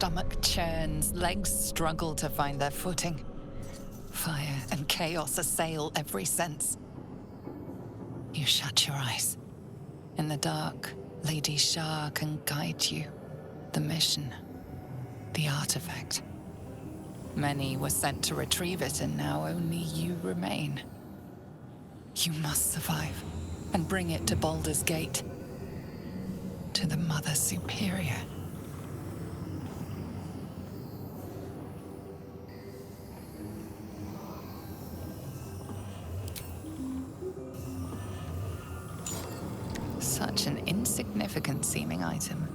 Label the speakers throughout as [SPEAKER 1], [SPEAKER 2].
[SPEAKER 1] stomach churns, legs struggle to find their footing. Fire and chaos assail every sense. You shut your eyes. In the dark, Lady Shah can guide you. The mission, the artifact. Many were sent to retrieve it, and now only you remain. You must survive and bring it to Baldur's Gate. To the Mother Superior. Such an insignificant-seeming item.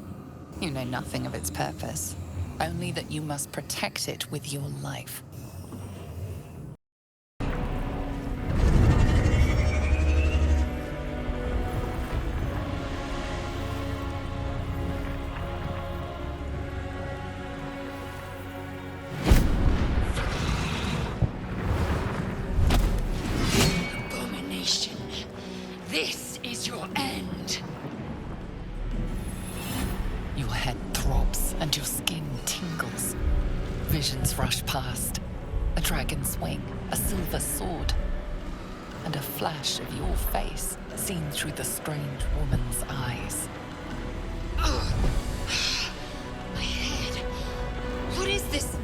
[SPEAKER 1] You know nothing of its purpose, only that you must protect it with your life.
[SPEAKER 2] Abomination. This is your end.
[SPEAKER 1] Your head throbs and your skin tingles. Visions rush past. A dragon's wing, a silver sword, and a flash of your face seen through the strange woman's eyes.
[SPEAKER 2] My head. What is this?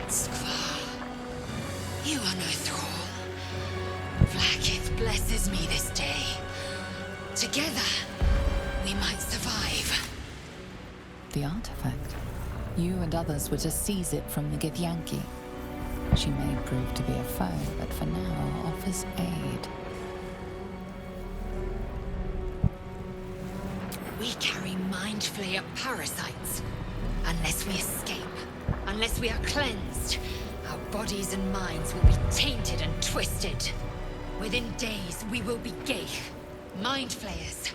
[SPEAKER 2] Skvar. You are no thrall. Vlaakith blesses me this day. Together, we might survive.
[SPEAKER 1] The artifact. You and others were to seize it from the Githyanki. She may prove to be a foe, but for now offers aid.
[SPEAKER 2] We carry Mind Flayer parasites. Unless we escape, unless we are cleansed, our bodies and minds will be tainted and twisted. Within days, we will be Geich, Mind Flayers.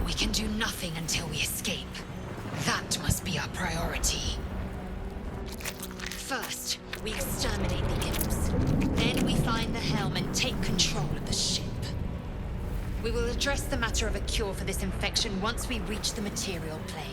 [SPEAKER 2] We can do nothing until we escape. That must be our priority. First, we exterminate the imps. Then we find the helm and take control of the ship. We will address the matter of a cure for this infection once we reach the material plane.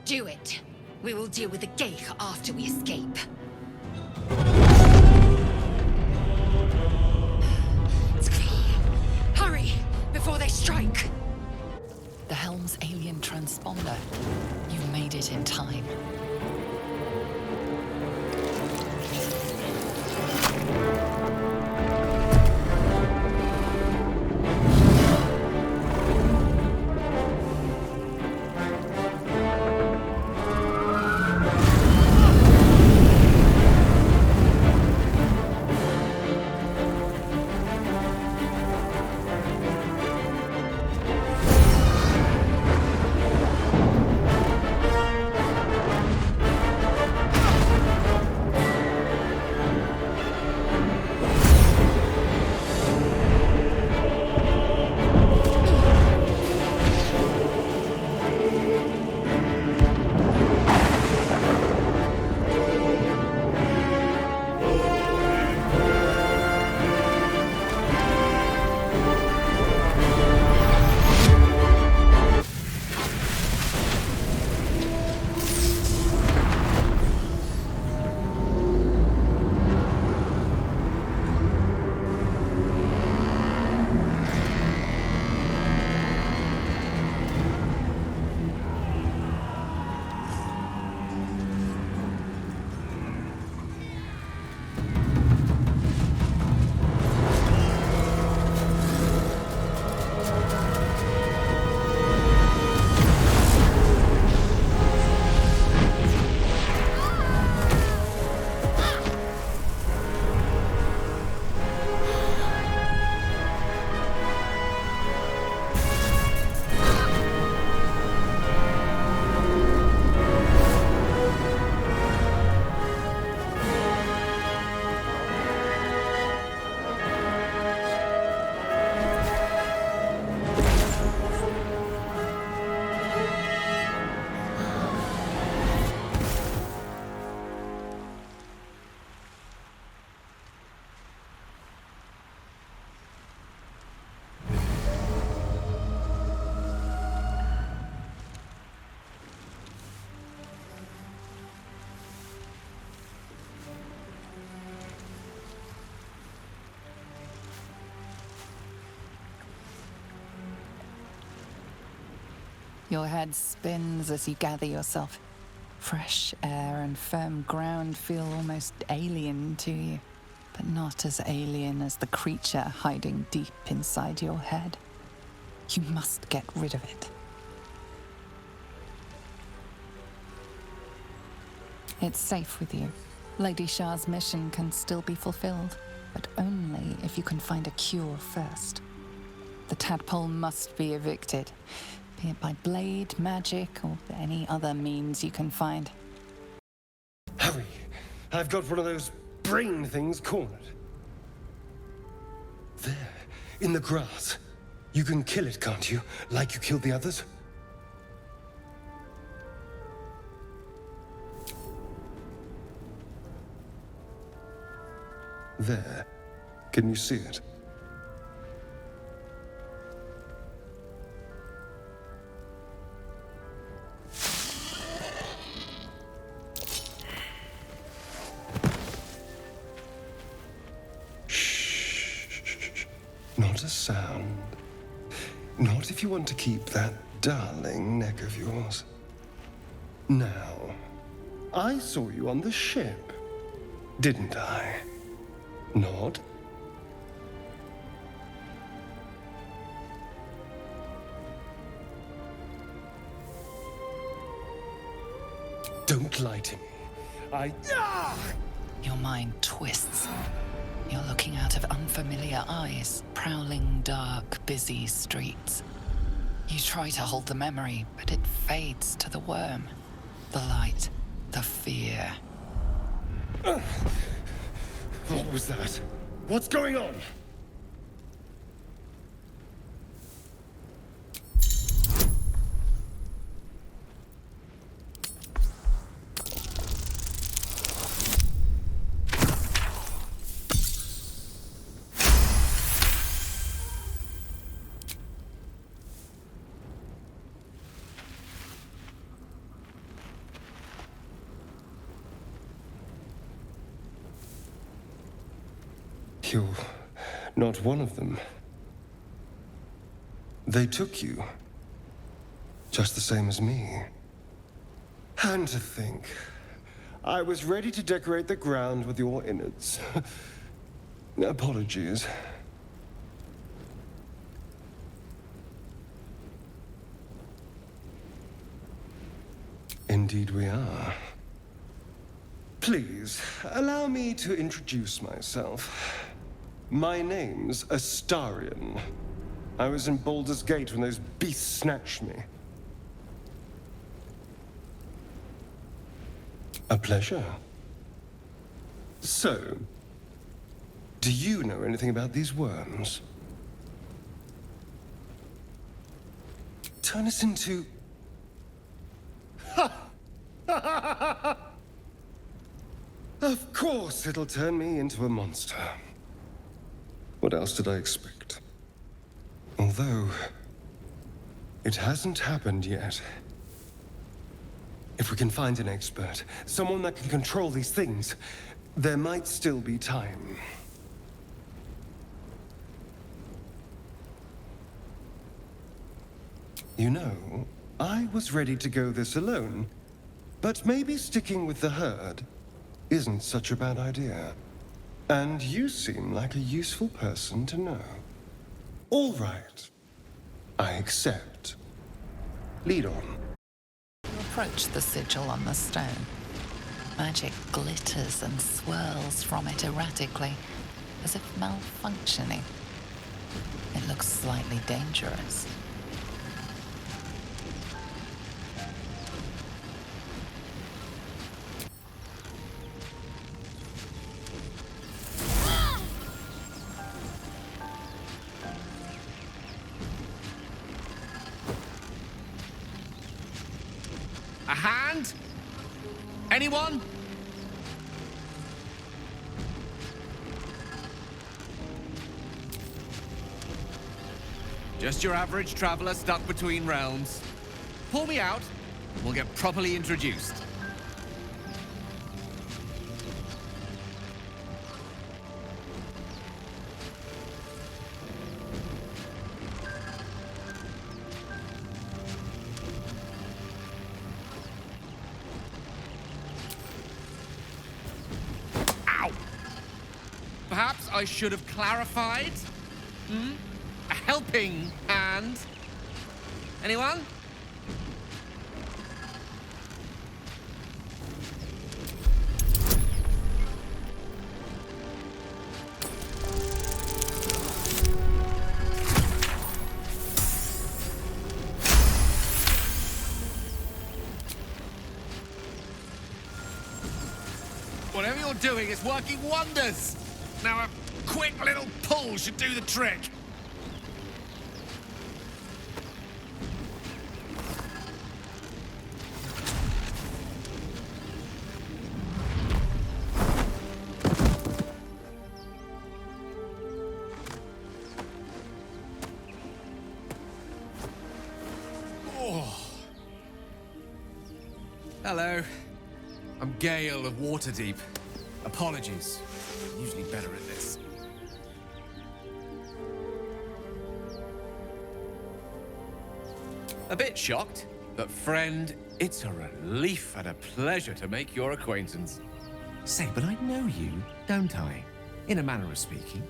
[SPEAKER 2] Do it. We will deal with the Geich after we escape. Hurry, before they strike!
[SPEAKER 1] The helm's alien transponder. You made it in time. Your head spins as you gather yourself. Fresh air and firm ground feel almost alien to you, but not as alien as the creature hiding deep inside your head. You must get rid of it. It's safe with you. Lady Shah's mission can still be fulfilled, but only if you can find a cure first. The tadpole must be evicted, be it by blade, magic, or any other means you can find.
[SPEAKER 3] Hurry! I've got one of those brain things cornered. There, in the grass. You can kill it, can't you? Like you killed the others? There. Can you see it? Shh. Not a sound. Not if you want to keep that darling neck of yours. Now, I saw you on the ship, didn't I? Nod. Don't lie to me.
[SPEAKER 1] Your mind twists. You're looking out of unfamiliar eyes, prowling dark, busy streets. You try to hold the memory, but it fades to the worm. The light, the fear.
[SPEAKER 3] What was that? What's going on? You're not one of them. They took you. Just the same as me. And to think, I was ready to decorate the ground with your innards. Apologies. Indeed we are. Please, allow me to introduce myself. My name's Astarion. I was in Baldur's Gate when those beasts snatched me. A pleasure. So, do you know anything about these worms? Turn us into... Of course it'll turn me into a monster. What else did I expect? Although, it hasn't happened yet. If we can find an expert, someone that can control these things, there might still be time. You know, I was ready to go this alone, but maybe sticking with the herd isn't such a bad idea. And you seem like a useful person to know. All right. I accept. Lead on.
[SPEAKER 1] You approach the sigil on the stone. Magic glitters and swirls from it erratically, as if malfunctioning. It looks slightly dangerous.
[SPEAKER 4] A hand? Anyone? Just your average traveler stuck between realms. Pull me out, and we'll get properly introduced. Perhaps I should have clarified? A helping hand? Anyone? Whatever you're doing is working wonders. Now a quick little pull should do the trick. Hello. I'm Gale of Waterdeep. Apologies. I'm usually better at this. A bit shocked, but friend, it's a relief and a pleasure to make your acquaintance. Say, but I know you, don't I? In a manner of speaking.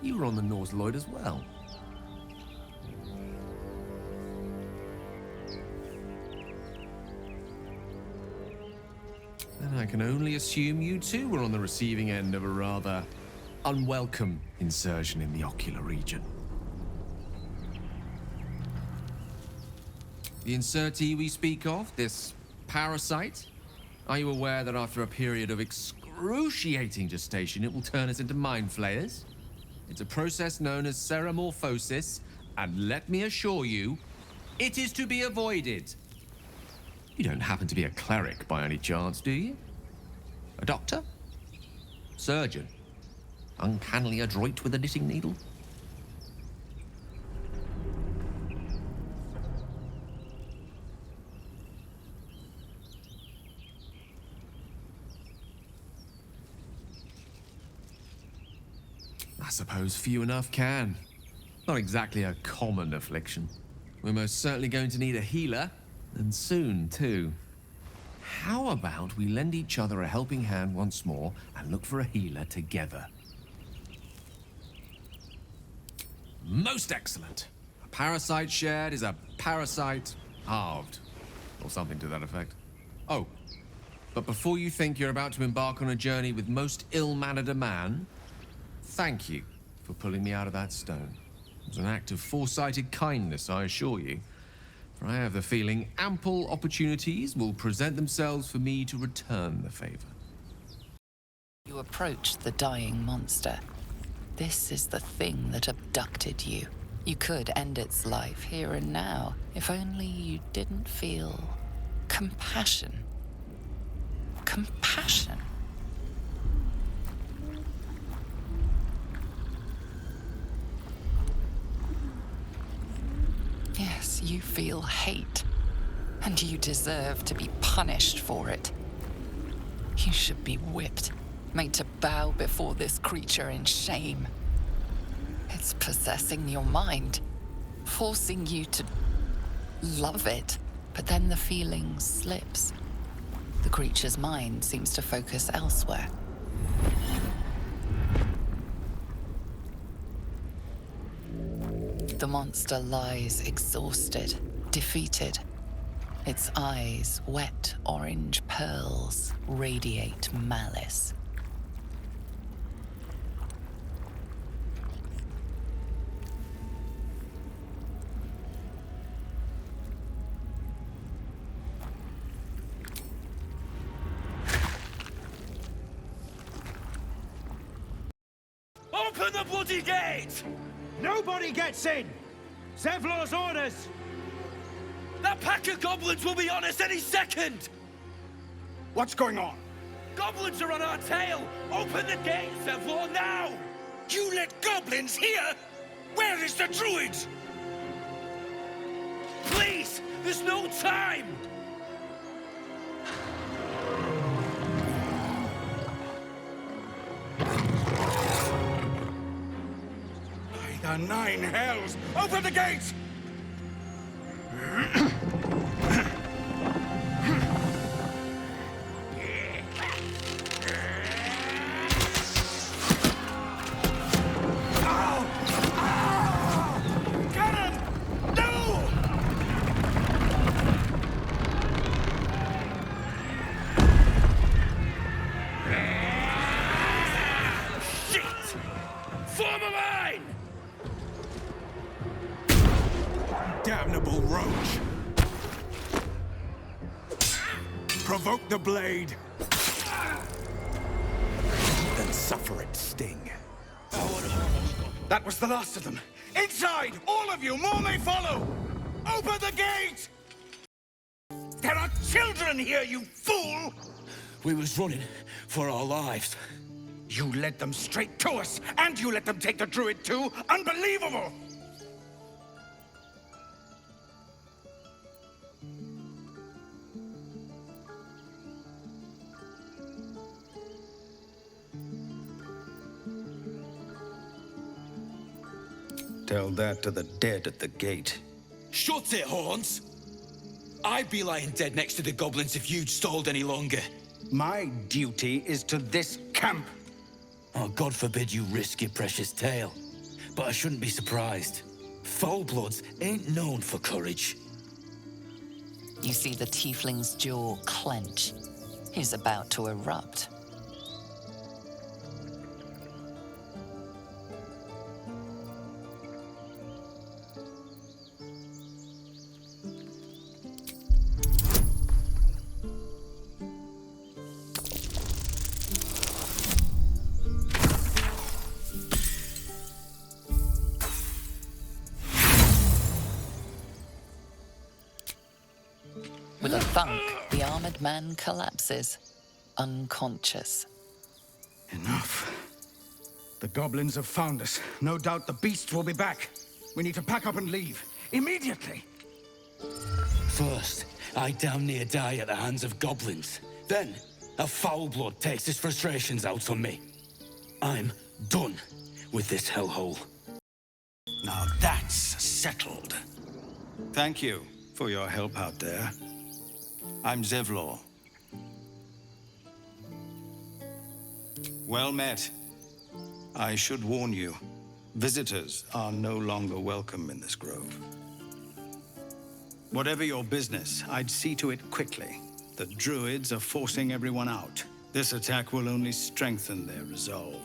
[SPEAKER 4] You were on the Norse Lloyd as well. And I can only assume you too were on the receiving end of a rather unwelcome insertion in the ocular region. The insertee we speak of, this parasite, are you aware that after a period of excruciating gestation, it will turn us into mind flayers? It's a process known as ceramorphosis, and let me assure you, it is to be avoided. You don't happen to be a cleric by any chance, do you? A doctor? Surgeon? Uncannily adroit with a knitting needle? I suppose few enough can. Not exactly a common affliction. We're most certainly going to need a healer. And soon, too. How about we lend each other a helping hand once more and look for a healer together? Most excellent. A parasite shared is a parasite halved. Or something to that effect. Oh, but before you think you're about to embark on a journey with most ill-mannered a man, thank you for pulling me out of that stone. It was an act of foresighted kindness, I assure you. For I have the feeling ample opportunities will present themselves for me to return the favor.
[SPEAKER 1] You approach the dying monster. This is the thing that abducted you. You could end its life here and now, if only you didn't feel compassion. Compassion. Yes, you feel hate, and you deserve to be punished for it. You should be whipped, made to bow before this creature in shame. It's possessing your mind, forcing you to love it, but then the feeling slips. The creature's mind seems to focus elsewhere. The monster lies exhausted, defeated. Its eyes, wet orange pearls, radiate malice.
[SPEAKER 5] Open the bloody gate! Nobody gets in! Zevlor's orders! That pack of goblins will be on us any second! What's going on? Goblins are on our tail! Open the gate, Zevlor, now! You let goblins here? Where is the druid? Please! There's no time! The nine hells! Open the gates! Invoke the blade. Then suffer its sting. That was the last of them. Inside! All of you! More may follow! Open the gate! There are children here, you fool!
[SPEAKER 6] We was running for our lives.
[SPEAKER 5] You led them straight to us, and you let them take the druid too? Unbelievable! Tell that to the dead at the gate.
[SPEAKER 6] Shut it, Horns! I'd be lying dead next to the goblins if you'd stalled any longer.
[SPEAKER 5] My duty is to this camp.
[SPEAKER 6] Oh, God forbid you risk your precious tail. But I shouldn't be surprised. Foulbloods ain't known for courage.
[SPEAKER 1] You see the tiefling's jaw clench. He's about to erupt. With a thunk, the armored man collapses, unconscious.
[SPEAKER 5] Enough. The goblins have found us. No doubt the beasts will be back. We need to pack up and leave. Immediately!
[SPEAKER 6] First, I damn near die at the hands of goblins. Then, a foulblood takes his frustrations out on me. I'm done with this hellhole.
[SPEAKER 5] Now that's settled. Thank you for your help out there. I'm Zevlor. Well met. I should warn you, visitors are no longer welcome in this grove. Whatever your business, I'd see to it quickly. The druids are forcing everyone out. This attack will only strengthen their resolve.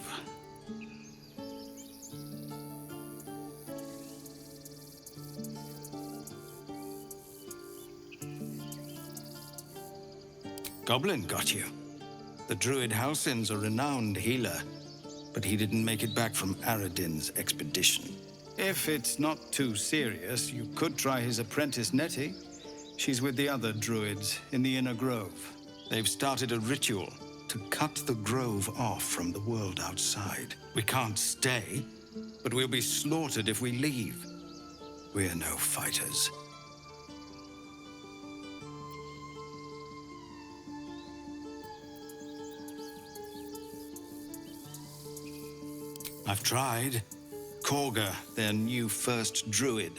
[SPEAKER 5] Goblin got you. The druid Halsin's a renowned healer, but he didn't make it back from Aradin's expedition. If it's not too serious, you could try his apprentice Nettie. She's with the other druids in the inner grove. They've started a ritual to cut the grove off from the world outside. We can't stay, but we'll be slaughtered if we leave. We're no fighters. I've tried. Korga, their new first druid,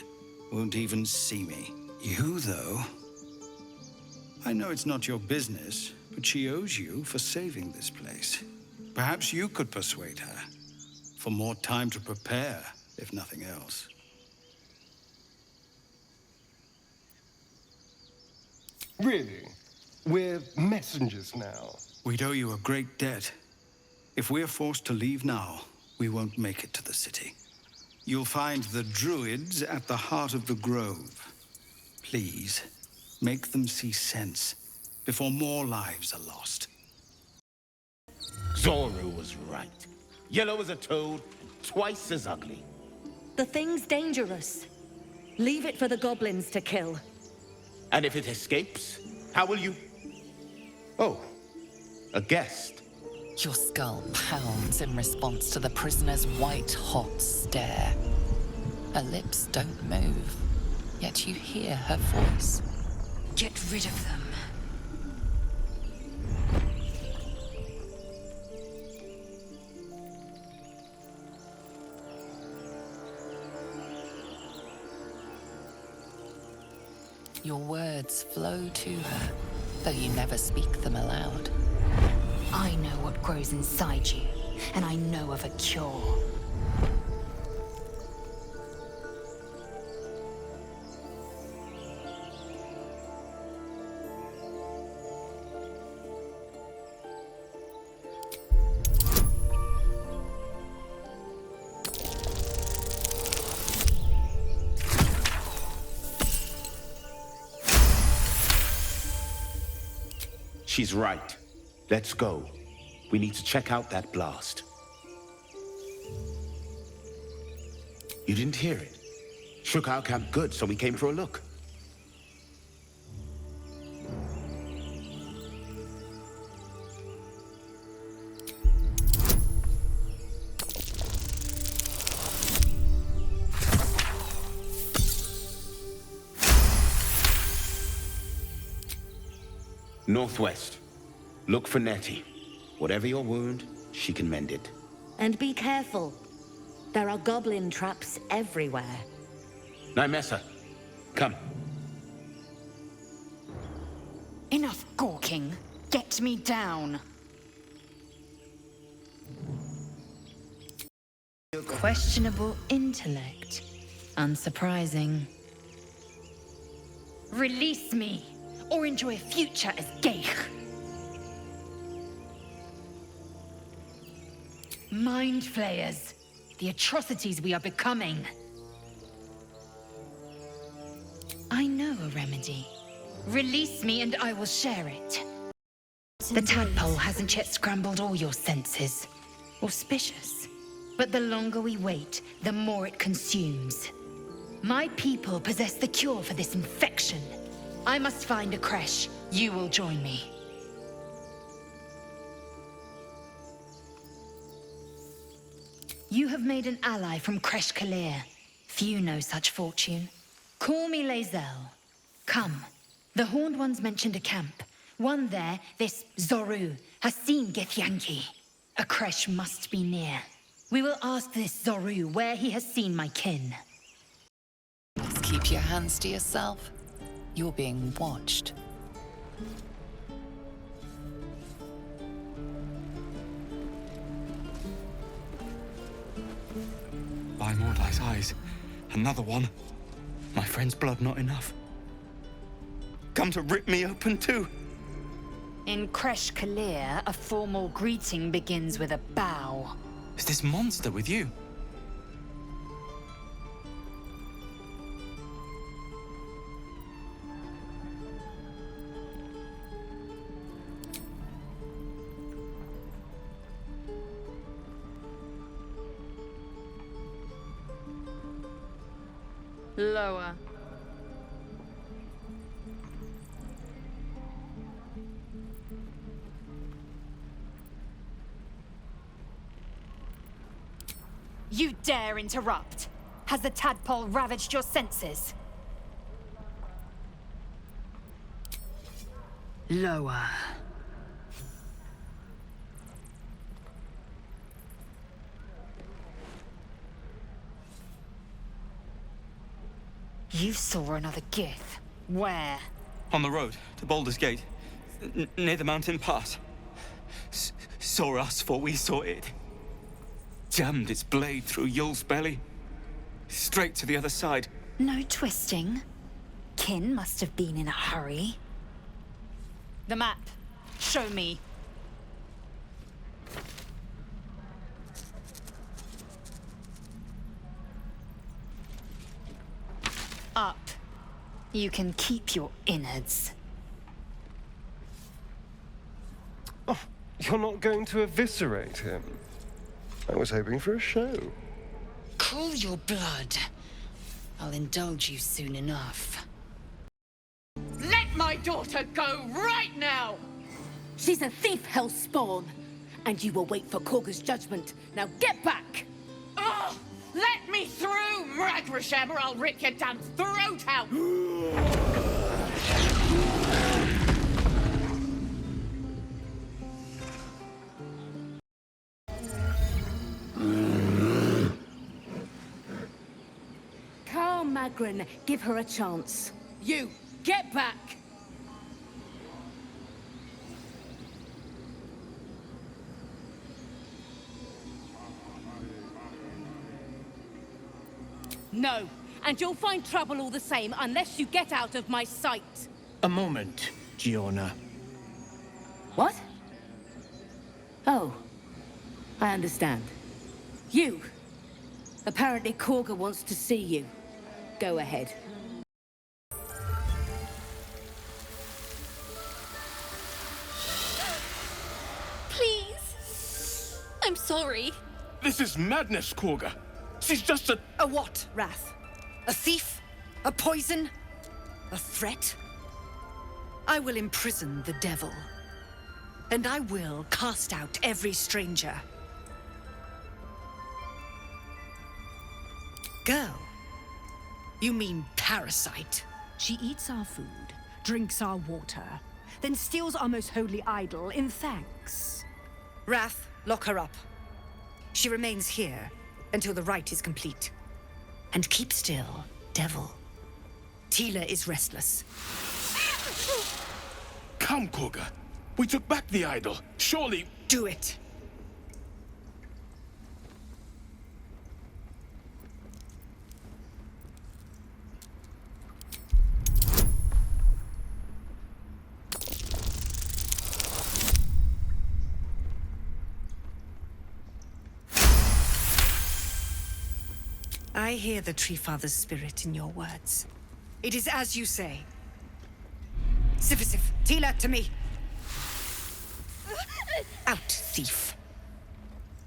[SPEAKER 5] won't even see me. You, though? I know it's not your business, but she owes you for saving this place. Perhaps you could persuade her. For more time to prepare, if nothing else.
[SPEAKER 3] Really? We're messengers now.
[SPEAKER 5] We'd owe you a great debt. If we're forced to leave now, we won't make it to the city. You'll find the druids at the heart of the grove. Please, make them see sense before more lives are lost.
[SPEAKER 7] Zoru was right. Yellow as a toad, twice as ugly.
[SPEAKER 8] The thing's dangerous. Leave it for the goblins to kill.
[SPEAKER 7] And if it escapes, how will you... Oh, a guest.
[SPEAKER 1] Your skull pounds in response to the prisoner's white-hot stare. Her lips don't move, yet you hear her voice.
[SPEAKER 2] Get rid of them.
[SPEAKER 1] Your words flow to her, though you never speak them aloud.
[SPEAKER 2] I know what grows inside you, and I know of a cure.
[SPEAKER 7] She's right. Let's go. We need to check out that blast. You didn't hear it? Shook our camp good, so we came for a look. Northwest. Look for Nettie. Whatever your wound, she can mend it.
[SPEAKER 8] And be careful. There are goblin traps everywhere.
[SPEAKER 7] Nymessa, come.
[SPEAKER 2] Enough gawking. Get me down. Your questionable intellect. Unsurprising. Release me, or enjoy a future as Geich. Mind flayers. The atrocities we are becoming. I know a remedy. Release me and I will share it. The tadpole hasn't yet scrambled all your senses. Auspicious. But the longer we wait, the more it consumes. My people possess the cure for this infection. I must find a creche. You will join me. You have made an ally from Kresh Kalir. Few know such fortune. Call me Lae'zel. Come. The Horned Ones mentioned a camp. One there, this Zoru, has seen Githyanki. A creche must be near. We will ask this Zoru where he has seen my kin.
[SPEAKER 1] Just keep your hands to yourself. You're being watched.
[SPEAKER 6] By Mordai's eyes, another one. My friend's blood not enough. Come to rip me open too.
[SPEAKER 2] In Kresh Kalir, a formal greeting begins with a bow.
[SPEAKER 6] Is this monster with you?
[SPEAKER 2] Lower. You dare interrupt? Has the tadpole ravaged your senses? Lower. You saw another Gith. Where?
[SPEAKER 6] On the road to Baldur's Gate, near the mountain pass. Saw us, for we saw it. Jammed its blade through Yul's belly. Straight to the other side.
[SPEAKER 2] No twisting. Kin must have been in a hurry. The map. Show me. Up. You can keep your innards.
[SPEAKER 3] Oh, you're not going to eviscerate him? I was hoping for a show.
[SPEAKER 2] Cool your blood. I'll indulge you soon enough.
[SPEAKER 9] Let my daughter go right now!
[SPEAKER 8] She's a thief, hellspawn. And you will wait for Korga's judgment. Now get back!
[SPEAKER 9] Oh, let me through, Mragrashem, or I'll rip your damn throat out!
[SPEAKER 8] Calm, Magrin. Give her a chance.
[SPEAKER 9] You, get back!
[SPEAKER 8] No, and you'll find trouble all the same unless you get out of my sight.
[SPEAKER 5] A moment, Giona.
[SPEAKER 8] What? Oh, I understand. You. Apparently Korga wants to see you. Go ahead. I'm sorry.
[SPEAKER 6] This is madness, Korga. She's just a...
[SPEAKER 10] A what, Wrath? A thief? A poison? A threat? I will imprison the devil. And I will cast out every stranger. Girl? You mean parasite?
[SPEAKER 11] She eats our food, drinks our water, then steals our most holy idol in thanks.
[SPEAKER 10] Wrath, lock her up. She remains here until the rite is complete. And keep still, devil. Tila is restless.
[SPEAKER 6] Come, Korga. We took back the idol. Surely...
[SPEAKER 10] Do it. I hear the Tree Father's spirit in your words. It is as you say. Sifisif, Tila, to me! Out, thief.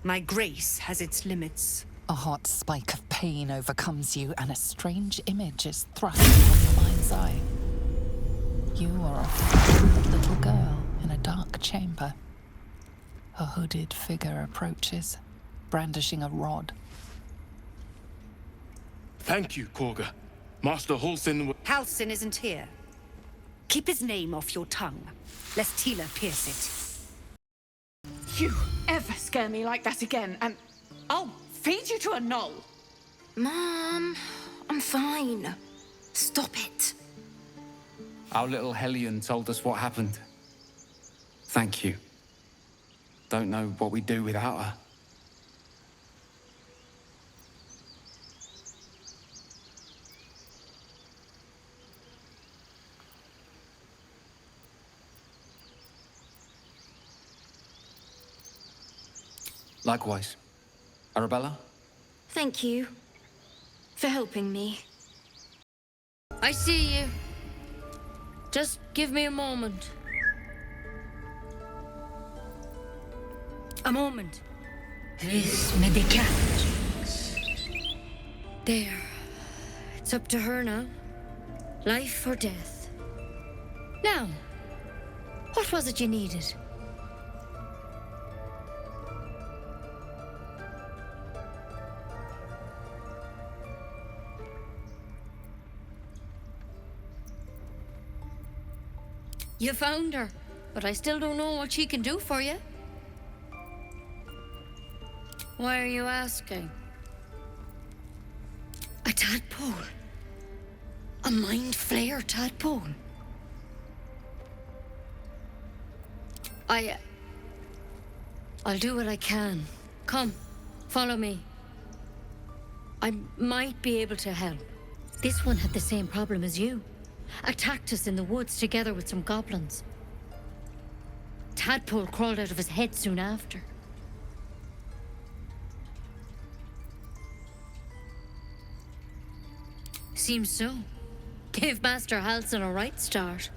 [SPEAKER 10] My grace has its limits.
[SPEAKER 1] A hot spike of pain overcomes you, and a strange image is thrust from your mind's eye. You are a little girl in a dark chamber. A hooded figure approaches, brandishing a rod.
[SPEAKER 6] Thank you, Korga. Master Halsin...
[SPEAKER 10] Halsin isn't here. Keep his name off your tongue, lest Tila pierce it.
[SPEAKER 9] You ever scare me like that again, and I'll feed you to a knoll.
[SPEAKER 8] Mom, I'm fine. Stop it.
[SPEAKER 12] Our little Hellion told us what happened. Thank you. Don't know what we'd do without her. Likewise. Arabella?
[SPEAKER 8] Thank you for helping me. I see you. Just give me a moment. A moment.
[SPEAKER 2] Vis medicat. There. It's up to her now. Life or death. Now, what was it you needed? You found her, but I still don't know what she can do for you. Why are you asking? A tadpole? A mind flayer tadpole? I'll do what I can. Come, follow me. I might be able to help. This one had the same problem as you. Attacked us in the woods together with some goblins. Tadpole crawled out of his head soon after. Seems so. Gave Master Halsin a right start.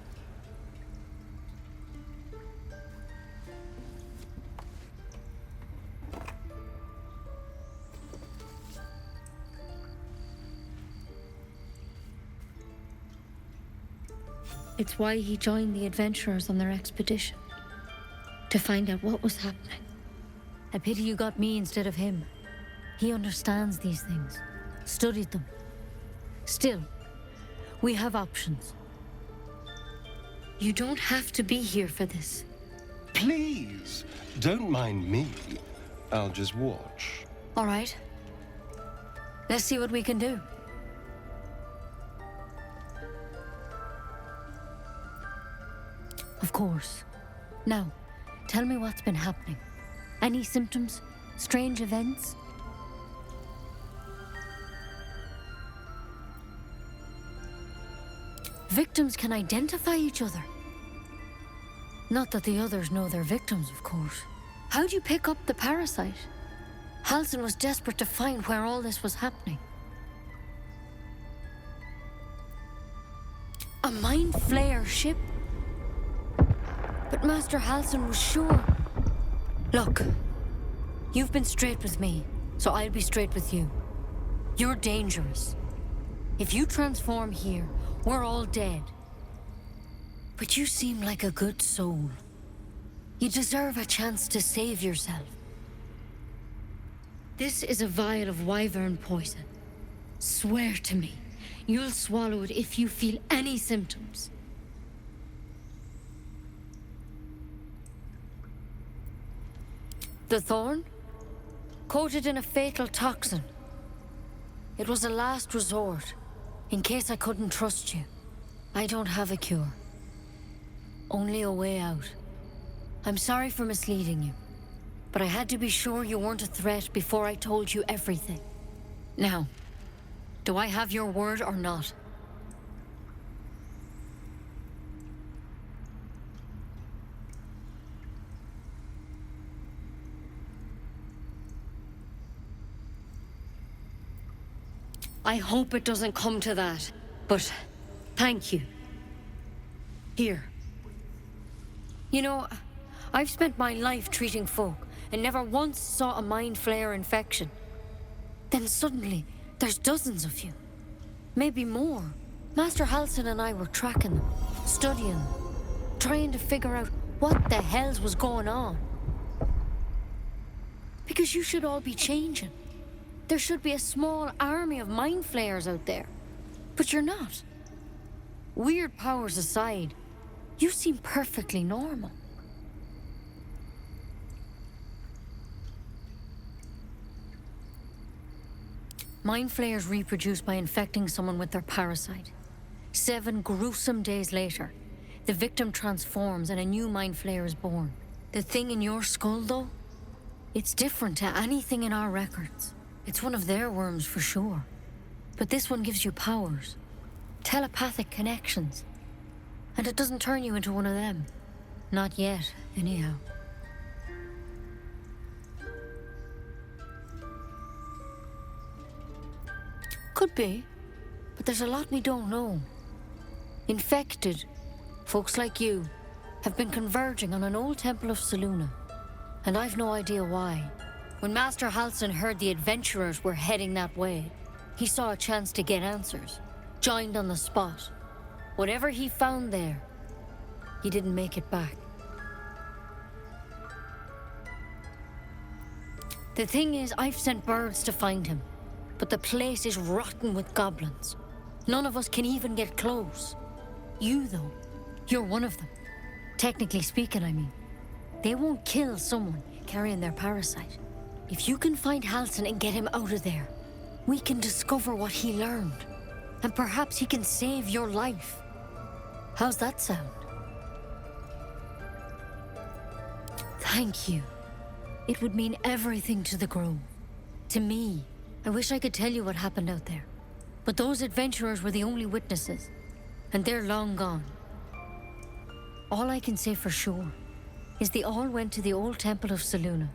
[SPEAKER 2] It's why he joined the adventurers on their expedition. To find out what was happening. A pity you got me instead of him. He understands these things. Studied them. Still, we have options. You don't have to be here for this.
[SPEAKER 3] Please, don't mind me. I'll just watch.
[SPEAKER 2] All right. Let's see what we can do. Of course. Now, tell me what's been happening. Any symptoms? Strange events? Victims can identify each other. Not that the others know they're victims, of course. How'd you pick up the parasite? Halsin was desperate to find where all this was happening. A mind flayer ship? But Master Halsin was sure. Look,
[SPEAKER 8] You've been straight with me, so I'll be straight with you. You're dangerous. If you transform here, we're all dead. But you seem like a good soul. You deserve a chance to save yourself. This is a vial of wyvern poison. Swear to me, you'll swallow it if you feel any symptoms. The thorn? Coated in a fatal toxin. It was a last resort, in case I couldn't trust you. I don't have a cure. Only a way out. I'm sorry for misleading you, but I had to be sure you weren't a threat before I told you everything. Now, do I have your word or not? I hope it doesn't come to that, but thank you. Here. You know, I've spent my life treating folk and never once saw a mind flayer infection. Then suddenly, there's dozens of you. Maybe more. Master Halsin and I were tracking them, studying them, trying to figure out what the hells was going on. Because you should all be changing. There should be a small army of mind flayers out there. But you're not. Weird powers aside, you seem perfectly normal. Mind flayers reproduce by infecting someone with their parasite. 7 gruesome days later, the victim transforms and a new mind flayer is born. The thing in your skull, though? It's different to anything in our records. It's one of their worms for sure. But this one gives you powers. Telepathic connections. And it doesn't turn you into one of them. Not yet, anyhow. Could be, but there's a lot we don't know. Infected, folks like you, have been converging on an old temple of Selûne, and I've no idea why. When Master Halsin heard the adventurers were heading that way, he saw a chance to get answers, joined on the spot. Whatever he found there, he didn't make it back. The thing is, I've sent birds to find him, but the place is rotten with goblins. None of us can even get close. You, though, you're one of them. Technically speaking, I mean. They won't kill someone carrying their parasite. If you can find Halsin and get him out of there, we can discover what he learned. And perhaps he can save your life. How's that sound? Thank you. It would mean everything to the Grove. To me. I wish I could tell you what happened out there. But those adventurers were the only witnesses. And they're long gone. All I can say for sure is they all went to the old temple of Selûne.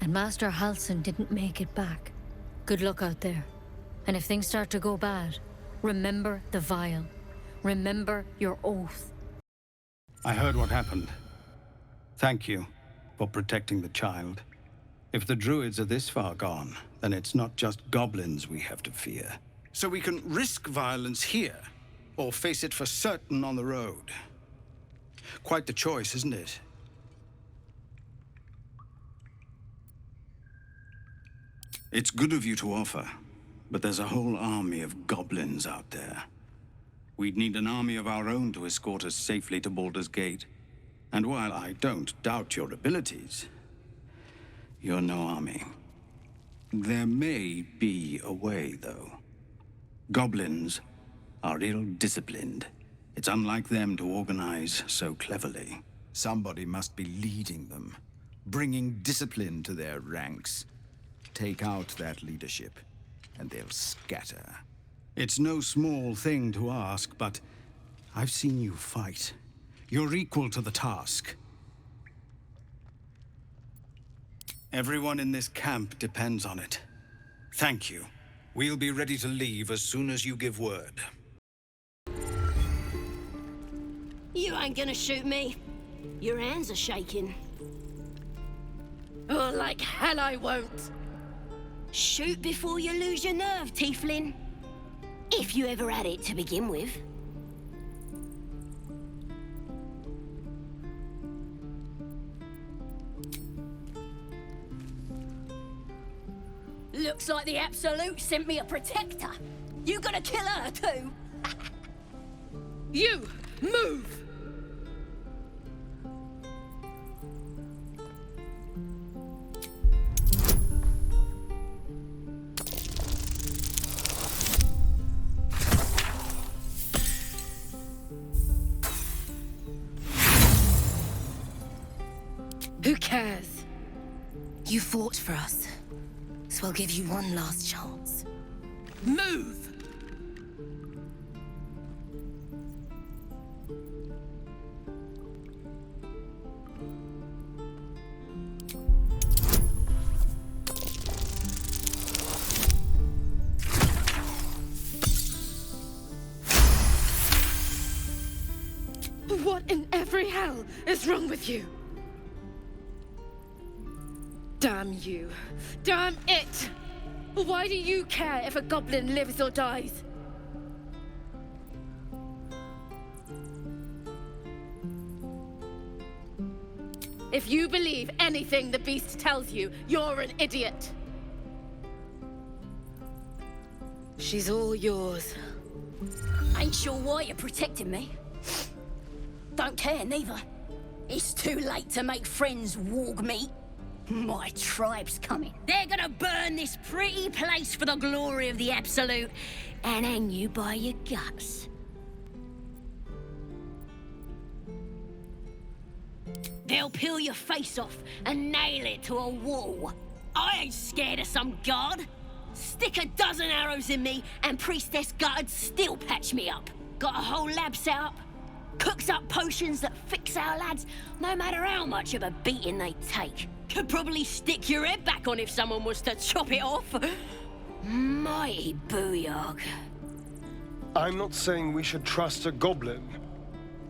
[SPEAKER 8] And Master Halsin didn't make it back. Good luck out there. And if things start to go bad, remember the vial. Remember your oath.
[SPEAKER 13] I heard what happened. Thank you for protecting the child. If the druids are this far gone, then it's not just goblins we have to fear. So we can risk violence here, or face it for certain on the road. Quite the choice, isn't it? It's good of you to offer, but there's a whole army of goblins out there. We'd need an army of our own to escort us safely to Baldur's Gate. And while I don't doubt your abilities, you're no army. There may be a way, though. Goblins are ill-disciplined. It's unlike them to organize so cleverly.
[SPEAKER 14] Somebody must be leading them, bringing discipline to their ranks. Take out that leadership, and they'll scatter.
[SPEAKER 13] It's no small thing to ask, but I've seen you fight. You're equal to the task. Everyone in this camp depends on it. Thank you. We'll be ready to leave as soon as you give word.
[SPEAKER 15] You ain't gonna shoot me. Your hands are shaking. Oh, like hell I won't.
[SPEAKER 16] Shoot before you lose your nerve, Tiefling. If you ever had it to begin with.
[SPEAKER 15] Looks like the Absolute sent me a protector. You gonna kill her too? You, move! Who cares?
[SPEAKER 16] You fought for us, so I'll give you one last chance.
[SPEAKER 15] Move! What in every hell is wrong with you? Damn you. Damn it! Why do you care if a goblin lives or dies? If you believe anything the beast tells you, you're an idiot. She's all yours.
[SPEAKER 16] Ain't sure why you're protecting me. Don't care, neither. It's too late to make friends, warg meat. My tribe's coming. They're gonna burn this pretty place for the glory of the Absolute and hang you by your guts. They'll peel your face off and nail it to a wall. I ain't scared of some guard. Stick a dozen arrows in me and Priestess Guards still patch me up. Got a whole lab set up. Cooks up potions that fix our lads, no matter how much of a beating they take. Could probably stick your head back on if someone was to chop it off. Mighty booyog.
[SPEAKER 3] I'm not saying we should trust a goblin,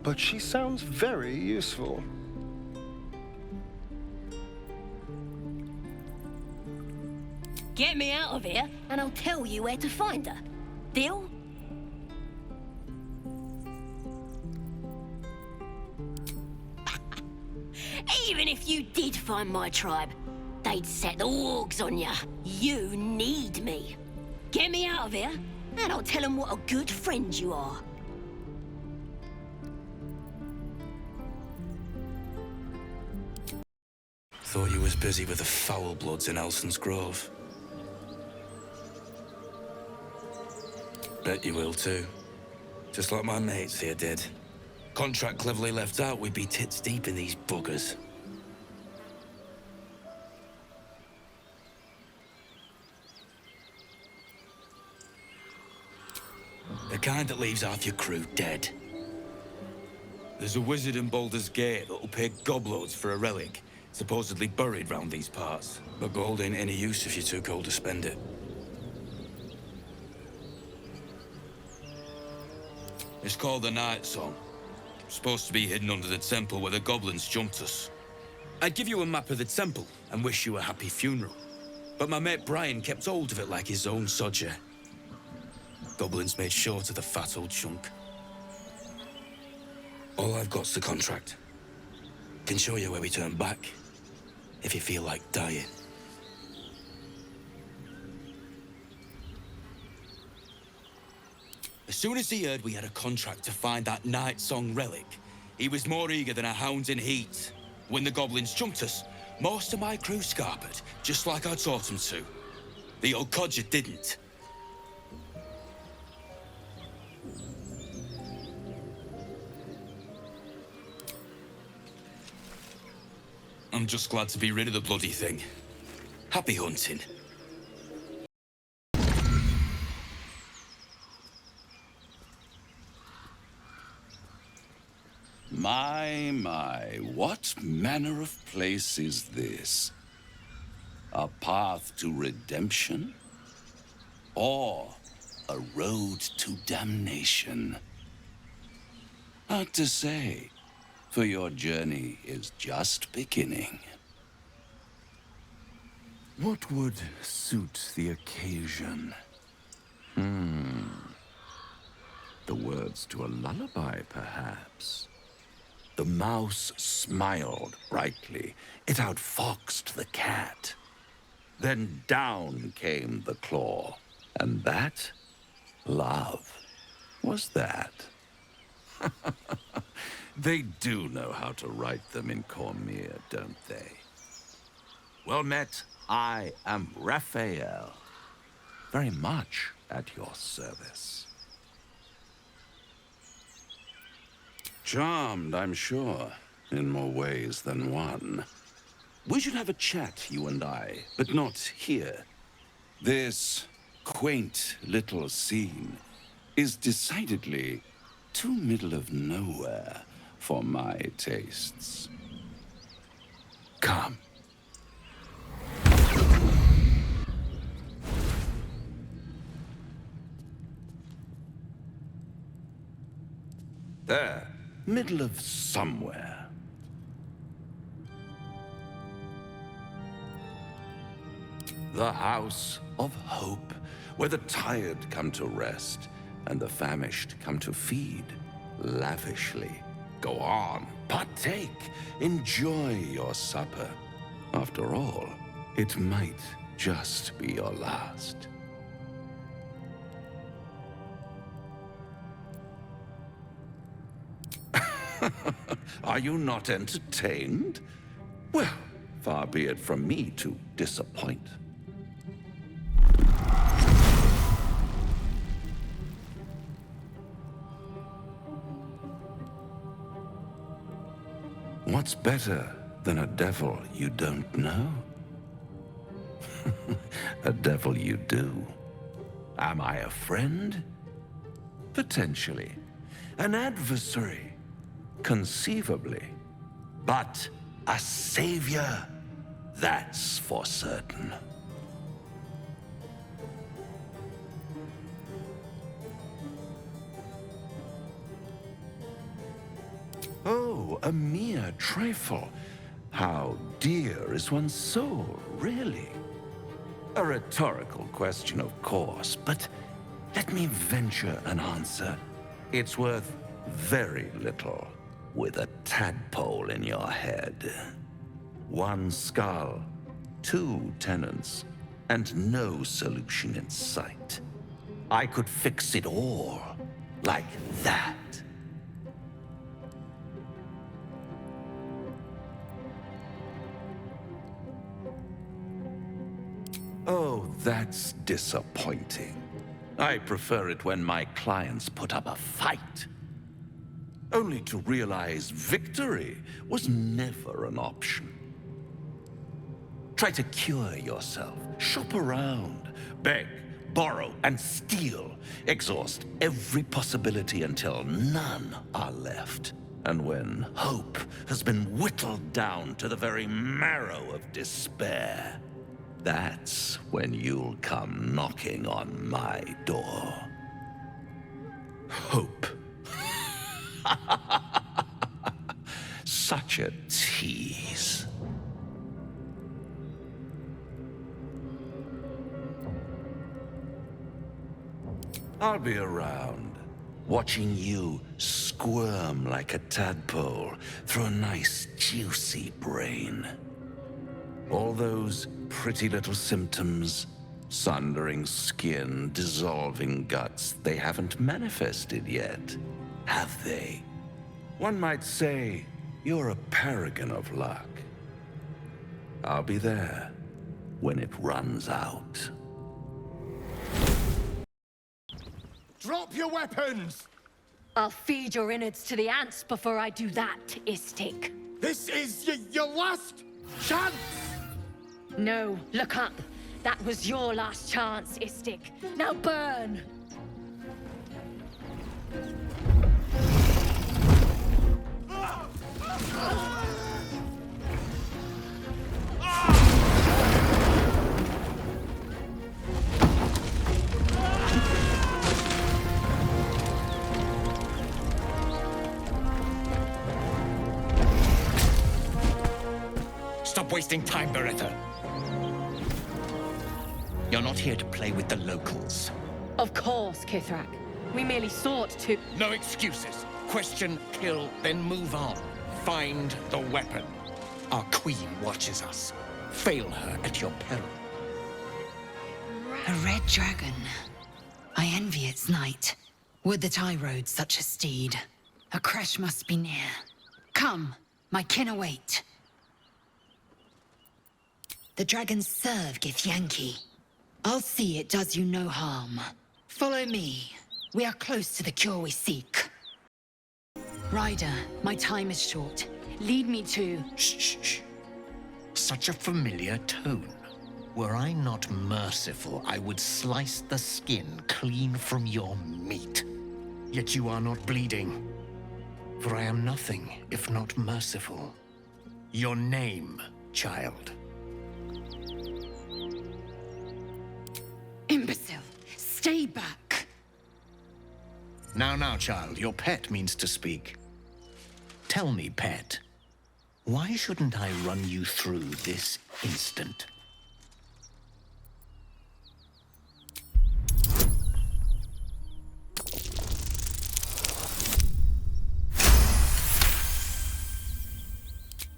[SPEAKER 3] but she sounds very useful.
[SPEAKER 16] Get me out of here, and I'll tell you where to find her. Deal? Even if you did find my tribe, they'd set the wargs on ya. You need me. Get me out of here, and I'll tell them what a good friend you are.
[SPEAKER 6] Thought you was busy with the foul bloods in Elson's Grove. Bet you will too. Just like my mates here did. Contract cleverly left out, we'd be tits deep in these buggers. The kind that leaves half your crew dead. There's a wizard in Baldur's Gate that'll pay gobloads for a relic, supposedly buried round these parts. But gold ain't any use if you're too cold to spend it. It's called the Night Song. Supposed to be hidden under the temple where the goblins jumped us. I'd give you a map of the temple and wish you a happy funeral. But my mate Brian kept hold of it like his own sodger. Goblins made short of the fat old chunk. All I've got's the contract. Can show you where we turn back, if you feel like dying. As soon as he heard we had a contract to find that Night Song relic, he was more eager than a hound in heat. When the goblins jumped us, most of my crew scarpered, just like I taught them to. The old codger didn't. I'm just glad to be rid of the bloody thing. Happy hunting.
[SPEAKER 17] My, what manner of place is this? A path to redemption? Or a road to damnation? Hard to say, for your journey is just beginning. What would suit the occasion? The words to a lullaby, perhaps. The mouse smiled brightly. It outfoxed the cat. Then down came the claw. And that, love, was that. They do know how to write them in Cormier, don't they? Well met, I am Raphael. Very much at your service. Charmed, I'm sure, in more ways than one. We should have a chat, you and I, but not here. This quaint little scene is decidedly too middle of nowhere for my tastes. Come. There, middle of somewhere. The House of Hope, where the tired come to rest and the famished come to feed lavishly. Go on, partake, enjoy your supper. After all, it might just be your last. Are you not entertained? Well, far be it from me to disappoint. What's better than a devil you don't know? A devil you do. Am I a friend? Potentially. An adversary? Conceivably. But a savior? That's for certain. Oh, a mere trifle. How dear is one's soul, really? A rhetorical question, of course, but let me venture an answer. It's worth very little with a tadpole in your head. One skull, 2 tenants, and no solution in sight. I could fix it all like that. Oh, that's disappointing. I prefer it when my clients put up a fight. Only to realize victory was never an option. Try to cure yourself, shop around, beg, borrow, and steal. Exhaust every possibility until none are left. And when hope has been whittled down to the very marrow of despair, that's when you'll come knocking on my door. Hope. Such a tease. I'll be around, watching you squirm like a tadpole through a nice, juicy brain. All those pretty little symptoms, sundering skin, dissolving guts, they haven't manifested yet, have they? One might say you're a paragon of luck. I'll be there when it runs out.
[SPEAKER 5] Drop your weapons!
[SPEAKER 15] I'll feed your innards to the ants before I do that, Istik.
[SPEAKER 5] This is your last chance!
[SPEAKER 15] No, look up. That was your last chance, Istik. Now burn!
[SPEAKER 5] Stop wasting time, Beretta.
[SPEAKER 7] You're not here to play with the locals.
[SPEAKER 9] Of course, Kithrak. We merely sought to...
[SPEAKER 7] No excuses. Question, kill, then move on. Find the weapon. Our queen watches us. Fail her at your peril.
[SPEAKER 2] A red dragon. I envy its knight. Would that I rode such a steed. A crash must be near. Come, my kin await. The dragons serve Githyanki. I'll see it does you no harm. Follow me. We are close to the cure we seek. Ryder, my time is short. Lead me to...
[SPEAKER 7] Shh. Such a familiar tone. Were I not merciful, I would slice the skin clean from your meat. Yet you are not bleeding. For I am nothing if not merciful. Your name, child.
[SPEAKER 2] Imbecile! Stay back!
[SPEAKER 7] Now, child, your pet means to speak. Tell me, pet, why shouldn't I run you through this instant?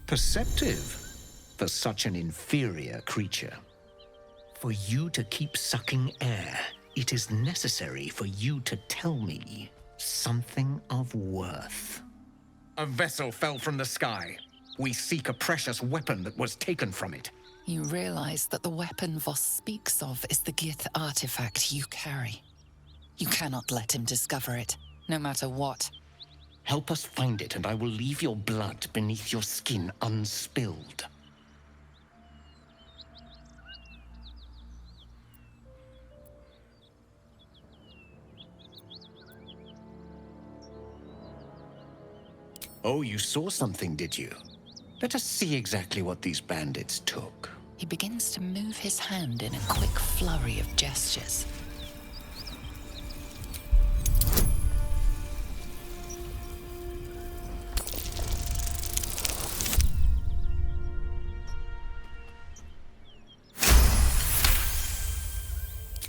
[SPEAKER 7] Perceptive for such an inferior creature. For you to keep sucking air, it is necessary for you to tell me something of worth. A vessel fell from the sky. We seek a precious weapon that was taken from it.
[SPEAKER 1] You realize that the weapon Voss speaks of is the Gith artifact you carry. You cannot let him discover it, no matter what.
[SPEAKER 7] Help us find it, and I will leave your blood beneath your skin unspilled. Oh, you saw something, did you? Let us see exactly what these bandits took.
[SPEAKER 1] He begins to move his hand in a quick flurry of gestures.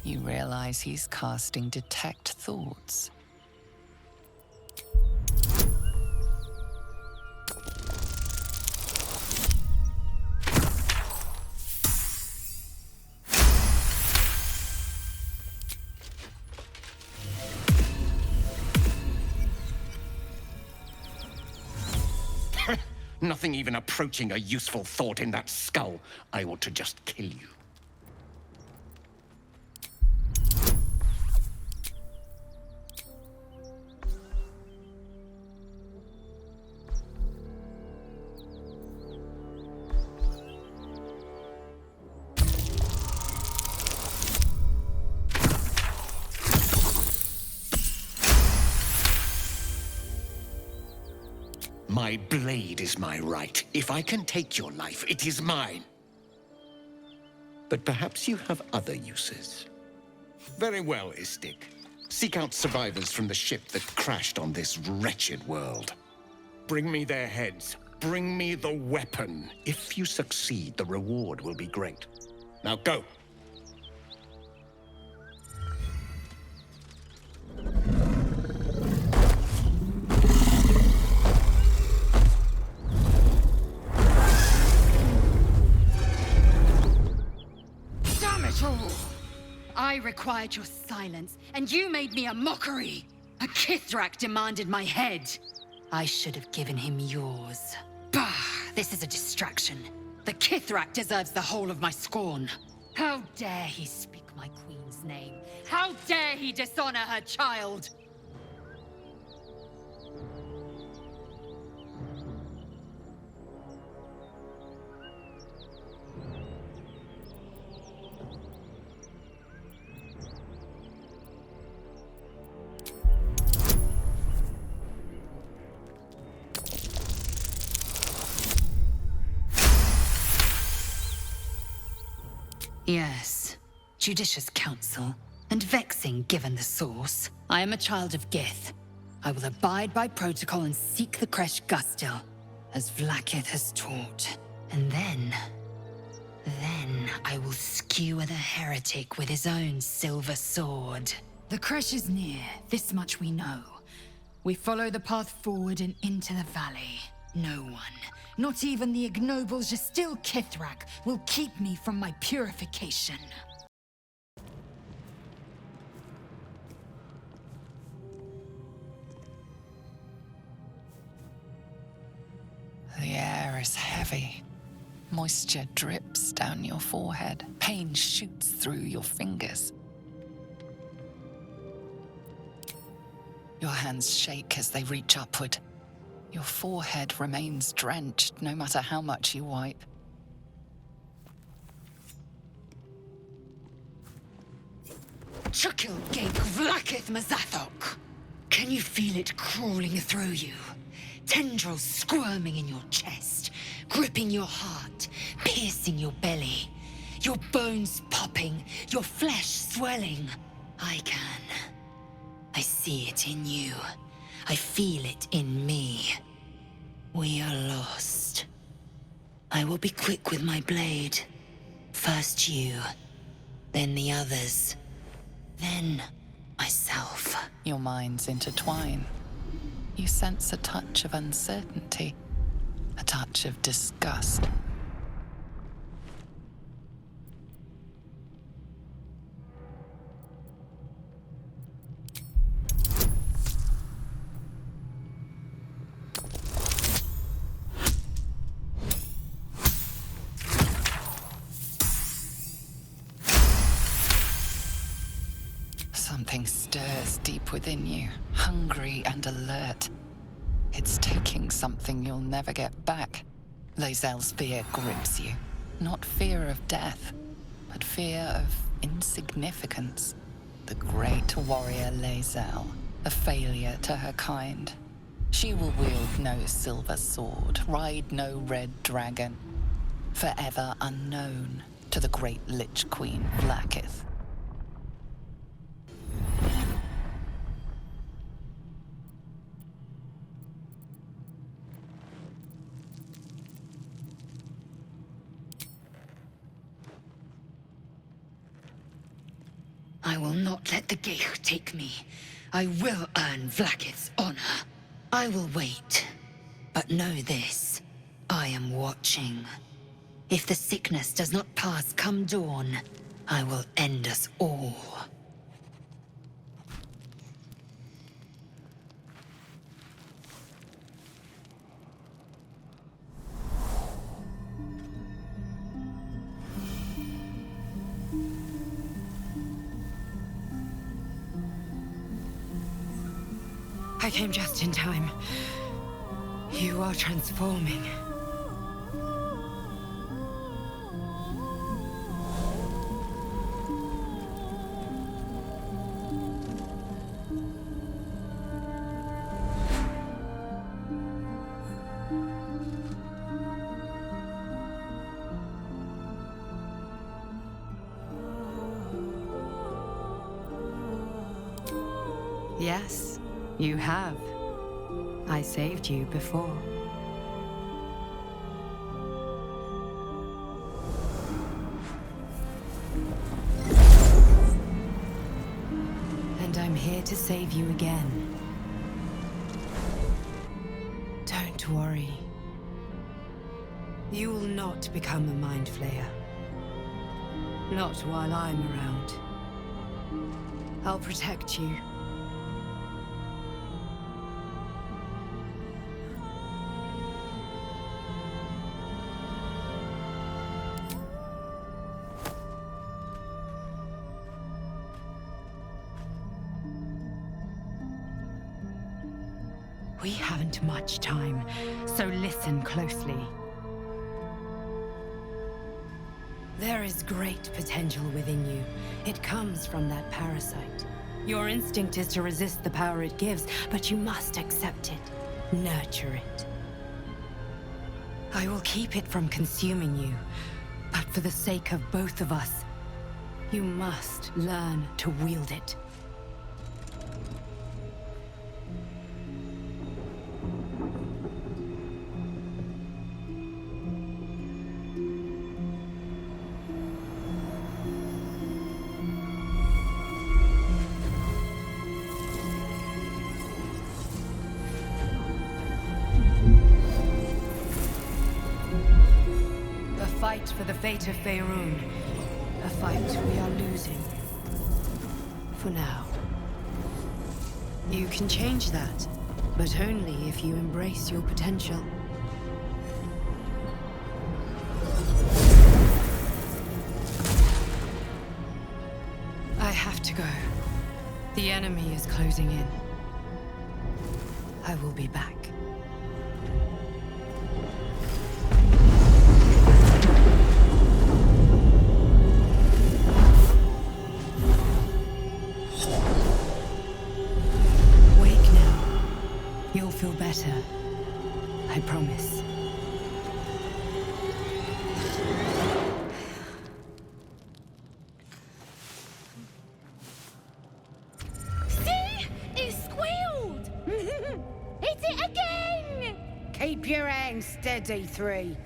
[SPEAKER 1] You realize he's casting Detect Thoughts.
[SPEAKER 7] Nothing even approaching a useful thought in that skull. I ought to just kill you. My blade is my right. If I can take your life, it is mine. But perhaps you have other uses. Very well, Istik. Seek out survivors from the ship that crashed on this wretched world. Bring me their heads. Bring me the weapon. If you succeed, the reward will be great. Now go.
[SPEAKER 2] I required your silence, and you made me a mockery. A Kithrak demanded my head. I should have given him yours. Bah! This is a distraction. The Kithrak deserves the whole of my scorn. How dare he speak my queen's name? How dare he dishonor her child? Yes, judicious counsel, and vexing given the source. I am a child of Gith. I will abide by protocol and seek the Kresh Gustil, as Vlaakith has taught. And then I will skewer the heretic with his own silver sword.
[SPEAKER 18] The crash is near, this much we know. We follow the path forward and into the valley. No one, not even the ignoble Gestil Kithrak, will keep me from my purification.
[SPEAKER 1] The air is heavy. Moisture drips down your forehead. Pain shoots through your fingers. Your hands shake as they reach upward. Your forehead remains drenched no matter how much you wipe.
[SPEAKER 2] Chukil Gate Vlakith Mazathok! Can you feel it crawling through you? Tendrils squirming in your chest, gripping your heart, piercing your belly. Your bones popping, your flesh swelling. I can. I see it in you. I feel it in me. We are lost. I will be quick with my blade. First you, then the others, then myself.
[SPEAKER 1] Your minds intertwine. You sense a touch of uncertainty, a touch of disgust. Something stirs deep within you, hungry and alert. It's taking something you'll never get back. Lae'zel's fear grips you. Not fear of death, but fear of insignificance. The great warrior Lae'zel, a failure to her kind. She will wield no silver sword, ride no red dragon. Forever unknown to the great Lich Queen Vlakith.
[SPEAKER 2] I will not let the Geich take me. I will earn Vlakith's honor. I will wait. But know this. I am watching. If the sickness does not pass come dawn, I will end us all.
[SPEAKER 10] I came just in time. You are transforming. Yes, you have. I saved you before. And I'm here to save you again. Don't worry. You will not become a Mind Flayer. Not while I'm around. I'll protect you. We haven't much time, so listen closely. There is great potential within you. It comes from that parasite. Your instinct is to resist the power it gives, but you must accept it, nurture it. I will keep it from consuming you, but for the sake of both of us, you must learn to wield it.
[SPEAKER 11] fight for the fate of Faerun. A fight we are losing. For now. You can change that, but only if you embrace your potential. I have to go. The enemy is closing in. I will be back. Wake now. You'll feel better. I promise.
[SPEAKER 15] See? It squealed! Hit it again!
[SPEAKER 9] Keep your hands steady, 3.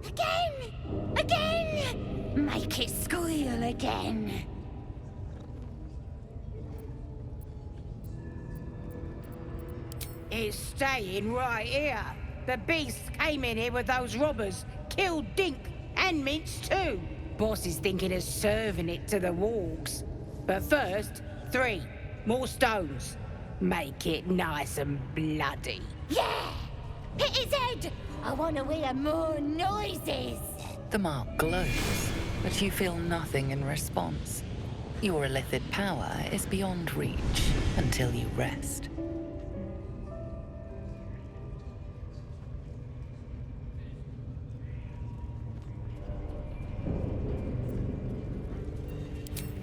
[SPEAKER 15] Again! Again! Make it squeal again.
[SPEAKER 9] It's staying right here. The beasts came in here with those robbers, killed Dink and Mince too. Boss is thinking of serving it to the wargs. But first, 3 more stones. Make it nice and bloody.
[SPEAKER 15] Yeah! Hit his head! I want to hear more noises!
[SPEAKER 1] The mark glows, but you feel nothing in response. Your illithid power is beyond reach until you rest.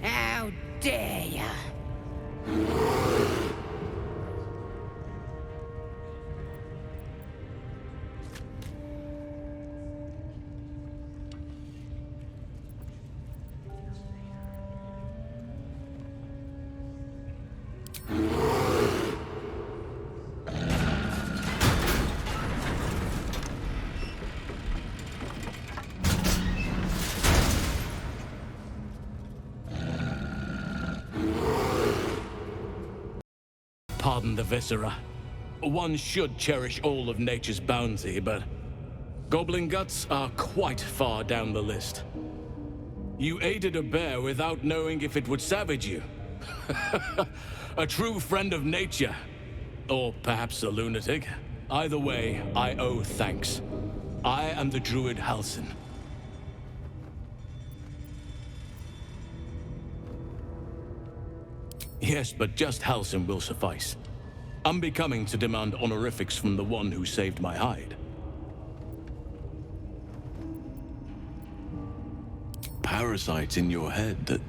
[SPEAKER 9] How dare ya!
[SPEAKER 6] Pardon the viscera. One should cherish all of nature's bounty, but goblin guts are quite far down the list. You aided a bear without knowing if it would savage you. A true friend of nature. Or perhaps a lunatic. Either way, I owe thanks. I am the druid Halsin. Yes, but just Halsin will suffice. Unbecoming to demand honorifics from the one who saved my hide.
[SPEAKER 17] Parasites in your head that...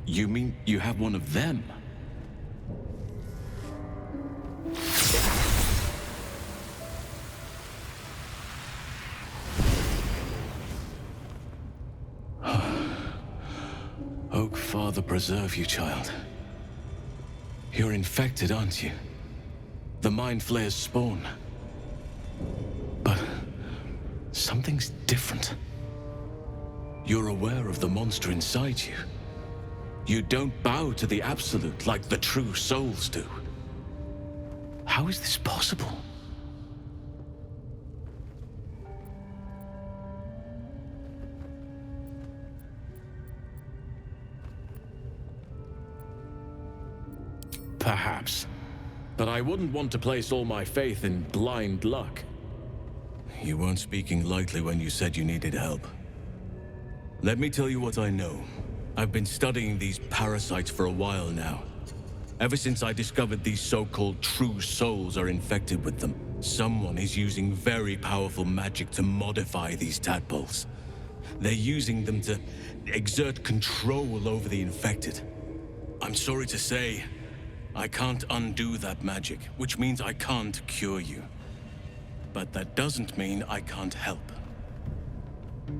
[SPEAKER 17] You mean you have one of them? Oak Father preserve you, child. You're infected, aren't you? The Mind Flayer's spawn. But something's different. You're aware of the monster inside you. You don't bow to the Absolute like the true souls do. How is this possible? Perhaps. But I wouldn't want to place all my faith in blind luck. You weren't speaking lightly when you said you needed help. Let me tell you what I know. I've been studying these parasites for a while now. Ever since I discovered these so-called true souls are infected with them, someone is using very powerful magic to modify these tadpoles. They're using them to exert control over the infected. I'm sorry to say, I can't undo that magic, which means I can't cure you. But that doesn't mean I can't help.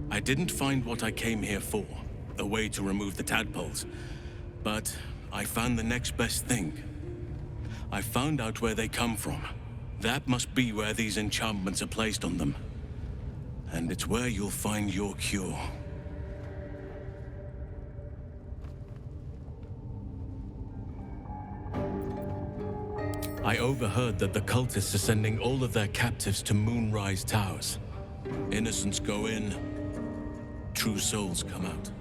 [SPEAKER 17] I didn't find what I came here for, a way to remove the tadpoles, but I found the next best thing. I found out where they come from. That must be where these enchantments are placed on them. And it's where you'll find your cure.
[SPEAKER 6] I overheard that the cultists are sending all of their captives to Moonrise Towers. Innocents go in, true souls come out.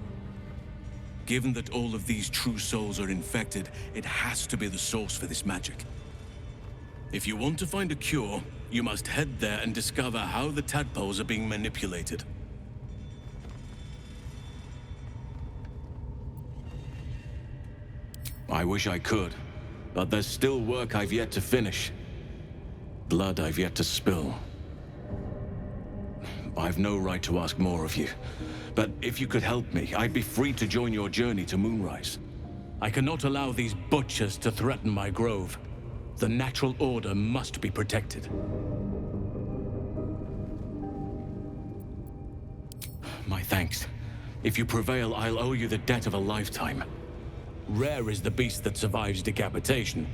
[SPEAKER 6] Given that all of these true souls are infected, it has to be the source for this magic. If you want to find a cure, you must head there and discover how the tadpoles are being manipulated. I wish I could, but there's still work I've yet to finish. Blood I've yet to spill. I've no right to ask more of you, but if you could help me, I'd be free to join your journey to Moonrise. I cannot allow these butchers to threaten my grove. The natural order must be protected. My thanks. If you prevail, I'll owe you the debt of a lifetime. Rare is the beast that survives decapitation.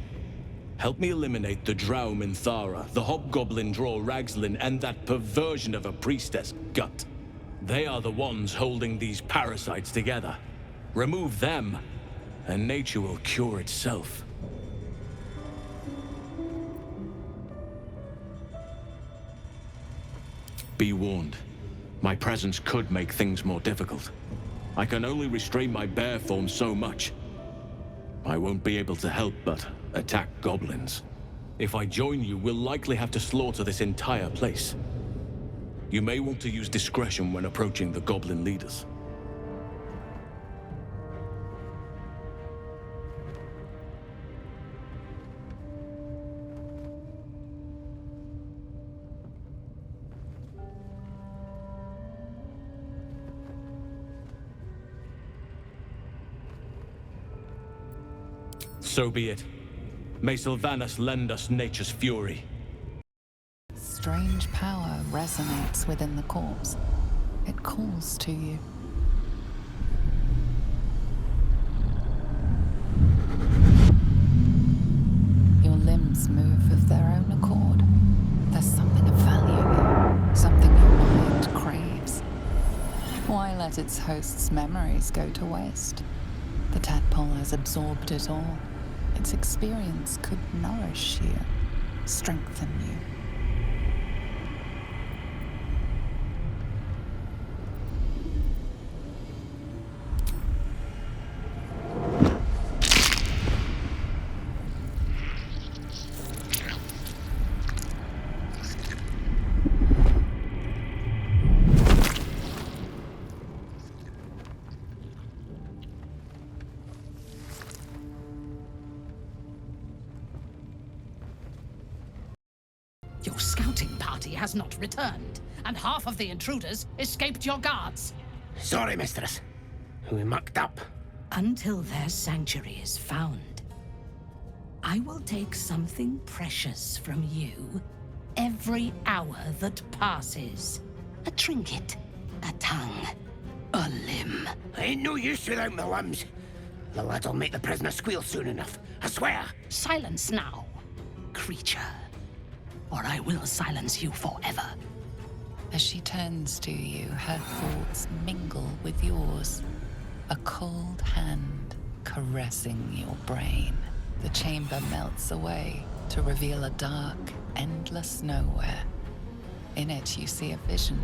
[SPEAKER 6] Help me eliminate the Drow Minthara, the Hobgoblin Draw Ragslin, and that perversion of a priestess gut. They are the ones holding these parasites together. Remove them, and nature will cure itself. Be warned. My presence could make things more difficult. I can only restrain my bear form so much. I won't be able to help but attack goblins. If I join you, we'll likely have to slaughter this entire place. You may want to use discretion when approaching the goblin leaders. So be it. May Sylvanas lend us nature's fury.
[SPEAKER 1] Strange power resonates within the corpse. It calls to you. Your limbs move of their own accord. There's something of value, something your mind craves. Why let its host's memories go to waste? The tadpole has absorbed it all. Its experience could nourish you, strengthen you.
[SPEAKER 19] Your scouting party has not returned, and half of the intruders escaped your guards.
[SPEAKER 20] Sorry, mistress. We mucked up.
[SPEAKER 19] Until their sanctuary is found, I will take something precious from you every hour that passes. A trinket, a tongue, a limb.
[SPEAKER 20] Ain't no use without my limbs. The lad'll make the prisoner squeal soon enough, I swear.
[SPEAKER 19] Silence now, creature, or I will silence you forever.
[SPEAKER 1] As she turns to you, her thoughts mingle with yours. A cold hand caressing your brain. The chamber melts away to reveal a dark, endless nowhere. In it, you see a vision.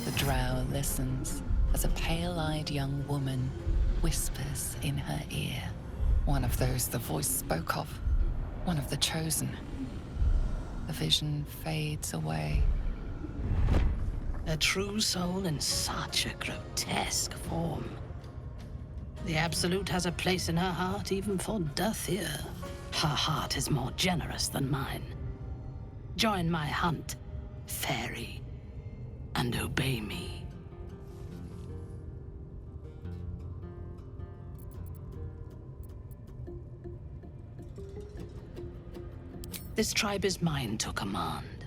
[SPEAKER 1] The drow listens as a pale-eyed young woman whispers in her ear. One of those the voice spoke of. One of the chosen. The vision fades away.
[SPEAKER 19] A true soul in such a grotesque form. The Absolute has a place in her heart even for Dathir. Her heart is more generous than mine. Join my hunt, fairy, and obey me. This tribe is mine to command.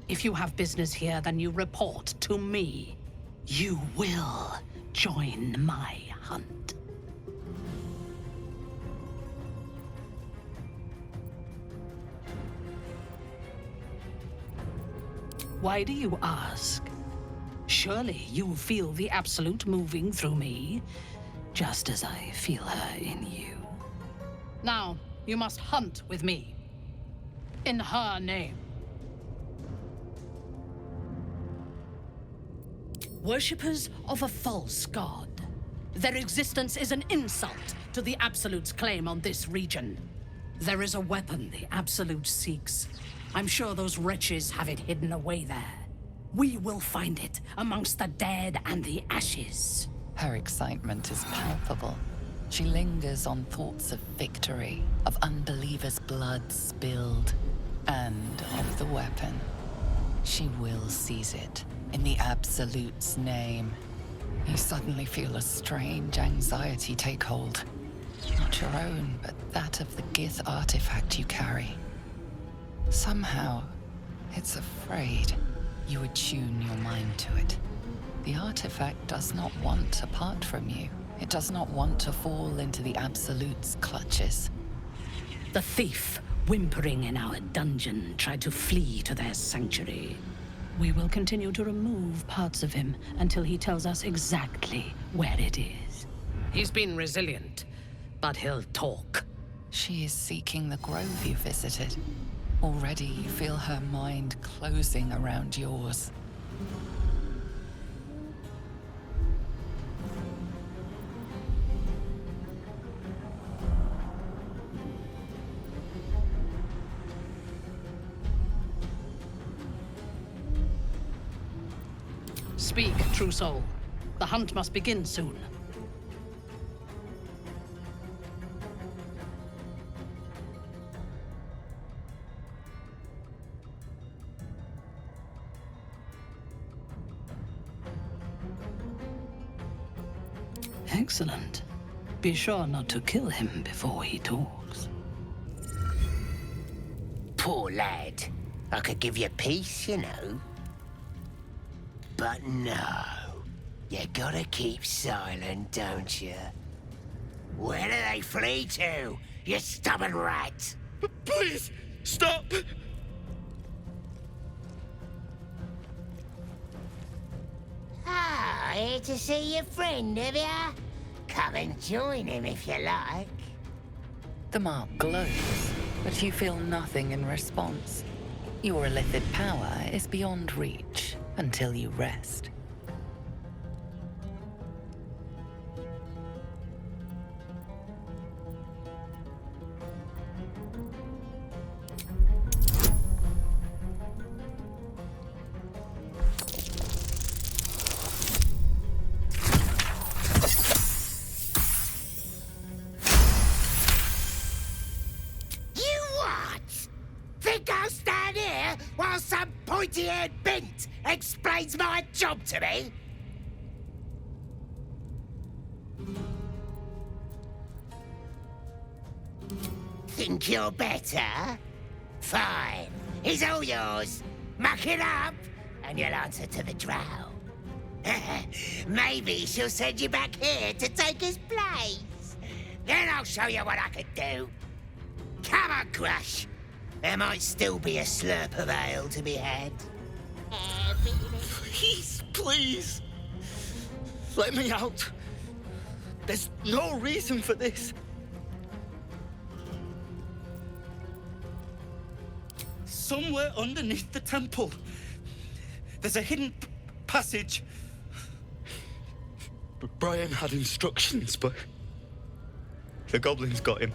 [SPEAKER 19] If you have business here, then you report to me. You will join my hunt. Why do you ask? Surely you feel the Absolute moving through me, just as I feel her in you. Now, you must hunt with me.
[SPEAKER 9] in her name.
[SPEAKER 21] Worshippers of a false god. Their existence is an insult to the Absolute's claim on this region. There is a weapon the Absolute seeks. I'm sure those wretches have it hidden away there. We will find it amongst the dead and the ashes.
[SPEAKER 1] Her excitement is palpable. She lingers on thoughts of victory, of unbelievers' blood spilled, and of the weapon. She will seize it, in the Absolute's name. You suddenly feel a strange anxiety take hold. Not your own, but that of the Gith artifact you carry. Somehow, it's afraid. You attune your mind to it. The artifact does not want to part from you. It does not want to fall into the Absolute's clutches.
[SPEAKER 21] The thief, whimpering in our dungeon, tried to flee to their sanctuary. We will continue to remove parts of him until he tells us exactly where it is. He's been resilient, but he'll talk.
[SPEAKER 1] She is seeking the grove you visited. Already you feel her mind closing around yours.
[SPEAKER 21] Speak, true soul. The hunt must begin soon. Excellent. Be sure not to kill him before he talks.
[SPEAKER 20] Poor lad. I could give you peace, you know. But no. You gotta keep silent, don't you? Where do they flee to, you stubborn rat?
[SPEAKER 6] Please, stop!
[SPEAKER 20] Ah, here to see your friend, have ya? Come and join him if you like.
[SPEAKER 1] The mark glows, but you feel nothing in response. Your illithid power is beyond reach until you rest.
[SPEAKER 20] Pointy-haired bint explains my job to me. Think you're better? Fine. He's all yours. Muck it up, and you'll answer to the drow. Maybe she'll send you back here to take his place. Then I'll show you what I can do. Come on, Crush. There might still be a slurp of ale to be had.
[SPEAKER 6] Please, please. Let me out. There's no reason for this. Somewhere underneath the temple, there's a hidden passage. Brian had instructions, but the goblins got him.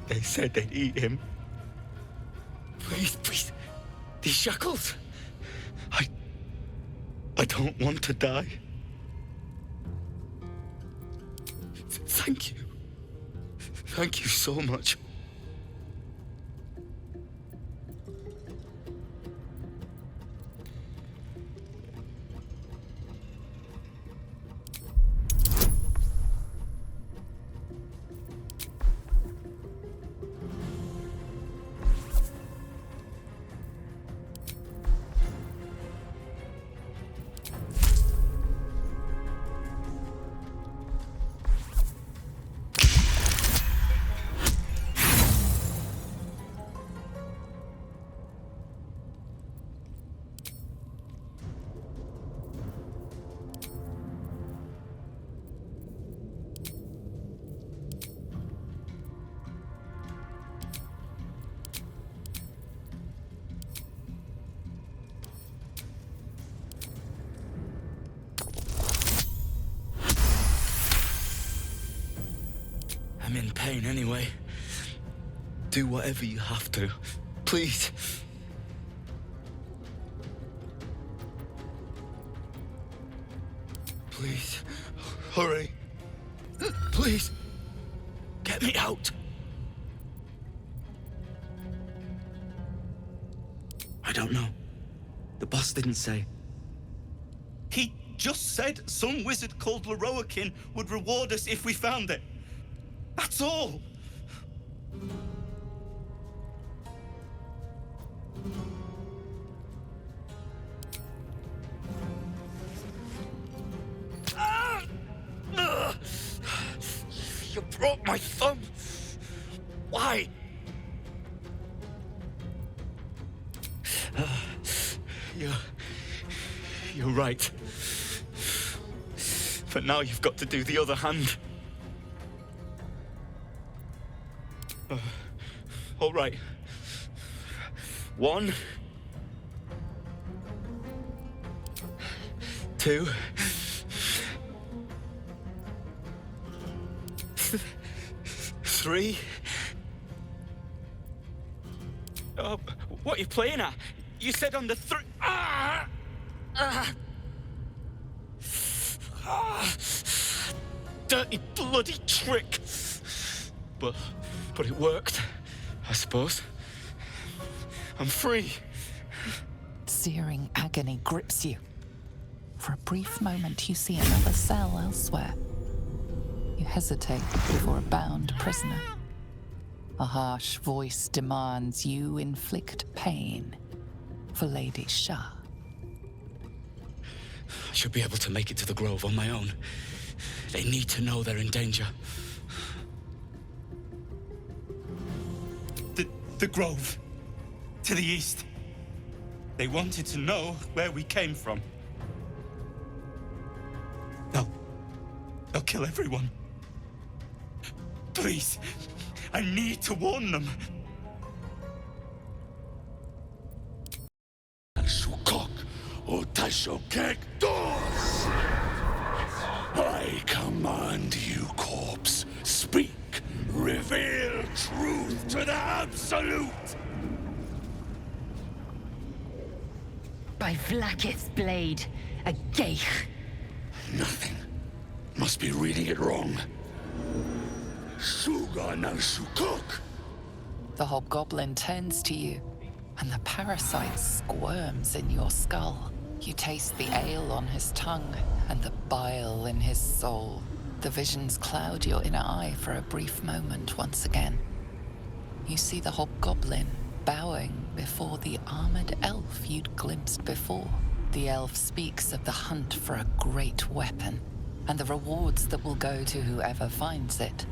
[SPEAKER 6] They said they'd eat him. Please, please. These shackles. I don't want to die. Thank you. Thank you so much. pain anyway. Do whatever you have to. Please. Please. Hurry. Please. Get me out. I don't know. The boss didn't say.
[SPEAKER 4] He just said some wizard called Leroakin would reward us if we found it. That's all.
[SPEAKER 6] You broke my thumb. Why? You're right. But now you've got to do the other hand. All right. 1, 2, 3. What are you playing at? You said on the 3. Dirty bloody trick. But it worked, I suppose. I'm free.
[SPEAKER 1] Searing agony grips you. For a brief moment, you see another cell elsewhere. You hesitate before a bound prisoner. A harsh voice demands you inflict pain for Lady Shah.
[SPEAKER 6] I should be able to make it to the Grove on my own. They need to know they're in danger.
[SPEAKER 4] The Grove. To the east. They wanted to know where we came from. They'll kill everyone. Please, I need to warn them.
[SPEAKER 17] I command you, corpse. Speak. Reveal truth to the Absolute.
[SPEAKER 2] By Vlaakith's blade, a geich.
[SPEAKER 17] Nothing. Must be reading it wrong. Suga no Sukuk.
[SPEAKER 1] The hobgoblin turns to you, and the parasite squirms in your skull. You taste the ale on his tongue and the bile in his soul. The visions cloud your inner eye for a brief moment once again. You see the hobgoblin bowing before the armored elf you'd glimpsed before. The elf speaks of the hunt for a great weapon, and the rewards that will go to whoever finds it.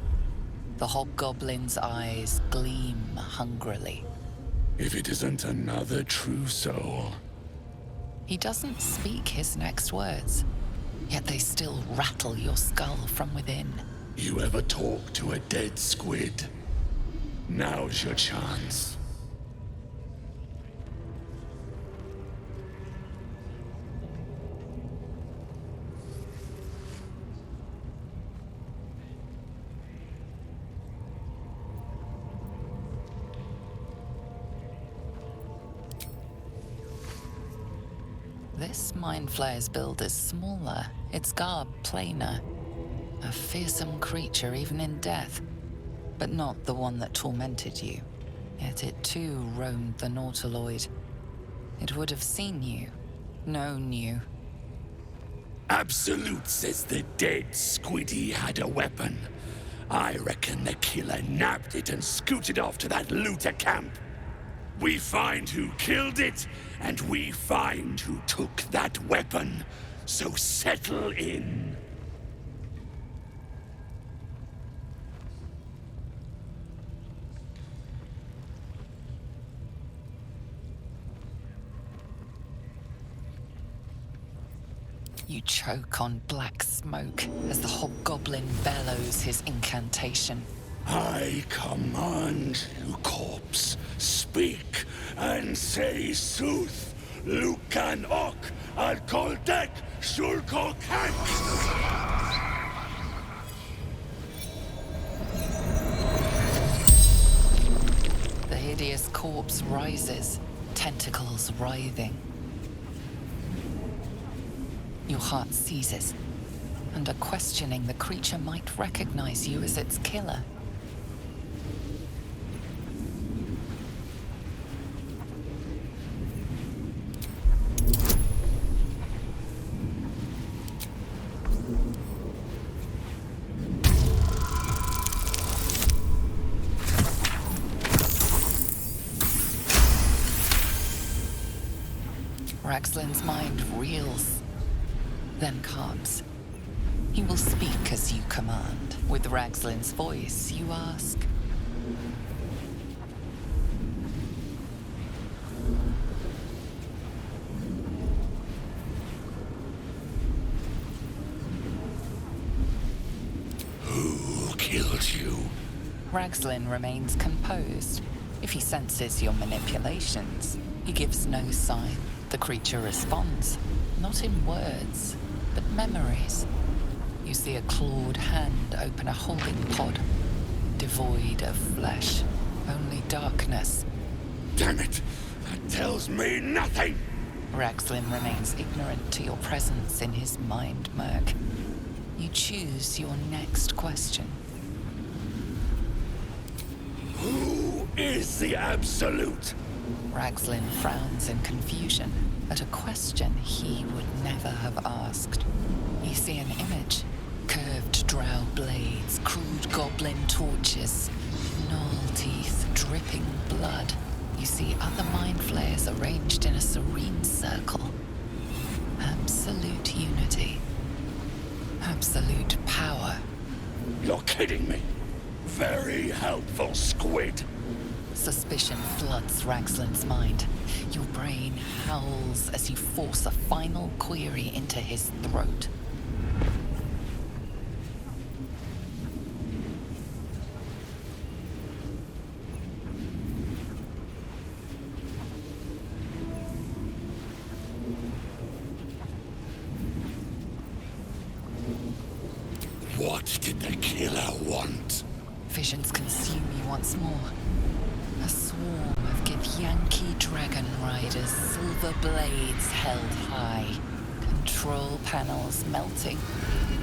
[SPEAKER 1] The hobgoblin's eyes gleam hungrily.
[SPEAKER 17] If it isn't another true soul.
[SPEAKER 1] He doesn't speak his next words, yet they still rattle your skull from within.
[SPEAKER 17] You ever talk to a dead squid? Now's your chance.
[SPEAKER 1] This Mind Flayer's build is smaller, its garb plainer. A fearsome creature even in death, but not the one that tormented you. Yet it too roamed the Nautiloid. It would have seen you, known you.
[SPEAKER 17] Absolute says the dead squiddy had a weapon. I reckon the killer nabbed it and scooted off to that looter camp. We find who killed it, and we find who took that weapon. So settle in.
[SPEAKER 1] You choke on black smoke as the hobgoblin bellows his incantation.
[SPEAKER 17] I command you, corpse, speak and say sooth. Lucan ok al koldek shulko kank.
[SPEAKER 1] hideous corpse rises, tentacles writhing. Your heart seizes, and are questioning the creature might recognize you as its killer. Raxlin's mind reels, then calms. He will speak as you command. With Raxlin's voice, you ask.
[SPEAKER 6] Who killed you?
[SPEAKER 1] Raxlin remains composed. If he senses your manipulations, he gives no sign. The creature responds, not in words, but memories. You see a clawed hand open a holding pod, devoid of flesh, only darkness.
[SPEAKER 6] Damn it! That tells me nothing!
[SPEAKER 1] Raxlin remains ignorant to your presence in his mind murk. You choose your next question.
[SPEAKER 6] Who is the Absolute?
[SPEAKER 1] Raxlin frowns in confusion at a question he would never have asked. You see an image. Curved drow blades, crude goblin torches, gnoll teeth dripping blood. You see other mind flayers arranged in a serene circle. Absolute unity. Absolute power.
[SPEAKER 6] You're kidding me. Very helpful, squid.
[SPEAKER 1] Suspicion floods Raxlin's mind. Your brain howls as you force a final query into his throat.
[SPEAKER 6] What did the killer want?
[SPEAKER 1] Visions consume you once more. A swarm of Githyanki dragon riders, silver blades held high, control panels melting,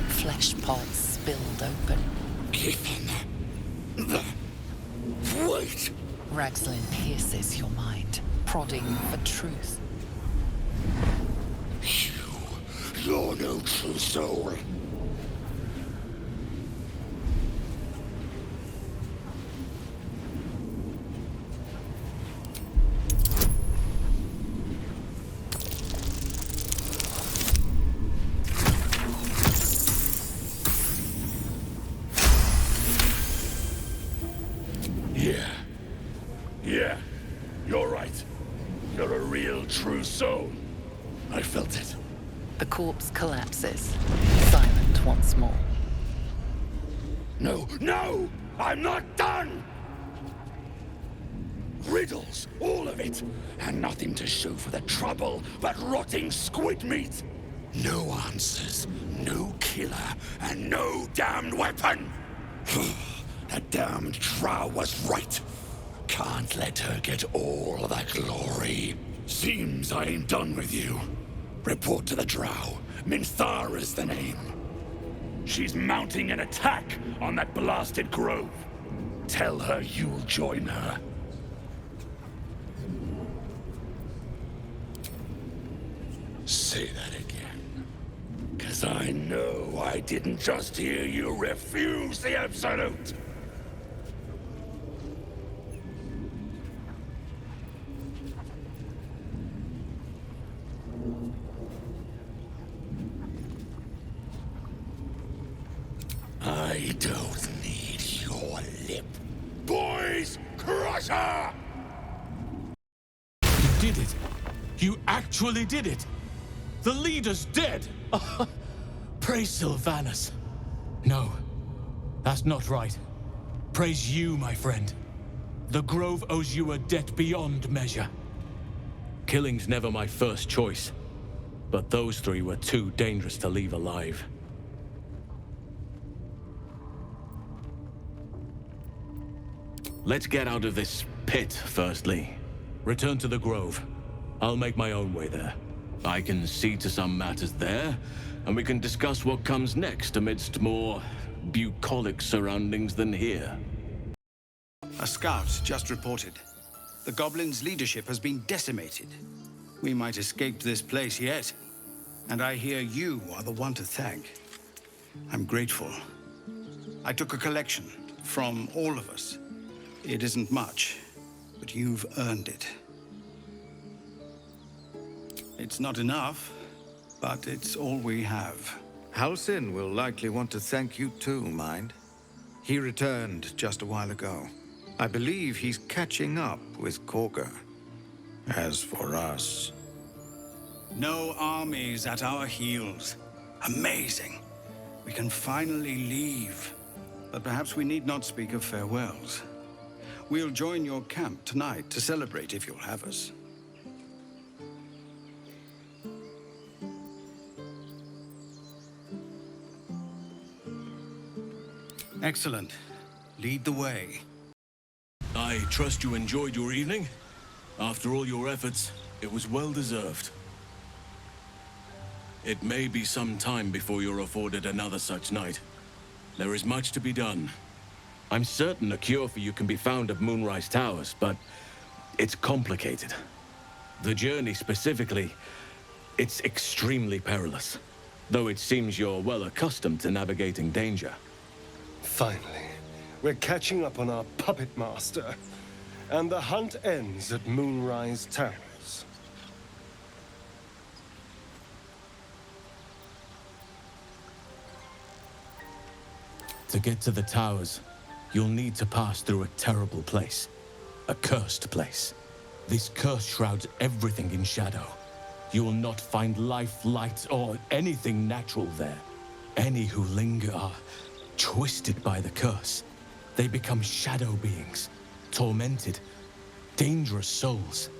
[SPEAKER 1] flesh pods spilled open.
[SPEAKER 6] Given the... Wait!
[SPEAKER 1] Raxlin pierces your mind, prodding for truth.
[SPEAKER 6] You're no true soul. Yeah, you're right. You're a real true soul. I felt it.
[SPEAKER 1] The corpse collapses, silent once more.
[SPEAKER 6] No! I'm not done! Riddles, all of it, and nothing to show for the trouble but rotting squid meat. No answers, no killer, and no damned weapon. That damned drow was right. Can't let her get all the glory. Seems I ain't done with you. Report to the drow. Minthara's the name. She's mounting an attack on that blasted grove. Tell her you'll join her. Say that again. 'Cause I know I didn't just hear you refuse the Absolute. I don't need your lip. Boys, crush her!
[SPEAKER 12] You did it. You actually did it. The leader's dead. Praise Sylvanas. No, that's not right. Praise you, my friend. The Grove owes you a debt beyond measure. Killing's never my first choice, but those three were too dangerous to leave alive. Let's get out of this pit, firstly. Return to the Grove. I'll make my own way there. I can see to some matters there, and we can discuss what comes next amidst more bucolic surroundings than here.
[SPEAKER 14] A scout just reported. The goblins' leadership has been decimated. We might escape this place yet. And I hear you are the one to thank. I'm grateful. I took a collection from all of us. It isn't much, but you've earned it. It's not enough, but it's all we have.
[SPEAKER 8] Halsin will likely want to thank you too, Mind. He returned just a while ago. I believe he's catching up with Korga. As for us...
[SPEAKER 14] No armies at our heels. Amazing. We can finally leave. But perhaps we need not speak of farewells. We'll join your camp tonight to celebrate if you'll have us. Excellent. Lead the way.
[SPEAKER 12] I trust you enjoyed your evening. After all your efforts, it was well deserved. It may be some time before you're afforded another such night. There is much to be done. I'm certain a cure for you can be found at Moonrise Towers, but it's complicated. The journey specifically, it's extremely perilous, though it seems you're well accustomed to navigating danger.
[SPEAKER 3] Finally, we're catching up on our puppet master, and the hunt ends at Moonrise Towers.
[SPEAKER 12] To get to the towers, you'll need to pass through a terrible place. A cursed place. This curse shrouds everything in shadow. You will not find life, light, or anything natural there. Any who linger are twisted by the curse. They become shadow beings, tormented, dangerous souls.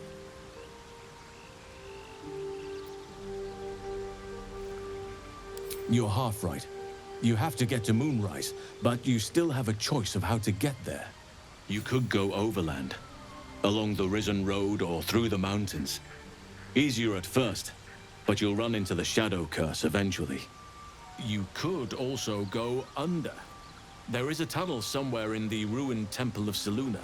[SPEAKER 12] You're half right. You have to get to Moonrise, but you still have a choice of how to get there. You could go overland, along the Risen Road or through the mountains. Easier at first, but you'll run into the Shadow Curse eventually. You could also go under. There is a tunnel somewhere in the ruined Temple of Selûne.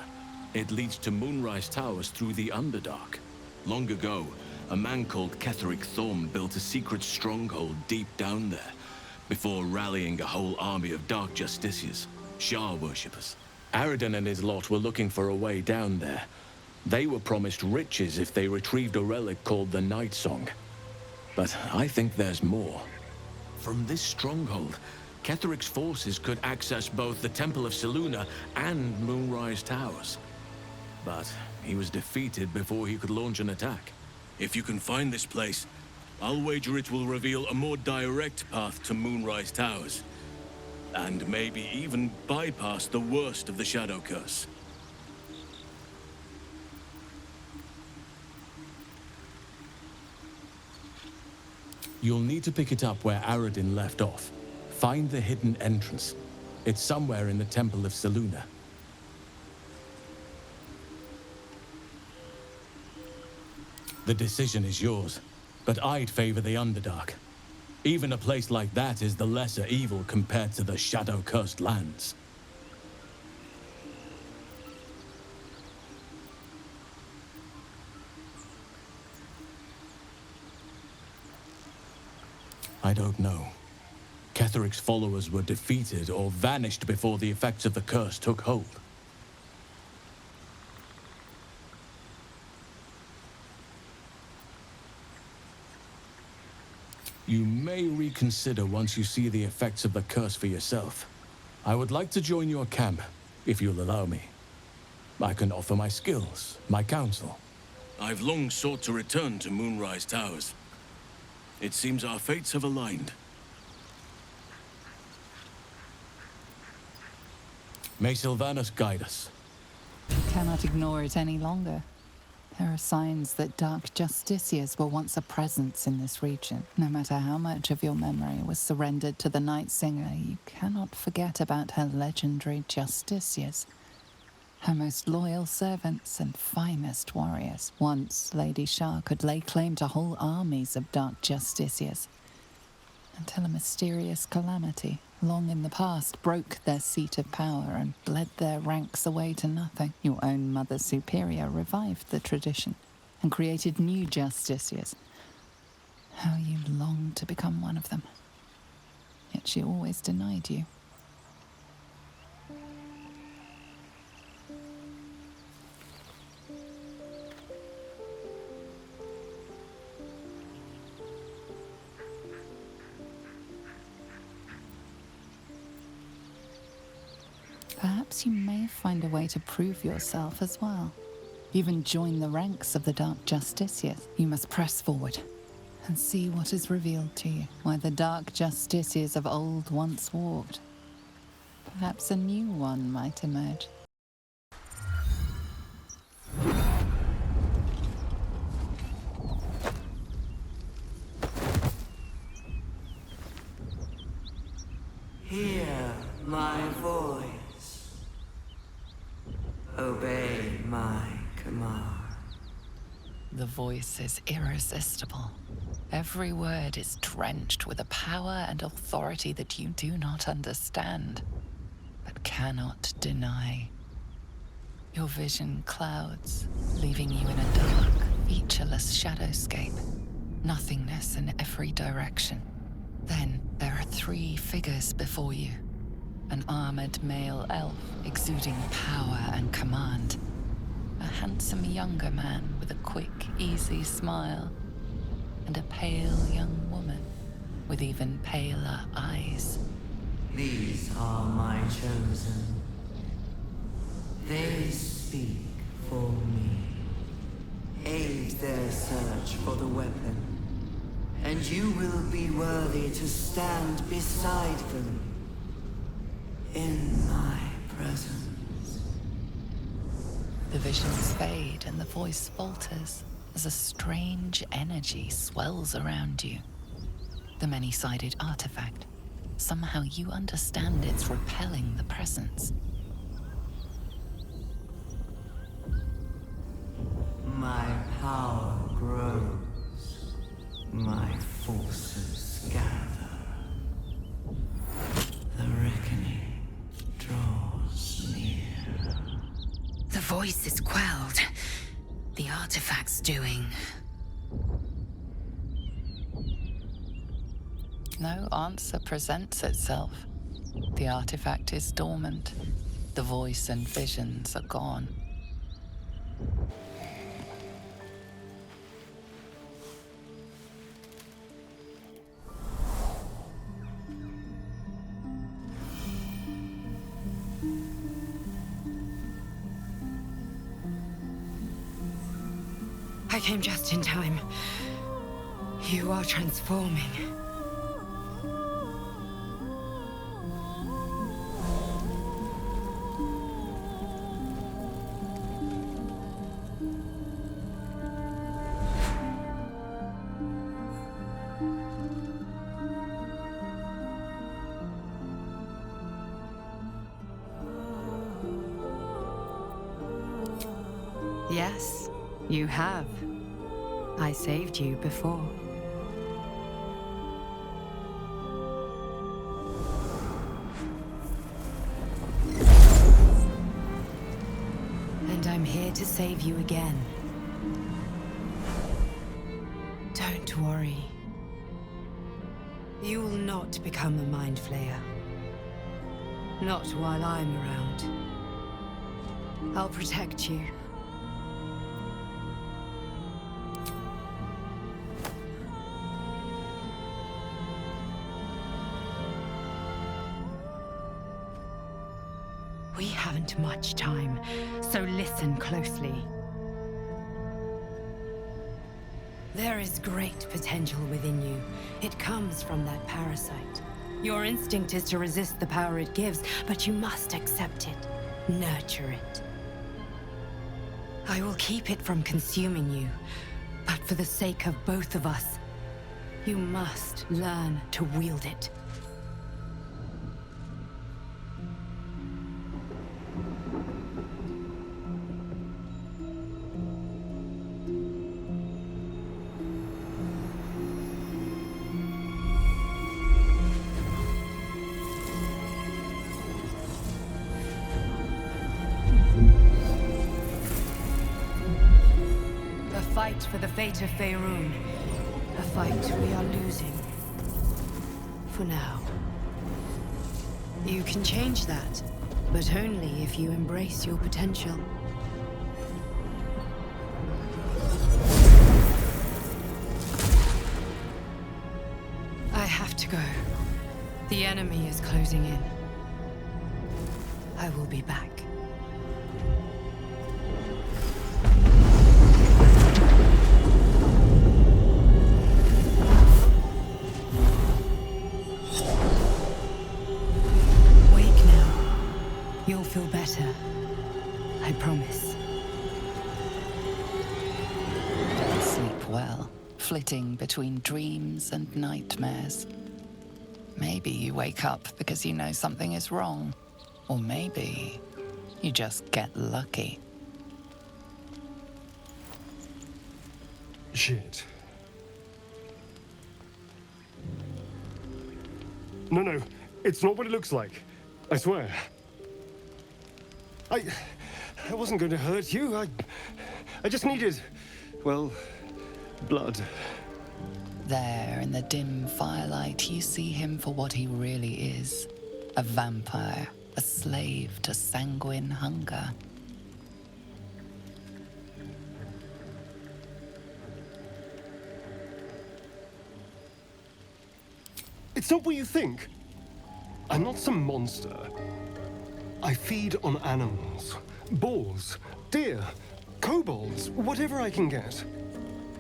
[SPEAKER 12] It leads to Moonrise Towers through the Underdark. Long ago, a man called Ketheric Thorm built a secret stronghold deep down there, before rallying a whole army of Dark Justiciars, Shah worshippers. Aradin and his lot were looking for a way down there. They were promised riches if they retrieved a relic called the Night Song. But I think there's more. From this stronghold, Ketheric's forces could access both the Temple of Selûne and Moonrise Towers. But he was defeated before he could launch an attack. If you can find this place, I'll wager it will reveal a more direct path to Moonrise Towers. And maybe even bypass the worst of the Shadow Curse. You'll need to pick it up where Aradin left off. Find the hidden entrance. It's somewhere in the Temple of Selûne. The decision is yours, but I'd favor the Underdark. Even a place like that is the lesser evil compared to the shadow-cursed lands. I don't know. Ketheric's followers were defeated or vanished before the effects of the curse took hold. You may reconsider once you see the effects of the curse for yourself. I would like to join your camp, if you'll allow me. I can offer my skills, my counsel. I've long sought to return to Moonrise Towers. It seems our fates have aligned. May Sylvanas guide us.
[SPEAKER 1] You cannot ignore it any longer. There are signs that Dark Justiciars were once a presence in this region. No matter how much of your memory was surrendered to the Night Singer, you cannot forget about her legendary Justiciars. her most loyal servants and finest warriors. Once, Lady Shah could lay claim to whole armies of dark justiciars, until a mysterious calamity, long in the past, broke their seat of power and bled their ranks away to nothing. Your own Mother Superior revived the tradition and created new justiciars. How you longed to become one of them. Yet she always denied you. Perhaps you may find a way to prove yourself as well. Even join the ranks of the Dark Justiciars. You must press forward and see what is revealed to you. Why the Dark Justiciars of old once walked. Perhaps a new one might emerge.
[SPEAKER 13] Hear my voice. Obey my command.
[SPEAKER 1] The voice is irresistible. Every word is drenched with a power and authority that you do not understand, but cannot deny. Your vision clouds, leaving you in a dark, featureless shadowscape. Nothingness in every direction. Then there are 3 figures before you. An armored male elf exuding power and command. A handsome younger man with a quick, easy smile. And a pale young woman with even paler eyes.
[SPEAKER 13] These are my chosen. They speak for me. Aid their search for the weapon, and you will be worthy to stand beside them in my presence.
[SPEAKER 1] The visions fade and the voice falters as a strange energy swells around you. The many-sided artifact. Somehow you understand it's repelling the presence.
[SPEAKER 13] My power grows. My forces gather. The reckoning draws near.
[SPEAKER 1] The voice is quelled. The artifact's doing. No answer presents itself. The artifact is dormant. The voice and visions are gone.
[SPEAKER 11] I came just in time. You are transforming. Yes, you have. I saved you before. And I'm here to save you again. Don't worry. You will not become a Mind Flayer. Not while I'm around. I'll protect you. We haven't much time, so listen closely. There is great potential within you. It comes from that parasite. Your instinct is to resist the power it gives, but you must accept it, nurture it. I will keep it from consuming you, but for the sake of both of us, you must learn to wield it. fight for the fate of Faerun. A fight we are losing. For now. You can change that, but only if you embrace your potential. I have to go. The enemy is closing in. I will be back. Wake now. You'll feel better. I promise.
[SPEAKER 1] Don't sleep well, flitting between dreams and nightmares. Maybe you wake up because you know something is wrong. Or maybe you just get lucky.
[SPEAKER 16] Shit. No, it's not what it looks like. I swear. I wasn't going to hurt you. I just needed, well, blood.
[SPEAKER 1] There, in the dim firelight, you see him for what he really is. A vampire, a slave to sanguine hunger.
[SPEAKER 16] It's not what you think. I'm not some monster. I feed on animals. Boars, deer, kobolds, whatever I can get.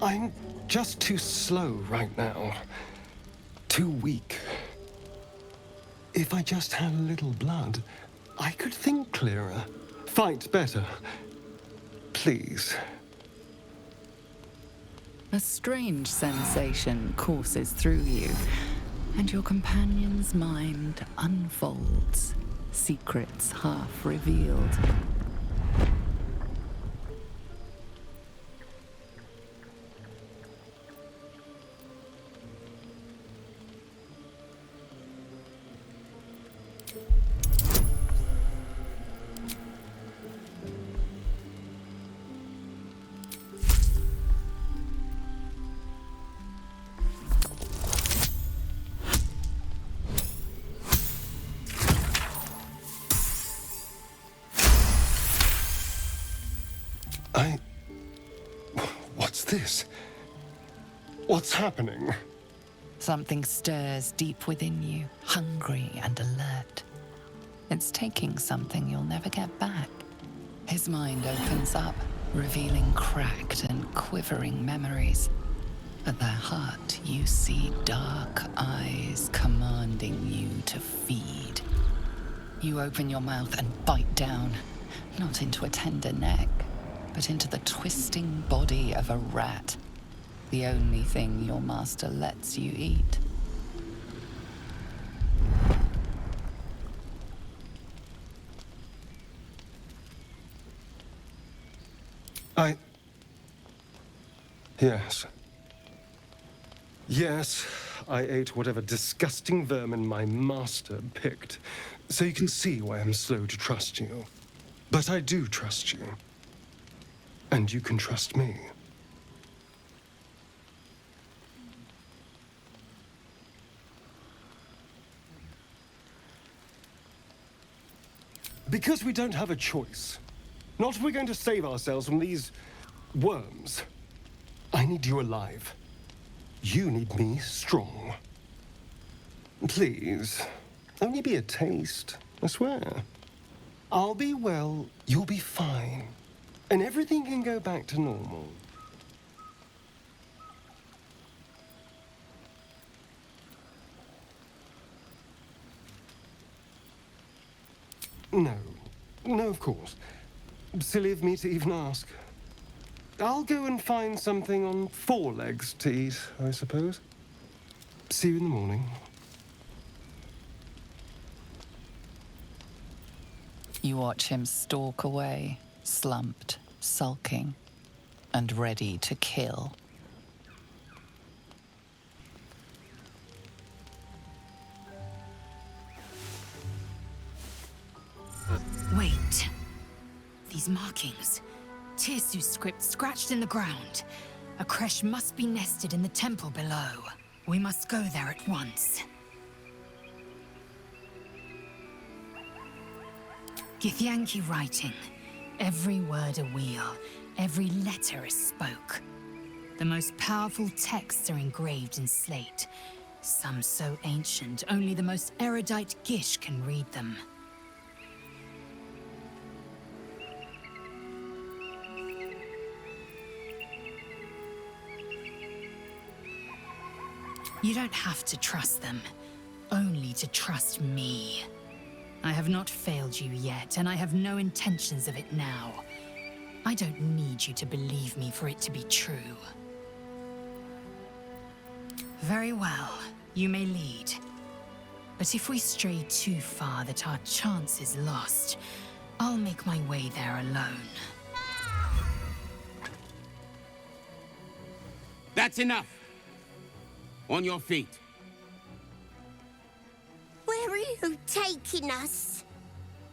[SPEAKER 16] I'm just too slow right now. Too weak. If I just had a little blood, I could think clearer, fight better. Please.
[SPEAKER 1] A strange sensation courses through you, and your companion's mind unfolds, secrets half revealed.
[SPEAKER 16] What's this? What's happening?
[SPEAKER 1] Something stirs deep within you, hungry and alert. It's taking something you'll never get back. His mind opens up, revealing cracked and quivering memories. At their heart, you see dark eyes commanding you to feed. You open your mouth and bite down, not into a tender neck, but into the twisting body of a rat. The only thing your master lets you eat.
[SPEAKER 16] Yes, I ate whatever disgusting vermin my master picked, so you can see why I'm slow to trust you. But I do trust you. And you can trust me. Because we don't have a choice. Not if we're going to save ourselves from these worms. I need you alive. You need me strong. Please, only be a taste, I swear. I'll be well, you'll be fine. And everything can go back to normal. No, of course. Silly of me to even ask. I'll go and find something on 4 legs to eat, I suppose. See you in the morning.
[SPEAKER 1] You watch him stalk away, slumped, sulking, and ready to kill.
[SPEAKER 18] Wait. These markings. Tirsu's script scratched in the ground. A creche must be nested in the temple below. We must go there at once. Githyanki writing. Every word a wheel, every letter a spoke. The most powerful texts are engraved in slate. Some so ancient, only the most erudite Gish can read them. You don't have to trust them, only to trust me. I have not failed you yet, and I have no intentions of it now. I don't need you to believe me for it to be true. Very well, you may lead. But if we stray too far that our chance is lost, I'll make my way there alone.
[SPEAKER 5] That's enough! On your feet.
[SPEAKER 22] Where are you taking us?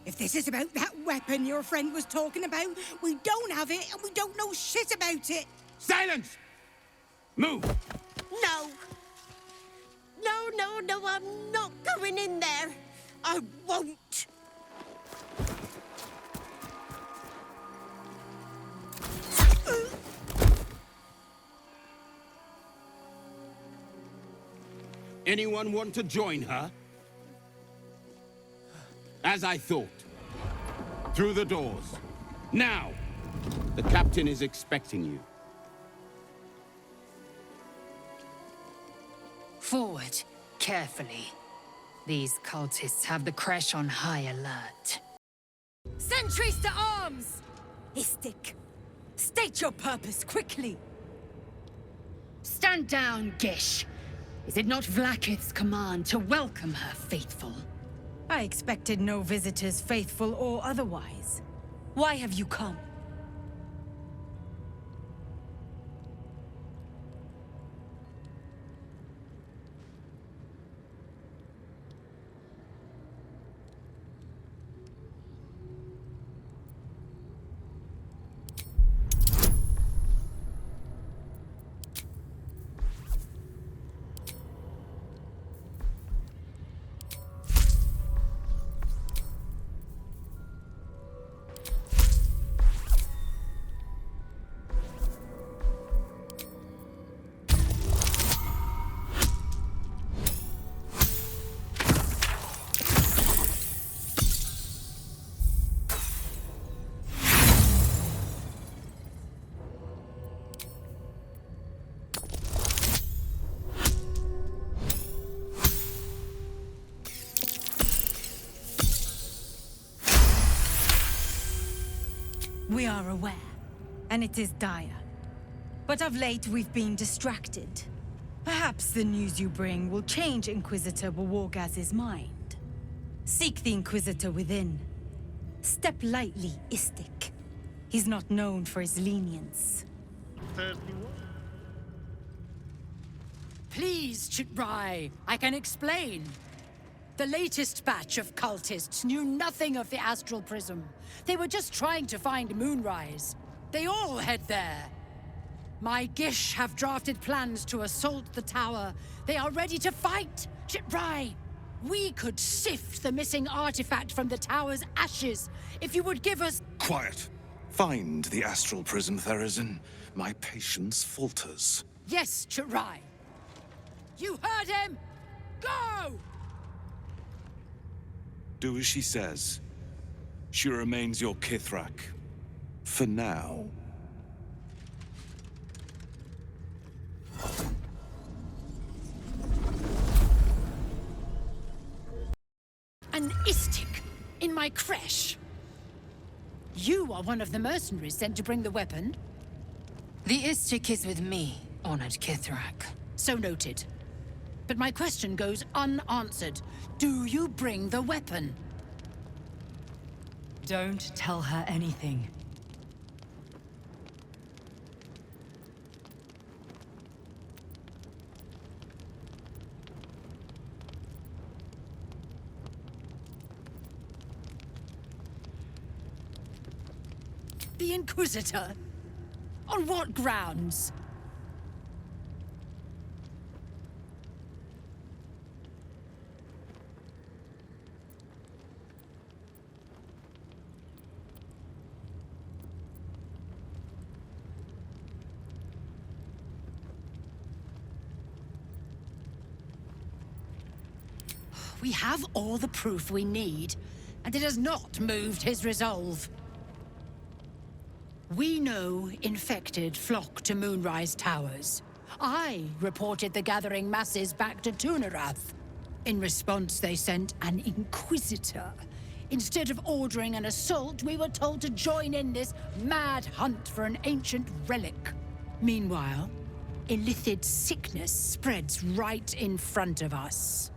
[SPEAKER 23] If this is about that weapon your friend was talking about, we don't have it and we don't know shit about it.
[SPEAKER 5] Silence! Move!
[SPEAKER 22] No. No, I'm not going in there. I won't.
[SPEAKER 5] Anyone want to join her? As I thought. Through the doors. Now! The captain is expecting you.
[SPEAKER 18] Forward, carefully. These cultists have the creche on high alert.
[SPEAKER 10] Sentries to arms! Istik, state your purpose quickly.
[SPEAKER 18] Stand down, Gish. Is it not Vlaakith's command to welcome her faithful?
[SPEAKER 10] I expected no visitors, faithful or otherwise. Why have you come? We are aware, and it is dire. But of late, we've been distracted. Perhaps the news you bring will change Inquisitor Bawargaz's mind. Seek the Inquisitor within. Step lightly, Istik. He's not known for his lenience.
[SPEAKER 21] Please, Chitrai, I can explain. The latest batch of cultists knew nothing of the Astral Prism. They were just trying to find Moonrise. They all head there. My Gish have drafted plans to assault the tower. They are ready to fight, Chitrai. We could sift the missing artifact from the tower's ashes if you would give us—
[SPEAKER 24] Quiet. Find the Astral Prism, Therizin. My patience falters.
[SPEAKER 21] Yes, Chitrai. You heard him! Go!
[SPEAKER 24] Do as she says. She remains your Kithrak. For now.
[SPEAKER 21] An Istik in my creche. You are one of the mercenaries sent to bring the weapon.
[SPEAKER 18] The Istik is with me, honored Kithrak.
[SPEAKER 21] So noted. But my question goes unanswered. Do you bring the weapon?
[SPEAKER 10] Don't tell her anything.
[SPEAKER 21] The Inquisitor? On what grounds? We have all the proof we need, and it has not moved his resolve. We know infected flock to Moonrise Towers. I reported the gathering masses back to Tunarath. In response, they sent an Inquisitor. Instead of ordering an assault, we were told to join in this mad hunt for an ancient relic. Meanwhile, illithid sickness spreads right in front of us.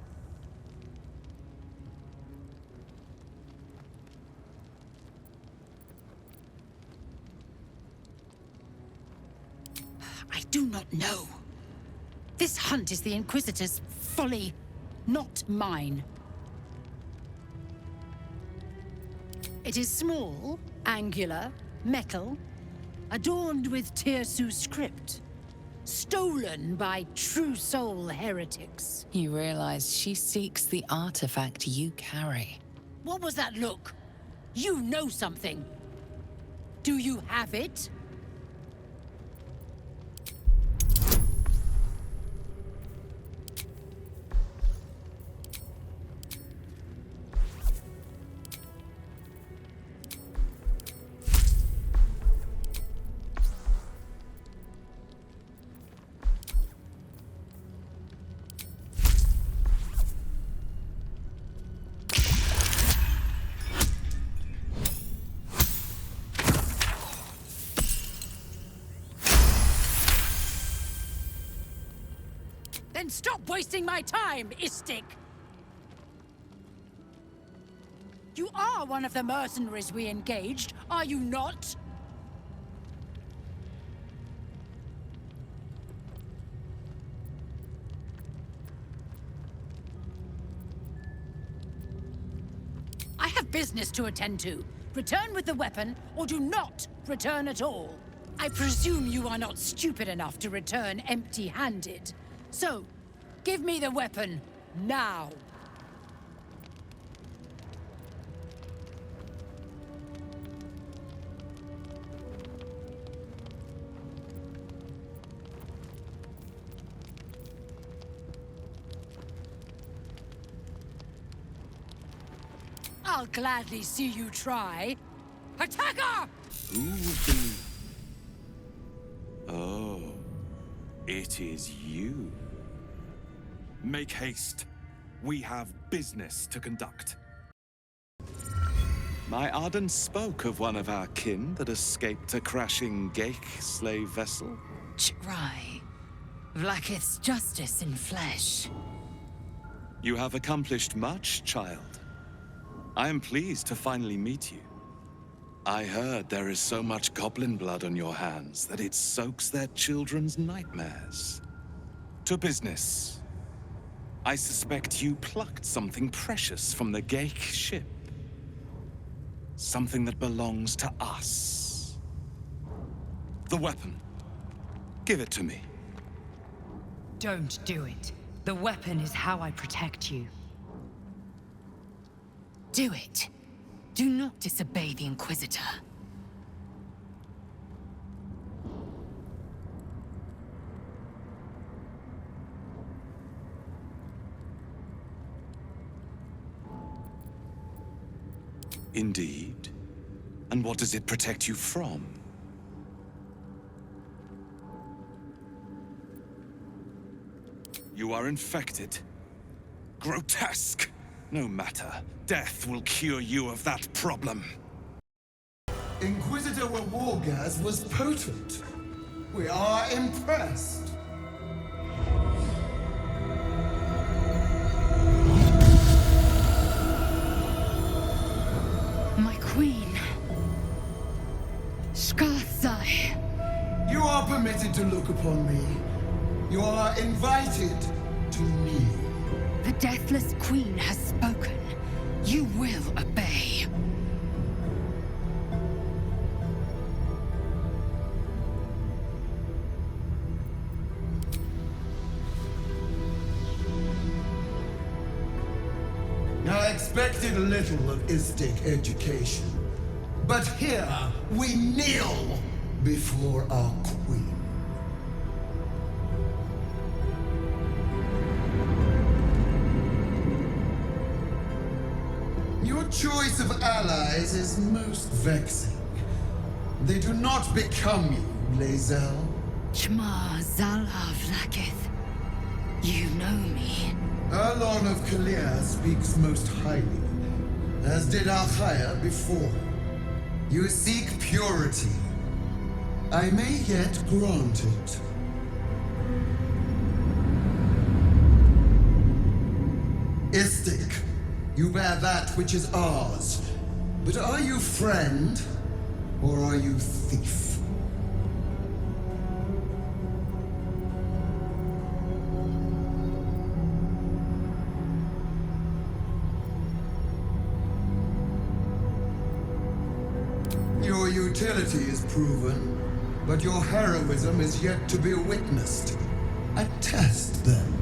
[SPEAKER 21] I do not know. This hunt is the Inquisitor's folly, not mine. It is small, angular, metal, adorned with Tirsu script. Stolen by true soul heretics.
[SPEAKER 1] You realize she seeks the artifact you carry.
[SPEAKER 21] What was that look? You know something. Do you have it? Then stop wasting my time, Istik! You are one of the mercenaries we engaged, are you not? I have business to attend to. Return with the weapon, or do not return at all. I presume you are not stupid enough to return empty-handed. So, give me the weapon, now! I'll gladly see you try. Attacker!
[SPEAKER 24] Who would be... Oh, it is you. Make haste. We have business to conduct. My Arden spoke of one of our kin that escaped a crashing Geik slave vessel.
[SPEAKER 18] Try. Vlaakith's justice in flesh.
[SPEAKER 24] You have accomplished much, child. I am pleased to finally meet you. I heard there is so much goblin blood on your hands that it soaks their children's nightmares. To business. I suspect you plucked something precious from the Geik ship. Something that belongs to us. The weapon. Give it to me.
[SPEAKER 18] Don't do it. The weapon is how I protect you. Do it. Do not disobey the Inquisitor.
[SPEAKER 24] Indeed. And what does it protect you from? You are infected. Grotesque. No matter. Death will cure you of that problem.
[SPEAKER 7] Inquisitor Wargas was potent. We are impressed.
[SPEAKER 18] My queen. Skarsai.
[SPEAKER 7] You are permitted to look upon me. You are invited to kneel.
[SPEAKER 18] The Deathless Queen has spoken. You will obey.
[SPEAKER 7] I expected a little of Istik education. But here, we kneel before our queen. choice of allies is most vexing. They do not become you, Lae'zel.
[SPEAKER 18] Shma Zalav Lakith. You know me.
[SPEAKER 7] Erlon of Kalir speaks most highly, as did Alchaya before. You seek purity. I may yet grant it. Istik, you bear that which is ours. But are you friend, or are you thief? Your utility is proven, but your heroism is yet to be witnessed. A test, then,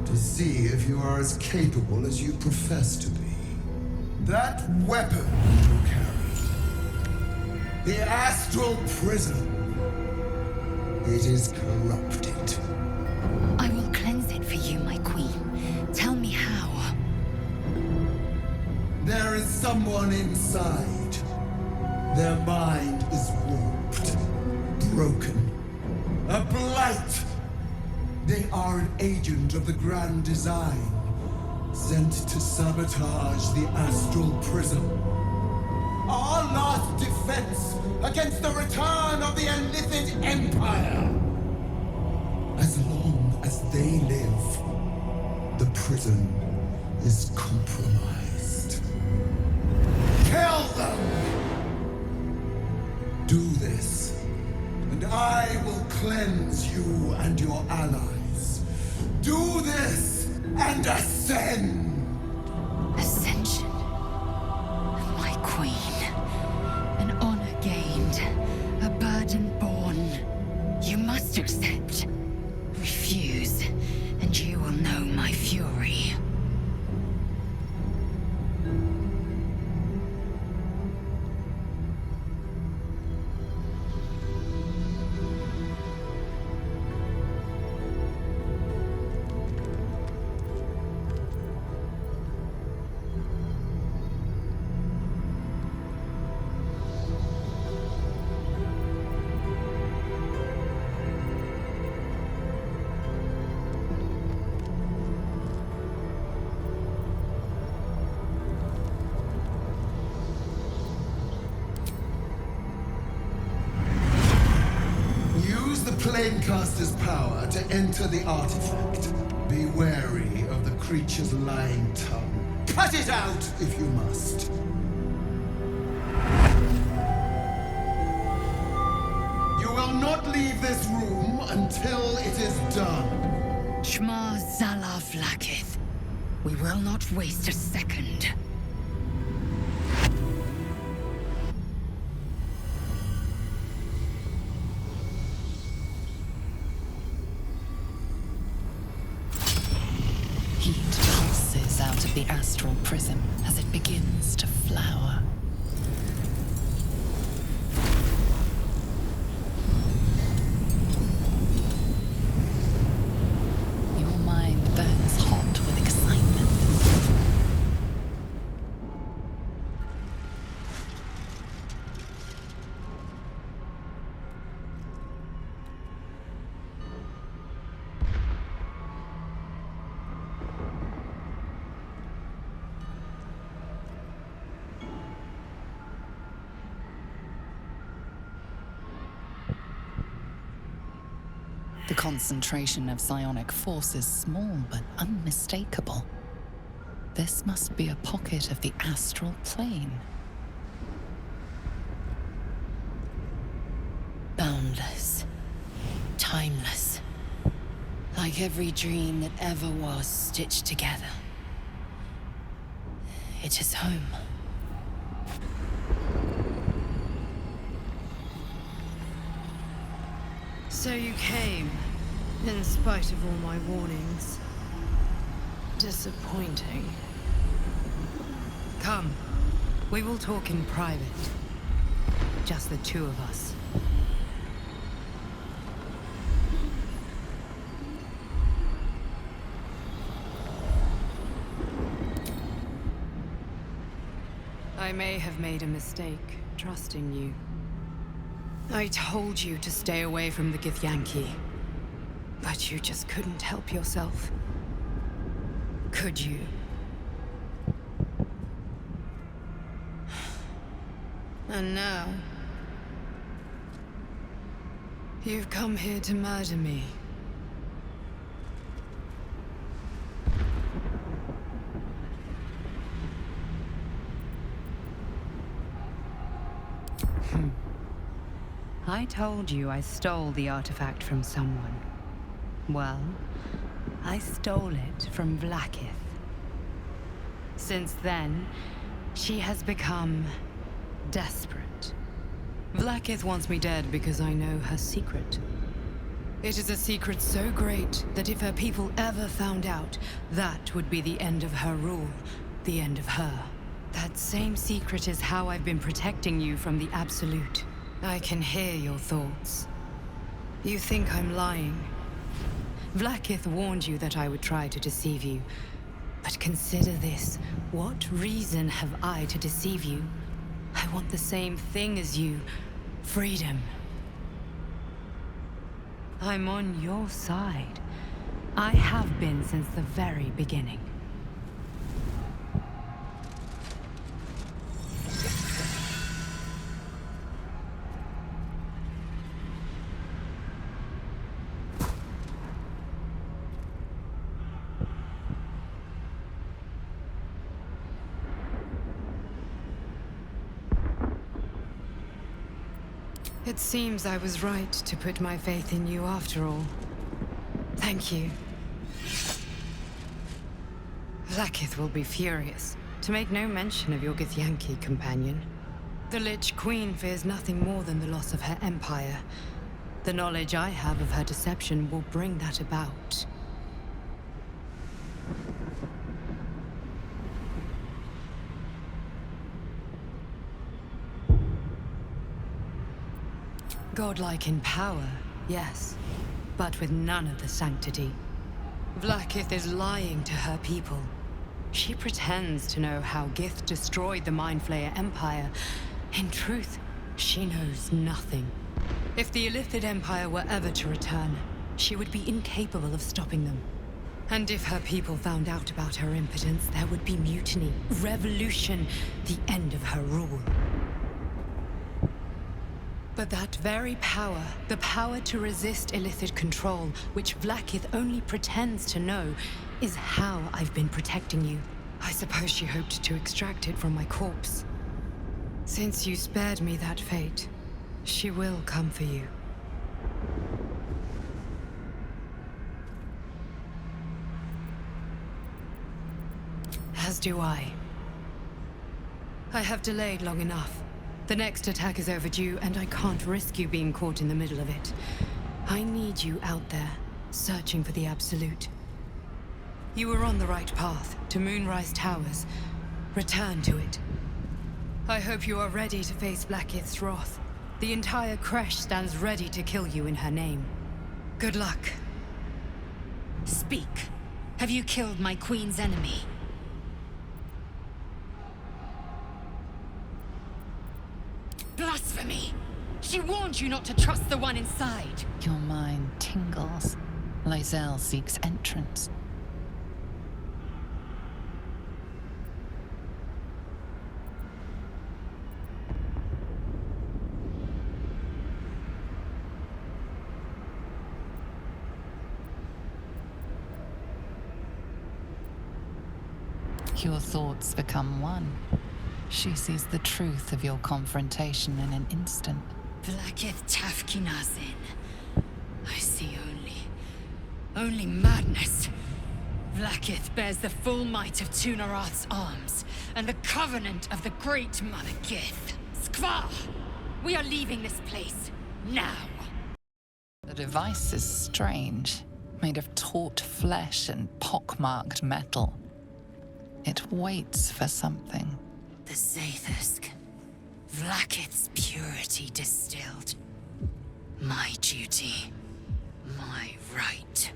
[SPEAKER 7] to see if you are as capable as you profess to be. That weapon you carry, the astral prism, it is corrupted.
[SPEAKER 18] I will cleanse it for you, my queen. Tell me how.
[SPEAKER 7] There is someone inside. Their mind is warped, broken, a blight. They are an agent of the Grand Design, sent to sabotage the Astral Prism. Our last defense against the return of the Illithid Empire. As long as they live, the prison is compromised. Kill them! Do this, and I will cleanse you and your allies. Do this, and ascend!
[SPEAKER 18] Ascension. My queen. An honor gained. A burden borne. You must accept. Refuse, and you will know my fury.
[SPEAKER 7] Planecaster's power to enter the artifact. Be wary of the creature's lying tongue. Cut it out if you must. You will not leave this room until it is done.
[SPEAKER 18] Shma Zalav Lakith. We will not waste a second.
[SPEAKER 1] Out of the astral prism as it begins to flower. Your mind burns hot with excitement. The concentration of psionic force is small but unmistakable. This must be a pocket of the astral plane.
[SPEAKER 11] Boundless. Timeless. Like every dream that ever was stitched together. It is home.
[SPEAKER 10] So you came, in spite of all my warnings. Disappointing. Come, we will talk in private. Just the two of us.
[SPEAKER 11] I may have made a mistake trusting you. I told you to stay away from the Githyanki, but you just couldn't help yourself. Could you? And now, you've come here to murder me. I told you I stole the artifact from someone. Well, I stole it from Vlaakith. Since then, she has become desperate. Vlaakith wants me dead because I know her secret. It is a secret so great that if her people ever found out, that would be the end of her rule, the end of her. That same secret is how I've been protecting you from the Absolute. I can hear your thoughts. You think I'm lying. Vlaakith warned you that I would try to deceive you. But consider this. What reason have I to deceive you? I want the same thing as you. Freedom. I'm on your side. I have been since the very beginning. It seems I was right to put my faith in you after all. Thank you. Vlaakith will be furious, to make no mention of your Githyanki companion. The Lich Queen fears nothing more than the loss of her empire. The knowledge I have of her deception will bring that about. Godlike in power, yes, but with none of the sanctity. Vlaakith is lying to her people. She pretends to know how Gith destroyed the Mind Flayer Empire. In truth, she knows nothing. If the Illithid Empire were ever to return, she would be incapable of stopping them. And if her people found out about her impotence, there would be mutiny, revolution, the end of her rule. But that very power, the power to resist Illithid control, which Vlaakith only pretends to know, is how I've been protecting you. I suppose she hoped to extract it from my corpse. Since you spared me that fate, she will come for you. As do I. I have delayed long enough. The next attack is overdue, and I can't risk you being caught in the middle of it. I need you out there, searching for the Absolute. You were on the right path, to Moonrise Towers. Return to it. I hope you are ready to face Vlaakith's wrath. The entire Kresh stands ready to kill you in her name. Good luck.
[SPEAKER 2] Speak. Have you killed my queen's enemy? Blasphemy! She warned you not to trust the one inside.
[SPEAKER 1] Your mind tingles. Loisel seeks entrance. Your thoughts become one. She sees the truth of your confrontation in an instant.
[SPEAKER 2] Vlaakith Tafkinazin. I see only madness. Vlaakith bears the full might of Tunarath's arms, and the covenant of the great Mother Gith. Skvar! We are leaving this place, now!
[SPEAKER 1] The device is strange, made of taut flesh and pockmarked metal. It waits for something.
[SPEAKER 2] The Zaithusk. Vlaakith's purity distilled. My duty. My right.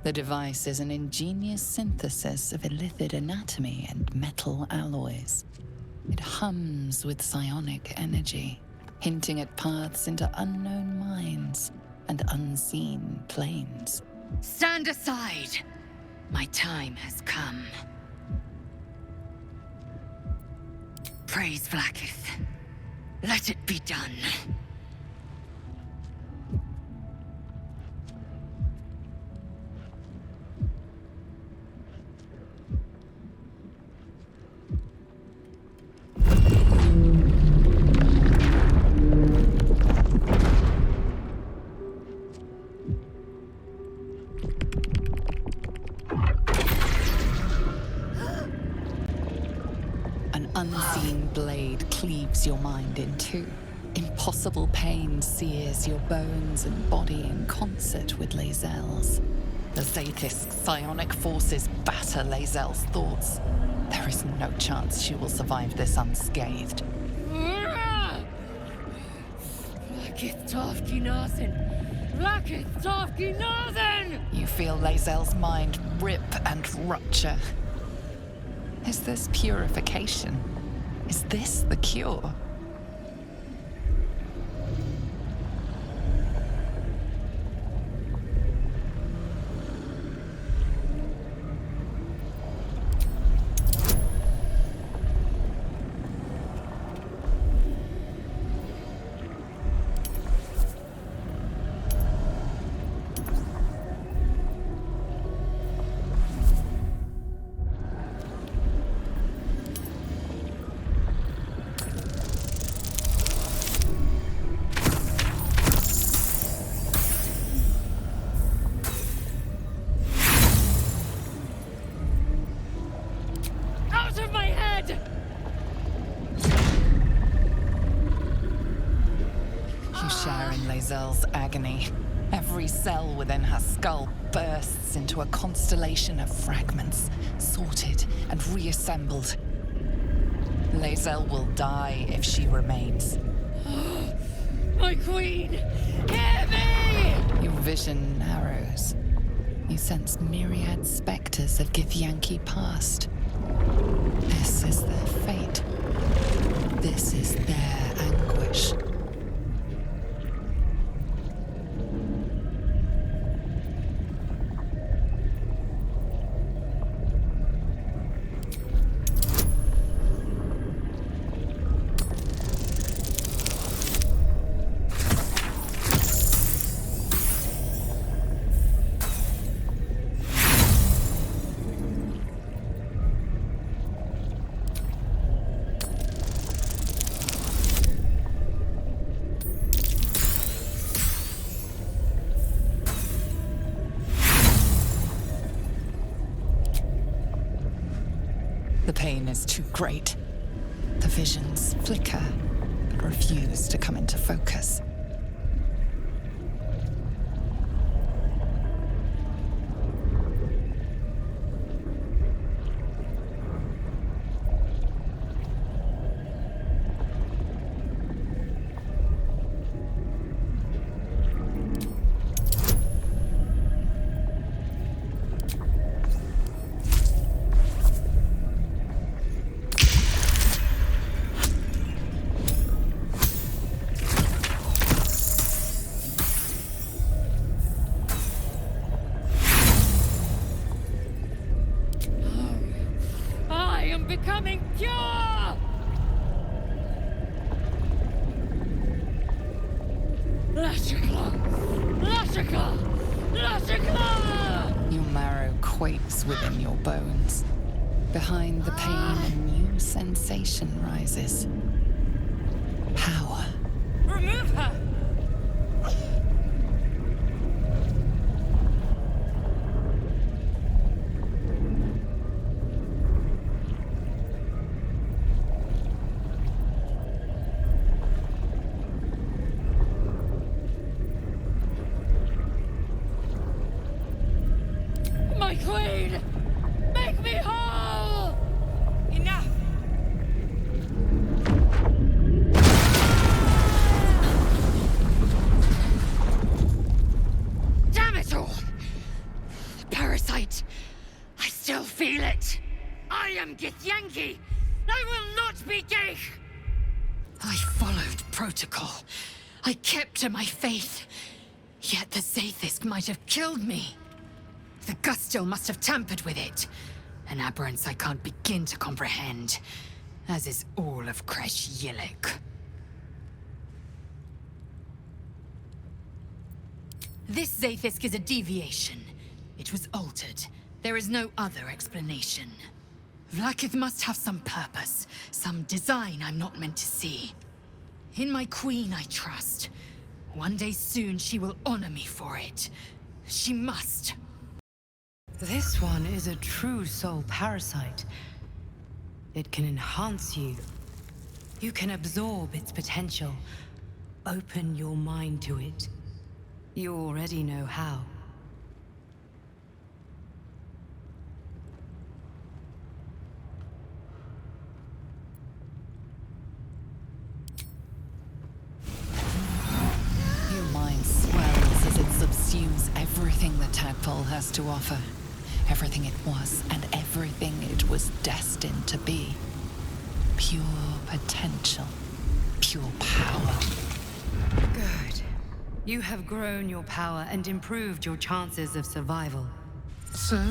[SPEAKER 1] The device is an ingenious synthesis of illithid anatomy and metal alloys. It hums with psionic energy, hinting at paths into unknown minds and unseen planes.
[SPEAKER 18] Stand aside! My time has come. Praise Vlaakith. Let it be done.
[SPEAKER 1] Unseen blade cleaves your mind in two. Impossible pain sears your bones and body in concert with Lae'zel's. The Zaithist's psionic forces batter Lae'zel's thoughts. There is no chance she will survive this unscathed. You feel Lae'zel's mind rip and rupture. Is this purification? Is this the cure? Lae'zel's agony. Every cell within her skull bursts into a constellation of fragments, sorted and reassembled. Lae'zel will die if she remains.
[SPEAKER 18] My queen! Hear me!
[SPEAKER 1] Your vision narrows. You sense myriad specters of Githyanki past. This is their fate. This is their anguish. The pain is too great. The visions flicker, but refuse to come into focus.
[SPEAKER 18] Becoming pure!
[SPEAKER 1] Your marrow quakes within your bones. Behind the pain, a new sensation rises. Power.
[SPEAKER 18] Remove her! My queen! Make me whole!
[SPEAKER 23] Enough!
[SPEAKER 2] Enki! I will not be gay!
[SPEAKER 18] I followed protocol. I kept to my faith. Yet the Zaithisk might have killed me. The Gustil must have tampered with it. An aberrance I can't begin to comprehend, as is all of Kresh Yilik. This Zaithisk is a deviation. It was altered. There is no other explanation. Vlaakith must have some purpose, some design I'm not meant to see. In my queen I trust. One day soon she will honor me for it. She must.
[SPEAKER 11] This one is a true soul parasite. It can enhance you. You can absorb its potential. Open your mind to it. You already know how.
[SPEAKER 1] Your mind swells as it subsumes everything the tadpole has to offer. Everything it was and everything it was destined to be. Pure potential. Pure power.
[SPEAKER 11] Good. You have grown your power and improved your chances of survival.
[SPEAKER 16] So,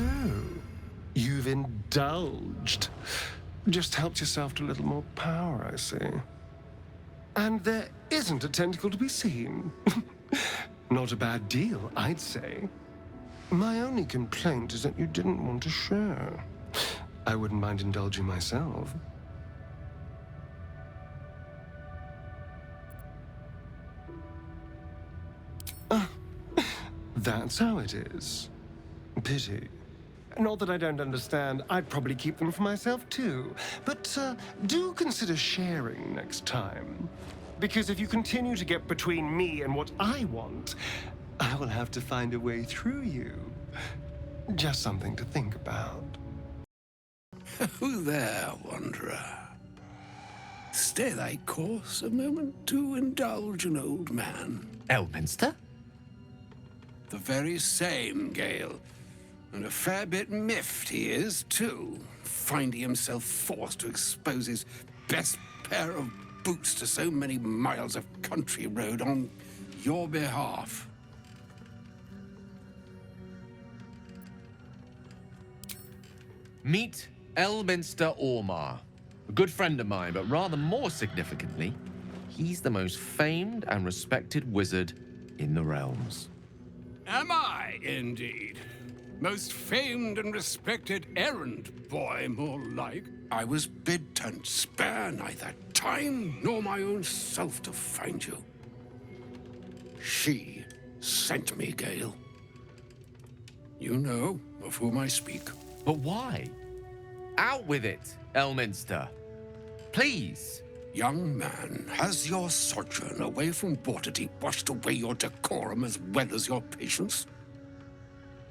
[SPEAKER 16] you've indulged. Just helped yourself to a little more power, I see. And there isn't a tentacle to be seen. Not a bad deal, I'd say. My only complaint is that you didn't want to share. I wouldn't mind indulging myself. That's how it is. Pity. Not that I don't understand. I'd probably keep them for myself too. But do consider sharing next time. Because if you continue to get between me and what I want, I will have to find a way through you. Just something to think about.
[SPEAKER 5] Who there, wanderer? Stay thy course a moment to indulge an old man.
[SPEAKER 9] Elminster?
[SPEAKER 5] The very same, Gale. And a fair bit miffed he is, too, finding himself forced to expose his best pair of boots to so many miles of country road on your behalf.
[SPEAKER 9] Meet Elminster Ormar. A good friend of mine, but rather more significantly, he's the most famed and respected wizard in the realms.
[SPEAKER 5] Am I, indeed? Most famed and respected errand boy, more like. I was bid to spare neither time nor my own self to find you. She sent me, Gale. You know of whom I speak.
[SPEAKER 9] But why? Out with it, Elminster. Please.
[SPEAKER 5] Young man, has your sojourn away from Waterdeep washed away your decorum as well as your patience?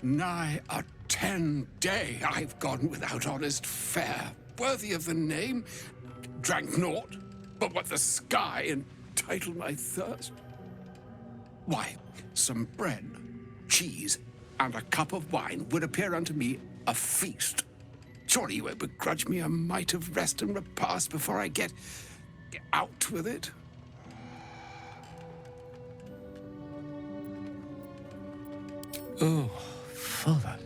[SPEAKER 5] Nigh a 10-day I've gone without honest fare, worthy of the name. Drank naught, but what the sky entitled my thirst. Why, some bread, cheese, and a cup of wine would appear unto me a feast. Surely you won't begrudge me a mite of rest and repast before I get out with it?
[SPEAKER 9] Oh, for the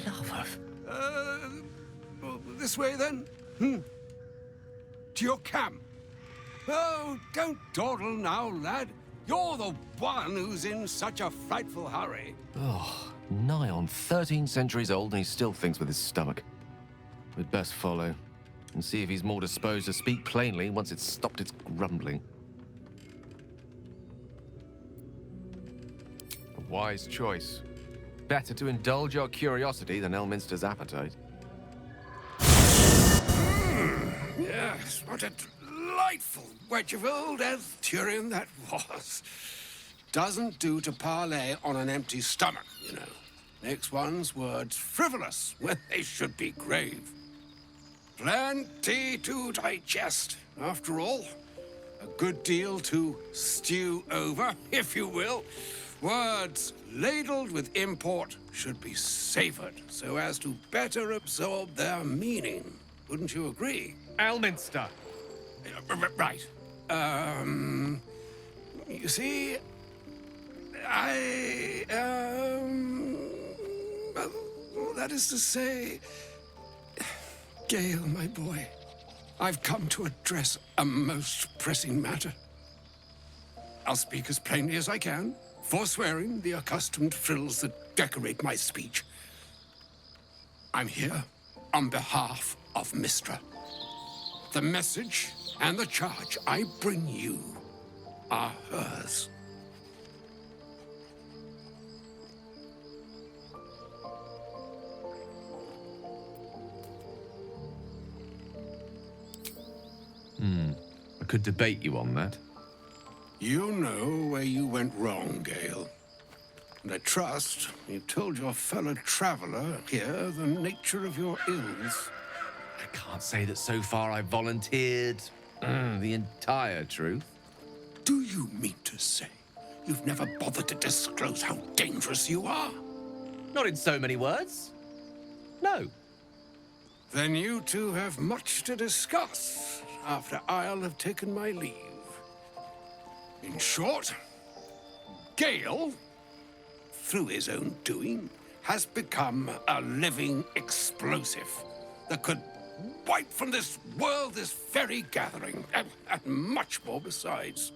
[SPEAKER 9] love of...
[SPEAKER 5] This way, then? To your camp. Oh, don't dawdle now, lad. You're the one who's in such a frightful hurry.
[SPEAKER 9] Oh, nigh on 13 centuries old and he still thinks with his stomach. We'd best follow and see if he's more disposed to speak plainly once it's stopped its grumbling. A wise choice. Better to indulge your curiosity than Elminster's appetite.
[SPEAKER 5] Yes, what a delightful wedge of old Arthurian that was. Doesn't do to parley on an empty stomach, you know. Makes one's words frivolous when they should be grave. Plenty to digest, after all. A good deal to stew over, if you will. Words ladled with import should be savored so as to better absorb their meaning. Wouldn't you agree?
[SPEAKER 9] Elminster.
[SPEAKER 5] Right. You see, well, that is to say, Gale, my boy, I've come to address a most pressing matter. I'll speak as plainly as I can, forswearing the accustomed frills that decorate my speech. I'm here on behalf of Mystra. The message and the charge I bring you are hers.
[SPEAKER 9] I could debate you on that.
[SPEAKER 5] You know where you went wrong, Gale. And I trust you told your fellow traveler here the nature of your ills.
[SPEAKER 9] I can't say that so far I've volunteered the entire truth.
[SPEAKER 5] Do you mean to say you've never bothered to disclose how dangerous you are?
[SPEAKER 9] Not in so many words. No.
[SPEAKER 5] Then you two have much to discuss after I'll have taken my leave. In short, Gale, through his own doing, has become a living explosive that could wipe from this world this very gathering, and much more besides.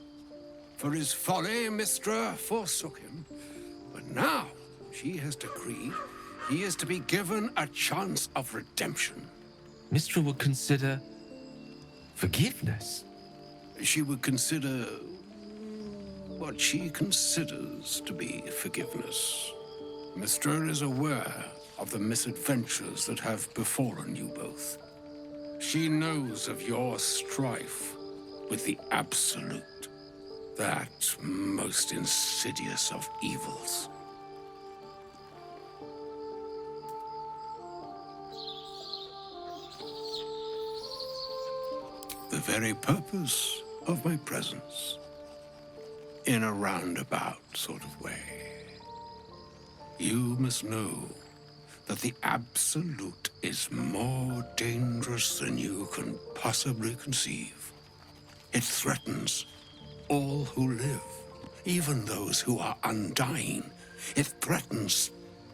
[SPEAKER 5] For his folly, Mystra forsook him. But now she has decreed he is to be given a chance of redemption.
[SPEAKER 9] Mystra would consider forgiveness.
[SPEAKER 5] She would consider what she considers to be forgiveness. Mystra is aware of the misadventures that have befallen you both. She knows of your strife with the Absolute, that most insidious of evils. The very purpose of my presence, in a roundabout sort of way. You must know that the Absolute is more dangerous than you can possibly conceive. It threatens all who live, even those who are undying. It threatens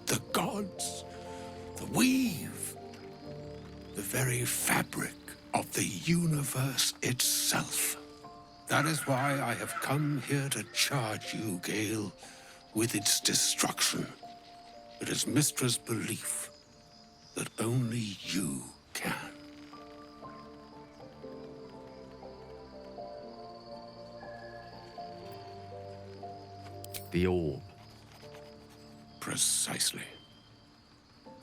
[SPEAKER 5] the gods, the weave, the very fabric of the universe itself. That is why I have come here to charge you, Gale, with its destruction. It is Mystra's belief that only you can.
[SPEAKER 9] The orb.
[SPEAKER 5] Precisely.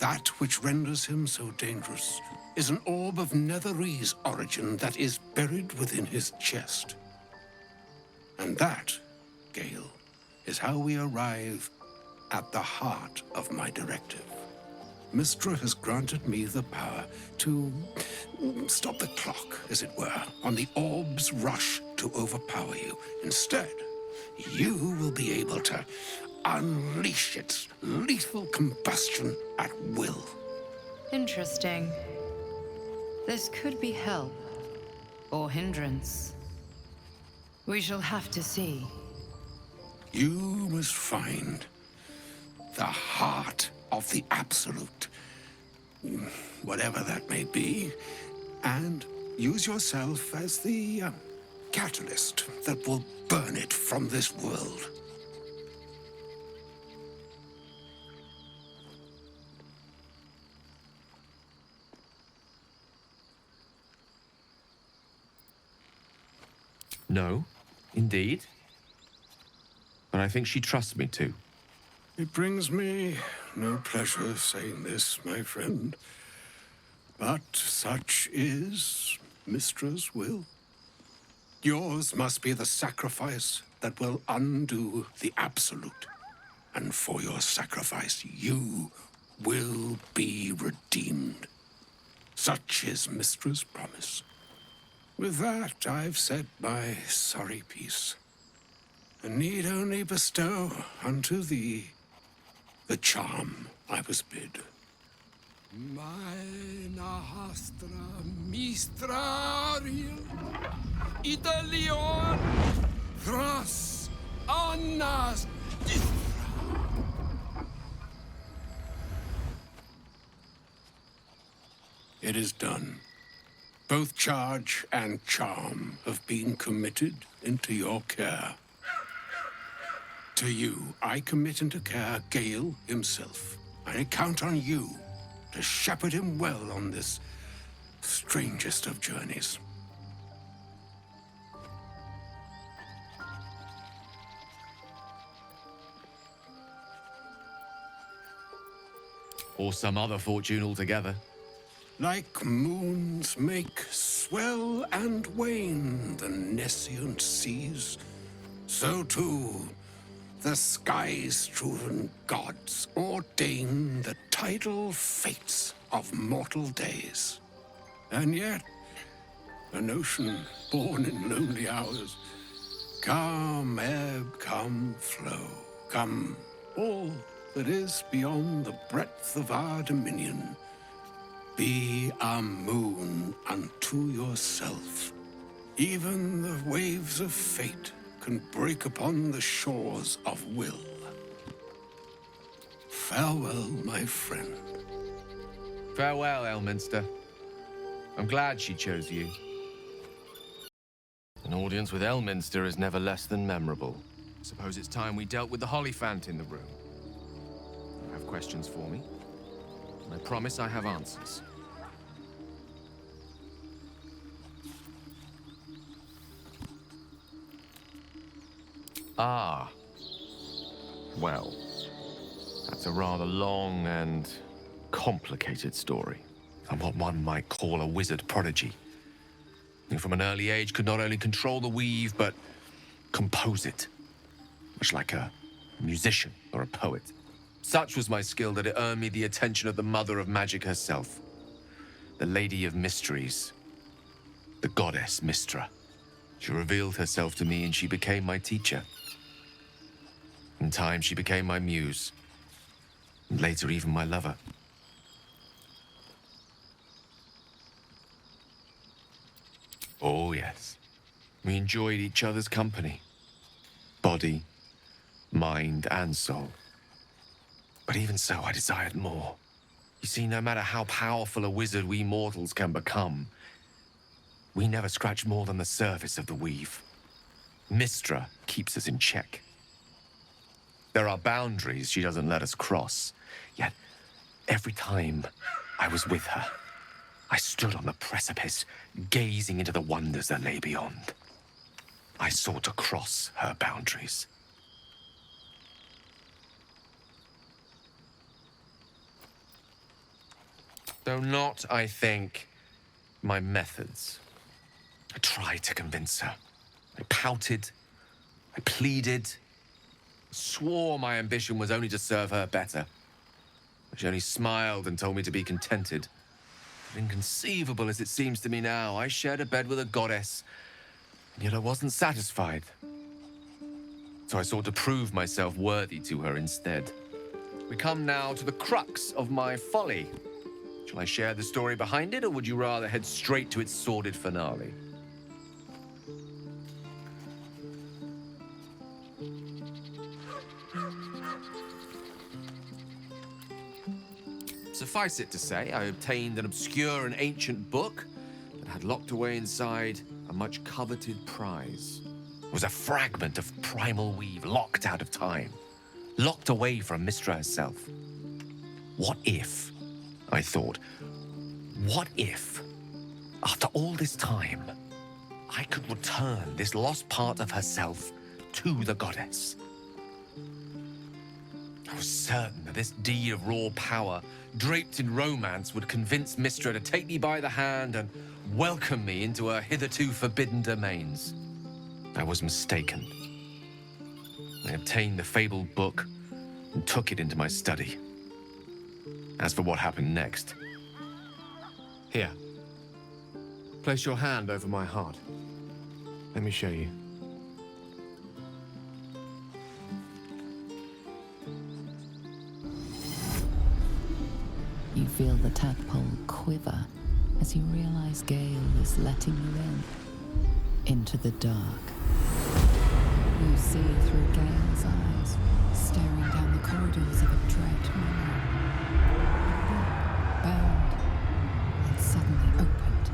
[SPEAKER 5] That which renders him so dangerous is an orb of Netherese origin that is buried within his chest. And that, Gale, is how we arrive at the heart of my directive. Mystra has granted me the power to stop the clock, as it were, on the orb's rush to overpower you. Instead, you will be able to unleash its lethal combustion at will.
[SPEAKER 11] Interesting. This could be help or hindrance. We shall have to see.
[SPEAKER 5] You must find the heart of the Absolute, whatever that may be, and use yourself as the catalyst that will burn it from this world.
[SPEAKER 9] No, indeed. But I think she trusts me too.
[SPEAKER 5] It brings me no pleasure saying this, my friend, but such is Mystra's will. Yours must be the sacrifice that will undo the Absolute. And for your sacrifice, you will be redeemed. Such is Mystra's promise. With that, I've said my sorry piece, and need only bestow unto thee the charm I was bid. Hastra mistrarium Italion Thras Annas. It is done. Both charge and charm have been committed into your care. To you, I commit into care Gale himself. I count on you to shepherd him well on this strangest of journeys.
[SPEAKER 9] Or some other fortune altogether.
[SPEAKER 5] Like moons make swell and wane the nescient seas, so too the sky-strewn gods ordain the tidal fates of mortal days. And yet, an ocean born in lonely hours, come ebb, come flow, come all that is beyond the breadth of our dominion. Be a moon unto yourself. Even the waves of fate can break upon the shores of will. Farewell, my friend.
[SPEAKER 9] Farewell, Elminster. I'm glad she chose you. An audience with Elminster is never less than memorable. Suppose it's time we dealt with the Hollyphant in the room. You have questions for me? I promise I have answers. Ah. Well, that's a rather long and complicated story. I'm what one might call a wizard prodigy, who from an early age could not only control the weave, but compose it, much like a musician or a poet. Such was my skill that it earned me the attention of the mother of magic herself, the Lady of Mysteries, the goddess Mystra. She revealed herself to me and she became my teacher. In time, she became my muse, and later even my lover. Oh, yes. We enjoyed each other's company. Body, mind, and soul. But even so, I desired more. You see, no matter how powerful a wizard we mortals can become, we never scratch more than the surface of the weave. Mystra keeps us in check. There are boundaries she doesn't let us cross. Yet, every time I was with her, I stood on the precipice, gazing into the wonders that lay beyond. I sought to cross her boundaries. Though not, I think, my methods. I tried to convince her. I pouted. I pleaded. Swore my ambition was only to serve her better. But she only smiled and told me to be contented. But inconceivable as it seems to me now, I shared a bed with a goddess, and yet I wasn't satisfied. So I sought to prove myself worthy to her instead. We come now to the crux of my folly. Shall I share the story behind it, or would you rather head straight to its sordid finale? Suffice it to say, I obtained an obscure and ancient book that had locked away inside a much coveted prize. It was a fragment of primal weave locked out of time, locked away from Mystra herself. What if, I thought, what if, after all this time, I could return this lost part of herself to the goddess? I was certain that this deed of raw power, draped in romance, would convince Mystra to take me by the hand and welcome me into her hitherto forbidden domains. I was mistaken. I obtained the fabled book and took it into my study. As for what happened next... Here. Place your hand over my heart. Let me show you.
[SPEAKER 1] You feel the tadpole quiver as you realize Gale is letting you into the dark. You see through Gale's eyes, staring down the corridors of a dread mirror. A book bound and suddenly opened.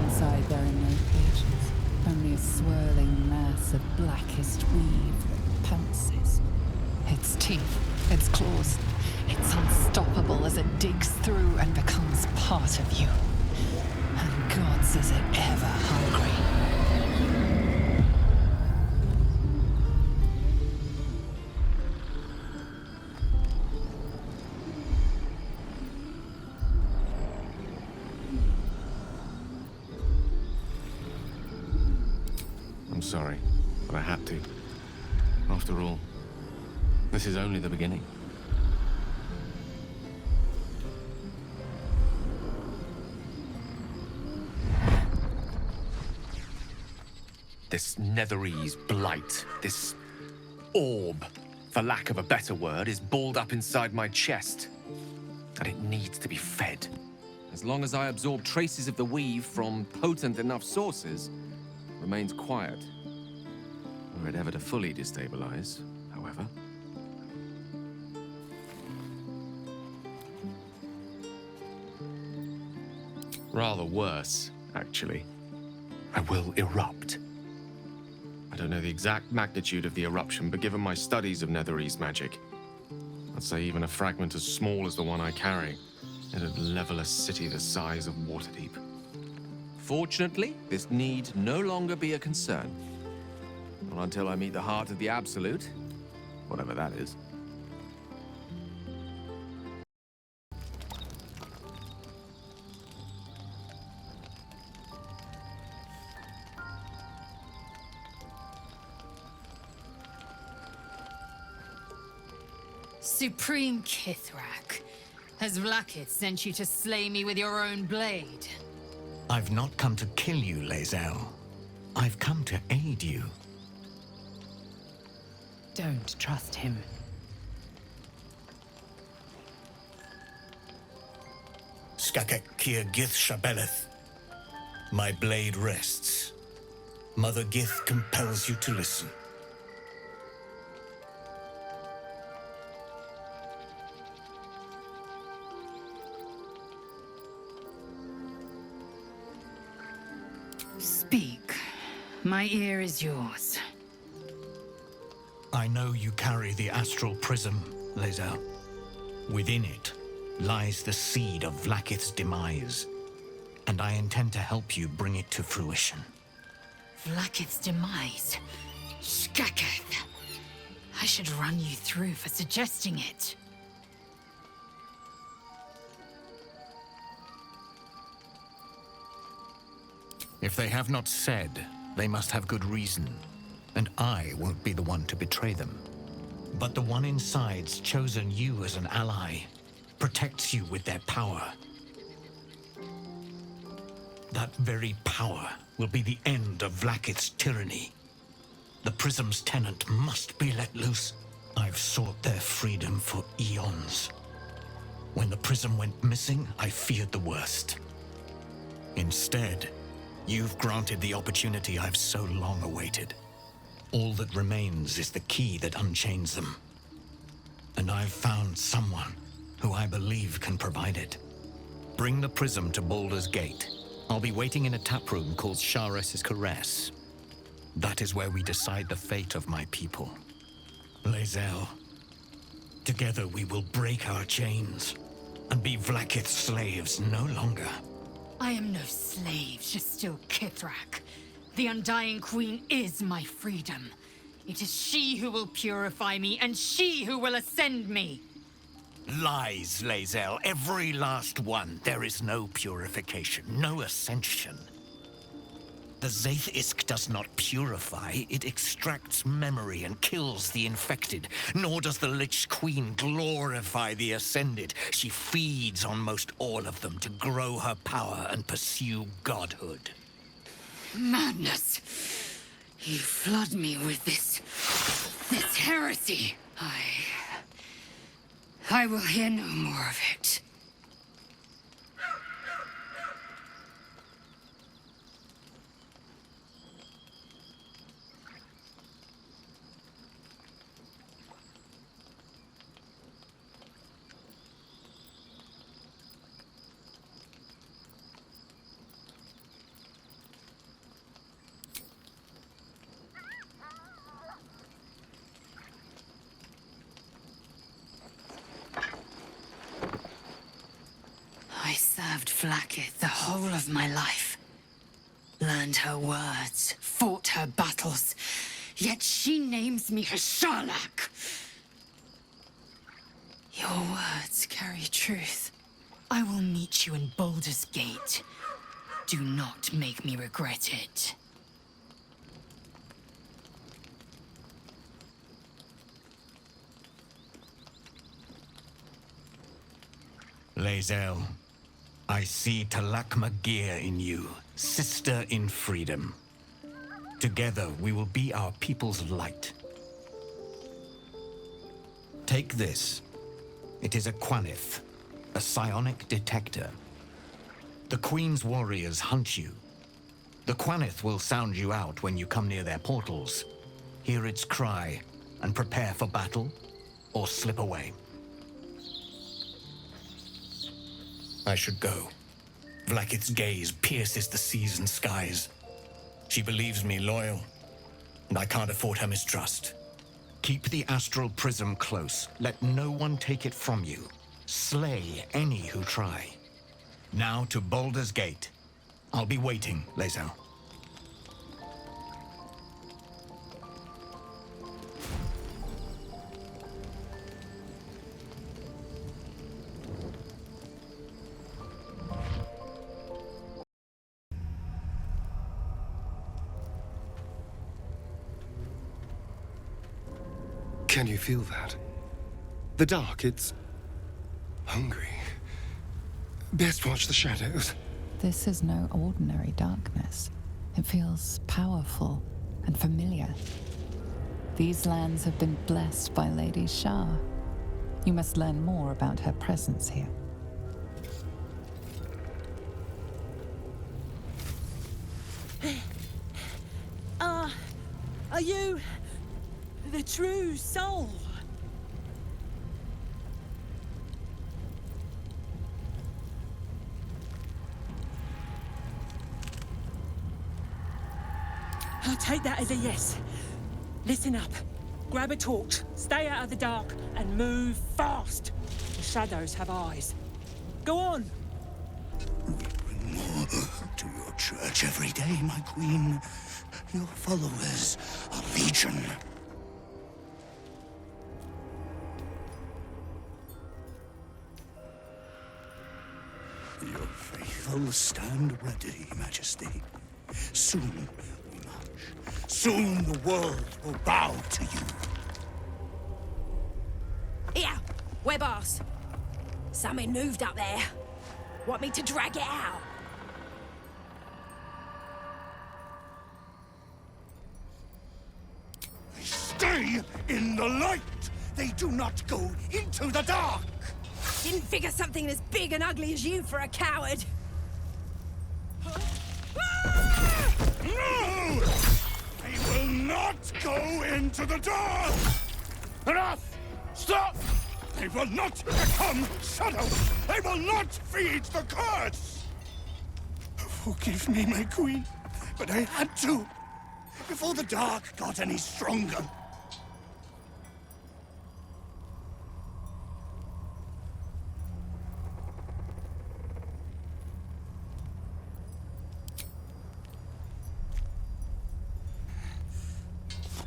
[SPEAKER 1] Inside there are no pages, only a swirling mass of blackest weave that pounces. Its teeth, its claws, it's unstoppable as it digs through and becomes part of you. And gods, is it ever hungry.
[SPEAKER 9] I'm sorry, but I had to. After all, this is only the beginning. This Netherese blight, this orb, for lack of a better word, is balled up inside my chest. And it needs to be fed. As long as I absorb traces of the weave from potent enough sources, it remains quiet. Were it ever to fully destabilize, however. Rather worse, actually. I will erupt. I don't know the exact magnitude of the eruption, but given my studies of Netherese magic, I'd say even a fragment as small as the one I carry, it'd level a city the size of Waterdeep. Fortunately, this need no longer be a concern. Not until I meet the heart of the Absolute, whatever that is.
[SPEAKER 18] Supreme Kithrak, has Vlaakith sent you to slay me with your own blade?
[SPEAKER 4] I've not come to kill you, Lae'zel. I've come to aid you.
[SPEAKER 11] Don't trust him.
[SPEAKER 4] Skakek Kier Gith Shabeleth. My blade rests. Mother Gith compels you to listen.
[SPEAKER 18] Speak. My ear is yours.
[SPEAKER 4] I know you carry the astral prism, Lae'zel. Within it lies the seed of Vlaakith's demise, and I intend to help you bring it to fruition.
[SPEAKER 18] Vlaakith's demise? Skaketh. I should run you through for suggesting it.
[SPEAKER 4] If they have not said, they must have good reason, and I won't be the one to betray them. But the one inside's chosen you as an ally, protects you with their power. That very power will be the end of Vlaakith's tyranny. The Prism's tenant must be let loose. I've sought their freedom for eons. When the Prism went missing, I feared the worst. Instead, you've granted the opportunity I've so long awaited. All that remains is the key that unchains them. And I've found someone who I believe can provide it. Bring the Prism to Baldur's Gate. I'll be waiting in a taproom called Shares's Caress. That is where we decide the fate of my people. Lae'zel, together we will break our chains and be Vlaakith's slaves no longer.
[SPEAKER 18] I am no slave, just still Kithrak. The Undying Queen is my freedom. It is she who will purify me, and she who will ascend me.
[SPEAKER 4] Lies, Lae'zel, every last one. There is no purification, no ascension. The Zaith Isk does not purify, it extracts memory and kills the infected. Nor does the Lich Queen glorify the ascended. She feeds on most all of them to grow her power and pursue godhood.
[SPEAKER 18] Madness! You flood me with this heresy. I will hear no more of it. Vlaakith the whole of my life. Learned her words, fought her battles, yet she names me her Sharlak. Your words carry truth. I will meet you in Baldur's Gate. Do not make me regret it.
[SPEAKER 4] Lae'zel, I see Talak Magir in you, sister in freedom. Together we will be our people's light. Take this. It is a Quanith, a psionic detector. The Queen's warriors hunt you. The Quanith will sound you out when you come near their portals. Hear its cry and prepare for battle, or slip away. I should go. Vlaakith's gaze pierces the seas and skies. She believes me loyal, and I can't afford her mistrust. Keep the astral prism close. Let no one take it from you. Slay any who try. Now to Baldur's Gate. I'll be waiting, Lae'zel.
[SPEAKER 3] Can you feel that? The dark, it's hungry. Best watch the shadows.
[SPEAKER 1] This is no ordinary darkness. It feels powerful and familiar. These lands have been blessed by Lady Shah. You must learn more about her presence here.
[SPEAKER 22] Are you the true soul? I'll take that as a yes. Listen up. Grab a torch, stay out of the dark, and move fast. The shadows have eyes. Go on!
[SPEAKER 5] Bring more to your church every day, my queen. Your followers are legion. Your faithful stand ready, Majesty. Soon we march. Soon the world will bow to you.
[SPEAKER 22] Here, Webars. Something moved up there. Want me to drag it out?
[SPEAKER 5] Stay in the light! They do not go into the dark!
[SPEAKER 22] Didn't figure something as big and ugly as you for a coward.
[SPEAKER 5] No! They will not go into the dark! Enough! Stop! They will not become shadows! They will not feed the curse! Forgive me, my queen, but I had to. Before the dark got any stronger.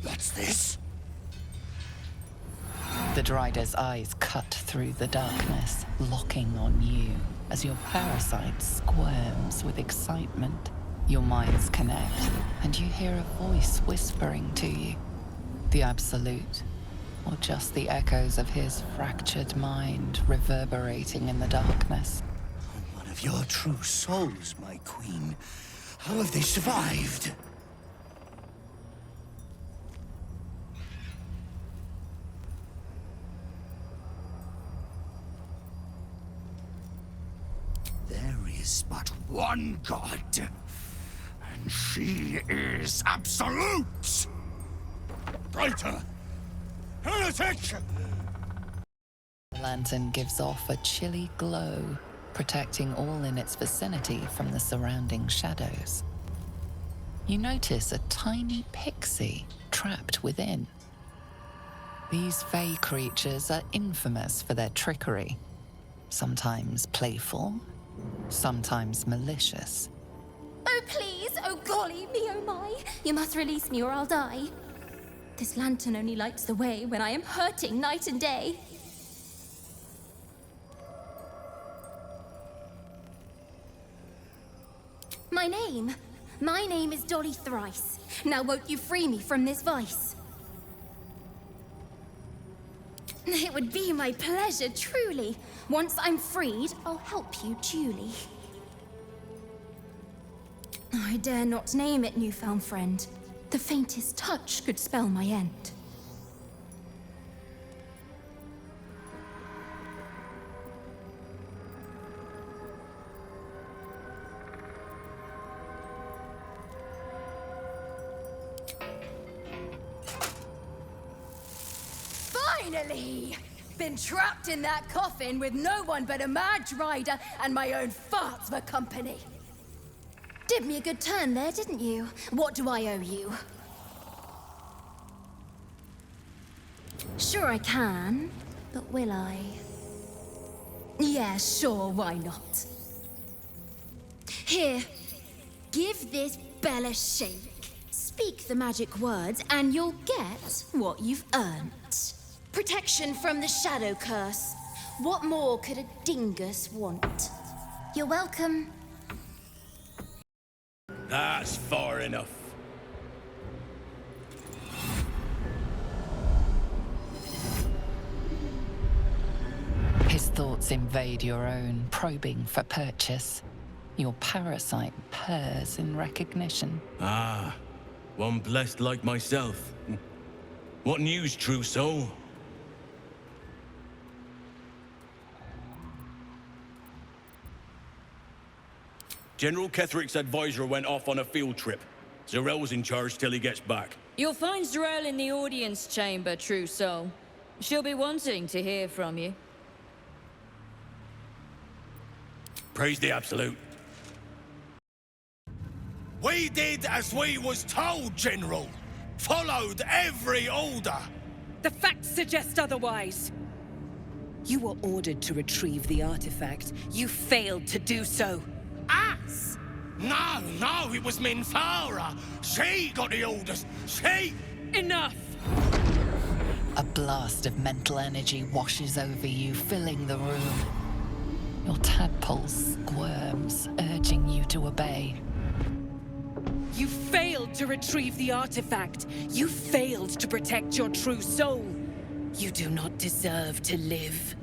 [SPEAKER 5] What's this?
[SPEAKER 1] The Drider's eyes cut through the darkness, locking on you as your parasite squirms with excitement. Your minds connect, and you hear a voice whispering to you. The Absolute, or just the echoes of his fractured mind reverberating in the darkness.
[SPEAKER 5] One of your true souls, my queen. How have they survived? There is but one god, and she is absolute! Traitor! Heretic!
[SPEAKER 1] The lantern gives off a chilly glow, protecting all in its vicinity from the surrounding shadows. You notice a tiny pixie trapped within. These fey creatures are infamous for their trickery, sometimes playful, sometimes malicious.
[SPEAKER 15] Oh, please! Oh, golly me, oh my! You must release me or I'll die. This lantern only lights the way when I am hurting night and day. My name is Dolly Thrice. Now won't you free me from this vice? It would be my pleasure, truly. Once I'm freed, I'll help you duly. I dare not name it, newfound friend. The faintest touch could spell my end. Finally! Been trapped in that coffin with no one but a mad rider and my own farts for company. Did me a good turn there, didn't you? What do I owe you? Sure I can, but will I? Yeah, sure, why not? Here, give this bell a shake. Speak the magic words and you'll get what you've earned. Protection from the shadow curse. What more could a dingus want? You're welcome.
[SPEAKER 6] That's far enough.
[SPEAKER 1] His thoughts invade your own, probing for purchase. Your parasite purrs in recognition.
[SPEAKER 6] Ah, one blessed like myself. What news, true soul? General Ketherick's advisor went off on a field trip. Zarel's in charge till he gets back.
[SPEAKER 17] You'll find Zarel in the audience chamber, true soul. She'll be wanting to hear from you.
[SPEAKER 6] Praise the Absolute.
[SPEAKER 19] We did as we was told, General. Followed every order.
[SPEAKER 22] The facts suggest otherwise. You were ordered to retrieve the artifact. You failed to do so.
[SPEAKER 19] Us? No, it was Minthara. She got the orders. She...
[SPEAKER 22] Enough!
[SPEAKER 1] A blast of mental energy washes over you, filling the room. Your tadpole squirms, urging you to obey.
[SPEAKER 22] You failed to retrieve the artifact. You failed to protect your true soul. You do not deserve to live.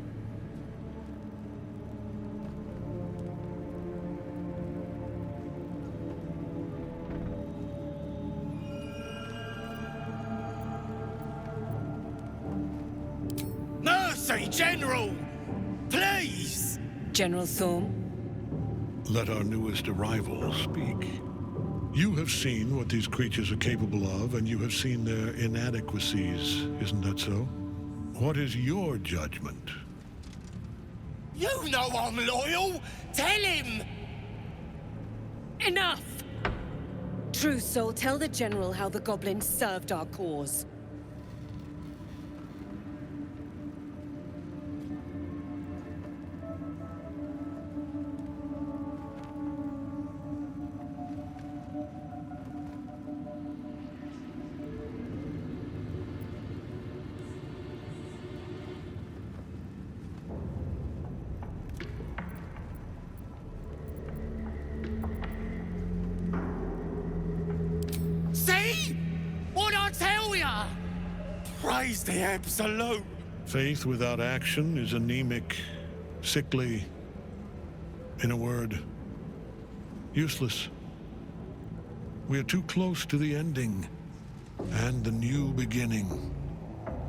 [SPEAKER 19] Mercy, General! Please!
[SPEAKER 22] General Thorm?
[SPEAKER 20] Let our newest arrival speak. You have seen what these creatures are capable of, and you have seen their inadequacies, isn't that so? What is your judgment?
[SPEAKER 19] You know I'm loyal! Tell him!
[SPEAKER 22] Enough! True soul, tell the General how the goblins served our cause.
[SPEAKER 19] See? What I tell ya? Praise the Absolute.
[SPEAKER 20] Faith without action is anemic, sickly, in a word, useless. We are too close to the ending and the new beginning.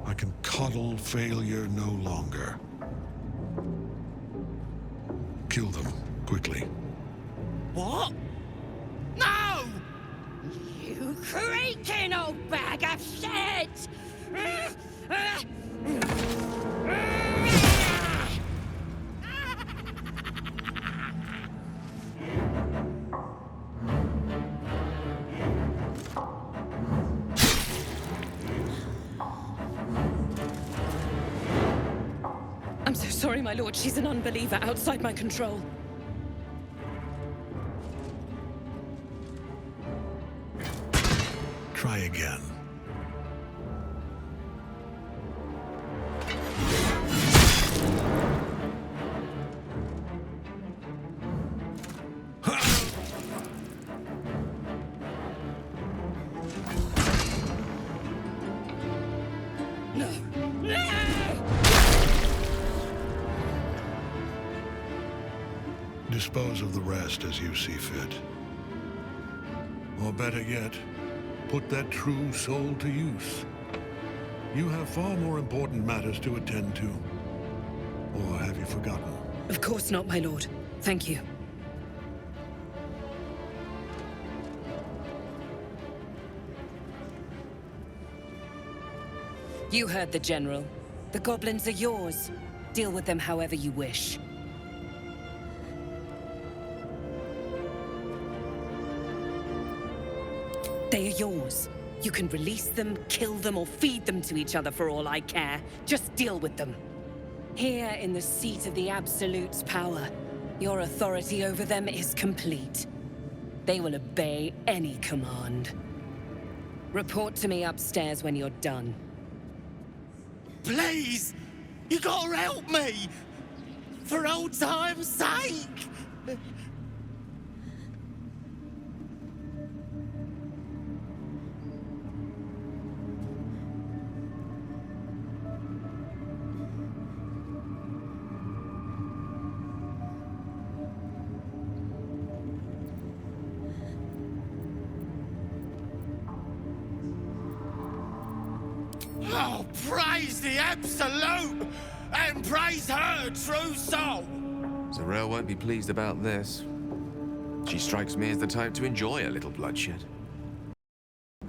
[SPEAKER 20] I can coddle failure no longer. Kill them, quickly.
[SPEAKER 19] What? No! You creaking old bag of shit!
[SPEAKER 22] I'm so sorry, my lord. She's an unbeliever outside my control.
[SPEAKER 20] Try again. Dispose of the rest as you see fit. Or better yet, put that true soul to use. You have far more important matters to attend to. Or have you forgotten?
[SPEAKER 10] Of course not, my lord. Thank you. You heard the General. The goblins are yours. Deal with them however you wish. They are yours. You can release them, kill them, or feed them to each other for all I care. Just deal with them. Here in the seat of the Absolute's power, your authority over them is complete. They will obey any command. Report to me upstairs when you're done.
[SPEAKER 19] Please! You gotta help me! For old time's sake! Oh, praise the Absolute! And praise her true soul!
[SPEAKER 9] Zarel won't be pleased about this. She strikes me as the type to enjoy a little bloodshed.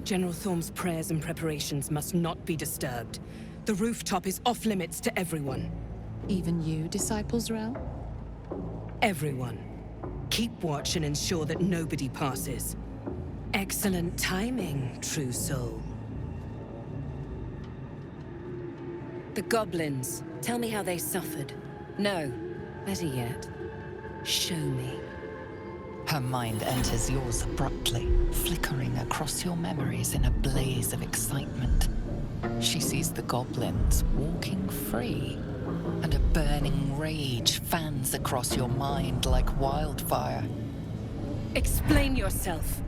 [SPEAKER 10] General Thorm's prayers and preparations must not be disturbed. The rooftop is off limits to everyone.
[SPEAKER 8] Even you, Disciple Zarel?
[SPEAKER 10] Everyone. Keep watch and ensure that nobody passes. Excellent timing, true soul. The goblins. Tell me how they suffered. No, better yet, show me.
[SPEAKER 1] Her mind enters yours abruptly, flickering across your memories in a blaze of excitement. She sees the goblins walking free, and a burning rage fans across your mind like wildfire.
[SPEAKER 10] Explain yourself.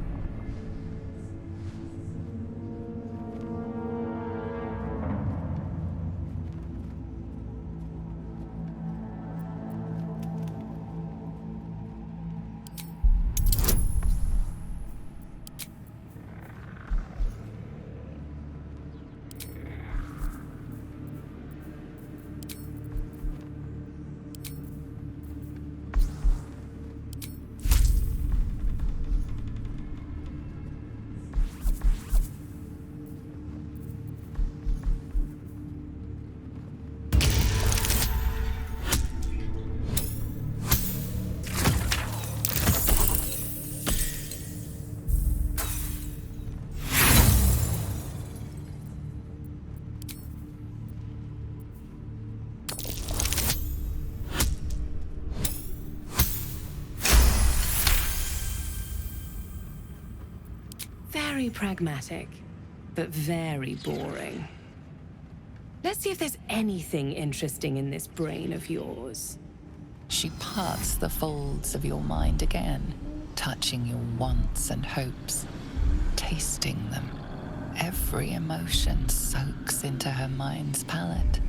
[SPEAKER 10] Very pragmatic, but very boring. Let's see if there's anything interesting in this brain of yours.
[SPEAKER 1] She parts the folds of your mind again, touching your wants and hopes, tasting them. Every emotion soaks into her mind's palette.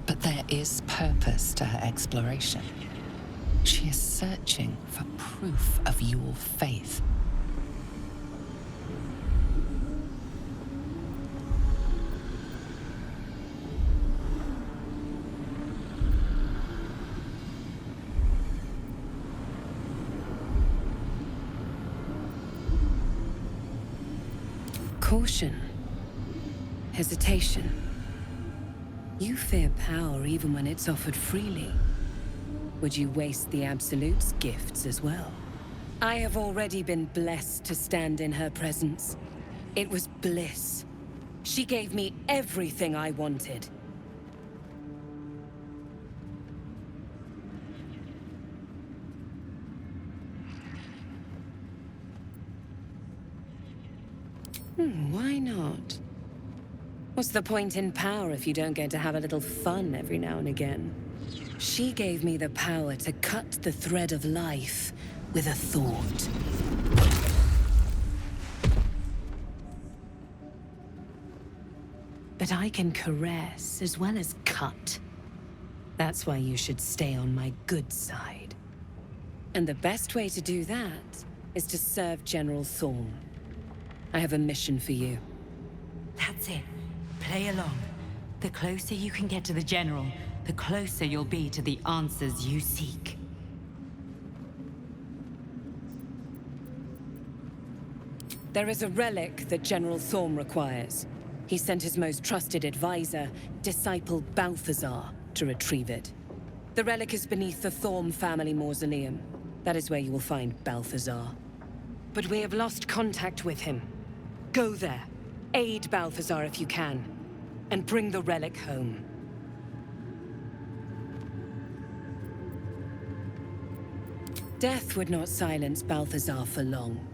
[SPEAKER 1] But there is purpose to her exploration. She is searching for proof of your faith.
[SPEAKER 10] Caution. Hesitation. You fear power even when it's offered freely. Would you waste the Absolute's gifts as well? I have already been blessed to stand in her presence. It was bliss. She gave me everything I wanted.
[SPEAKER 12] Why not? What's the point in power if you don't get to have a little fun every now and again? She gave me the power to cut the thread of life with a thought. But I can caress as well as cut. That's why you should stay on my good side. And the best way to do that is to serve General Thorm. I have a mission for you.
[SPEAKER 13] That's it. Play along. The closer you can get to the General, the closer you'll be to the answers you seek.
[SPEAKER 12] There is a relic that General Thorm requires. He sent his most trusted advisor, disciple Balthazar, to retrieve it. The relic is beneath the Thorm family mausoleum. That is where you will find Balthazar. But we have lost contact with him. Go there, aid Balthazar if you can, and bring the relic home. Death would not silence Balthazar for long.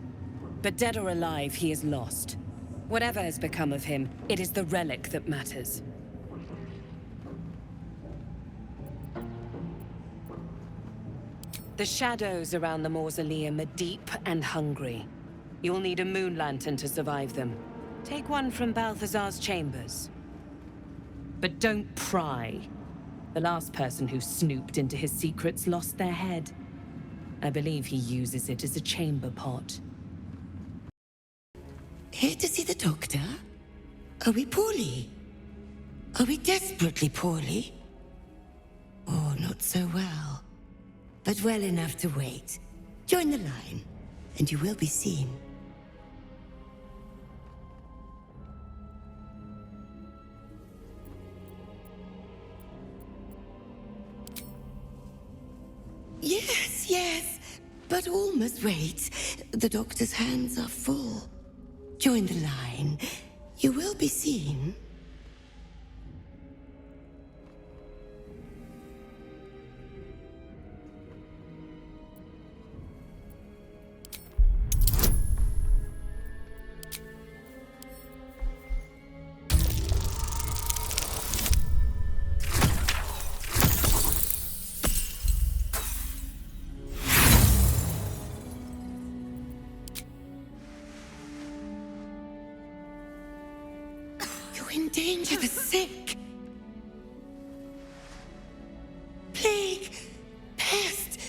[SPEAKER 12] But dead or alive, he is lost. Whatever has become of him, it is the relic that matters. The shadows around the mausoleum are deep and hungry. You'll need a moon lantern to survive them. Take one from Balthazar's chambers. But don't pry. The last person who snooped into his secrets lost their head. I believe he uses it as a chamber pot.
[SPEAKER 14] Here to see the doctor? Are we poorly? Are we desperately poorly? Oh, not so well. But well enough to wait. Join the line, and you will be seen. Yes, yes, but all must wait. The doctor's hands are full. Join the line. You will be seen. Endanger the sick. Plague, pest,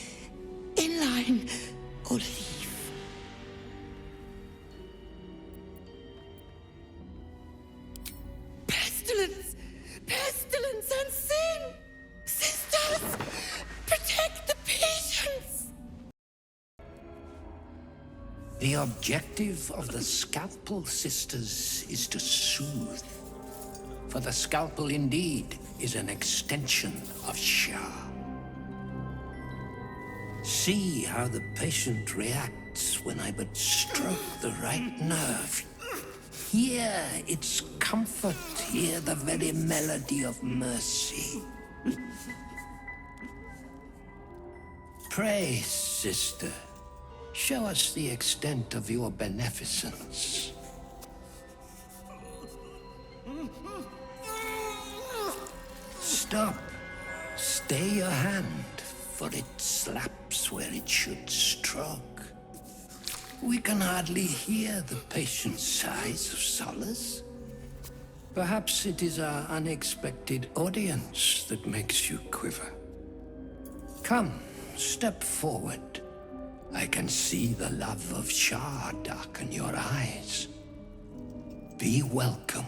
[SPEAKER 14] in line or leave. Pestilence, pestilence and sin. Sisters, protect the patients.
[SPEAKER 21] The objective of the Scalpel Sisters is to soothe. For the scalpel indeed is an extension of Shah. See how the patient reacts when I but stroke the right nerve. Hear its comfort, hear the very melody of mercy. Pray, sister, show us the extent of your beneficence. Stop. Stay your hand, for it slaps where it should stroke. We can hardly hear the patient's sighs of solace. Perhaps it is our unexpected audience that makes you quiver. Come, step forward. I can see the love of Shah darken your eyes. Be welcome.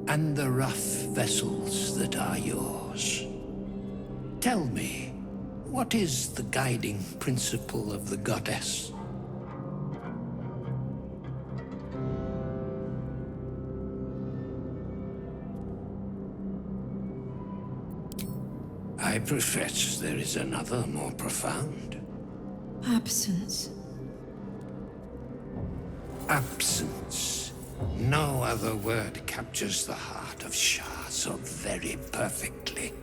[SPEAKER 21] And the rough vessels that are yours. Tell me, what is the guiding principle of the goddess? I profess there is another more profound.
[SPEAKER 11] Absence.
[SPEAKER 21] Absence. No other word captures the heart of Shah so very perfectly.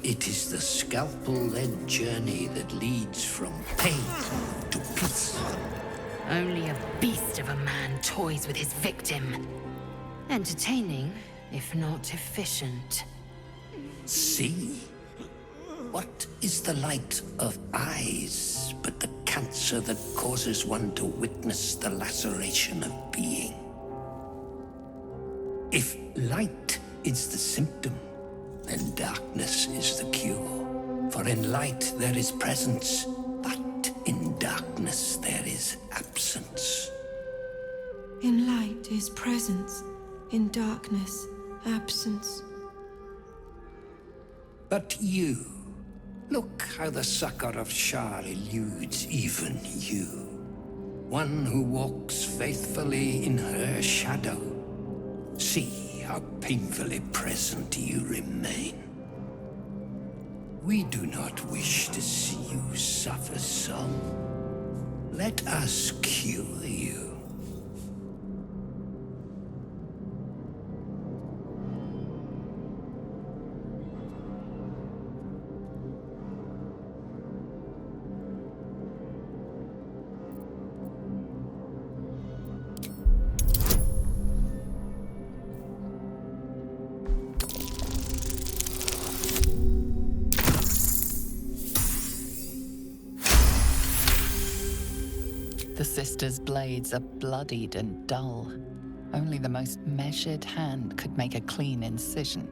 [SPEAKER 5] it is the scalpel-led journey that leads from pain to peace.
[SPEAKER 13] Only a beast of a man toys with his victim. Entertaining, if not efficient.
[SPEAKER 5] See? What is the light of eyes but the cancer that causes one to witness the laceration of being? If light is the symptom, then darkness is the cure. For in light there is presence, but in darkness there is absence.
[SPEAKER 11] In light is presence, in darkness, absence.
[SPEAKER 5] But you, look how the succor of Shar eludes even you. One who walks faithfully in her shadow. See how painfully present you remain. We do not wish to see you suffer so. Let us cure you.
[SPEAKER 1] The sisters' blades are bloodied and dull. Only the most measured hand could make a clean incision.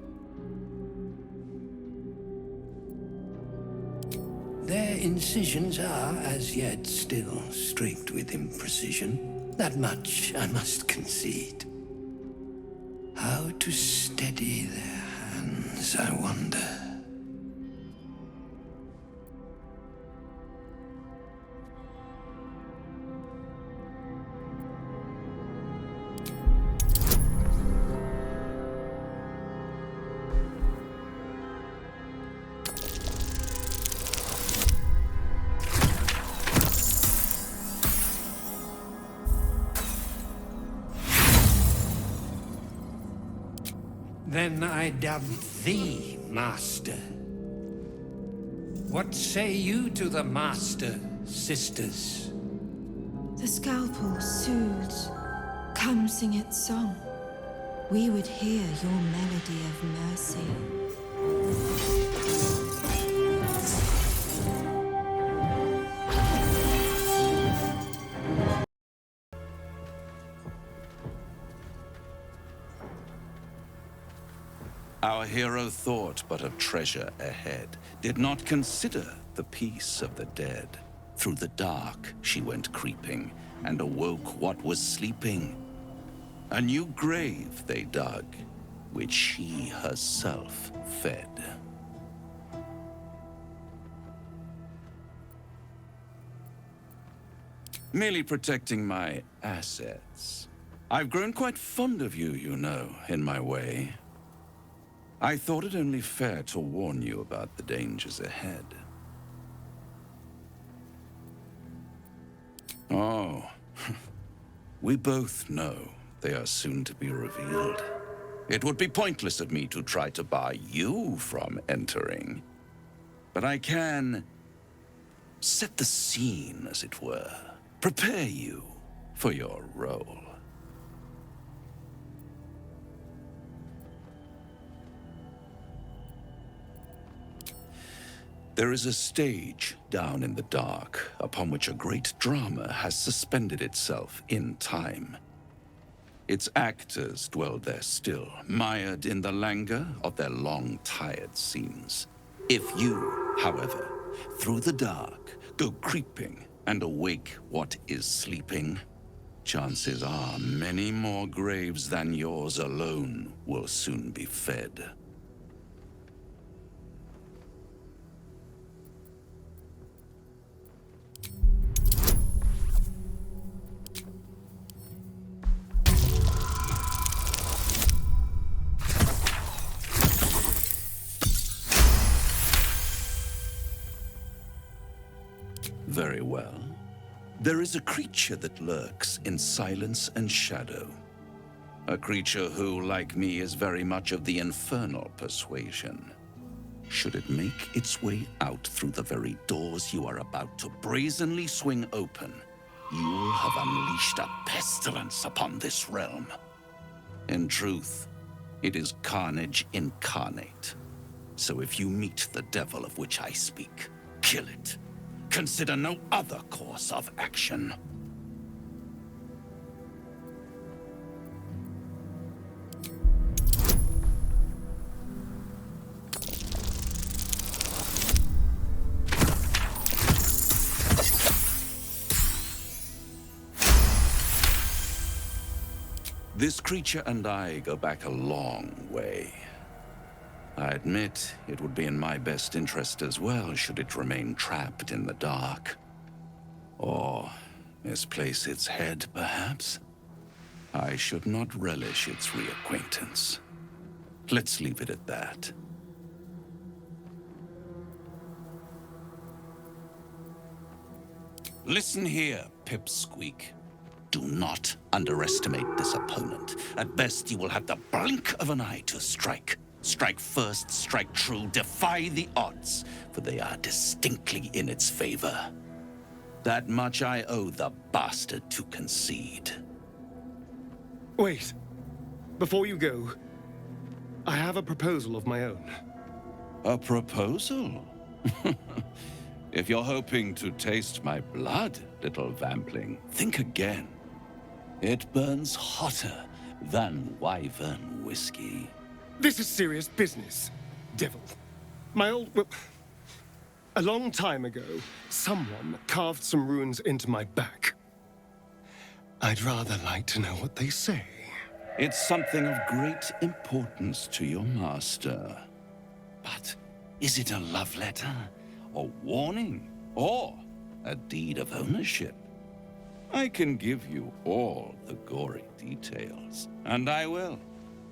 [SPEAKER 5] Their incisions are, as yet, still streaked with imprecision. That much I must concede. How to steady their hands, I wonder. Then I dub thee Master. What say you to the Master, sisters?
[SPEAKER 11] The scalpel soothes. Come sing its song. We would hear your melody of mercy.
[SPEAKER 2] Our hero thought but of treasure ahead, did not consider the peace of the dead. Through the dark she went creeping, and awoke what was sleeping. A new grave they dug, which she herself fed. Merely protecting my assets. I've grown quite fond of you, you know, in my way. I thought it only fair to warn you about the dangers ahead. Oh, we both know they are soon to be revealed. It would be pointless of me to try to bar you from entering. But I can set the scene, as it were. Prepare you for your role. There is a stage down in the dark upon which a great drama has suspended itself in time. Its actors dwell there still, mired in the languor of their long, tired scenes. If you, however, through the dark, go creeping and awake what is sleeping, chances are many more graves than yours alone will soon be fed. Very well. There is a creature that lurks in silence and shadow. A creature who, like me, is very much of the infernal persuasion. should it make its way out through the very doors you are about to brazenly swing open, you have unleashed a pestilence upon this realm. In truth, it is carnage incarnate. So if you meet the devil of which I speak, kill it. Consider no other course of action. This creature and I go back a long way. I admit it would be in my best interest as well should it remain trapped in the dark. Or misplace its head, perhaps? I should not relish its reacquaintance. Let's leave it at that. Listen here, Pipsqueak. Do not underestimate this opponent. At best, you will have the blink of an eye to strike. Strike first, strike true, defy the odds, for they are distinctly in its favor. That much I owe the bastard to concede.
[SPEAKER 3] Wait. Before you go, I have a proposal of my own.
[SPEAKER 2] A proposal? If you're hoping to taste my blood, little vampling, think again. It burns hotter than wyvern whiskey.
[SPEAKER 3] This is serious business, devil. Well, a long time ago, someone carved some runes into my back. I'd rather like to know what they say.
[SPEAKER 2] It's something of great importance to your master. But is it a love letter, a warning, or a deed of ownership? I can give you all the gory details, and I will,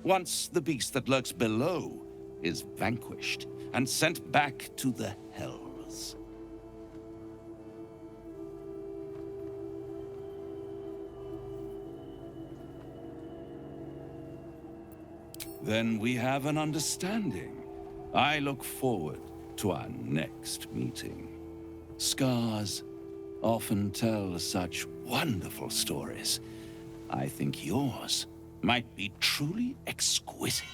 [SPEAKER 2] once the beast that lurks below is vanquished and sent back to the hells. Then we have an understanding. I look forward to our next meeting. Scars often tell such wonderful stories. I think yours might be truly exquisite.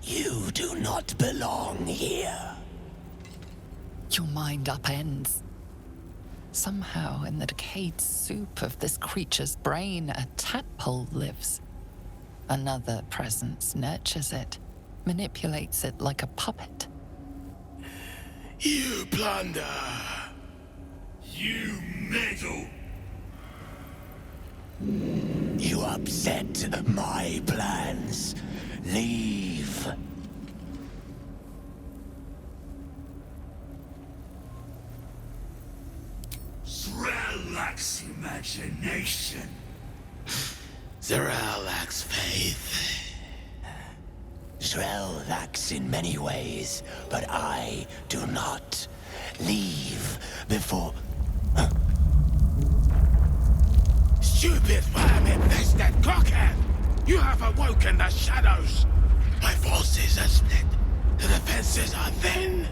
[SPEAKER 19] You do not belong here.
[SPEAKER 1] Your mind upends. Somehow, in the decayed soup of this creature's brain, a tadpole lives. Another presence nurtures it, manipulates it like a puppet.
[SPEAKER 19] You plunder. You meddle. You upset my plans. Leave. Z'rell lacks imagination. Z'rell lacks faith. Z'rell lacks in many ways, but I do not. Leave before... Stupid worm-infested cockhead! You have awoken the shadows! My forces are split. The defenses are thin.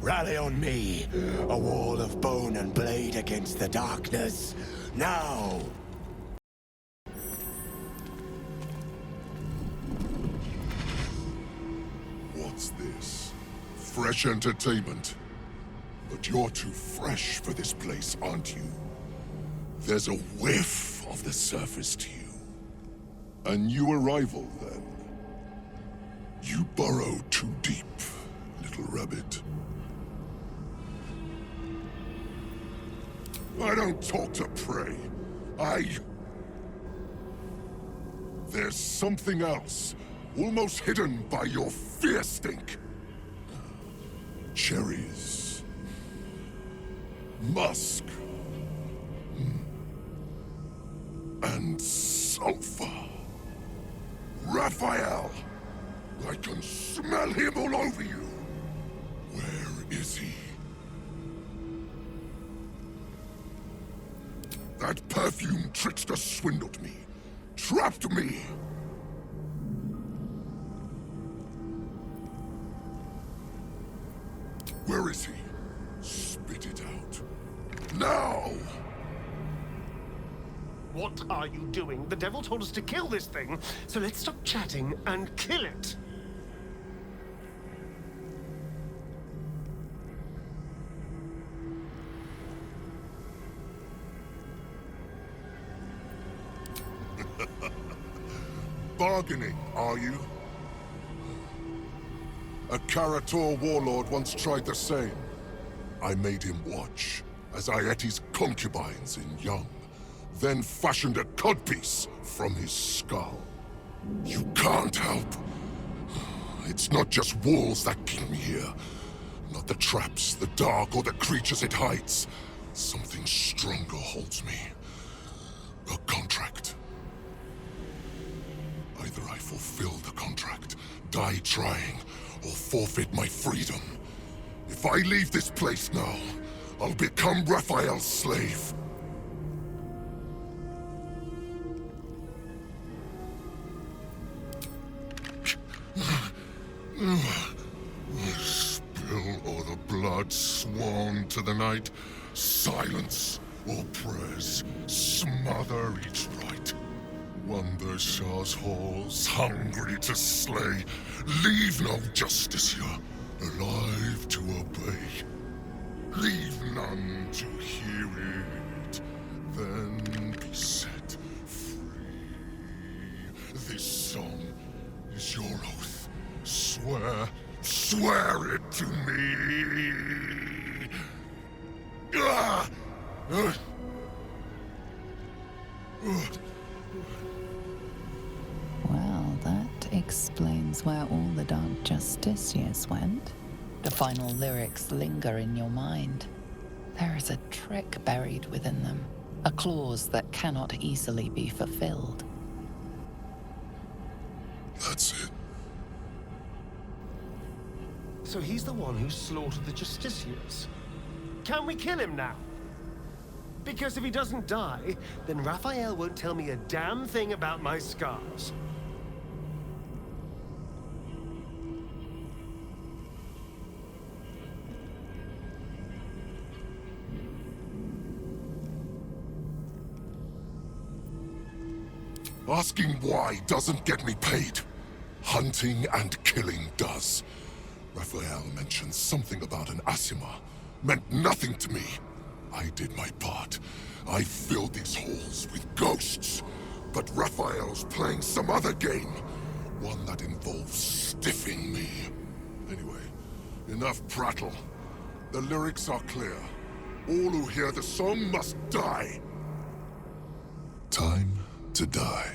[SPEAKER 19] Rally on me. A wall of bone and blade against the darkness. Now!
[SPEAKER 7] What's this? Fresh entertainment? But you're too fresh for this place, aren't you? There's a whiff of the surface to you. A new arrival, then. You burrow too deep, little rabbit. I don't talk to prey. There's something else, almost hidden by your fear stink. Cherries. Musk. And sulfur. Raphael! I can smell him all over you. Where is he? That perfume trickster swindled me. Trapped me. Where is he? Spit it out. Now!
[SPEAKER 16] What are you doing? The devil told us to kill this thing, so let's stop chatting and kill it.
[SPEAKER 7] Bargaining, are you? A Karator warlord once tried the same. I made him watch as I ate his concubines in young, then fashioned a codpiece from his skull. You can't help. It's not just walls that keep me here. Not the traps, the dark, or the creatures it hides. Something stronger holds me. A contract. Either I fulfill the contract, die trying, or forfeit my freedom. If I leave this place now, I'll become Raphael's slave. Spill all the blood sworn to the night. Silence or prayers. Smother each right. Wander Shah's halls, hungry to slay. Leave no justice here, alive to obey. Leave none to hear it, then be set free. This song is your oath. Swear it to me.
[SPEAKER 1] Well, that explains where all the Dark Justiciars went. The final lyrics linger in your mind. There is a trick buried within them, a clause that cannot easily be fulfilled.
[SPEAKER 7] That's it.
[SPEAKER 16] So he's the one who slaughtered the Justiciars. Can we kill him now? Because if he doesn't die, then Raphael won't tell me a damn thing about my scars.
[SPEAKER 7] Asking why doesn't get me paid. Hunting and killing does. Raphael mentioned something about an Asima. Meant nothing to me. I did my part. I filled these halls with ghosts. But Raphael's playing some other game. One that involves stiffing me. Anyway, enough prattle. The lyrics are clear. All who hear the song must die. Time to die.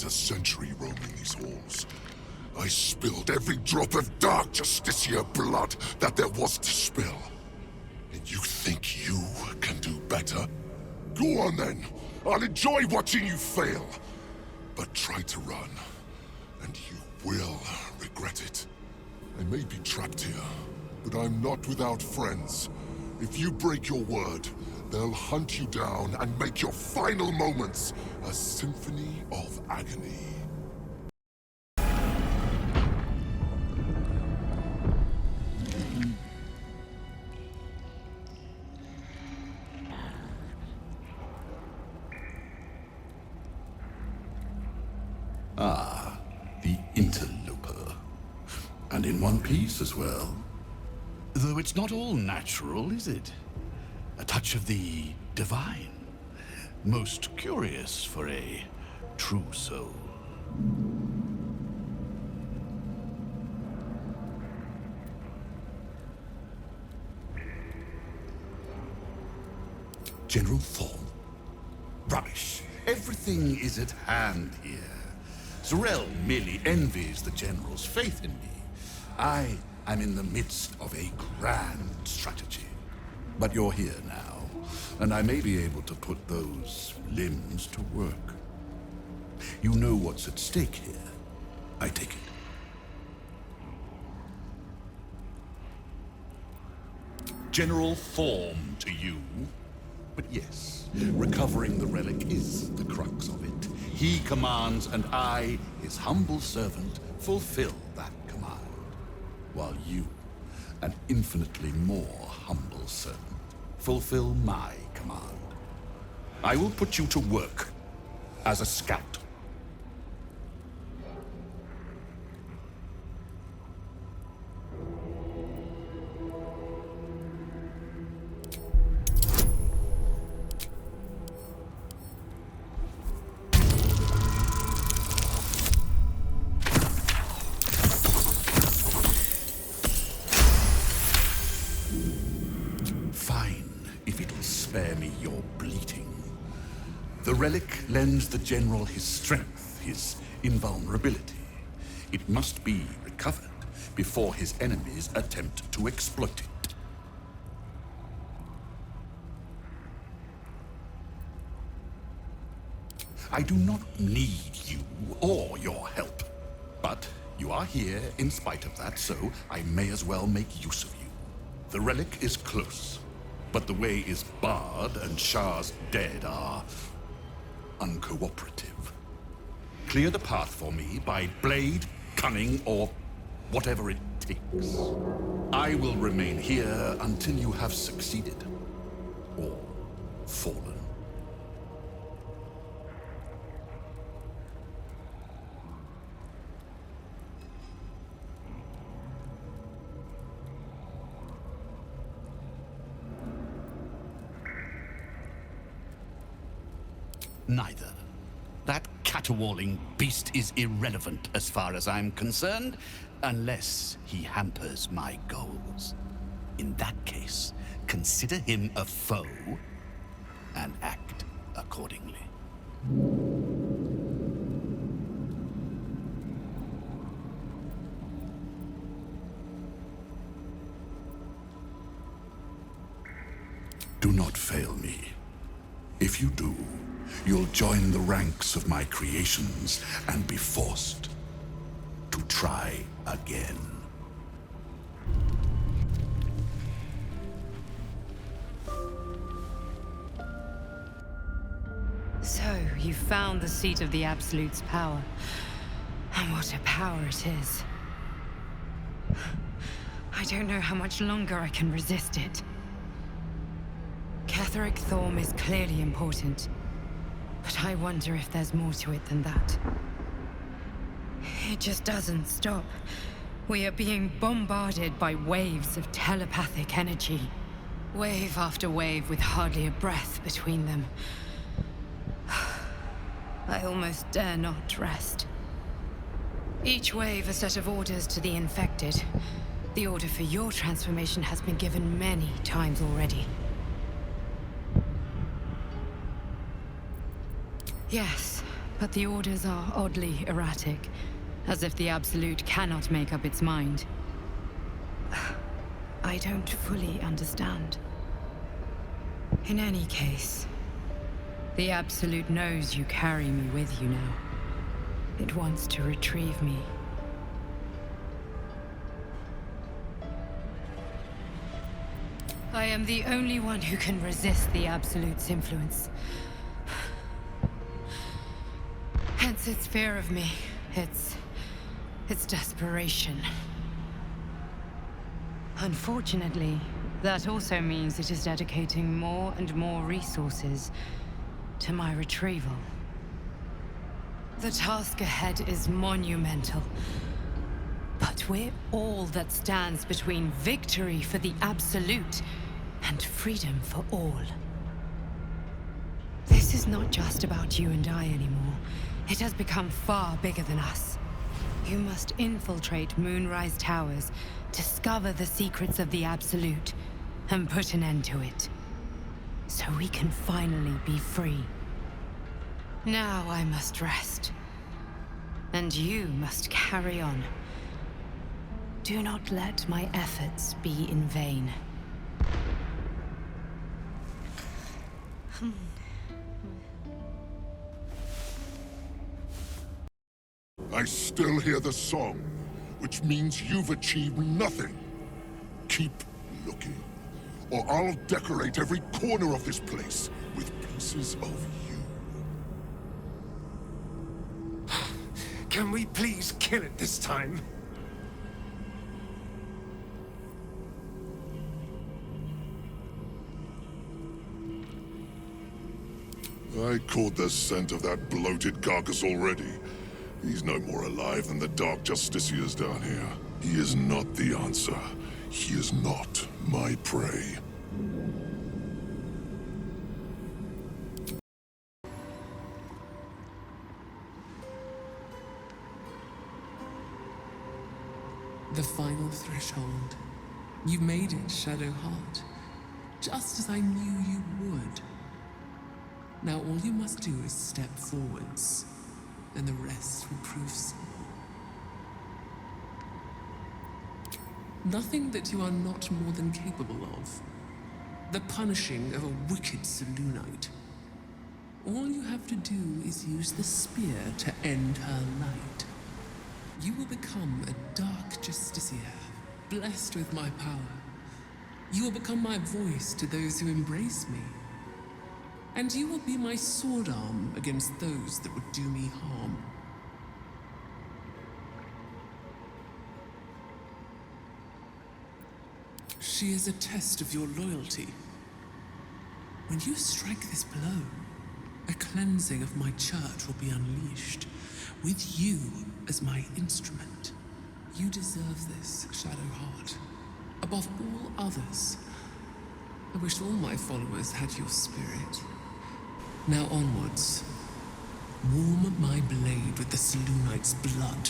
[SPEAKER 7] Century roaming these halls. I spilled every drop of Dark Justiciar blood that there was to spill. And you think you can do better? Go on then. I'll enjoy watching you fail. But try to run, and you will regret it. I may be trapped here, but I'm not without friends. If you break your word, They'll hunt you down and make your final moments a symphony of agony.
[SPEAKER 2] Ah, the interloper. And in one piece as well. Though it's not all natural, is it? A touch of the divine. Most curious for a true soul. General Thorn? Rubbish. Everything is at hand here. Z'rell merely envies the General's faith in me. I am in the midst of a grand strategy. But you're here now, and I may be able to put those limbs to work. You know what's at stake here, I take it. General Thorn to you. But yes, recovering the relic is the crux of it. He commands, and I, his humble servant, fulfill that command. While you, an infinitely more humble servant, fulfill my command. I will put you to work as a scout. Spare me your bleating. The relic lends the General his strength, his invulnerability. It must be recovered before his enemies attempt to exploit it. I do not need you or your help, but you are here in spite of that, so I may as well make use of you. The relic is close. But the way is barred, and Shah's dead are uncooperative. Clear the path for me by blade, cunning, or whatever it takes. I will remain here until you have succeeded. Or fallen. Neither. That caterwauling beast is irrelevant as far as I'm concerned, unless he hampers my goals. In that case, consider him a foe and act accordingly. Do not fail me. If you do, you'll join the ranks of my creations and be forced to try again.
[SPEAKER 13] So, you found the seat of the Absolute's power. And what a power it is. I don't know how much longer I can resist it. Catherick Thorm is clearly important. But I wonder if there's more to it than that. It just doesn't stop. We are being bombarded by waves of telepathic energy. Wave after wave with hardly a breath between them. I almost dare not rest. Each wave a set of orders to the infected. The order for your transformation has been given many times already. Yes, but the orders are oddly erratic, as if the Absolute cannot make up its mind. I don't fully understand. In any case, the Absolute knows you carry me with you now. It wants to retrieve me. I am the only one who can resist the Absolute's influence. Hence its fear of me. Its desperation. Unfortunately, that also means it is dedicating more and more resources to my retrieval. The task ahead is monumental. But we're all that stands between victory for the Absolute and freedom for all. This is not just about you and I anymore. It has become far bigger than us. You must infiltrate Moonrise Towers, discover the secrets of the Absolute, and put an end to it. So we can finally be free. Now I must rest. And you must carry on. Do not let my efforts be in vain.
[SPEAKER 7] I still hear the song, which means you've achieved nothing. Keep looking, or I'll decorate every corner of this place with pieces of you.
[SPEAKER 16] Can we please kill it this time?
[SPEAKER 7] I caught the scent of that bloated carcass already. He's no more alive than the Dark Justiciars down here. He is not the answer. He is not my prey.
[SPEAKER 4] The final threshold. You made it, Shadowheart. Just as I knew you would. Now all you must do is step forwards, and the rest will prove small. Nothing that you are not more than capable of. The punishing of a wicked Selûnite. All you have to do is use the spear to end her light. You will become a dark justiciar, blessed with my power. You will become my voice to those who embrace me. And you will be my sword arm against those that would do me harm. She is a test of your loyalty. When you strike this blow, a cleansing of my church will be unleashed, with you as my instrument. You deserve this, Shadowheart. Above all others, I wish all my followers had your spirit. Now onwards. Warm my blade with the Selûnite's blood.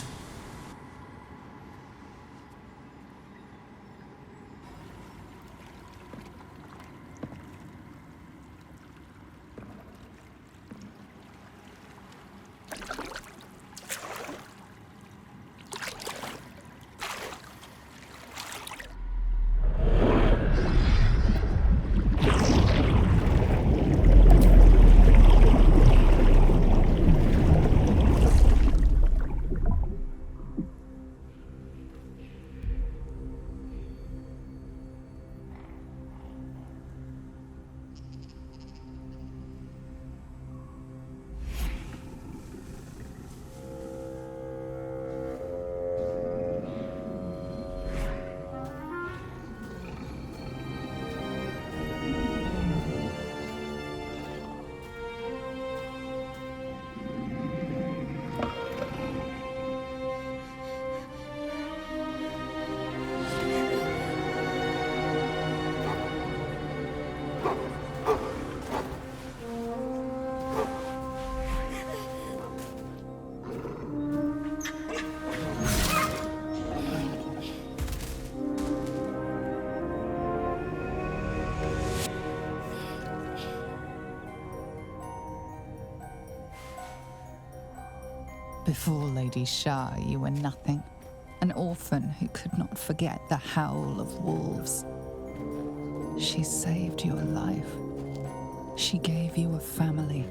[SPEAKER 1] Before Lady Shah, you were nothing. An orphan who could not forget the howl of wolves. She saved your life. She gave you a family.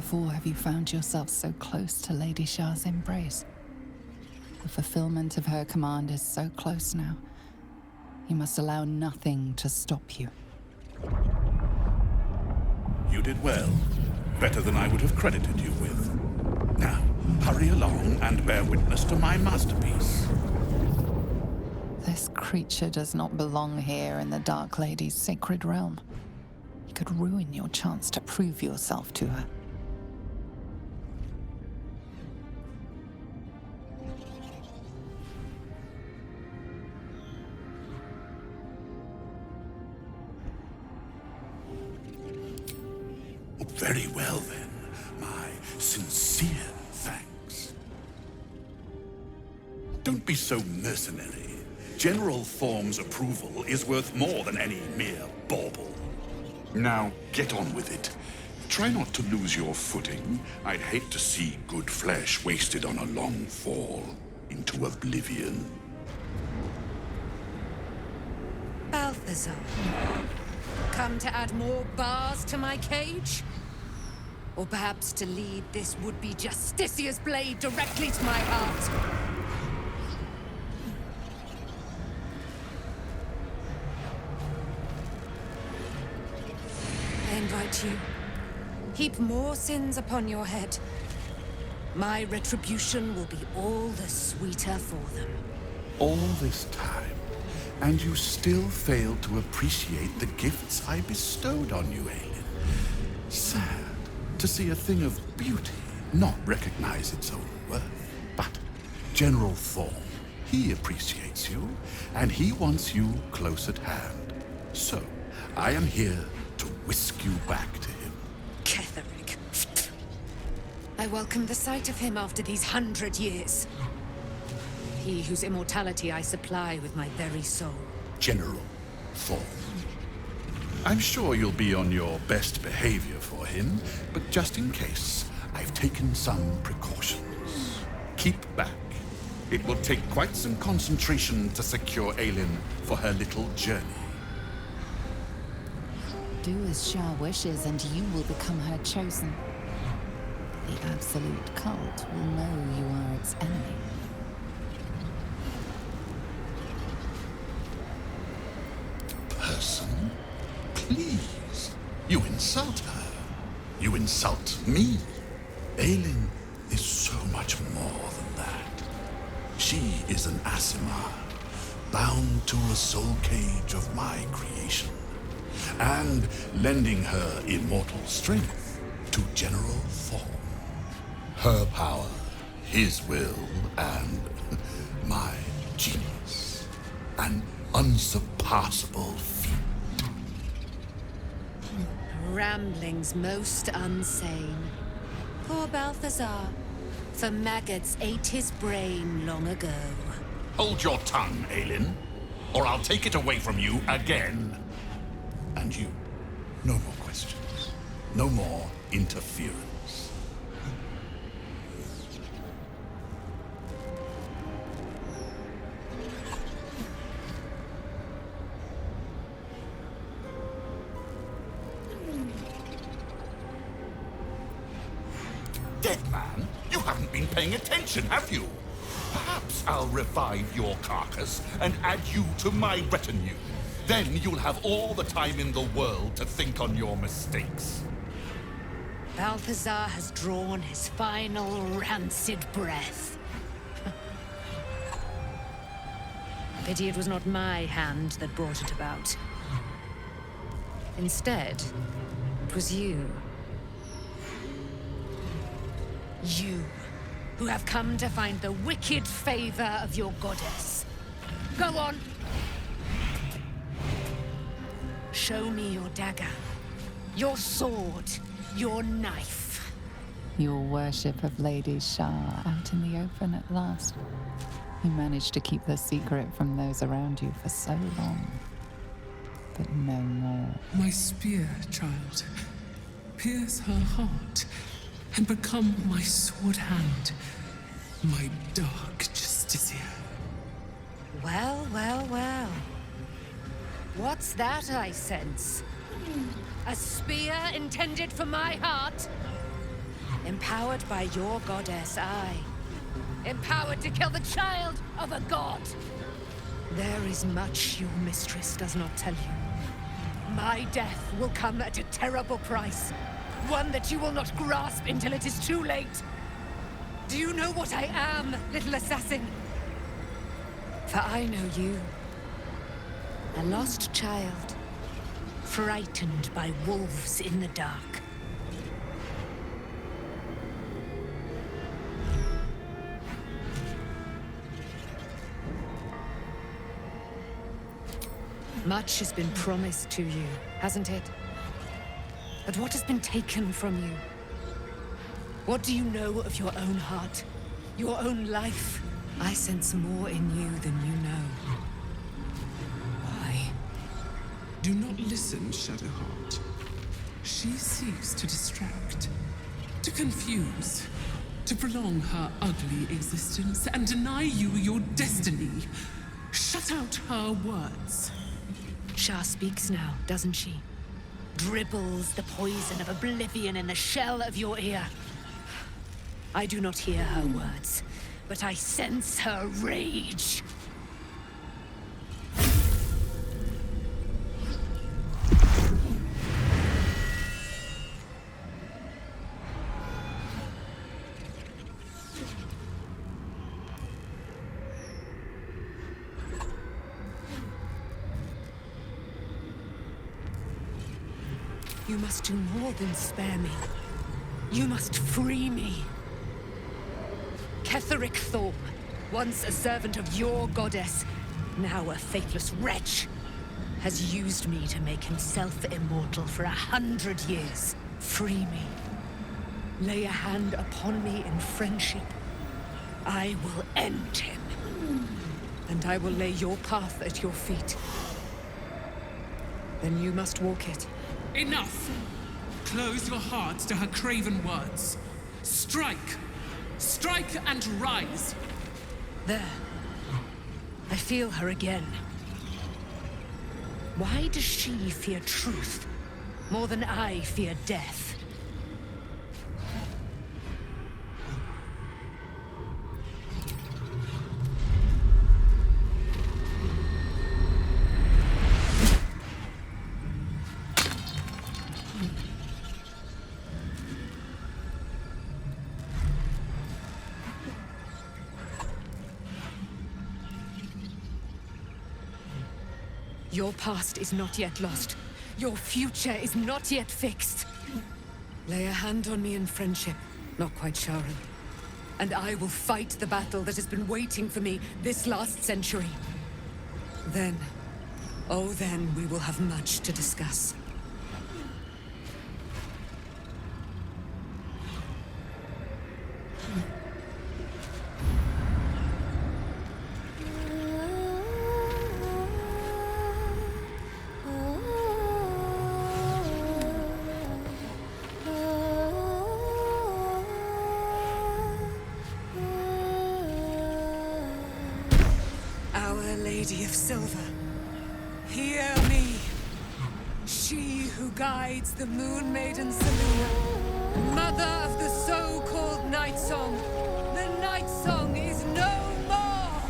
[SPEAKER 1] before have you found yourself so close to Lady Shah's embrace. The fulfillment of her command is so close now. You must allow nothing to stop you.
[SPEAKER 15] You did well. Better than I would have credited you with. Now, hurry along and bear witness to my masterpiece.
[SPEAKER 1] This creature does not belong here in the Dark Lady's sacred realm. You could ruin your chance to prove yourself to her.
[SPEAKER 15] Very well, then. My sincere thanks. Don't be so mercenary. General Thorm's approval is worth more than any mere bauble. Now, get on with it. Try not to lose your footing. I'd hate to see good flesh wasted on a long fall into oblivion.
[SPEAKER 10] Balthazar, come to add more bars to my cage? Or perhaps to lead this would-be Justicia's blade directly to my heart? I invite you. Heap more sins upon your head. My retribution will be all the sweeter for them.
[SPEAKER 15] All this time, and you still fail to appreciate the gifts I bestowed on you, Aelin. Sad to see a thing of beauty not recognize its own worth. But General Thorm, he appreciates you, and he wants you close at hand. So, I am here to whisk you back to him.
[SPEAKER 10] Ketherick. I welcome the sight of him after these 100 years. He whose immortality I supply with my very soul.
[SPEAKER 15] General Thorm. I'm sure you'll be on your best behavior for him, but just in case, I've taken some precautions. Keep back. It will take quite some concentration to secure Aelin for her little journey.
[SPEAKER 1] Do as Shah wishes, and you will become her chosen. The Absolute Cult will know you are its enemy.
[SPEAKER 15] Person? Please. You insult her. You insult me. Aelin is so much more than that. She is an Asimar, bound to a soul cage of my creation, and lending her immortal strength to General Thorm. Her power, his will, and my genius. An unsurpassable feat.
[SPEAKER 10] Ramblings most unsane. Poor Balthazar. For maggots ate his brain long ago.
[SPEAKER 15] Hold your tongue, Aelin, or I'll take it away from you again. And you, no more questions. No more interference. Dead man, you haven't been paying attention, have you? Perhaps I'll revive your carcass and add you to my retinue. Then you'll have all the time in the world to think on your mistakes.
[SPEAKER 10] Balthazar has drawn his final rancid breath. Pity it was not my hand that brought it about. Instead, it was you. You, who have come to find the wicked favor of your goddess. Go on. Show me your dagger, your sword, your knife.
[SPEAKER 1] Your worship of Lady Shah out in the open at last. You managed to keep the secret from those around you for so long. But no more.
[SPEAKER 4] My spear, child. Pierce her heart and become my sword hand. My dark Justicia.
[SPEAKER 10] Well, well, well. What's that I sense? A spear intended for my heart? Empowered by your goddess, I. Empowered to kill the child of a god. There is much your mistress does not tell you. My death will come at a terrible price. One that you will not grasp until it is too late. Do you know what I am, little assassin? For I know you. A lost child, frightened by wolves in the dark. Much has been promised to you, hasn't it? But what has been taken from you? What do you know of your own heart? Your own life? I sense more in you than you know. Why?
[SPEAKER 4] Do not listen, Shadowheart. She seeks to distract, to confuse, to prolong her ugly existence and deny you your destiny. Shut out her words.
[SPEAKER 10] Shah speaks now, doesn't she? Dribbles the poison of oblivion in the shell of your ear. I do not hear her words, but I sense her rage. You must do more than spare me. You must free me. Ketheric Thorm, once a servant of your goddess, now a faithless wretch, has used me to make himself immortal for 100 years. Free me. Lay a hand upon me in friendship. I will end him. And I will lay your path at your feet. Then you must walk it.
[SPEAKER 4] Enough! Close your heart to her craven words. Strike! Strike and rise!
[SPEAKER 10] There. I feel her again. Why does she fear truth more than I fear death? Your past is not yet lost. Your future is not yet fixed. Lay a hand on me in friendship, not quite Sharon. And I will fight the battle that has been waiting for me this last century. Then, oh then, we will have much to discuss. Lady of Silver, hear me. She who guides the Moon Maiden Selena, mother of the so-called Night Song. The Night Song is no more!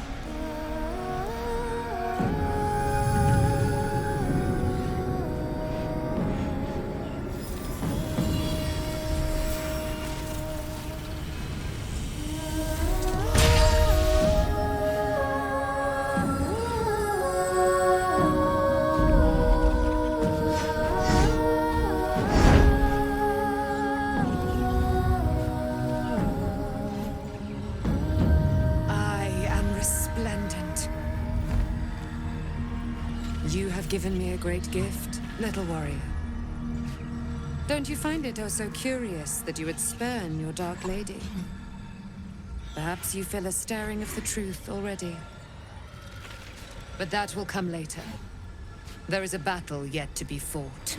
[SPEAKER 10] You have given me a great gift, little warrior. Don't you find it oh so curious that you would spurn your dark lady? Perhaps you feel a stirring of the truth already. But that will come later. There is a battle yet to be fought.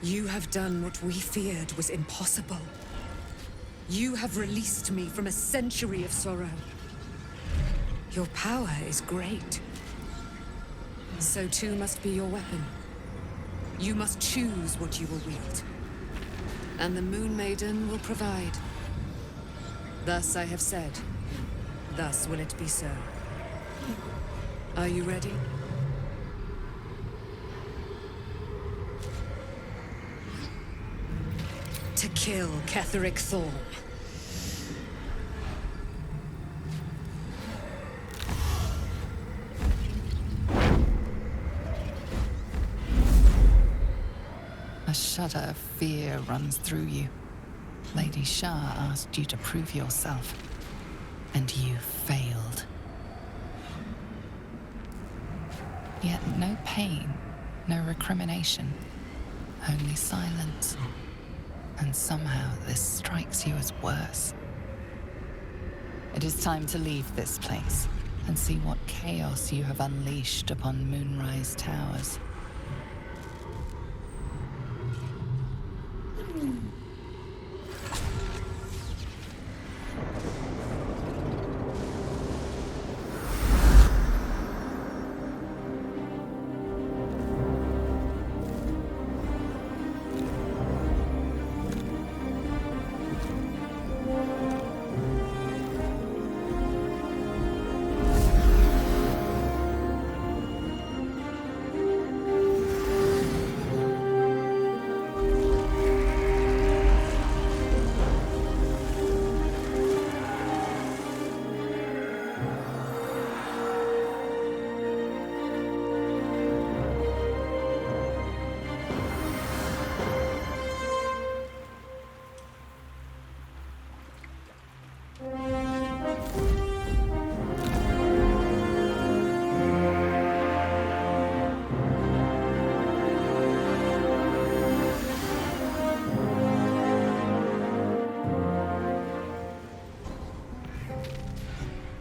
[SPEAKER 10] You have done what we feared was impossible. You have released me from a century of sorrow. Your power is great. So too must be your weapon. You must choose what you will wield. And the Moon Maiden will provide. Thus I have said. Thus will it be so. Are you ready? To kill Ketheric Thorm.
[SPEAKER 1] A shudder of fear runs through you. Lady Shah asked you to prove yourself, and you failed. Yet no pain, no recrimination, only silence. And somehow this strikes you as worse. It is time to leave this place and see what chaos you have unleashed upon Moonrise Towers.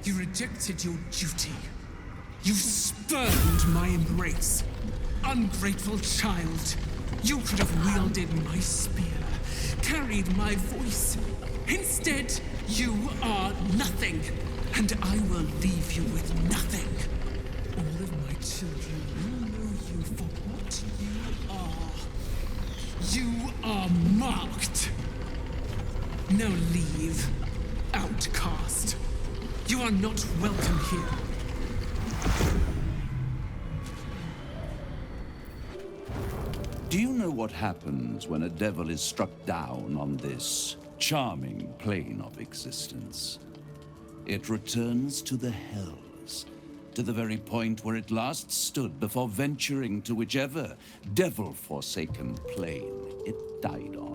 [SPEAKER 4] You rejected your duty. You spurned my embrace. Ungrateful child. You could have wielded my spear, carried my voice. Instead, you are nothing, and I will leave you with nothing. All of my children will know you for what you are. You are marked. Now leave, outcast. You are not welcome here.
[SPEAKER 2] Do you know what happens when a devil is struck down on this charming plane of existence? It returns to the hells, to the very point where it last stood before venturing to whichever devil-forsaken plane it died on.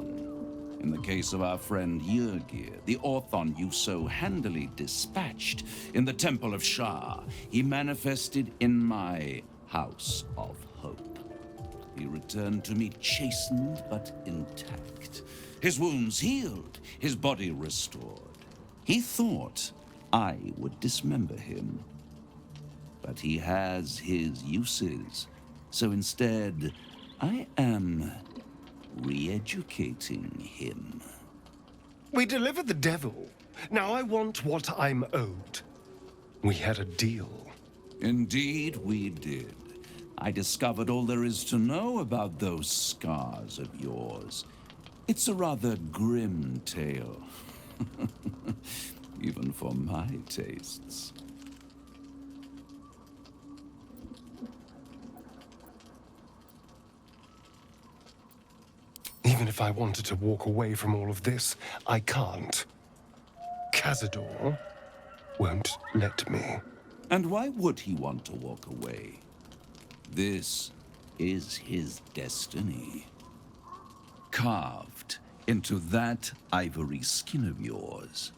[SPEAKER 2] In the case of our friend Yrgir, the Orthon you so handily dispatched in the Temple of Shah, he manifested in my House of Hope. He returned to me chastened but intact, his wounds healed, his body restored. He thought I would dismember him, but he has his uses, so instead I am re-educating him.
[SPEAKER 16] We delivered the devil. Now I want what I'm owed. We had a deal.
[SPEAKER 2] Indeed we did. I discovered all there is to know about those scars of yours. It's a rather grim tale. Even for my tastes.
[SPEAKER 16] Even if I wanted to walk away from all of this, I can't. Cazador won't let me.
[SPEAKER 2] And why would he want to walk away? This is his destiny. Carved into that ivory skin of yours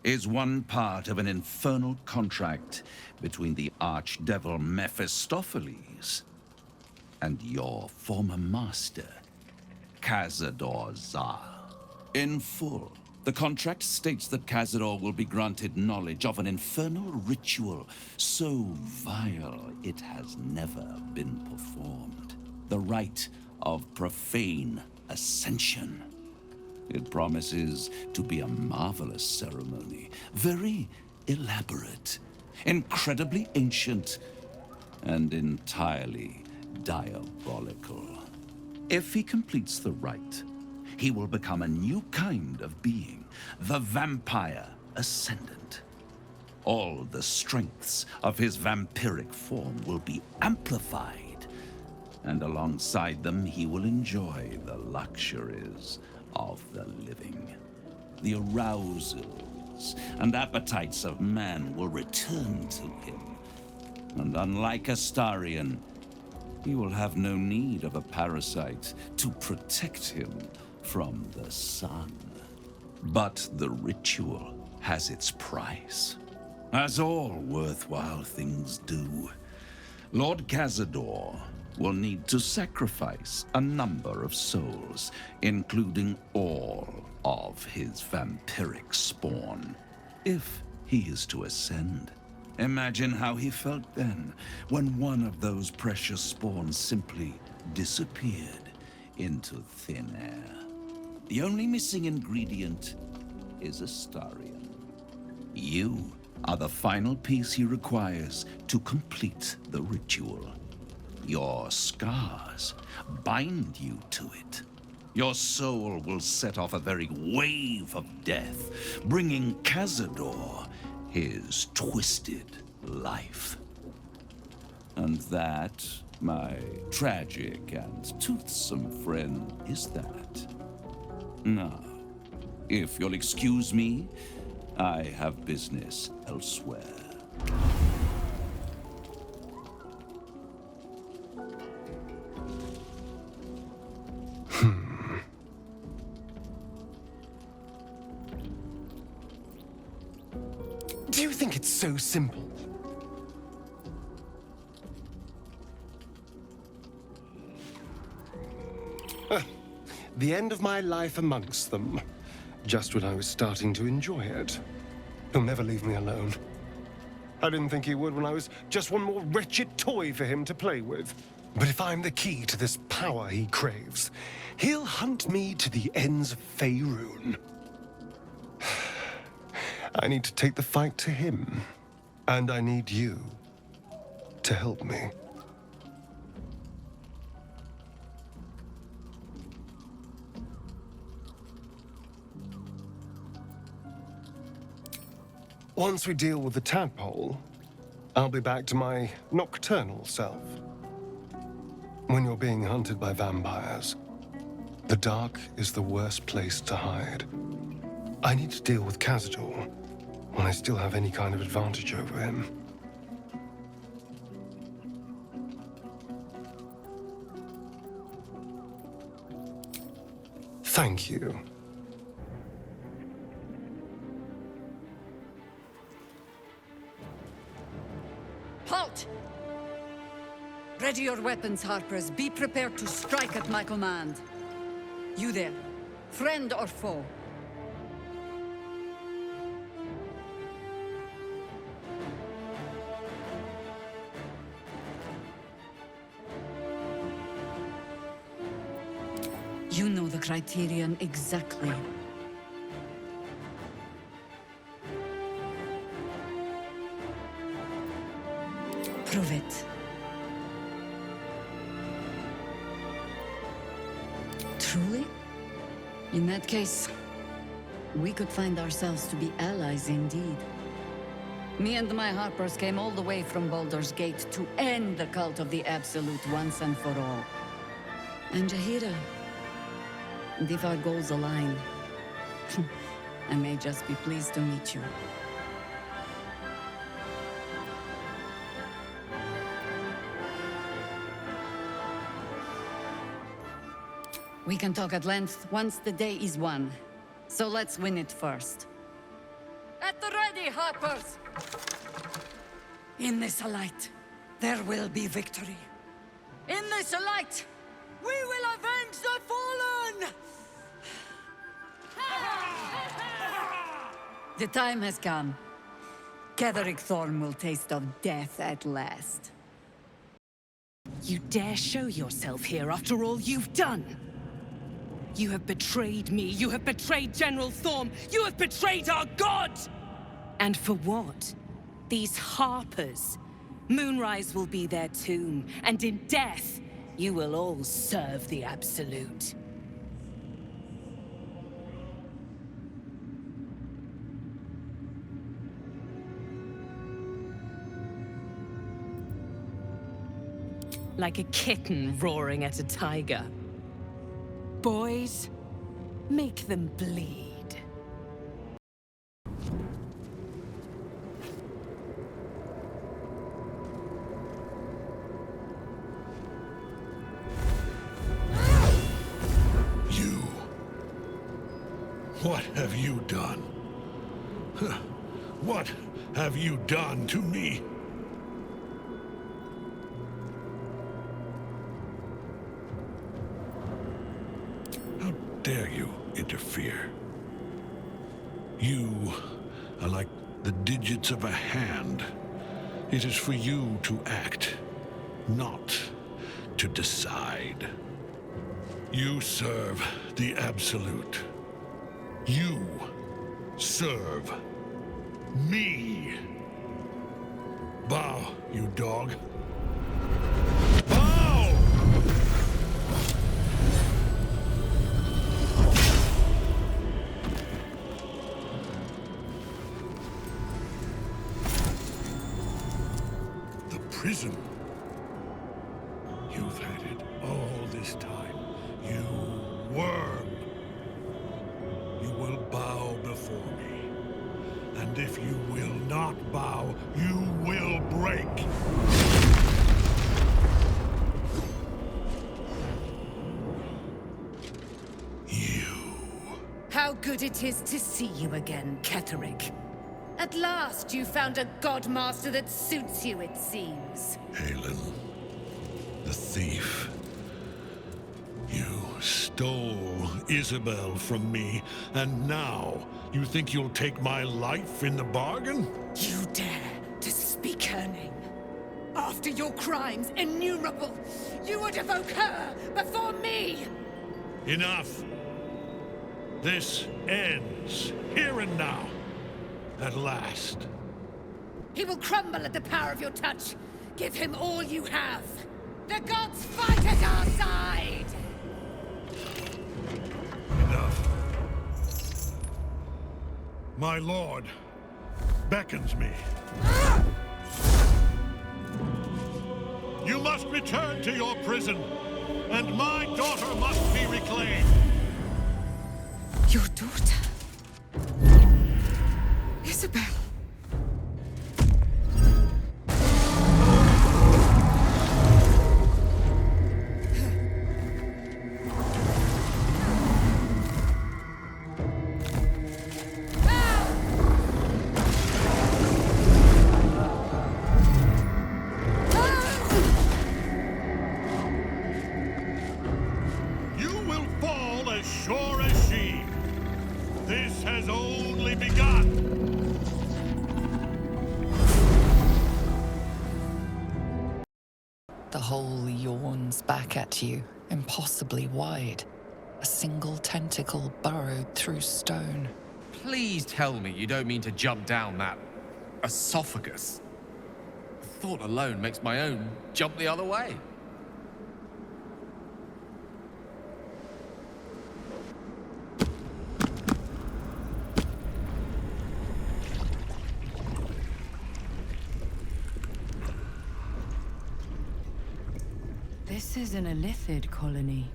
[SPEAKER 2] is one part of an infernal contract between the archdevil Mephistopheles and your former master, Cazador Zar. In full, the contract states that Cazador will be granted knowledge of an infernal ritual so vile it has never been performed. The rite of profane ascension. It promises to be a marvelous ceremony, very elaborate, incredibly ancient, and entirely diabolical. If he completes the rite, he will become a new kind of being, the vampire ascendant. All the strengths of his vampiric form will be amplified, and alongside them he will enjoy the luxuries of the living. The arousals and appetites of man will return to him, and unlike Astarion, he will have no need of a parasite to protect him from the sun. But the ritual has its price, as all worthwhile things do. Lord Cazador will need to sacrifice a number of souls, including all of his vampiric spawn, if he is to ascend. Imagine how he felt then, when one of those precious spawns simply disappeared into thin air. The only missing ingredient is Astarion. You are the final piece he requires to complete the ritual. Your scars bind you to it. Your soul will set off a very wave of death, bringing Cazador his twisted life. And that, my tragic and toothsome friend, is that. Now, if you'll excuse me, I have business elsewhere.
[SPEAKER 16] Do you think it's so simple? The end of my life amongst them. Just when I was starting to enjoy it. He'll never leave me alone. I didn't think he would when I was just one more wretched toy for him to play with. But if I'm the key to this power he craves, he'll hunt me to the ends of Faerun. I need to take the fight to him. And I need you to help me. Once we deal with the tadpole, I'll be back to my nocturnal self. When you're being hunted by vampires, the dark is the worst place to hide. I need to deal with Cazador when I still have any kind of advantage over him. Thank you.
[SPEAKER 10] Halt! Ready your weapons, Harpers. Be prepared to strike at my command. You there, friend or foe? You know the criterion exactly. Prove it. Truly? In that case, we could find ourselves to be allies indeed. Me and my Harpers came all the way from Baldur's Gate to end the cult of the Absolute once and for all. And Jaheira, and if our goals align, I may just be pleased to meet you. We can talk at length once the day is won. So let's win it first. At the ready, Harpers! In this light, there will be victory. In this light, we will avenge the fallen! The time has come. Ketheric Thorn will taste of death at last.
[SPEAKER 12] You dare show yourself here after all you've done? You have betrayed me, you have betrayed General Thorm, you have betrayed our god! And for what? These Harpers. Moonrise will be their tomb, and in death, you will all serve the Absolute. like a kitten roaring at a tiger. Boys, make them bleed.
[SPEAKER 20] What have you done? What have you done to me? How dare you interfere? You are like the digits of a hand. It is for you to act, not to decide. You serve the Absolute. You serve me. Bow, you dog. Bow! The prism. You've had it all this time. You worm. You will bow before me. And if you will not bow, you will break.
[SPEAKER 10] How good it is to see you again, Ketherick. At last you found a godmaster that suits you, it seems.
[SPEAKER 20] Halen, the thief. You stole Isabel from me, and now you think you'll take my life in the bargain?
[SPEAKER 10] You dare to speak her name? After your crimes innumerable, you would evoke her before me!
[SPEAKER 20] Enough! This ends here and now. At last.
[SPEAKER 10] He will crumble at the power of your touch. Give him all you have. The gods fight at our side!
[SPEAKER 20] Enough. My lord beckons me. You must return to your prison, and my daughter must be reclaimed.
[SPEAKER 10] Your daughter? Isabel.
[SPEAKER 1] The hole yawns back at you, impossibly wide. A single tentacle burrowed through stone.
[SPEAKER 9] Please tell me you don't mean to jump down that esophagus. The thought alone makes my own jump the other way.
[SPEAKER 13] This isn't a Lithid colony.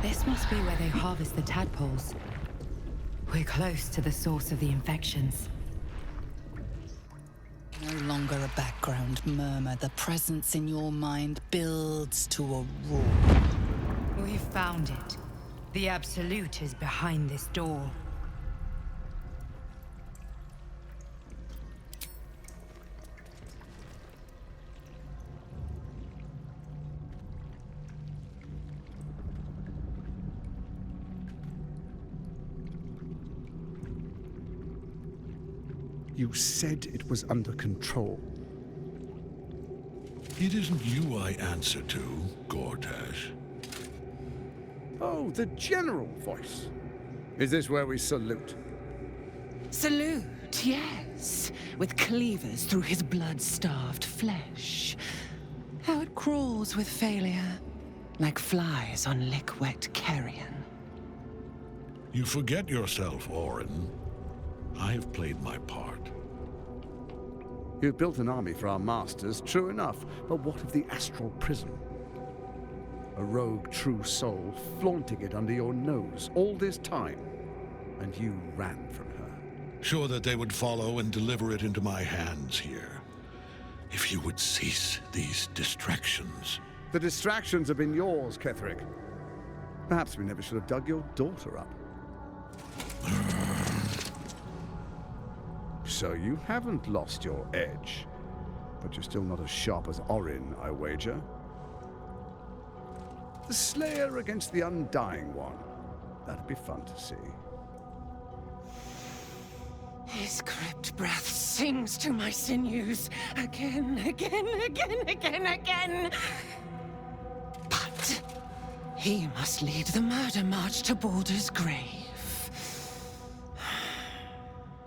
[SPEAKER 13] This must be where they harvest the tadpoles. We're close to the source of the infections.
[SPEAKER 1] No longer a background murmur. The presence in your mind builds to a roar.
[SPEAKER 13] We've found it. The Absolute is behind this door.
[SPEAKER 17] You said it was under control.
[SPEAKER 20] It isn't you I answer to, Gortash.
[SPEAKER 17] Oh, the general voice. Is this where we salute?
[SPEAKER 22] Salute, yes. With cleavers through his blood-starved flesh. How it crawls with failure, like flies on lick-wet carrion.
[SPEAKER 20] You forget yourself, Orin. I have played my part.
[SPEAKER 17] You've built an army for our masters, true enough, but what of the astral prison? A rogue true soul flaunting it under your nose all this time, and you ran from her.
[SPEAKER 20] Sure that they would follow and deliver it into my hands here. If you would cease these distractions.
[SPEAKER 17] The distractions have been yours, Ketherick. Perhaps we never should have dug your daughter up. So you haven't lost your edge, but you're still not as sharp as Orin, I wager. The Slayer against the Undying One. That'd be fun to see.
[SPEAKER 10] His crypt breath sings to my sinews again. But he must lead the murder march to Baldur's grave.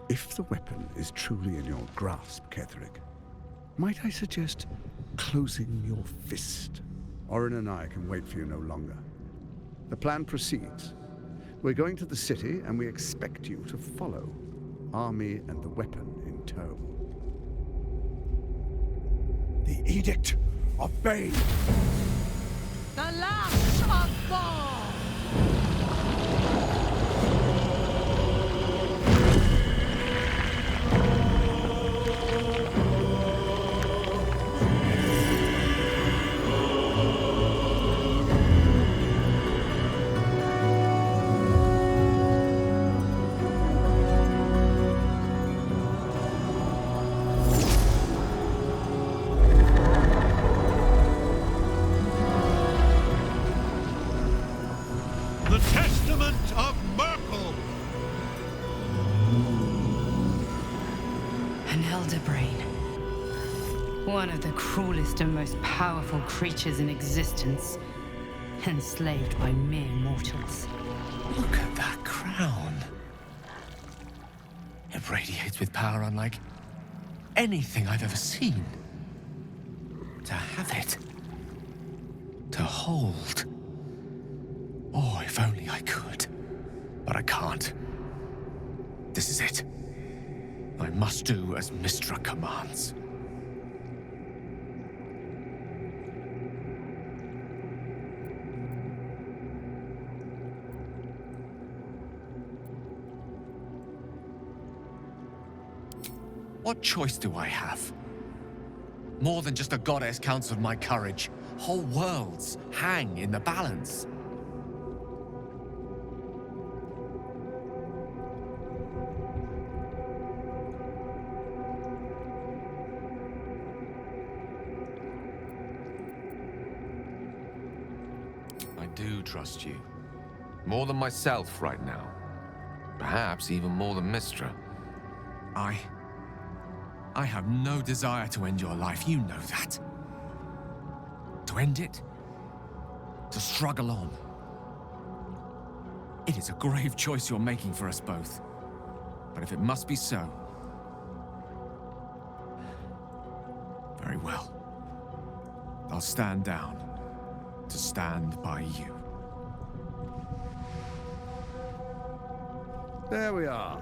[SPEAKER 17] If the weapon is truly in your grasp, Ketherick, might I suggest closing your fist? Orin and I can wait for you no longer. The plan proceeds. We're going to the city, and we expect you to follow. Army and the weapon in tow.
[SPEAKER 19] The Edict of Bane!
[SPEAKER 10] The Lash of Thor!
[SPEAKER 20] The Testament of Merkel!
[SPEAKER 13] An elder brain. One of the cruelest and most powerful creatures in existence. Enslaved by mere mortals.
[SPEAKER 9] Look at that crown. It radiates with power unlike anything I've ever seen. To have it. To hold. Oh, if only I could. But I can't. This is it. I must do as Mystra commands. What choice do I have? More than just a goddess counseled my courage. Whole worlds hang in the balance. I do trust you. More than myself right now. Perhaps even more than Mystra. I have no desire to end your life, you know that. To end it? To struggle on. It is a grave choice you're making for us both. But if it must be so... very well. I'll stand down to stand by you.
[SPEAKER 17] There we are.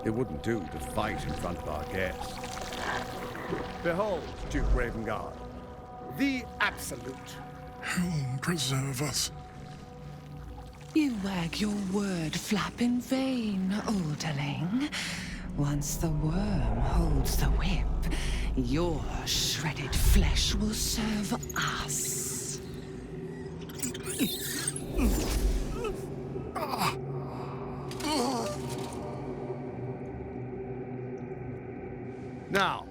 [SPEAKER 17] It wouldn't do to fight in front of our guests. Behold, Duke Ravengard, the Absolute.
[SPEAKER 7] Helm preserve us.
[SPEAKER 10] You wag your word flap in vain, Alderling. Once the worm holds the whip, your shredded flesh will serve us.
[SPEAKER 17] Now,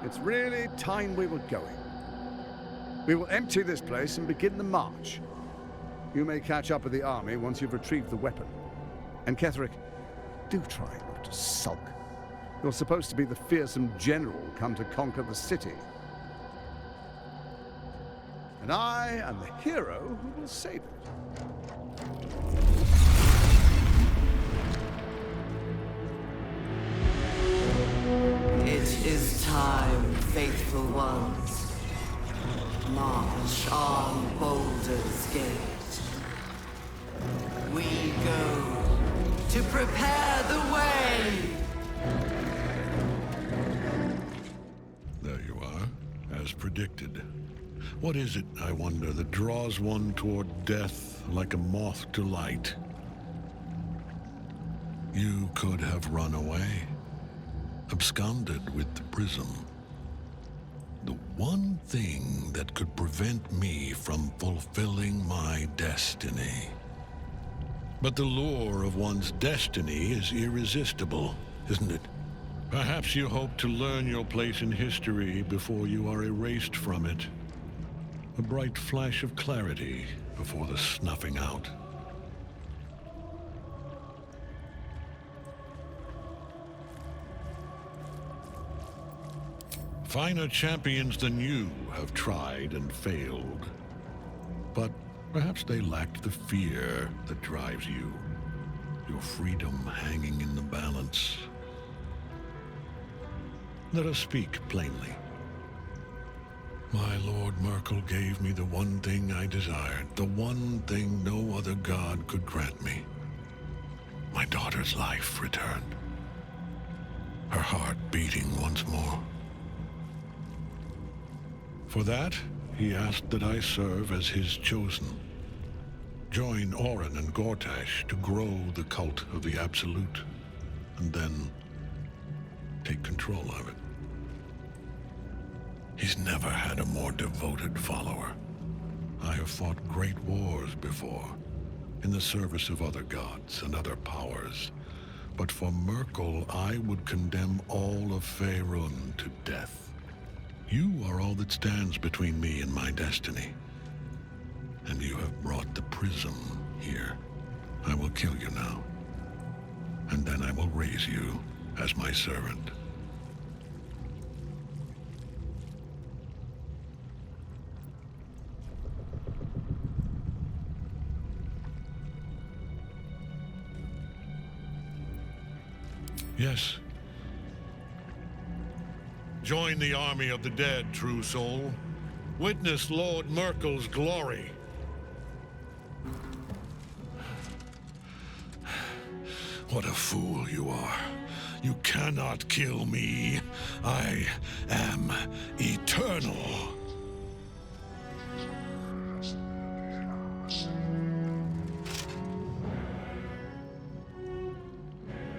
[SPEAKER 17] it's really time we were going. We will empty this place and begin the march. You may catch up with the army once you've retrieved the weapon. And Ketherick, do try not to sulk. You're supposed to be the fearsome general come to conquer the city. And I am the hero who will save it.
[SPEAKER 6] It is time, faithful ones. March on Baldur's Gate. We go to prepare the way.
[SPEAKER 20] predicted. What is it, I wonder, that draws one toward death like a moth to light? You could have run away, absconded with the prism. The one thing that could prevent me from fulfilling my destiny. But the lure of one's destiny is irresistible, isn't it? Perhaps you hope to learn your place in history before you are erased from it. A bright flash of clarity before the snuffing out. Finer champions than you have tried and failed. But perhaps they lacked the fear that drives you. Your freedom hanging in the balance. Let us speak plainly. My Lord Merkel gave me the one thing I desired, the one thing no other god could grant me. My daughter's life returned. Her heart beating once more. For that, he asked that I serve as his chosen. Join Orin and Gortash to grow the cult of the Absolute, and then take control of it. He's never had a more devoted follower. I have fought great wars before, in the service of other gods and other powers. But for Merkel, I would condemn all of Faerun to death. You are all that stands between me and my destiny. And you have brought the prism here. I will kill you now. And then I will raise you as my servant. Yes. Join the army of the dead, true soul. Witness Lord Merkel's glory. What a fool you are. You cannot kill me. I am eternal.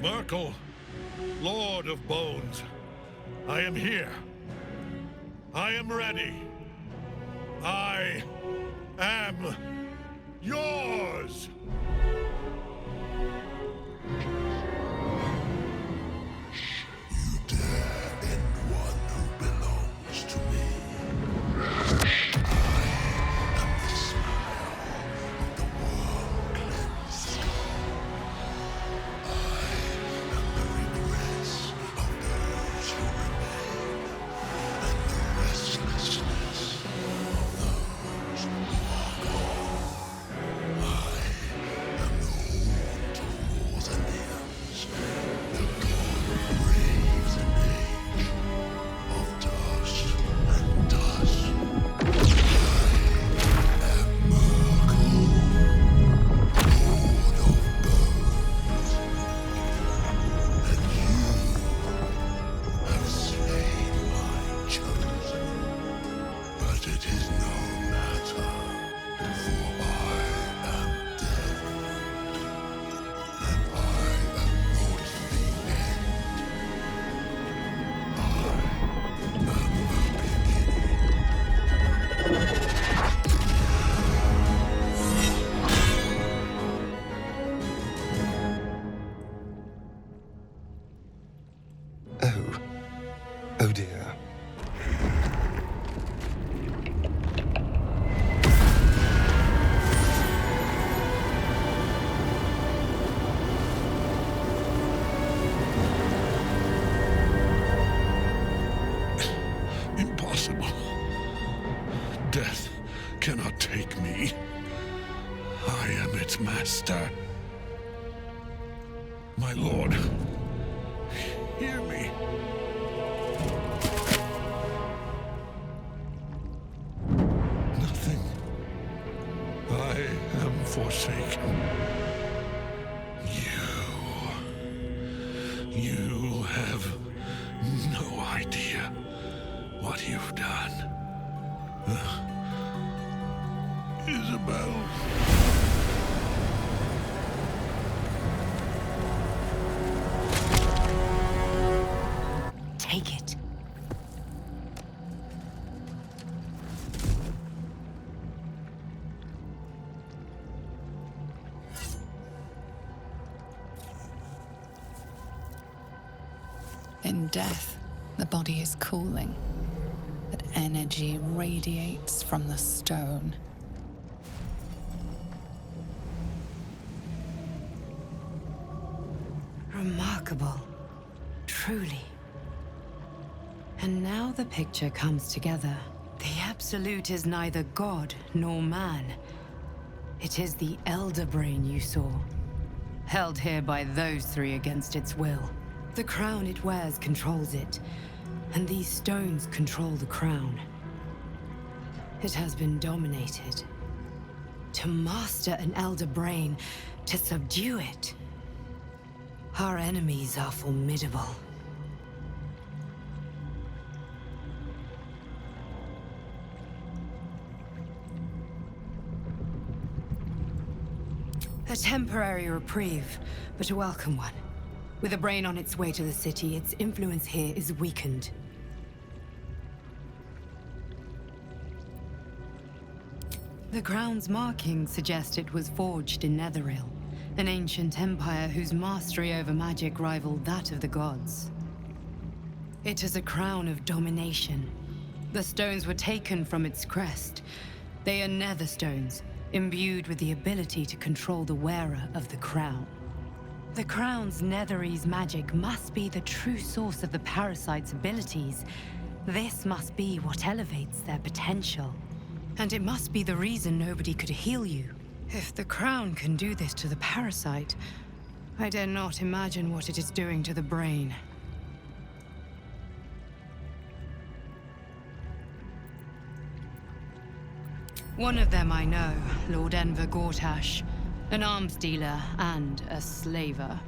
[SPEAKER 20] Merkel, Lord of Bones, I am here. I am ready. I am yours.
[SPEAKER 7] You dare end one who belongs to me. I am the smile of the worm-cleansed skull. I am the regrets of those who remain, and the restlessness of those who are gone. I am the haunt of mausoleums, the god of graves and age, of dust and dust. I am Merkel, Lord of Bones, and you have slain my chosen. But it is no matter, for I am dead, and I am not the end. I am the
[SPEAKER 3] Oh. Oh dear.
[SPEAKER 20] Impossible. Death cannot take me. I am its master. My lord, hear me. Nothing. I am forsaken. You have no idea what you've done. Isabel.
[SPEAKER 13] Take it.
[SPEAKER 1] In death, the body is cooling, but energy radiates from the stone.
[SPEAKER 13] Remarkable. Truly. And now the picture comes together. The Absolute is neither god nor man. It is the Elder Brain you saw, held here by those three against its will. The crown it wears controls it, and these stones control the crown. It has been dominated. To master an Elder Brain, to subdue it. Our enemies are formidable. A temporary reprieve, but a welcome one. With a brain on its way to the city, its influence here is weakened. The crown's markings suggest it was forged in Netheril, an ancient empire whose mastery over magic rivaled that of the gods. It is a crown of domination. The stones were taken from its crest. They are nether stones, imbued with the ability to control the wearer of the crown. The crown's Netherese magic must be the true source of the parasite's abilities. This must be what elevates their potential. And it must be the reason nobody could heal you. If the crown can do this to the parasite, I dare not imagine what it is doing to the brain. One of them I know, Lord Enver Gortash, an arms dealer and a slaver.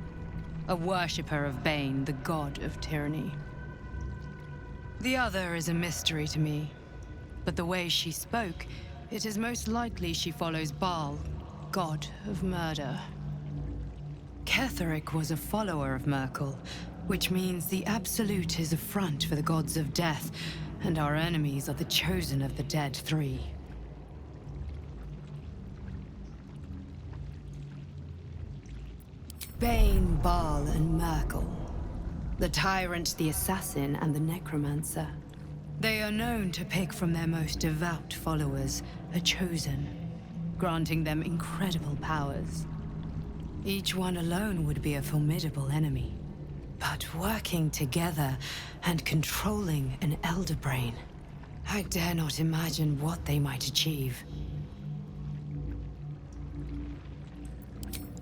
[SPEAKER 13] A worshipper of Bane, the god of tyranny. The other is a mystery to me, but the way she spoke, it is most likely she follows Baal, god of murder. Ketheric was a follower of Merkel, which means the Absolute is a front for the gods of death, and our enemies are the chosen of the dead three. Bane, Baal, and Merkel. The tyrant, the assassin, and the necromancer. They are known to pick from their most devout followers a chosen, granting them incredible powers. Each one alone would be a formidable enemy. But working together and controlling an Elder Brain, I dare not imagine what they might achieve.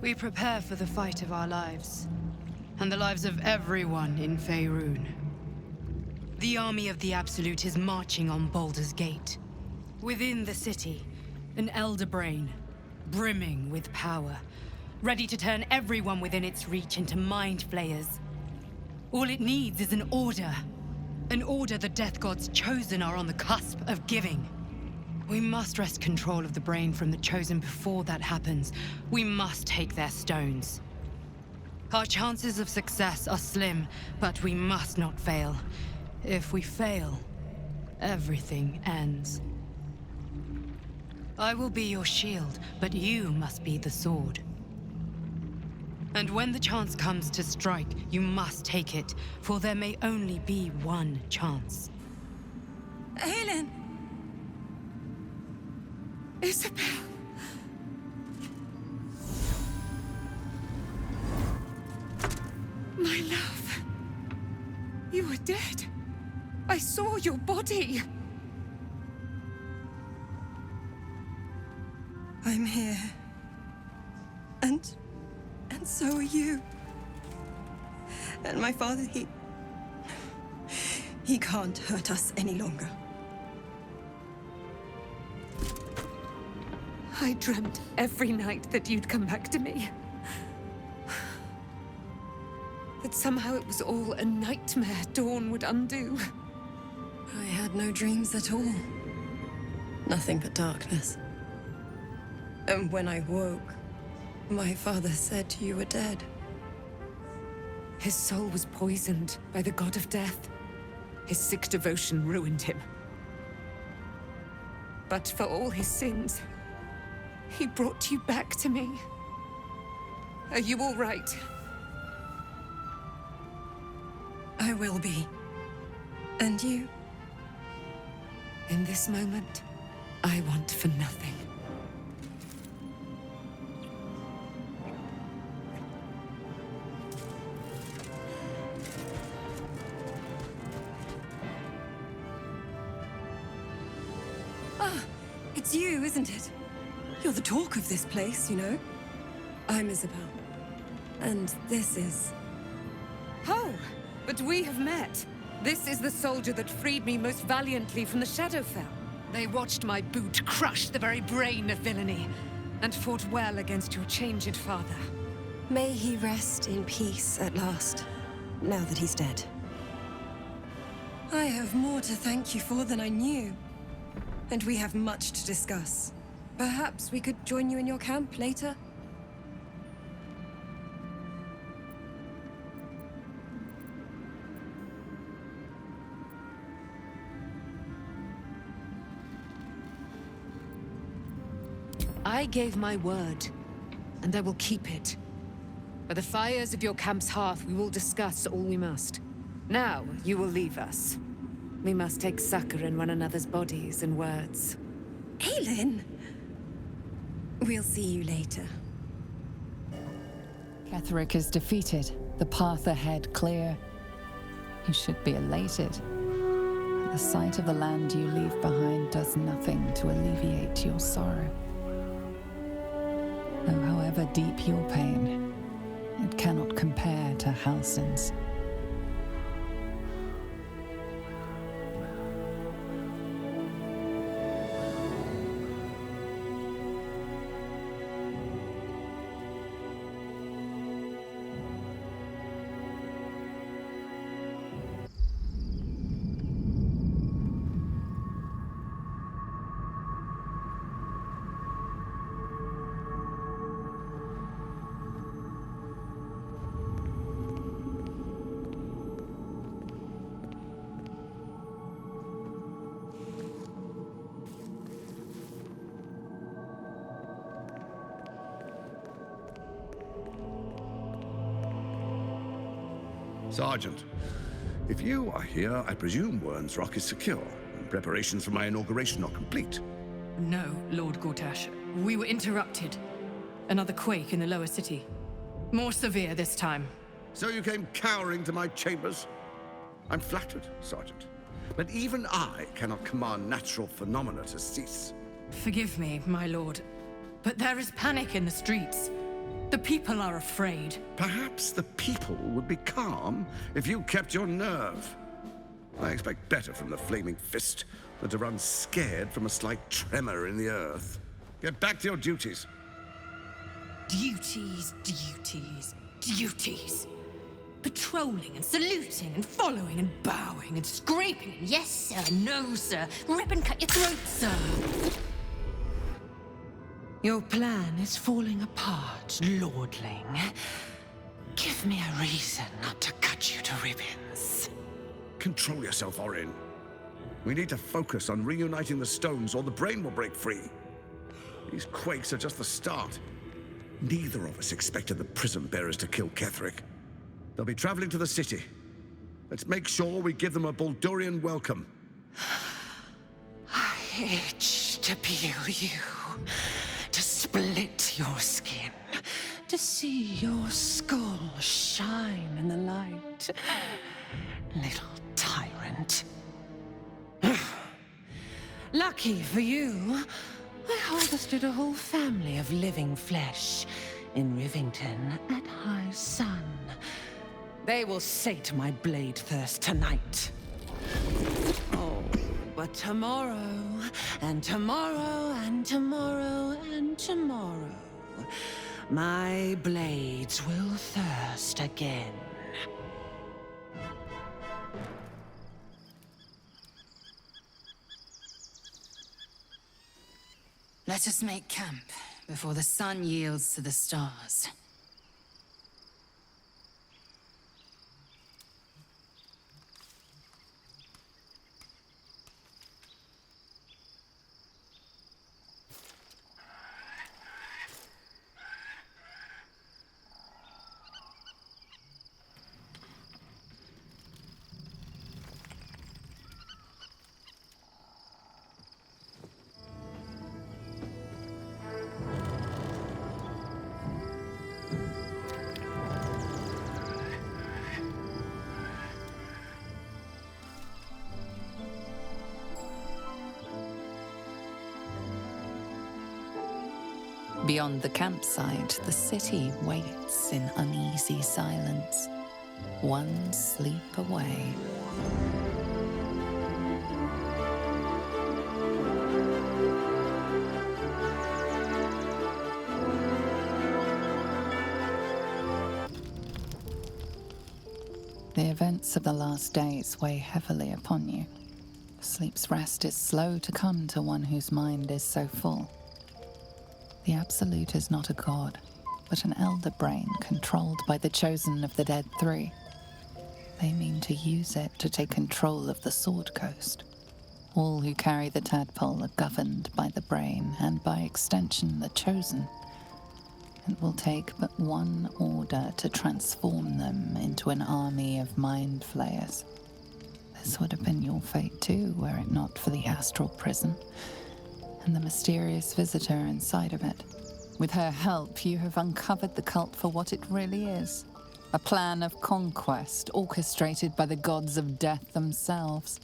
[SPEAKER 13] We prepare for the fight of our lives, and the lives of everyone in Faerun. The army of the Absolute is marching on Baldur's Gate. Within the city, an Elder Brain, brimming with power, ready to turn everyone within its reach into mind flayers. All it needs is an order the Death God's chosen are on the cusp of giving. We must wrest control of the brain from the chosen before that happens. We must take their stones. Our chances of success are slim, but we must not fail. If we fail, everything ends. I will be your shield, but you must be the sword. And when the chance comes to strike, you must take it, for there may only be one chance.
[SPEAKER 22] Helen! Isabel! My love. You were dead. I saw your body. I'm here. And so are you. And my father, he can't hurt us any longer. I dreamt every night that you'd come back to me. That somehow it was all a nightmare Dawn would undo. I had no dreams at all.
[SPEAKER 11] Nothing but darkness. And when I woke, my father said you were dead.
[SPEAKER 10] His soul was poisoned by the god of death. His sick devotion ruined him. But for all his sins, he brought you back to me. Are you all right?
[SPEAKER 11] I will be. And you?
[SPEAKER 10] In this moment, I want for nothing.
[SPEAKER 11] It's you, isn't it? You're the talk of this place, you know? I'm Isabel. And this is...
[SPEAKER 10] Oh, but we have met. This is the soldier that freed me most valiantly from the Shadowfell. They watched my boot crush the very brain of villainy, and fought well against your changed father.
[SPEAKER 11] May he rest in peace at last, now that he's dead. I have more to thank you for than I knew. And we have much to discuss. Perhaps we could join you in your camp later?
[SPEAKER 10] I gave my word, and I will keep it. By the fires of your camp's hearth, we will discuss all we must. Now, you will leave us. We must take succor in one another's bodies and words.
[SPEAKER 11] Aelin! We'll see you later.
[SPEAKER 1] Ketheric is defeated, the path ahead clear. You should be elated. But the sight of the land you leave behind does nothing to alleviate your sorrow. Though however deep your pain, it cannot compare to Halsin's.
[SPEAKER 17] Sergeant, if you are here, I presume Wern's Rock is secure, and preparations for my inauguration are complete.
[SPEAKER 8] No, Lord Gortash. We were interrupted. Another quake in the lower city. More severe this time.
[SPEAKER 17] So you came cowering to my chambers? I'm flattered, Sergeant. But even I cannot command natural phenomena to cease.
[SPEAKER 8] Forgive me, my lord, but there is panic in the streets. The people are afraid.
[SPEAKER 17] Perhaps the people would be calm if you kept your nerve. I expect better from the Flaming Fist than to run scared from a slight tremor in the earth. Get back to your duties.
[SPEAKER 8] Duties, duties, duties. Patrolling and saluting and following and bowing and scraping. Yes, sir. No, sir. Rip and cut your throat, sir.
[SPEAKER 22] Your plan is falling apart, Lordling. Give me a reason not to cut you to ribbons.
[SPEAKER 17] Control yourself, Orin. We need to focus on reuniting the stones or the brain will break free. These quakes are just the start. Neither of us expected the prison bearers to kill Ketheric. They'll be traveling to the city. Let's make sure we give them a Baldurian welcome.
[SPEAKER 22] I itch to peel you, to split your skin, to see your skull shine in the light. Little tyrant. Lucky for you, I harvested a whole family of living flesh in Rivington at high sun. They will sate my blade thirst tonight. Oh, but tomorrow, and tomorrow, and tomorrow, and tomorrow, my blades will thirst again.
[SPEAKER 10] Let us make camp before the sun yields to the stars. Beyond the campsite, the city waits in uneasy silence, one sleep away. The events of the last days weigh heavily upon you. Sleep's rest is slow to come to one whose mind is so full. The Absolute is not a god, but an elder brain controlled by the chosen of the Dead Three. They mean to use it to take control of the Sword Coast. All who carry the tadpole are governed by the brain, and by extension the chosen. It will take but one order to transform them into an army of mind flayers. This would have been your fate too, were it not for the astral prison and the mysterious visitor inside of it. With her help, you have uncovered the cult for what it really is. A plan of conquest orchestrated by the gods of death themselves.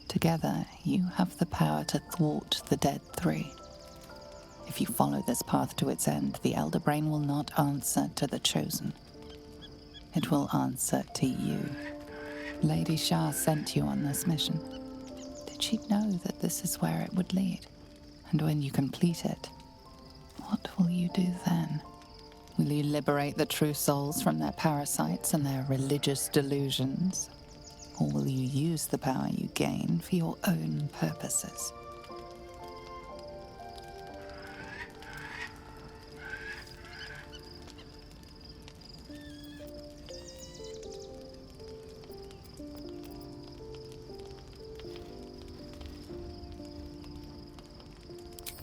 [SPEAKER 10] Together, you have the power to thwart the Dead Three. If you follow this path to its end, the Elder Brain will not answer to the Chosen. It will answer to you. Lady Shah sent you on this mission. Did she know that this is where it would lead? And when you complete it, what will you do then? Will you liberate the true souls from their parasites and their religious delusions? Or will you use the power you gain for your own purposes?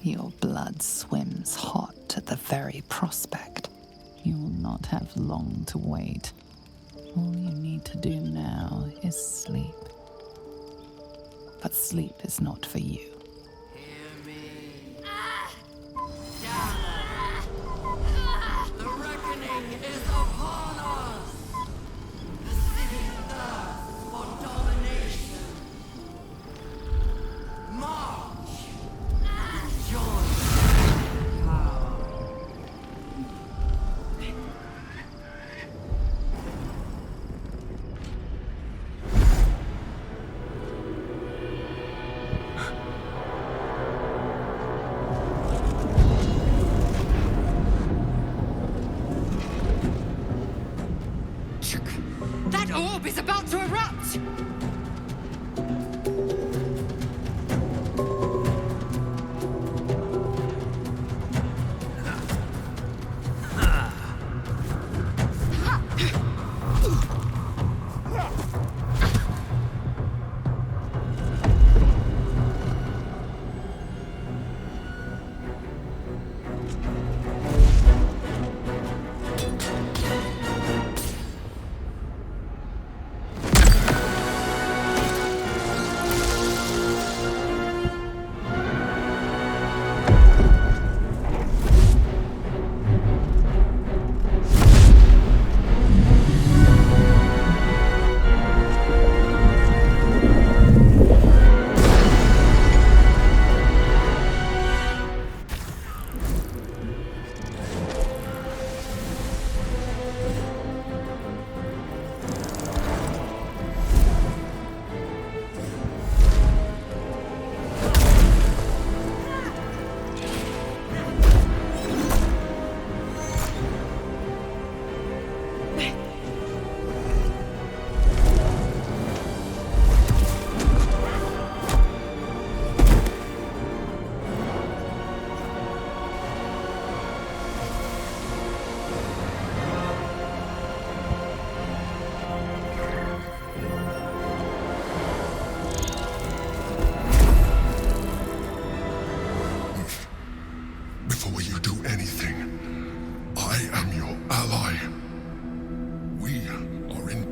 [SPEAKER 10] Your blood swims hot at the very prospect. You will not have long to wait. All you need to do now is sleep. But sleep is not for you.
[SPEAKER 6] The reckoning is upon us! The city thirsts for domination. March! Join power.
[SPEAKER 10] That orb is about to erupt!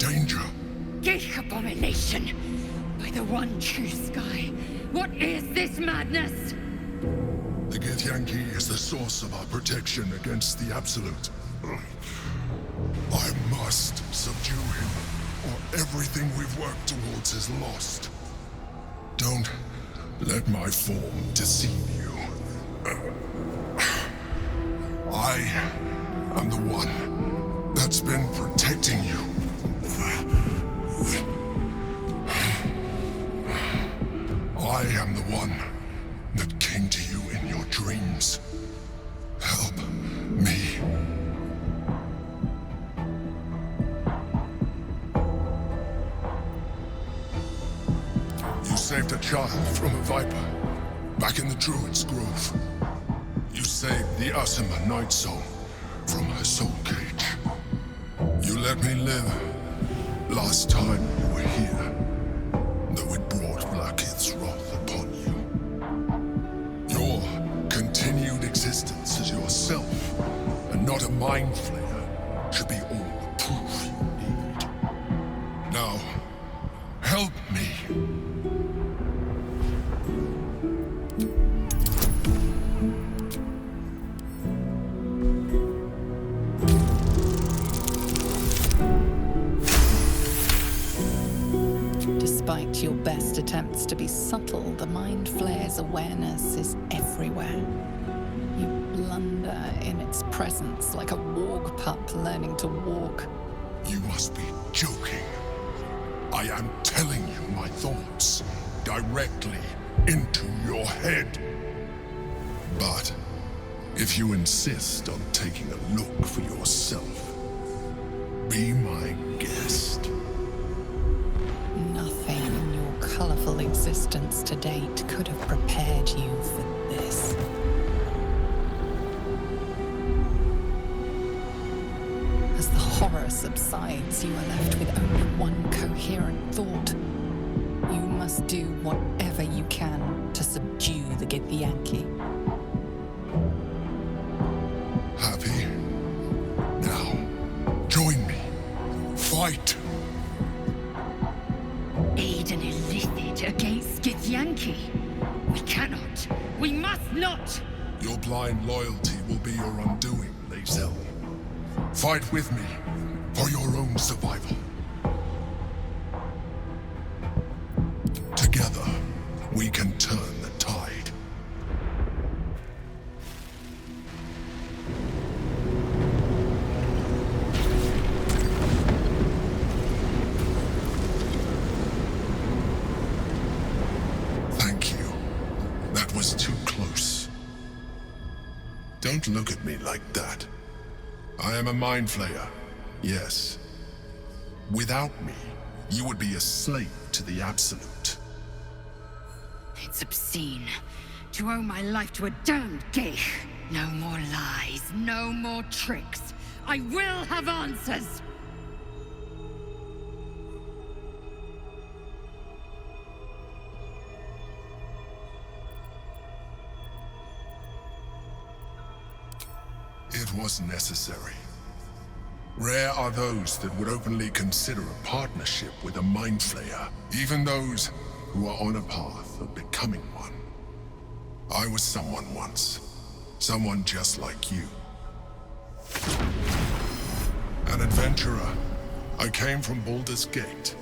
[SPEAKER 7] danger.
[SPEAKER 11] Geich abomination! By the one true sky, what is this madness?
[SPEAKER 7] The Githyanki is the source of our protection against the Absolute. I must subdue him, or everything we've worked towards is lost. Don't let my form deceive you. I am the one that's been protecting you. I am the one that came to you in your dreams. Help me. You saved a child from a viper back in the Druid's Grove. You saved the Asima Night Soul from her soul cage. You let me live last time you were here, though it brought Blackith's wrath upon you. Your continued existence as yourself, and not a mind flayer, should be all the proof you need. Now, help me.
[SPEAKER 1] Despite your best attempts to be subtle, the Mind Flayer's awareness is everywhere. You blunder in its presence like a warg pup learning to walk.
[SPEAKER 7] You must be joking. I am telling you my thoughts directly into your head. But if you insist on taking a look for yourself, be my guest.
[SPEAKER 1] Nothing in your colorful existence to date could have prepared you for this. As the horror subsides, you are left with only one coherent thought. You must do whatever you can to subdue the Githyanki.
[SPEAKER 7] Happy? Now, join me. Fight!
[SPEAKER 11] Aid an illicit against Githyanki. We cannot. We must not.
[SPEAKER 7] Your blind loyalty will be your undoing, Lae'zel. Fight with me for your own survival. Together, we can turn the tide. Thank you. That was too close. Don't look at me like that. I am a mind flayer, yes. Without me, you would be a slave to the Absolute.
[SPEAKER 11] It's obscene. To owe my life to a damned geich. No more lies, no more tricks. I will have answers!
[SPEAKER 7] It was necessary. Rare are those that would openly consider a partnership with a mind flayer, even those who are on a path of becoming one. I was someone once. Someone just like you. An adventurer. I came from Baldur's Gate,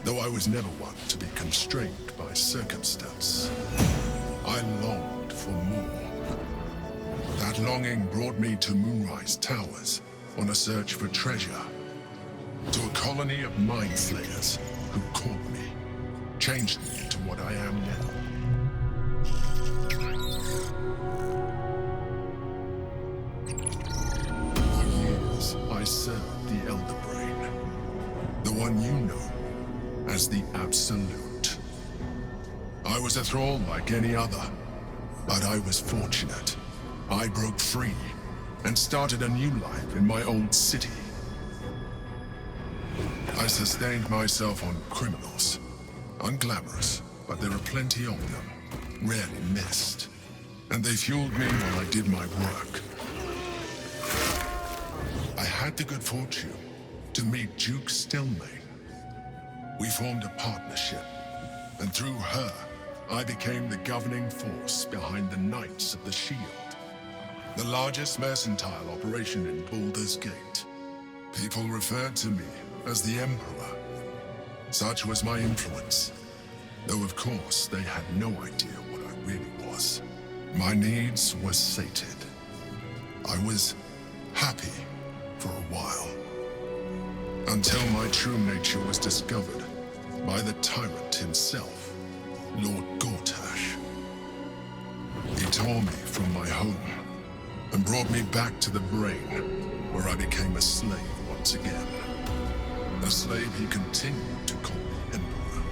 [SPEAKER 7] though I was never one to be constrained by circumstance. I longed for more. That longing brought me to Moonrise Towers on a search for treasure. To a colony of mind flayers who caught me, changed me into what I am now. For years, I served the Elder Brain, the one you know as the Absolute. I was a thrall like any other, but I was fortunate. I broke free and started a new life in my old city. I sustained myself on criminals. Unglamorous, but there are plenty of them, rarely missed. And they fueled me while I did my work. I had the good fortune to meet Duke Stelmane, We formed a partnership, and through her, I became the governing force behind the Knights of the Shield, the largest mercantile operation in Baldur's Gate. People referred to me as the Emperor. Such was my influence, though of course they had no idea what I really was. My needs were sated. I was happy for a while, until my true nature was discovered by the tyrant himself, Lord Gortash. He tore me from my home and brought me back to the brain, where I became a slave once again. A slave he continued to call me Emperor.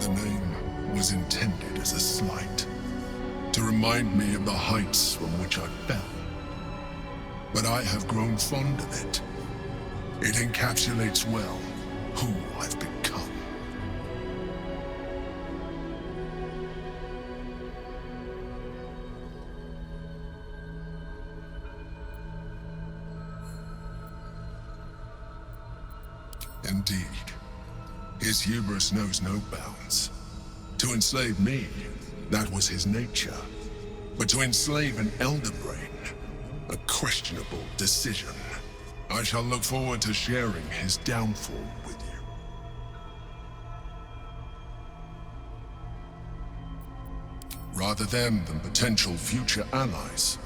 [SPEAKER 7] The name was intended as a slight, to remind me of the heights from which I fell. But I have grown fond of it. It encapsulates well who I've become. Indeed, his hubris knows no bounds. To enslave me, that was his nature. But to enslave an Elder Brain, a questionable decision. I shall look forward to sharing his downfall with you. Rather them than potential future allies,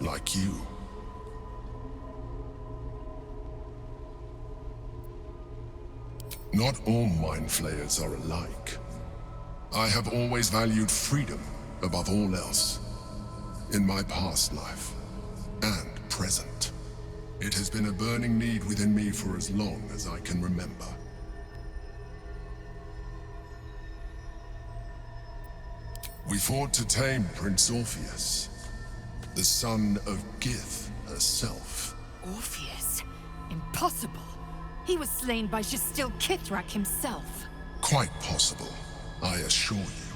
[SPEAKER 7] like you. Not all Mind Flayers are alike. I have always valued freedom above all else. In my past life, and present. It has been a burning need within me for as long as I can remember. We fought to tame Prince Orpheus, the son of Gith herself.
[SPEAKER 10] Orpheus? Impossible. He was slain by Justil Kithrak himself.
[SPEAKER 7] Quite possible, I assure you.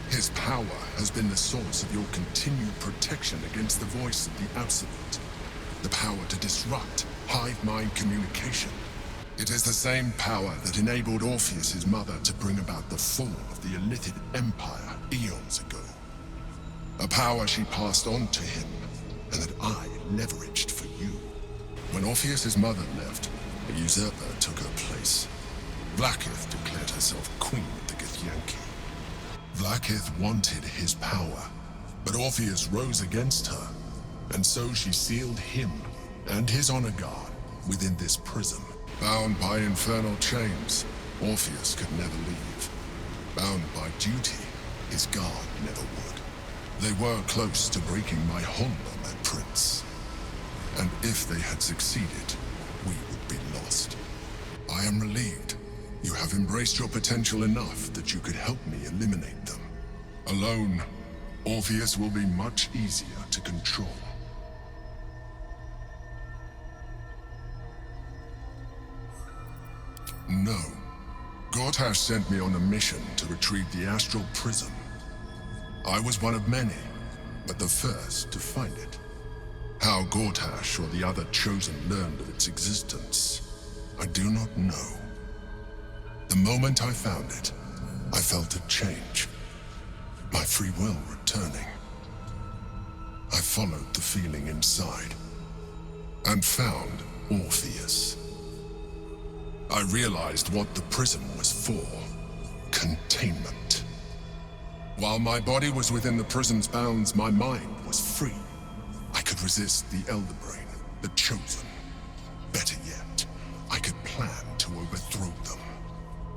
[SPEAKER 7] His power has been the source of your continued protection against the voice of the Absolute. The power to disrupt hive-mind communication. It is the same power that enabled Orpheus's mother to bring about the fall of the Illithid Empire eons ago. A power she passed on to him, and that I leveraged for you. When Orpheus's mother left, a usurper took her place. Vlaakith declared herself queen of the Githyanki. Vlaakith wanted his power, but Orpheus rose against her, and so she sealed him and his honor guard within this prison. Bound by infernal chains, Orpheus could never leave. Bound by duty, his guard never would. They were close to breaking my hold on that prince. And if they had succeeded, we would be lost. I am relieved. You have embraced your potential enough that you could help me eliminate them. Alone, Orpheus will be much easier to control. No. Gortash sent me on a mission to retrieve the astral prism. I was one of many, but the first to find it. How Gortash or the other chosen learned of its existence, I do not know. The moment I found it, I felt a change. My free will returning. I followed the feeling inside, and found Orpheus. I realized what the prism was for. Containment. While my body was within the prison's bounds, my mind was free. I could resist the Elder Brain, the Chosen. Better yet, I could plan to overthrow them.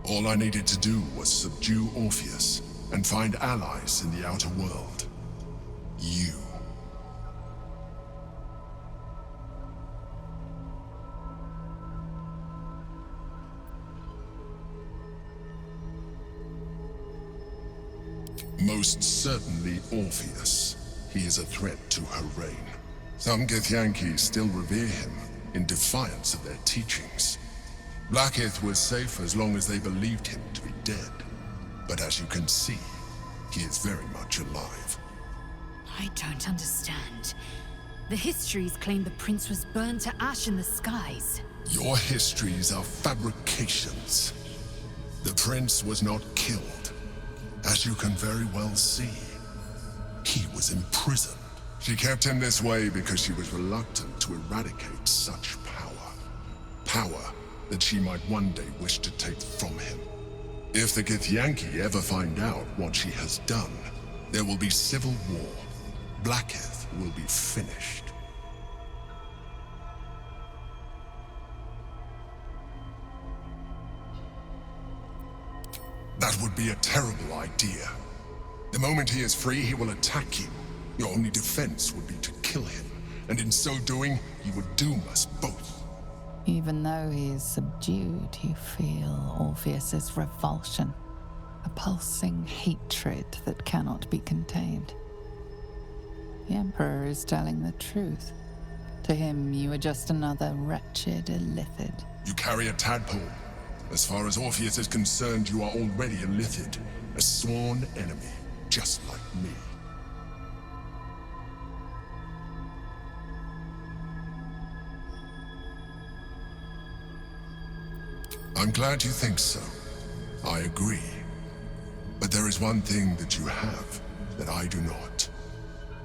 [SPEAKER 7] All I needed to do was subdue Orpheus and find allies in the outer world. You. Most certainly Orpheus. He is a threat to her reign. Some Githyanki still revere him in defiance of their teachings. Vlaakith was safe as long as they believed him to be dead. But as you can see, he is very much alive.
[SPEAKER 10] I don't understand. The histories claim the prince was burned to ash in the skies.
[SPEAKER 7] Your histories are fabrications. The prince was not killed. As you can very well see, he was imprisoned. She kept him this way because she was reluctant to eradicate such power. Power that she might one day wish to take from him. If the Githyanki ever find out what she has done, there will be civil war. Blackheath will be finished. That would be a terrible idea. The moment he is free, he will attack you. Your only defense would be to kill him, and in so doing, he would doom us both.
[SPEAKER 1] Even though he is subdued, you feel Orpheus's revulsion, a pulsing hatred that cannot be contained. The Emperor is telling the truth. To him, you are just another wretched illithid.
[SPEAKER 7] You carry a tadpole. As far as Orpheus is concerned, you are already a Lithid, a sworn enemy, just like me. I'm glad you think so. I agree. But there is one thing that you have that I do not.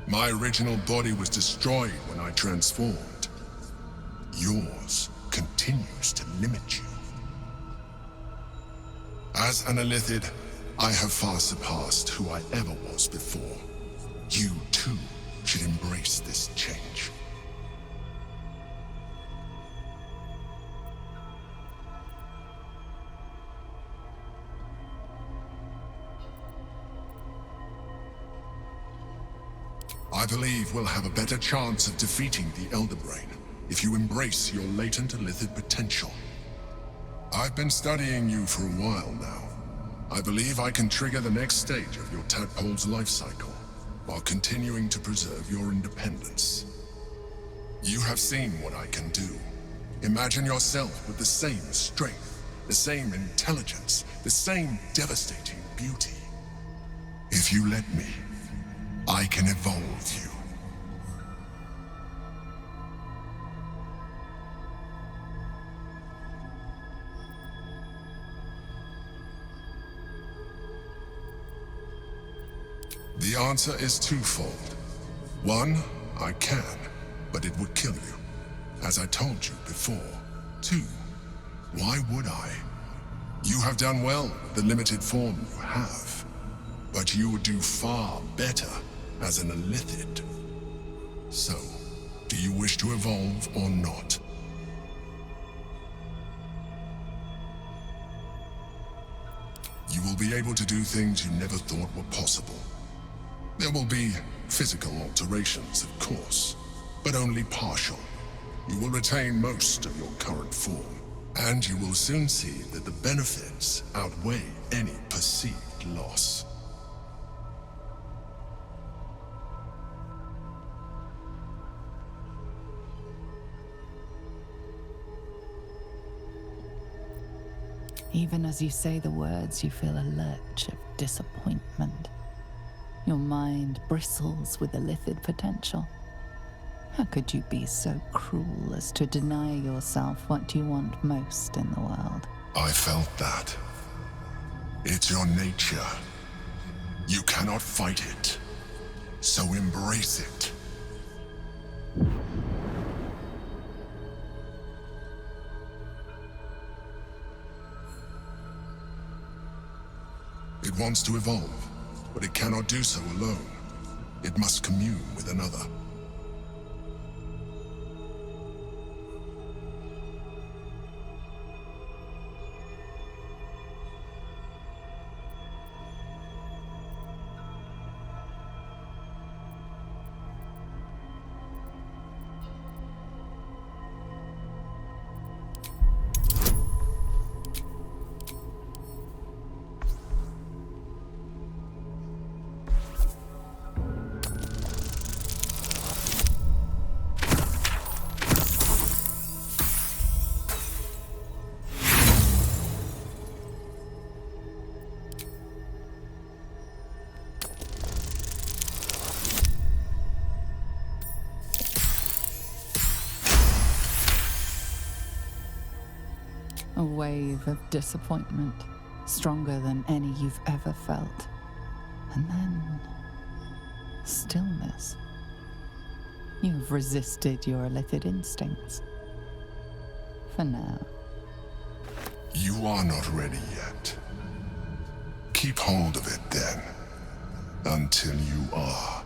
[SPEAKER 7] My original body was destroyed when I transformed. Yours continues to limit you. As an Illithid, I have far surpassed who I ever was before. You, too, should embrace this change. I believe we'll have a better chance of defeating the Elder Brain if you embrace your latent Illithid potential. I've been studying you for a while now. I believe I can trigger the next stage of your tadpole's life cycle, while continuing to preserve your independence. You have seen what I can do. Imagine yourself with the same strength, the same intelligence, the same devastating beauty. If you let me, I can evolve you. The answer is twofold. One, I can, but it would kill you, as I told you before. Two, why would I? You have done well with the limited form you have, but you would do far better as an Illithid. So, do you wish to evolve or not? You will be able to do things you never thought were possible. There will be physical alterations, of course, but only partial. You will retain most of your current form, and you will soon see that the benefits outweigh any perceived loss.
[SPEAKER 1] Even as you say the words, you feel a lurch of disappointment. Your mind bristles with Illithid potential. How could you be so cruel as to deny yourself what you want most in the world?
[SPEAKER 7] I felt that. It's your nature. You cannot fight it. So embrace it. It wants to evolve, but it cannot do so alone. It must commune with another.
[SPEAKER 1] A wave of disappointment, stronger than any you've ever felt. And then stillness. You've resisted your illicit instincts. For now.
[SPEAKER 7] You are not ready yet. Keep hold of it then, until you are.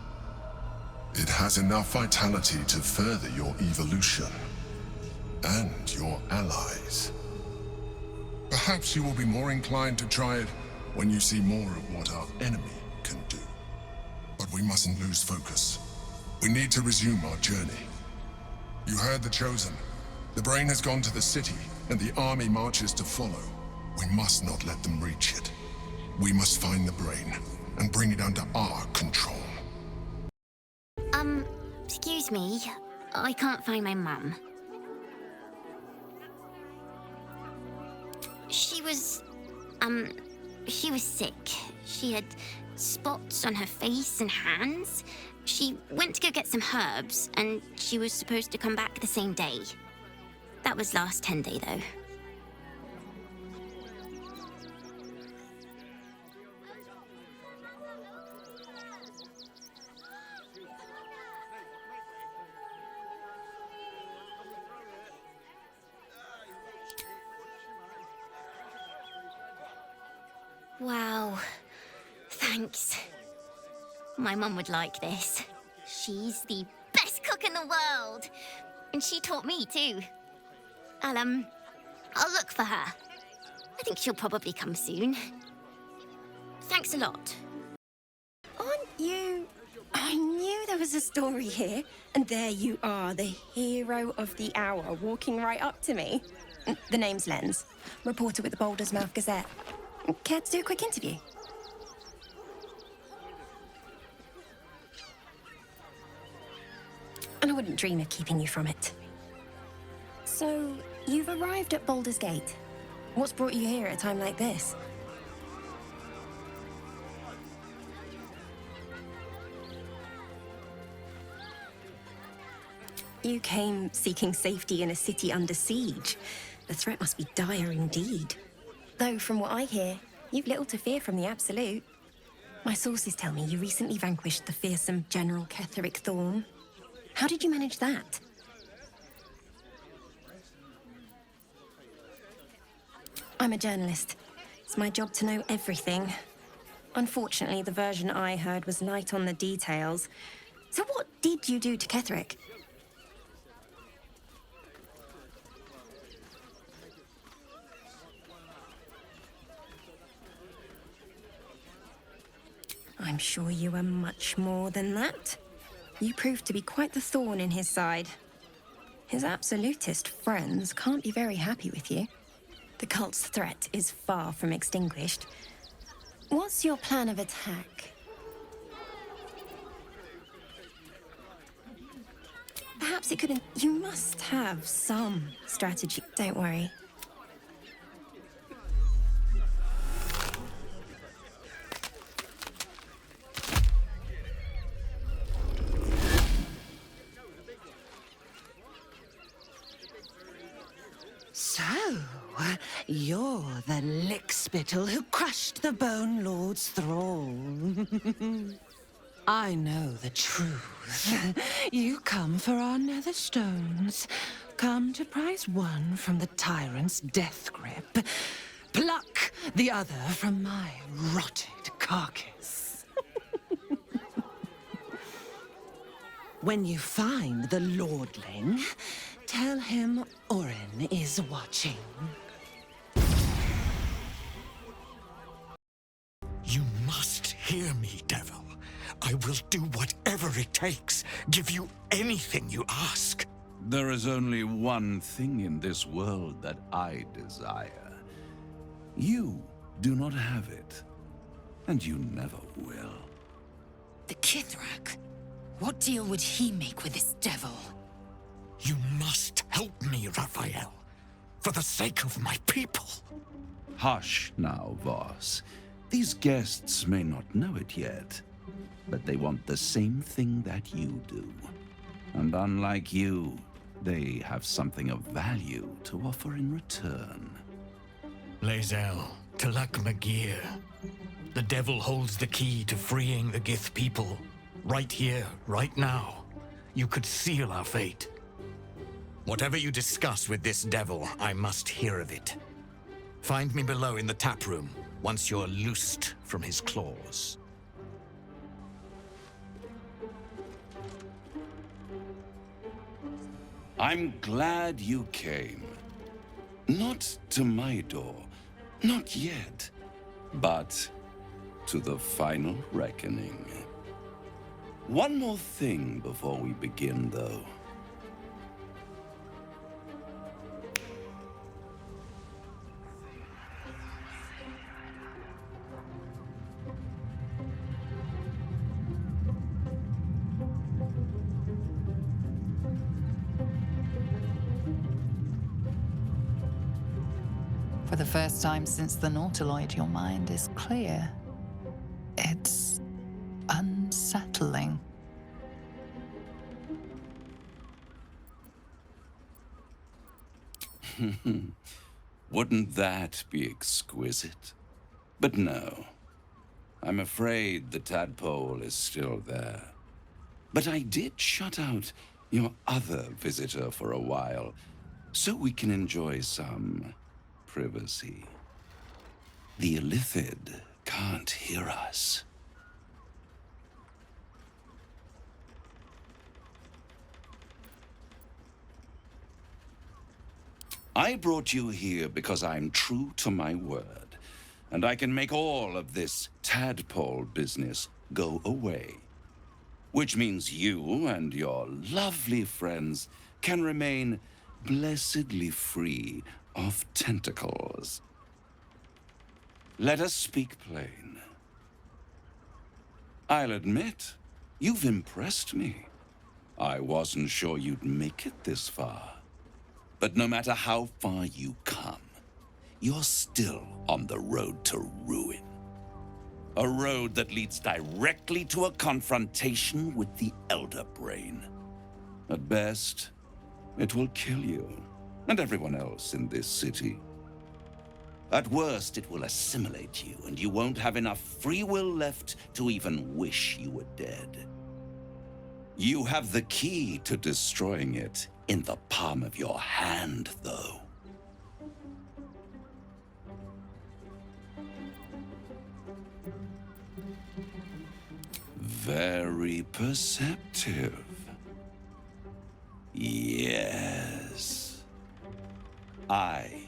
[SPEAKER 7] It has enough vitality to further your evolution, and your allies. Perhaps you will be more inclined to try it when you see more of what our enemy can do. But we mustn't lose focus. We need to resume our journey. You heard the Chosen. The brain has gone to the city, and the army marches to follow. We must not let them reach it. We must find the brain, and bring it under our control.
[SPEAKER 14] Excuse me. I can't find my mum. She was sick. She had spots on her face and hands. She went to go get some herbs, and she was supposed to come back the same day. That was last 10-day, though. Wow. Thanks. My mum would like this. She's the best cook in the world. And she taught me too. I'll look for her. I think she'll probably come soon. Thanks a lot.
[SPEAKER 18] Aren't you... I knew there was a story here. And there you are, the hero of the hour, walking right up to me. The name's Lens, reporter with the Baldur's Mouth Gazette. Care to do a quick interview? And I wouldn't dream of keeping you from it. So, you've arrived at Baldur's Gate. What's brought you here at a time like this? You came seeking safety in a city under siege. The threat must be dire indeed. Though, from what I hear, you've little to fear from the Absolute. My sources tell me you recently vanquished the fearsome General Ketheric Thorn. How did you manage that? I'm a journalist. It's my job to know everything. Unfortunately, the version I heard was light on the details. So what did you do to Ketheric? I'm sure you were much more than that. You proved to be quite the thorn in his side. His absolutist friends can't be very happy with you. The cult's threat is far from extinguished. What's your plan of attack? Perhaps it couldn't... You must have some strategy. Don't worry.
[SPEAKER 22] So, you're the lickspittle who crushed the Bone Lord's thrall. I know the truth. You come for our nether stones. Come to prize one from the tyrant's death grip. Pluck the other from my rotted carcass. When you find the Lordling, tell him Orin is watching.
[SPEAKER 19] You must hear me, Devil. I will do whatever it takes. Give you anything you ask.
[SPEAKER 2] There is only one thing in this world that I desire. You do not have it, and you never will.
[SPEAKER 10] The Kithrak? What deal would he make with this devil?
[SPEAKER 19] You must help me, Raphael, for the sake of my people.
[SPEAKER 2] Hush now, Voss. These guests may not know it yet, but they want the same thing that you do. And unlike you, they have something of value to offer in return.
[SPEAKER 5] Lae'zel, Talak Magir. The devil holds the key to freeing the Gith people. Right here, right now. You could seal our fate. Whatever you discuss with this devil, I must hear of it. Find me below in the tap room, once you're loosed from his claws.
[SPEAKER 2] I'm glad you came. Not to my door, not yet, but to the final reckoning. One more thing before we begin, though.
[SPEAKER 1] For the first time since the Nautiloid, your mind is clear. It's unsettling.
[SPEAKER 2] Wouldn't that be exquisite? But no. I'm afraid the tadpole is still there. But I did shut out your other visitor for a while, so we can enjoy some privacy. The Illithid can't hear us. I brought you here because I'm true to my word, and I can make all of this tadpole business go away. Which means you and your lovely friends can remain blessedly free of tentacles. Let us speak plain. I'll admit, you've impressed me. I wasn't sure you'd make it this far. But no matter how far you come, you're still on the road to ruin. A road that leads directly to a confrontation with the Elder Brain. At best, it will kill you and everyone else in this city. At worst, it will assimilate you, and you won't have enough free will left to even wish you were dead. You have the key to destroying it in the palm of your hand, though. Very perceptive. Yes. I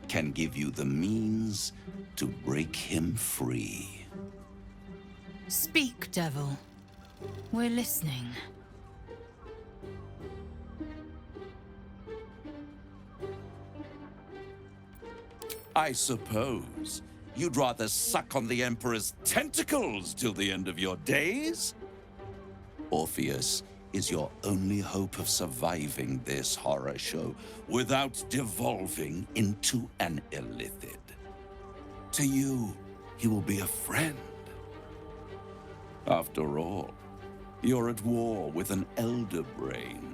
[SPEAKER 2] can give you the means to break him free.
[SPEAKER 8] Speak, devil. We're listening.
[SPEAKER 2] I suppose you'd rather suck on the Emperor's tentacles till the end of your days? Orpheus is your only hope of surviving this horror show without devolving into an Illithid. To you, he will be a friend. After all, you're at war with an Elder Brain.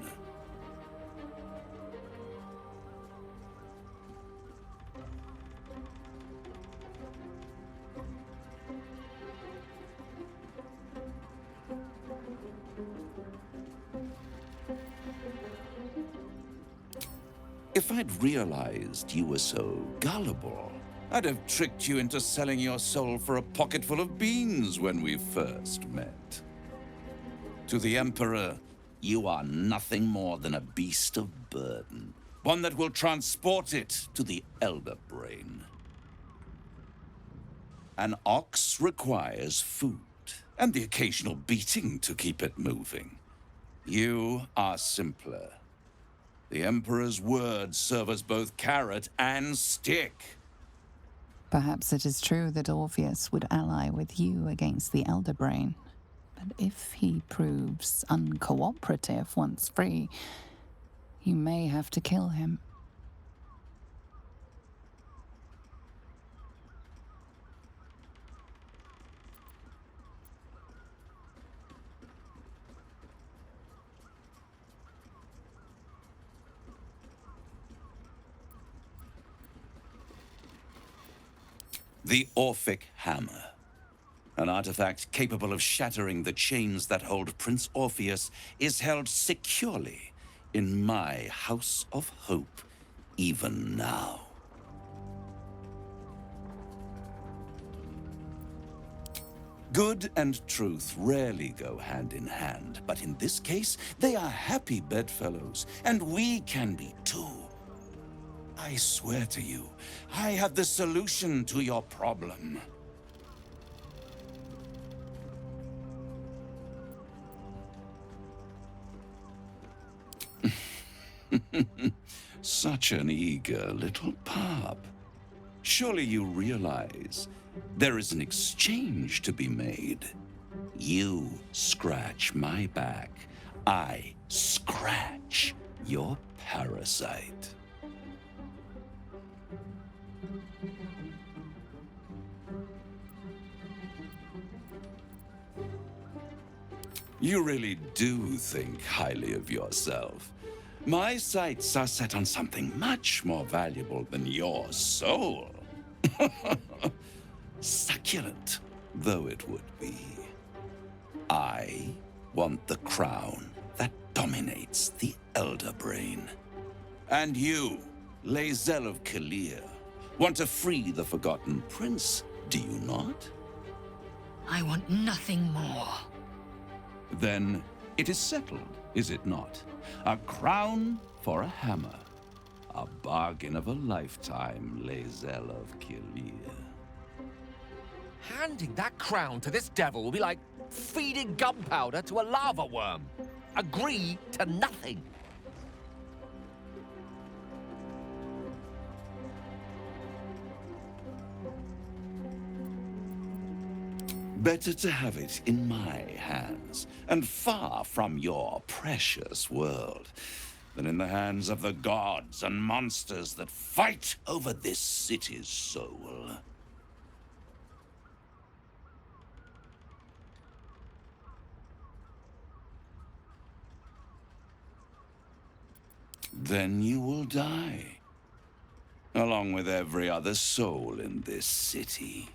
[SPEAKER 2] If I'd realized you were so gullible, I'd have tricked you into selling your soul for a pocketful of beans when we first met. To the Emperor, you are nothing more than a beast of burden, one that will transport it to the Elder Brain. An ox requires food, and the occasional beating to keep it moving. You are simpler. The Emperor's words serve as both carrot and stick.
[SPEAKER 1] Perhaps it is true that Orpheus would ally with you against the Elder Brain. But if he proves uncooperative once free, you may have to kill him.
[SPEAKER 2] The Orphic Hammer. An artifact capable of shattering the chains that hold Prince Orpheus is held securely in my House of Hope, even now. Good and truth rarely go hand in hand, but in this case, they are happy bedfellows, and we can be too. I swear to you, I have the solution to your problem. Such an eager little pup. Surely you realize there is an exchange to be made. You scratch my back, I scratch your parasite. You really do think highly of yourself. My sights are set on something much more valuable than your soul. Succulent though it would be. I want the crown that dominates the Elder Brain. And you, Lae'zel of Kalir, want to free the Forgotten Prince, do you not?
[SPEAKER 10] I want nothing more.
[SPEAKER 2] Then it is settled, is it not? A crown for a hammer. A bargain of a lifetime, Lae'zel of Kalir.
[SPEAKER 15] Handing that crown to this devil will be like feeding gunpowder to a lava worm. Agree to nothing.
[SPEAKER 2] Better to have it in my hands, and far from your precious world, than in the hands of the gods and monsters that fight over this city's soul. Then you will die, along with every other soul in this city.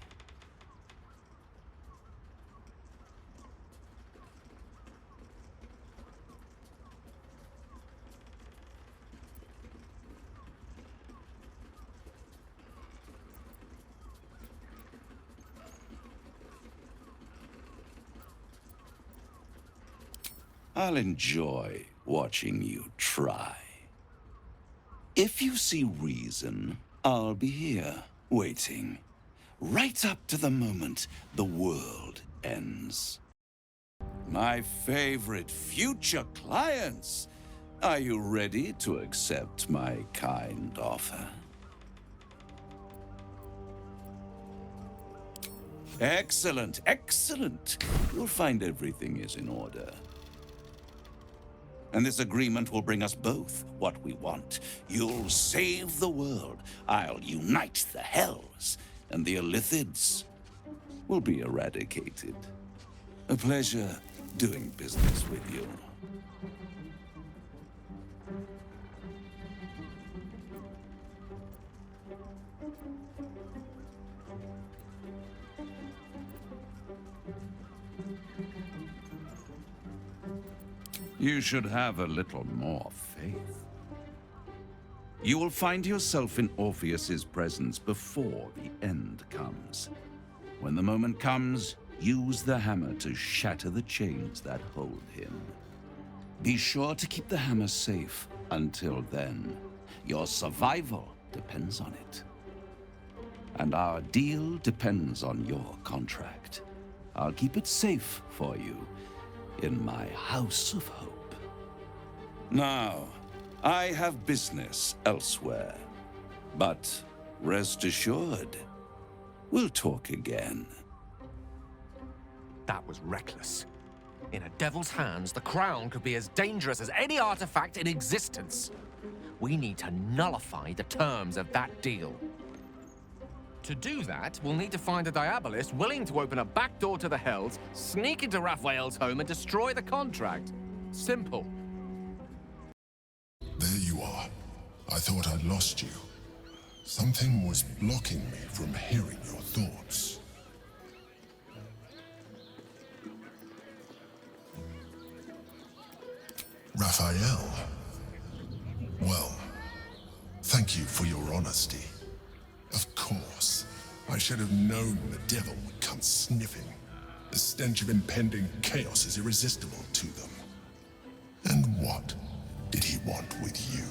[SPEAKER 2] I'll enjoy watching you try. If you see reason, I'll be here, waiting, right up to the moment the world ends. My favorite future clients, are you ready to accept my kind offer? Excellent, excellent. You'll find everything is in order. And this agreement will bring us both what we want. You'll save the world. I'll unite the Hells. And the Illithids will be eradicated. A pleasure doing business with you. You should have a little more faith. You will find yourself in Orpheus's presence before the end comes. When the moment comes, use the hammer to shatter the chains that hold him. Be sure to keep the hammer safe until then. Your survival depends on it. And our deal depends on your contract. I'll keep it safe for you in my House of Hope. Now, I have business elsewhere, but rest assured, we'll talk again.
[SPEAKER 15] That was reckless. In a devil's hands, the crown could be as dangerous as any artifact in existence. We need to nullify the terms of that deal. To do that, we'll need to find a Diabolist willing to open a back door to the Hells, sneak into Raphael's home, and destroy the contract. Simple.
[SPEAKER 7] There you are. I thought I'd lost you. Something was blocking me from hearing your thoughts. Raphael. Well, thank you for your honesty. Of course, I should have known the devil would come sniffing. The stench of impending chaos is irresistible to them. And what did he want with you?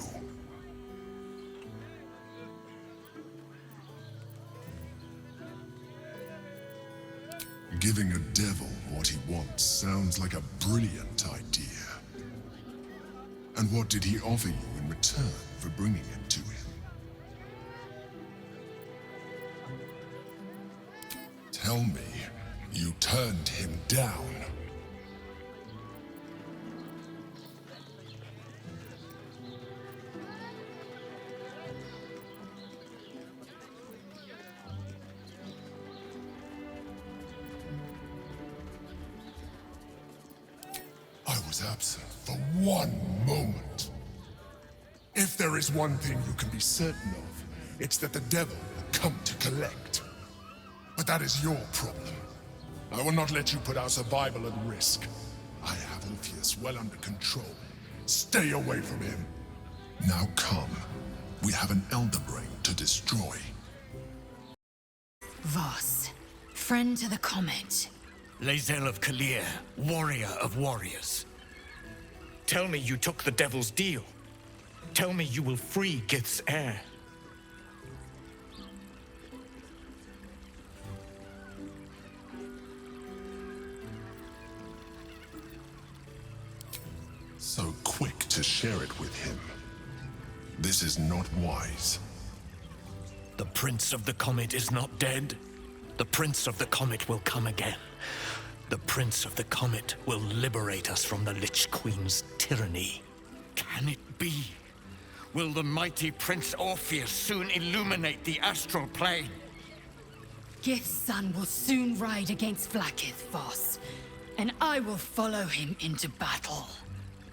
[SPEAKER 7] Giving a devil what he wants sounds like a brilliant idea. And what did he offer you in return for bringing it to him? Tell me, you turned him down. I was absent for one moment. If there is one thing you can be certain of, it's that the devil will come to collect. But that is your problem. I will not let you put our survival at risk. I have Orpheus well under control. Stay away from him. Now come. We have an Elder Brain to destroy.
[SPEAKER 10] Voss, friend to the Comet.
[SPEAKER 5] Lae'zel of Kalir, warrior of warriors. Tell me you took the devil's deal. Tell me you will free Gith's heir.
[SPEAKER 7] So quick to share it with him. This is not wise.
[SPEAKER 5] The Prince of the Comet is not dead. The Prince of the Comet will come again. The Prince of the Comet will liberate us from the Lich Queen's tyranny. Can it be? Will the mighty Prince Orpheus soon illuminate the astral plane?
[SPEAKER 10] Gith's son will soon ride against Vlaakith, Voss, and I will follow him into battle.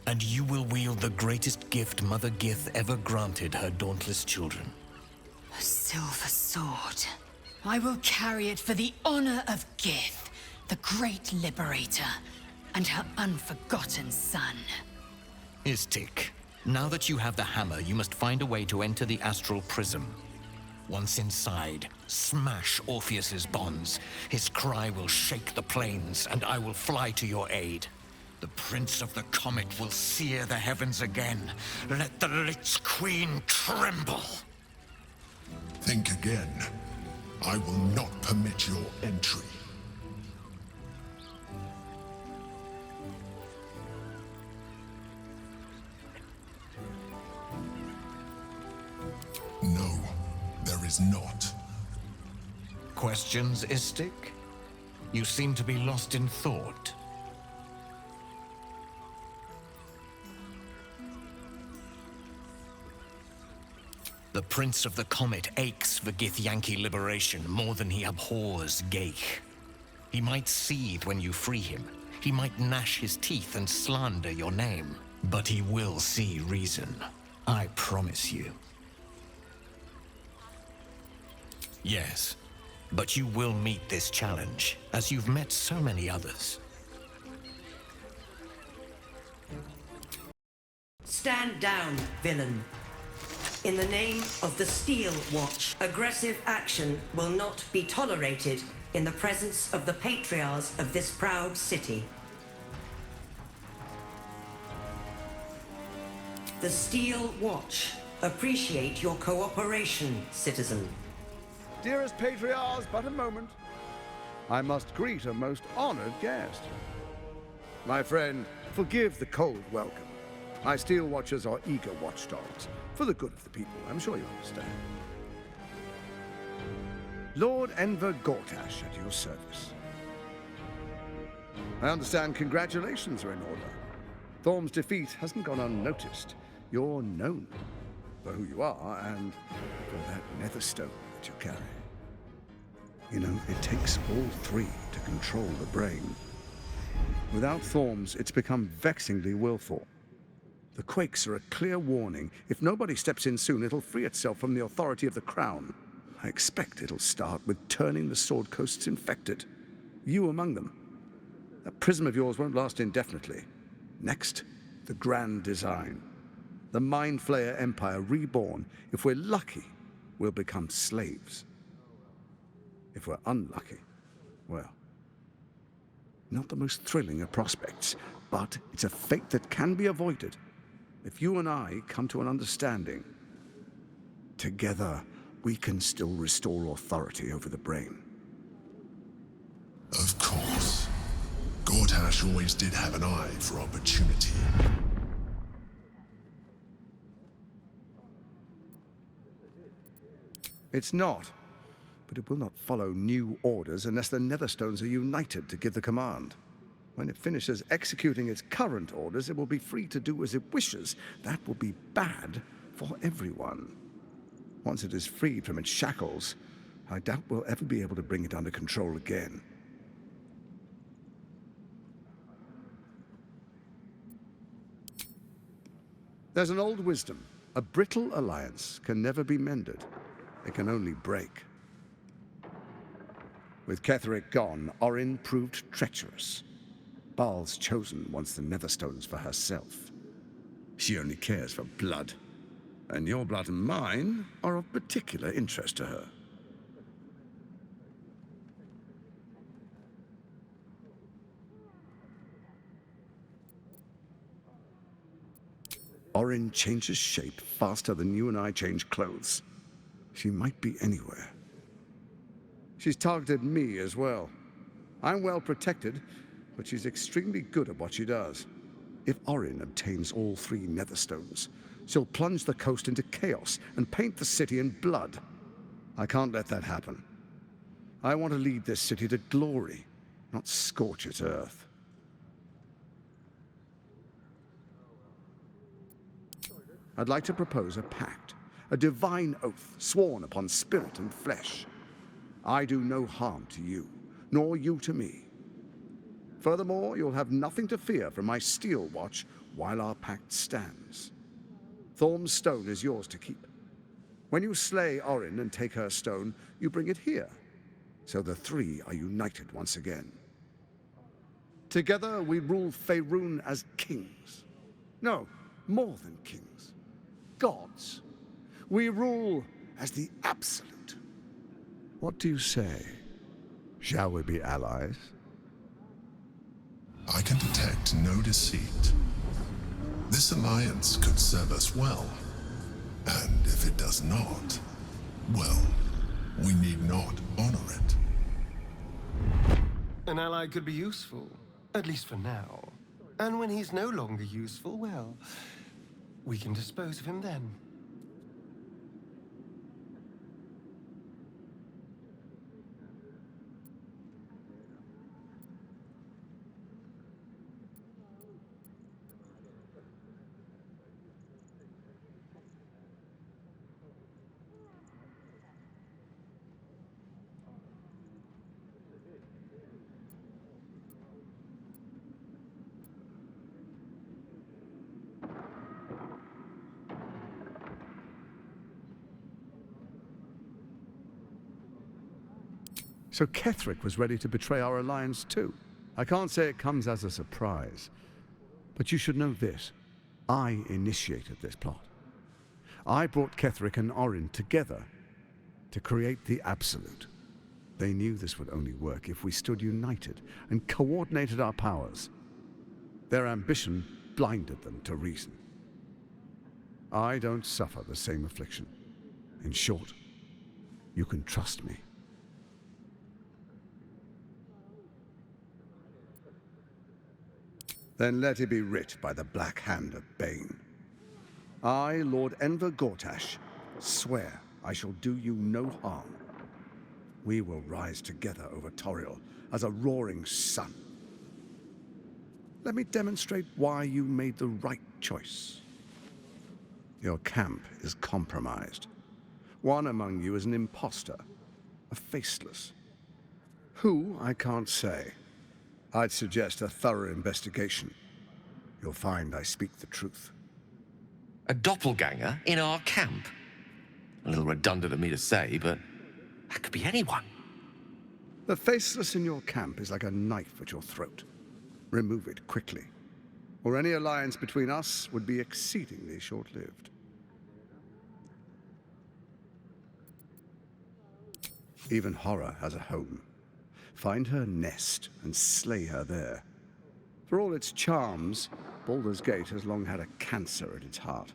[SPEAKER 5] And you will wield the greatest gift Mother Gith ever granted her dauntless children.
[SPEAKER 10] A silver sword. I will carry it for the honor of Gith, the great liberator, and her unforgotten son.
[SPEAKER 5] Istik, now that you have the hammer, you must find a way to enter the astral prism. Once inside, smash Orpheus's bonds. His cry will shake the plains, and I will fly to your aid. The Prince of the Comet will sear the heavens again. Let the Lich Queen tremble.
[SPEAKER 7] Think again. I will not permit your entry. No, there is not.
[SPEAKER 5] Questions, Istik? You seem to be lost in thought. The Prince of the Comet aches for Githyanki liberation more than he abhors Geich. He might seethe when you free him. He might gnash his teeth and slander your name. But he will see reason. I promise you. Yes, but you will meet this challenge, as you've met so many others.
[SPEAKER 4] Stand down, villain. In the name of the Steel Watch, aggressive action will not be tolerated in the presence of the patriarchs of this proud city. The Steel Watch appreciate your cooperation, citizen.
[SPEAKER 17] Dearest patriarchs, but a moment. I must greet a most honored guest. My friend, forgive the cold welcome. My Steel Watchers are eager watchdogs, for the good of the people, I'm sure you understand. Lord Enver Gortash at your service. I understand congratulations are in order. Thorm's defeat hasn't gone unnoticed. You're known for who you are and for that nether stone that you carry. You know, it takes all three to control the brain. Without Thorm's, it's become vexingly willful. The quakes are a clear warning. If nobody steps in soon, it'll free itself from the authority of the Crown. I expect it'll start with turning the Sword Coasts infected. You among them. That prism of yours won't last indefinitely. Next, the grand design. The Mind Flayer Empire reborn. If we're lucky, we'll become slaves. If we're unlucky, well, not the most thrilling of prospects, but it's a fate that can be avoided if you and I come to an understanding. Together, we can still restore authority over the brain.
[SPEAKER 7] Of course. Gortash always did have an eye for opportunity.
[SPEAKER 17] It's not, but it will not follow new orders unless the Netherstones are united to give the command. When it finishes executing its current orders, it will be free to do as it wishes. That will be bad for everyone. Once it is freed from its shackles, I doubt we'll ever be able to bring it under control again. There's an old wisdom. A brittle alliance can never be mended. It can only break. With Ketheric gone, Orin proved treacherous. Baal's chosen wants the Netherstones for herself. She only cares for blood. And your blood and mine are of particular interest to her. Orin changes shape faster than you and I change clothes. She might be anywhere. She's targeted me as well. I'm well protected, but she's extremely good at what she does. If Orin obtains all 3 Netherstones, she'll plunge the coast into chaos and paint the city in blood. I can't let that happen. I want to lead this city to glory, not scorch its earth. I'd like to propose a pact, a divine oath sworn upon spirit and flesh. I do no harm to you, nor you to me. Furthermore, you'll have nothing to fear from my steel watch while our pact stands. Thorm's stone is yours to keep. When you slay Orin and take her stone, you bring it here, so the 3 are united once again. Together we rule Faerun as kings. No, more than kings. Gods. We rule as the Absolute. What do you say? Shall we be allies?
[SPEAKER 7] I can detect no deceit. This alliance could serve us well. And if it does not, well, we need not honor it.
[SPEAKER 3] An ally could be useful, at least for now. And when he's no longer useful, well, we can dispose of him then.
[SPEAKER 17] So Ketheric was ready to betray our alliance too. I can't say it comes as a surprise, but you should know this. I initiated this plot. I brought Ketheric and Orin together to create the Absolute. They knew this would only work if we stood united and coordinated our powers. Their ambition blinded them to reason. I don't suffer the same affliction. In short, you can trust me. Then let it be writ by the Black Hand of Bane. I, Lord Enver Gortash, swear I shall do you no harm. We will rise together over Toriel as a roaring sun. Let me demonstrate why you made the right choice. Your camp is compromised. One among you is an imposter, a faceless. Who, I can't say. I'd suggest a thorough investigation. You'll find I speak the truth.
[SPEAKER 9] A doppelganger in our camp? A little redundant of me to say, but that could be anyone.
[SPEAKER 17] The faceless in your camp is like a knife at your throat. Remove it quickly, or any alliance between us would be exceedingly short-lived. Even horror has a home. Find her nest and slay her there. For all its charms, Baldur's Gate has long had a cancer at its heart.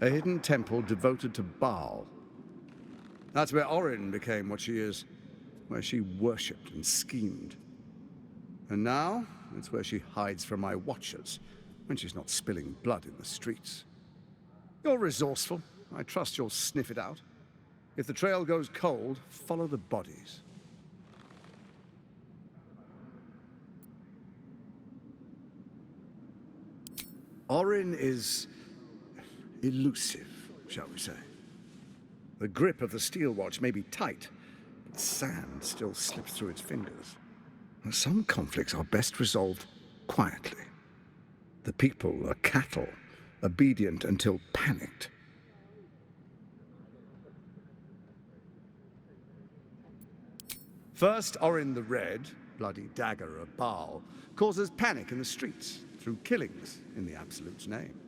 [SPEAKER 17] A hidden temple devoted to Baal. That's where Orin became what she is, where she worshipped and schemed. And now, it's where she hides from my watchers, when she's not spilling blood in the streets. You're resourceful. I trust you'll sniff it out. If the trail goes cold, follow the bodies. Orin is elusive, shall we say. The grip of the steel watch may be tight, but sand still slips through its fingers. Some conflicts are best resolved quietly. The people are cattle, obedient until panicked. First, Orin the Red, bloody dagger of Baal, causes panic in the streets through killings in the Absolute's name.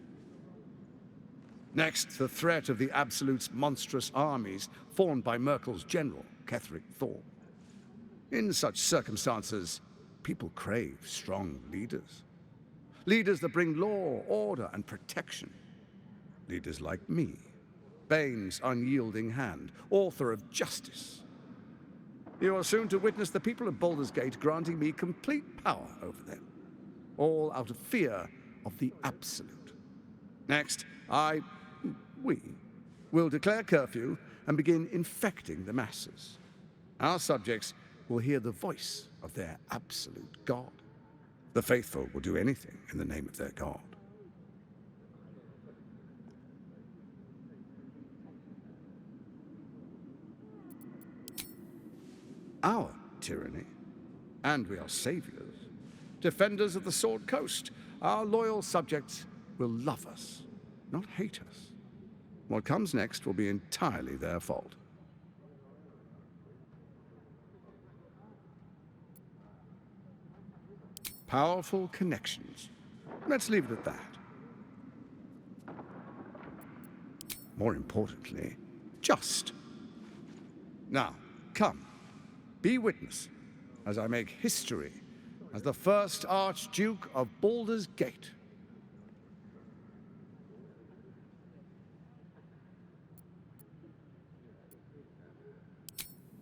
[SPEAKER 17] Next, the threat of the Absolute's monstrous armies formed by Merkel's general, Ketheric Thor. In such circumstances, people crave strong leaders. Leaders that bring law, order, and protection. Leaders like me, Bane's unyielding hand, author of justice. You are soon to witness the people of Baldur's Gate granting me complete power over them, all out of fear of the Absolute. Next, we will declare curfew and begin infecting the masses. Our subjects will hear the voice of their absolute God. The faithful will do anything in the name of their God. Our tyranny, and we are saviors, defenders of the Sword Coast. Our loyal subjects will love us, not hate us. What comes next will be entirely their fault. Powerful connections. Let's leave it at that. More importantly, just. Now, come, be witness as I make history as the first Archduke of Baldur's Gate.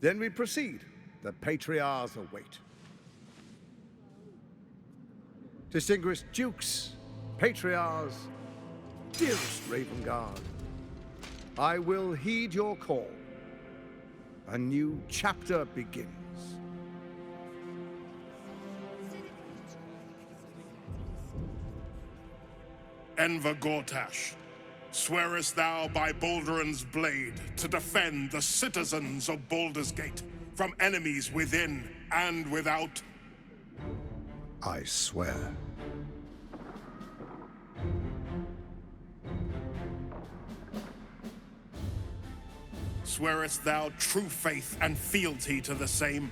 [SPEAKER 17] Then we proceed. The Patriarchs await. Distinguished Dukes, Patriarchs, dearest Ravengard, I will heed your call. A new chapter begins.
[SPEAKER 16] Enver Gortash, swearest thou by Balduran's blade to defend the citizens of Baldur's Gate from enemies within and without?
[SPEAKER 17] I swear.
[SPEAKER 16] Swearest thou true faith and fealty to the same,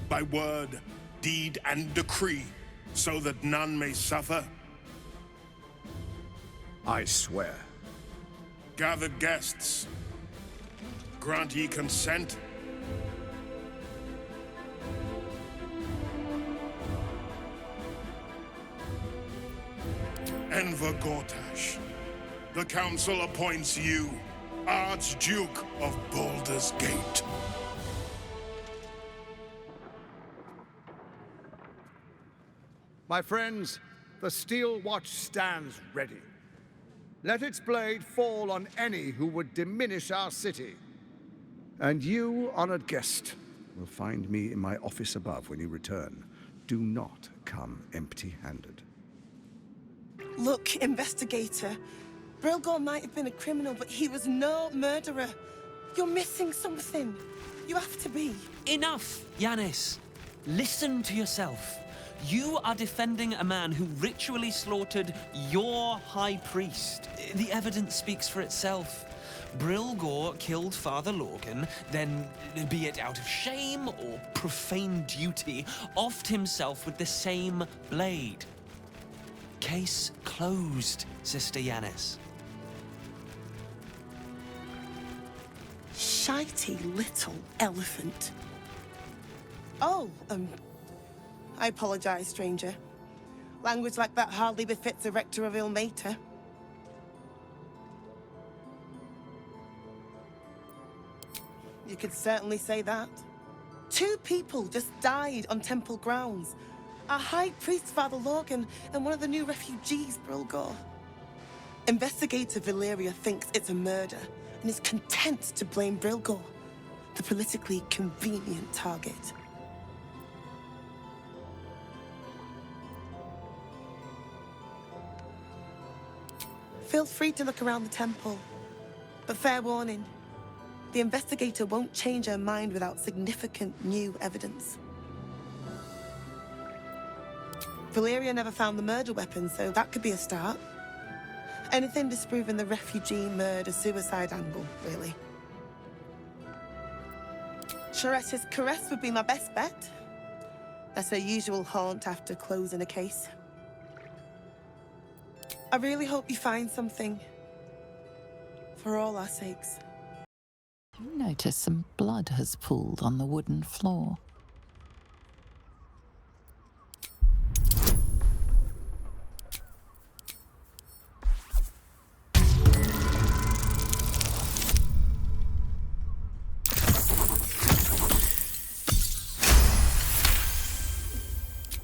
[SPEAKER 16] by word, deed, and decree, so that none may suffer?
[SPEAKER 17] I swear.
[SPEAKER 16] Gathered guests, grant ye consent? Enver Gortash, the Council appoints you Archduke of Baldur's Gate.
[SPEAKER 17] My friends, the Steel Watch stands ready. Let its blade fall on any who would diminish our city. And you, honored guest, will find me in my office above when you return. Do not come empty-handed.
[SPEAKER 21] Look, investigator. Brilgor might have been a criminal, but he was no murderer. You're missing something. You have to be.
[SPEAKER 23] Enough, Yanis. Listen to yourself.
[SPEAKER 12] You are defending a man who ritually slaughtered your high priest. The evidence speaks for itself. Brilgor killed Father Lorgan, then, be it out of shame or profane duty, offed himself with the same blade. Case closed, Sister Yanis.
[SPEAKER 21] Shitey little elephant. Oh, I apologize, stranger. Language like that hardly befits a rector of Ilmater. You could certainly say that. 2 people just died on temple grounds. Our High Priest, Father Lorgan, and one of the new refugees, Brilgor. Investigator Valeria thinks it's a murder and is content to blame Brilgor, the politically convenient target. Feel free to look around the temple, but fair warning, the investigator won't change her mind without significant new evidence. Valeria never found the murder weapon, so that could be a start. Anything disproving the refugee murder-suicide angle, really. Charetta's caress would be my best bet. That's her usual haunt after closing a case. I really hope you find something. For all our sakes.
[SPEAKER 1] You notice some blood has pooled on the wooden floor.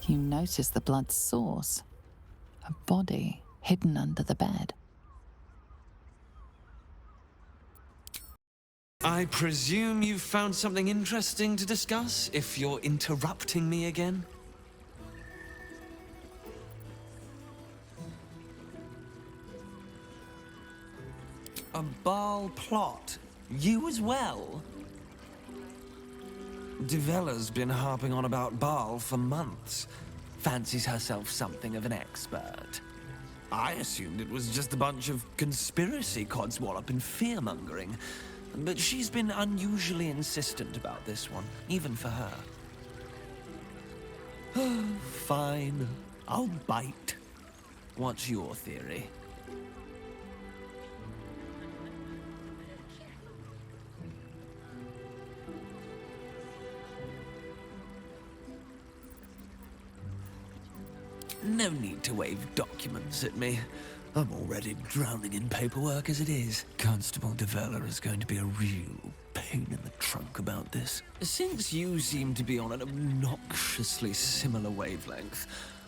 [SPEAKER 1] You notice the blood's source. A body hidden under the bed.
[SPEAKER 12] I presume you've found something interesting to discuss, if you're interrupting me again? A Baal plot? You as well? Devella's been harping on about Baal for months. Fancies herself something of an expert. I assumed it was just a bunch of conspiracy codswallop and fear-mongering. But she's been unusually insistent about this one, even for her. Fine, I'll bite. What's your theory? No need to wave documents at me. I'm already drowning in paperwork as it is. Constable Devella is going to be a real pain in the trunk about this. Since you seem to be on an obnoxiously similar wavelength,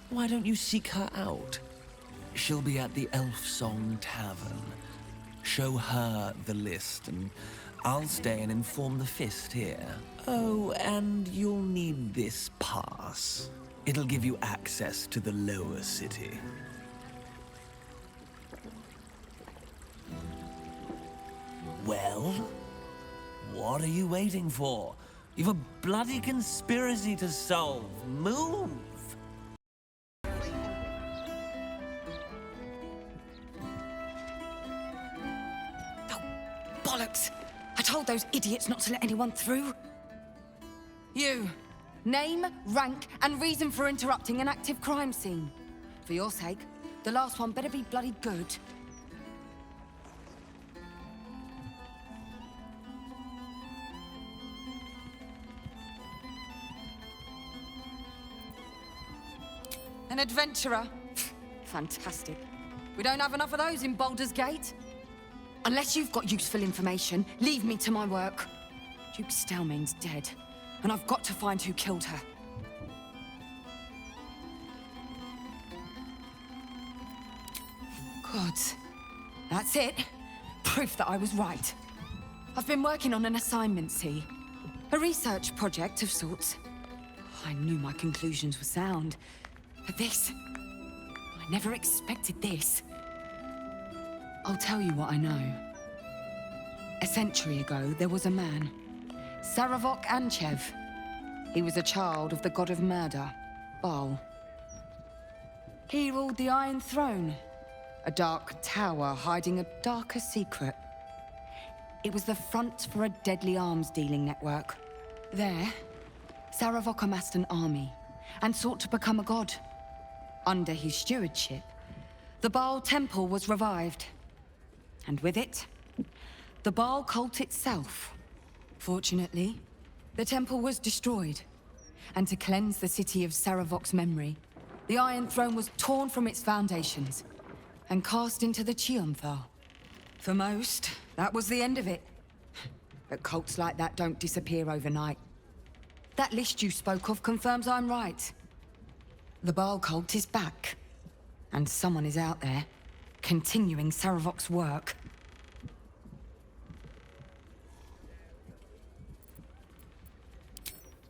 [SPEAKER 12] why don't you seek her out? She'll be at the Elf Song Tavern. Show her the list, and I'll stay and inform the Fist here. Oh, and you'll need this pass. It'll give you access to the lower city. Well, what are you waiting for? You've a bloody conspiracy to solve. Move!
[SPEAKER 10] Oh, bollocks! I told those idiots not to let anyone through. You. Name, rank, and reason for interrupting an active crime scene. For your sake, the last one better be bloody good. An adventurer? Fantastic. We don't have enough of those in Baldur's Gate. Unless you've got useful information, leave me to my work. Duke Stelmane's dead, and I've got to find who killed her. Good. That's it. Proof that I was right. I've been working on an assignment, see? A research project of sorts. I knew my conclusions were sound. But this... I never expected this. I'll tell you what I know. A century ago, there was a man. Saravok Anchev. He was a child of the god of murder, Baal.
[SPEAKER 13] He ruled the Iron Throne, a dark tower hiding a darker secret. It was the front for a deadly arms-dealing network. There, Saravok amassed an army and sought to become a god. Under his stewardship, the Baal Temple was revived. And with it, the Baal cult itself. Fortunately, the temple was destroyed. And to cleanse the city of Saravok's memory, the Iron Throne was torn from its foundations and cast into the Chionthal. For most, that was the end of it. But cults like that don't disappear overnight. That list you spoke of confirms I'm right. The Baal cult is back. And someone is out there, continuing Saravok's work.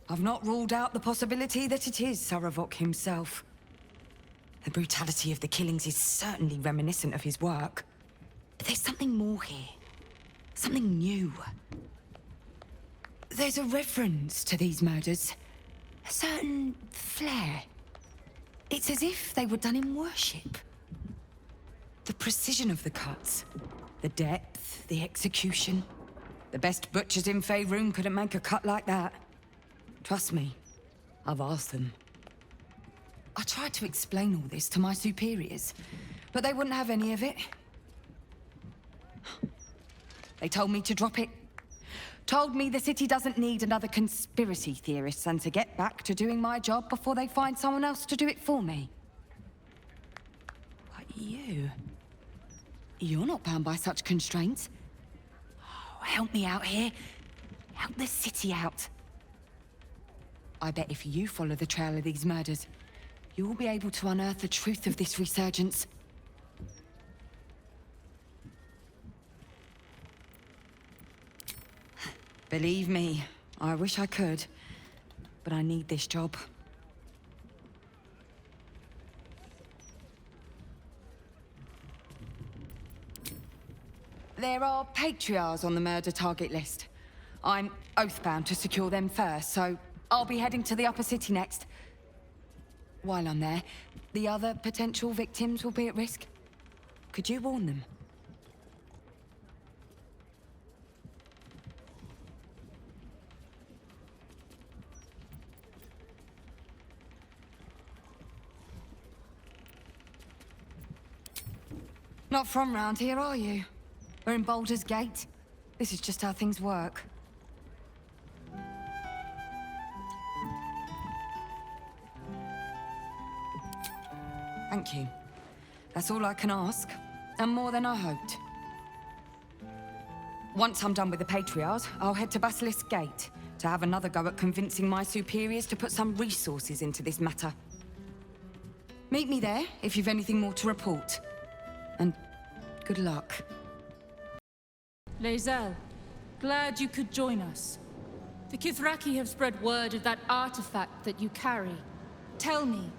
[SPEAKER 13] I've not ruled out the possibility that it is Saravok himself. The brutality of the killings is certainly reminiscent of his work. But there's something more here. Something new. There's a reference to these murders. A certain flair. It's as if they were done in worship. The precision of the cuts. The depth, the execution. The best butchers in Faerun couldn't make a cut like that. Trust me, I've asked them. I tried to explain all this to my superiors, but they wouldn't have any of it. They told me to drop it. Told me the city doesn't need another conspiracy theorist and to get back to doing my job before they find someone else to do it for me. But you're not bound by such constraints. Oh, help me out here. Help the city out. I bet if you follow the trail of these murders, you'll be able to unearth the truth of this resurgence. Believe me, I wish I could, but I need this job. There are patriarchs on the murder target list. I'm oathbound to secure them first, so I'll be heading to the upper city next. While I'm there, the other potential victims will be at risk. Could you warn them? Not from round here, are you? We're in Baldur's Gate. This is just how things work. Thank you. That's all I can ask, and more than I hoped. Once I'm done with the Patriarchs, I'll head to Basilisk Gate to have another go at convincing my superiors to put some resources into this matter. Meet me there if you've anything more to report. And good luck.
[SPEAKER 20] Lae'zel, glad you could join us. The Kithraki have spread word of that artifact that you carry. Tell me,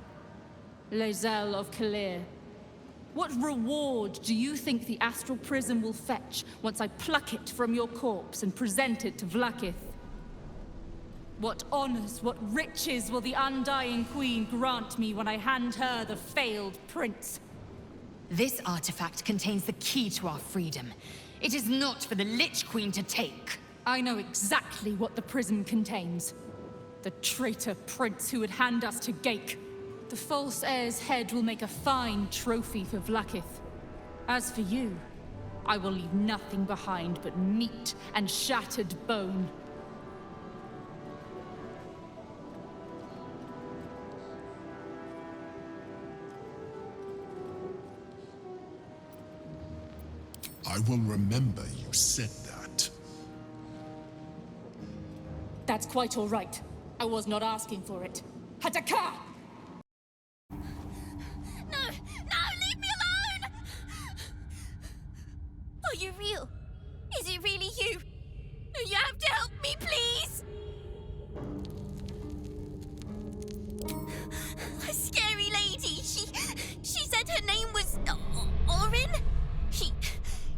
[SPEAKER 20] Lae'zel of Kalir, what reward do you think the Astral Prism will fetch once I pluck it from your corpse and present it to Vlaakith? What honors, what riches will the Undying Queen grant me when I hand her the failed prince?
[SPEAKER 8] This artifact contains the key to our freedom. It is not for the Lich Queen to take.
[SPEAKER 20] I know exactly what the prism contains. The traitor prince who would hand us to Gake. The false heir's head will make a fine trophy for Vlaakith. As for you, I will leave nothing behind but meat and shattered bone.
[SPEAKER 7] I will remember you said that.
[SPEAKER 20] That's quite all right. I was not asking for it. Hataka!
[SPEAKER 14] No! No! Leave me alone! Are you real? Is it really you? You have to help me, please! A scary lady. She said her name was Orin.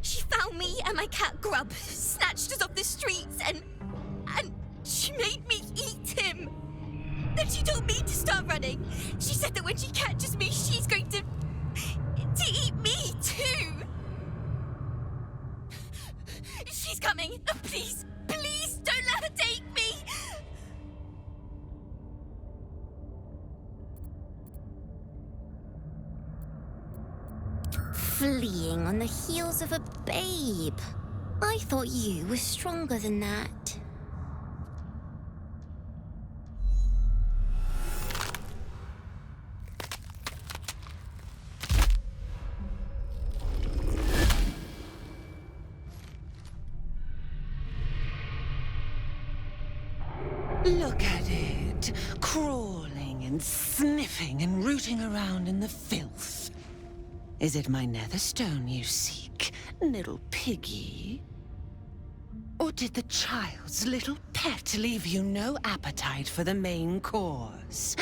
[SPEAKER 14] She found me and my cat Grub, snatched us off the streets, and she made me eat him. Then she told me to start running. She said that when she catches me, she's going to Fleeing on the heels of a babe. I thought you were stronger than that.
[SPEAKER 22] Look at it, crawling and sniffing and rooting around in the filth. Is it my netherstone you seek, little piggy? Or did the child's little pet leave you no appetite for the main course?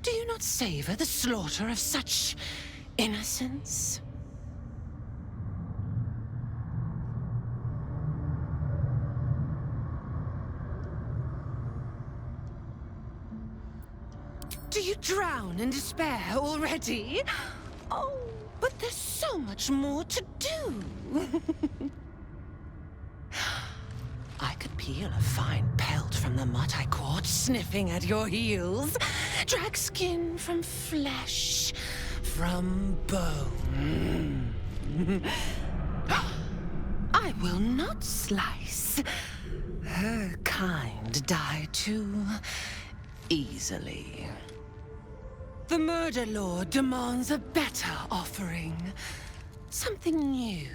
[SPEAKER 22] Do you not savor the slaughter of such innocence? Do you drown in despair already? Oh, but there's so much more to do. I could peel a fine pelt from the mutt I caught sniffing at your heels. Drag skin from flesh, from bone. I will not slice. Her kind die too easily. The Murder Lord demands a better offering. Something new,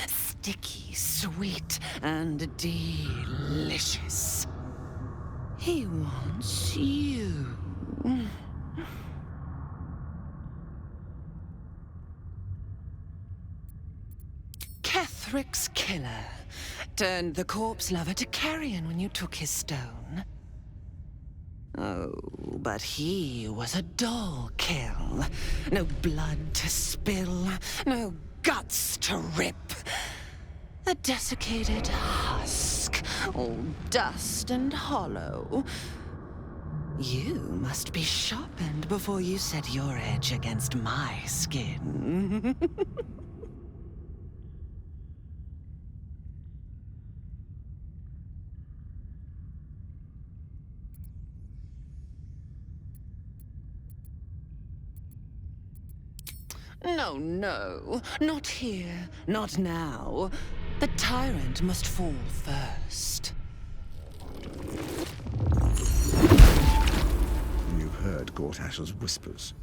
[SPEAKER 22] sticky, sweet, and delicious. He wants you. Kethric's killer turned the corpse lover to carrion when you took his stone. Oh, but he was a dull kill. No blood to spill, no guts to rip. A desiccated husk, all dust and hollow. You must be sharpened before you set your edge against my skin. No, no, not here, not now. The tyrant must fall first.
[SPEAKER 17] You've heard Gortash's whispers.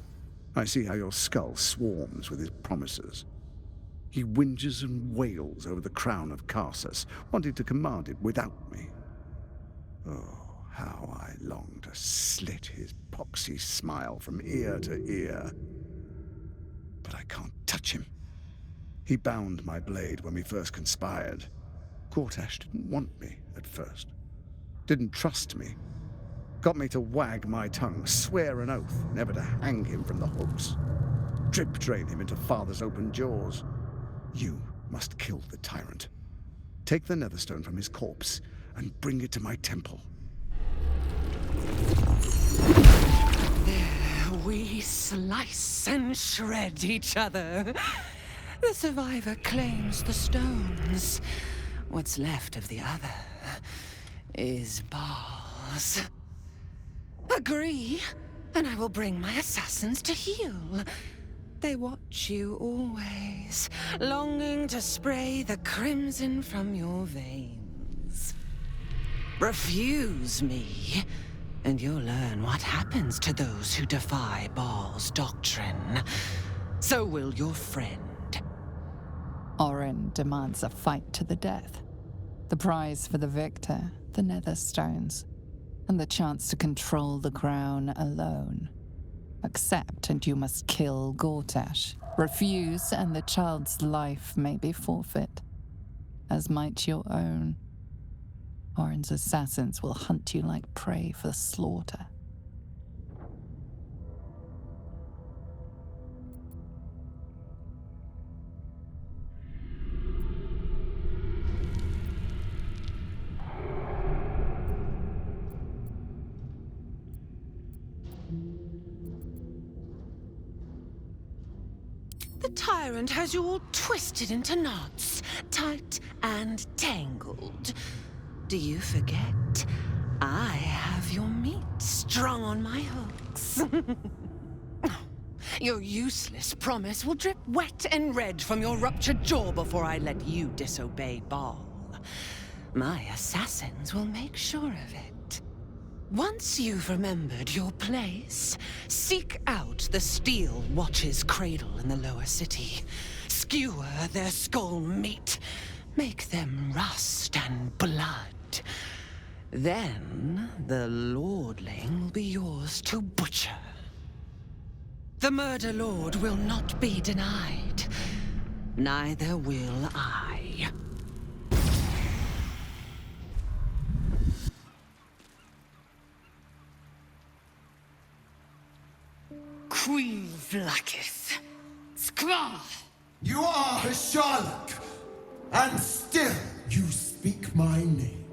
[SPEAKER 17] I see how your skull swarms with his promises. He whinges and wails over the crown of Karsus, wanting to command it without me. Oh, how I long to slit his poxy smile from ear to ear. But I can't touch him. He bound my blade when we first conspired. Gortash didn't want me at first. Didn't trust me. Got me to wag my tongue, swear an oath never to hang him from the hooks. Drip drain him into father's open jaws. You must kill the tyrant. Take the netherstone from his corpse and bring it to my temple.
[SPEAKER 22] We slice and shred each other. The survivor claims the stones. What's left of the other is bars. Agree, and I will bring my assassins to heal. They watch you always, longing to spray the crimson from your veins. Refuse me, and you'll learn what happens to those who defy Baal's doctrine. So will your friend.
[SPEAKER 1] Orin demands a fight to the death. The prize for the victor, the Netherstones, and the chance to control the crown alone. Accept and you must kill Gortash. Refuse and the child's life may be forfeit, as might your own. Orin's assassins will hunt you like prey for slaughter.
[SPEAKER 22] The tyrant has you all twisted into knots, tight and tangled. Do you forget? I have your meat strung on my hooks. Your useless promise will drip wet and red from your ruptured jaw before I let you disobey Baal. My assassins will make sure of it. Once you've remembered your place, seek out the Steel Watch's cradle in the lower city. Skewer their skull meat. Make them rust and blood. Then the lordling will be yours to butcher. The Murder Lord will not be denied. Neither will I.
[SPEAKER 10] Queen Vlaakith. Skvar!
[SPEAKER 6] You are Hasharlak, and still you speak my name.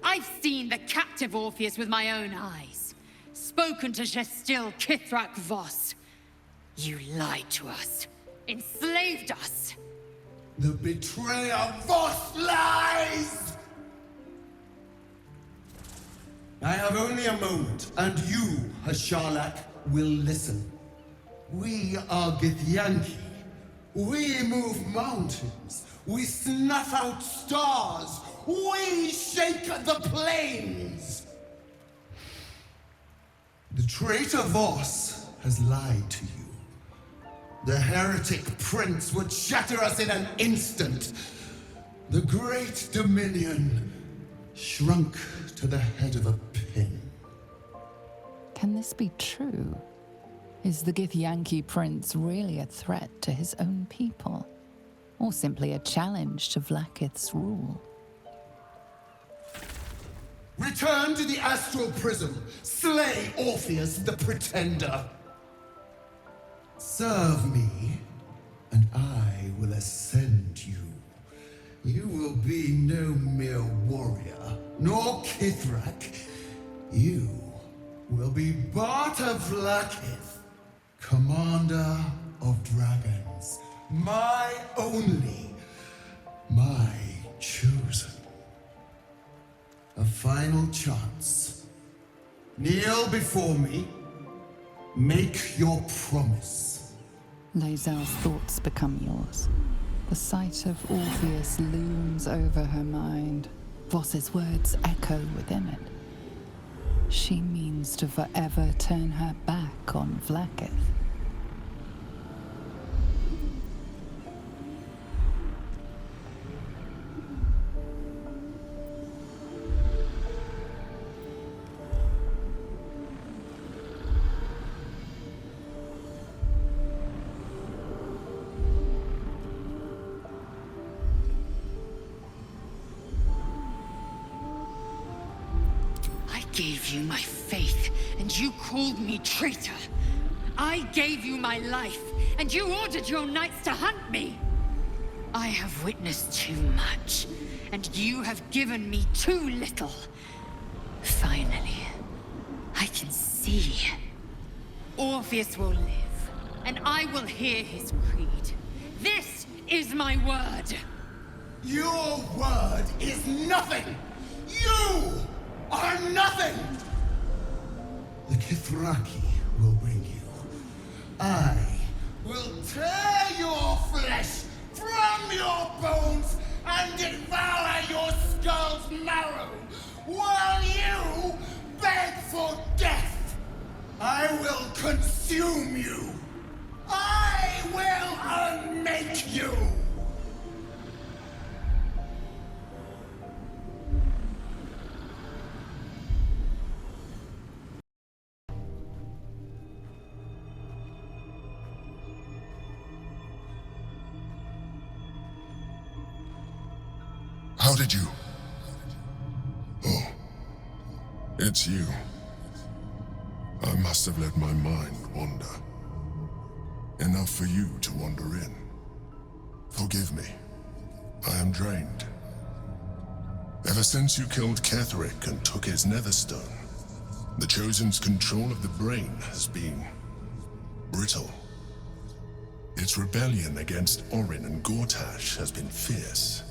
[SPEAKER 10] I've seen the captive Orpheus with my own eyes. Spoken to Gestil Kithrak Voss. You lied to us. Enslaved us.
[SPEAKER 6] The betrayer Voss lies! I have only a moment, and you, Hasharlak, will listen. We are Githyanki. We move mountains. We snuff out stars. We shake the plains. The traitor Voss has lied to you. The heretic prince would shatter us in an instant. The great dominion shrunk to the head of a pin.
[SPEAKER 1] Can this be true? Is the Githyanki prince really a threat to his own people? Or simply a challenge to Vlaakith's rule?
[SPEAKER 6] Return to the astral prism. Slay Orpheus the Pretender. Serve me, and I will ascend you. You will be no mere warrior, nor Kithrak. You will be Barta Vlaakith, commander of dragons. My only, my chosen. A final chance. Kneel before me. Make your promise.
[SPEAKER 1] Lae'zel's thoughts become yours. The sight of Orpheus looms over her mind. Voss's words echo within it. She means to forever turn her back on Vlaakith.
[SPEAKER 10] I gave you my faith, and you called me traitor. I gave you my life, and you ordered your knights to hunt me. I have witnessed too much, and you have given me too little. Finally, I can see. Orpheus will live, and I will hear his creed. This is my word.
[SPEAKER 6] Your word is nothing! You are nothing! The Kithraki will bring you. I will tear your flesh from your bones and devour your skull's marrow while you beg for death. I will consume you. I will unmake you.
[SPEAKER 7] How did you? Oh, it's you. I must have let my mind wander. Enough for you to wander in. Forgive me. I am drained. Ever since you killed Ketheric and took his netherstone, the Chosen's control of the brain has been brittle. Its rebellion against Orin and Gortash has been fierce,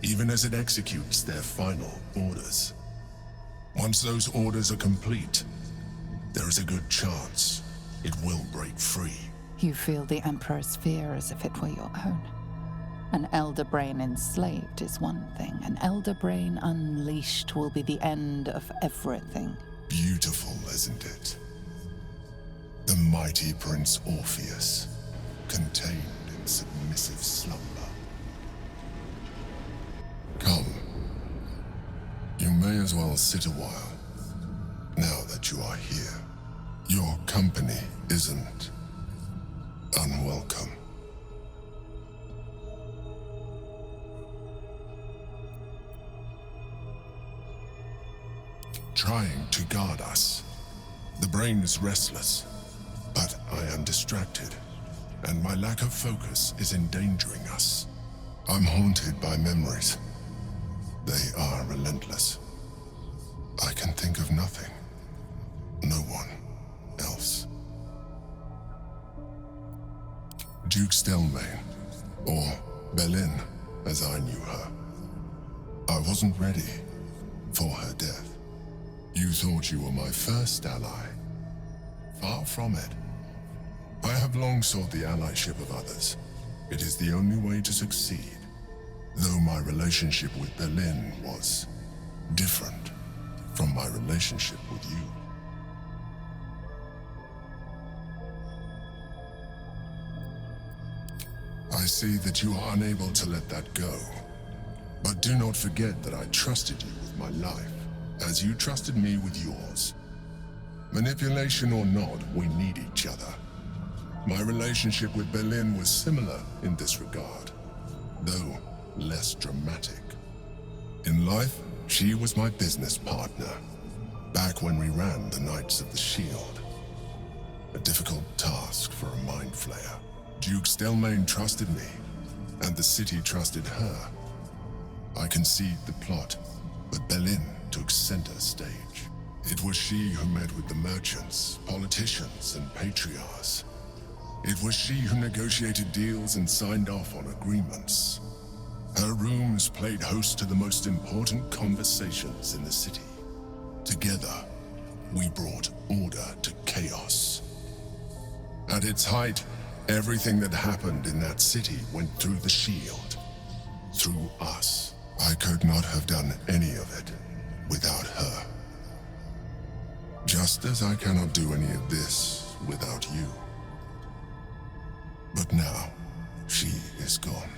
[SPEAKER 7] even as it executes their final orders. Once those orders are complete, there is a good chance it will break free.
[SPEAKER 1] You feel the Emperor's fear as if it were your own. An elder brain enslaved is one thing. An elder brain unleashed will be the end of everything.
[SPEAKER 7] Beautiful, isn't it? The mighty Prince Orpheus, contained in submissive slumber. Come. You may as well sit a while, now that you are here. Your company isn't unwelcome. Trying to guard us. The brain is restless, but I am distracted, and my lack of focus is endangering us. I'm haunted by memories. They are relentless. I can think of nothing. No one else. Duke Stelmane, or Belin, as I knew her. I wasn't ready for her death. You thought you were my first ally. Far from it. I have long sought the allyship of others. It is the only way to succeed. Though my relationship with Belin was different from my relationship with you. I see that you are unable to let that go. But do not forget that I trusted you with my life, as you trusted me with yours. Manipulation or not, we need each other. My relationship with Belin was similar in this regard, though less dramatic. In life, she was my business partner, back when we ran the Knights of the Shield. A difficult task for a mind flayer. Duke Stelmane trusted me, and the city trusted her. I conceived the plot, but Belin took center stage. It was she who met with the merchants, politicians, and patriarchs. It was she who negotiated deals and signed off on agreements. Her rooms played host to the most important conversations in the city. Together, we brought order to chaos. At its height, everything that happened in that city went through the shield. Through us. I could not have done any of it without her. Just as I cannot do any of this without you. But now, she is gone.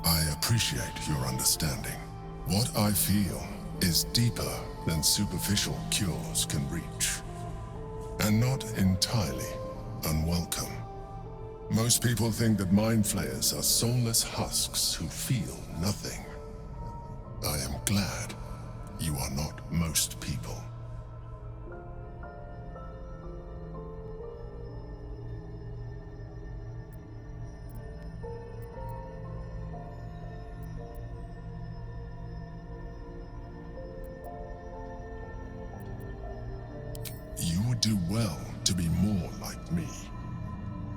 [SPEAKER 7] I appreciate your understanding. What I feel is deeper than superficial cures can reach, and not entirely unwelcome. Most people think that mind flayers are soulless husks who feel nothing. I am glad you are not most people. You would do well to be more like me.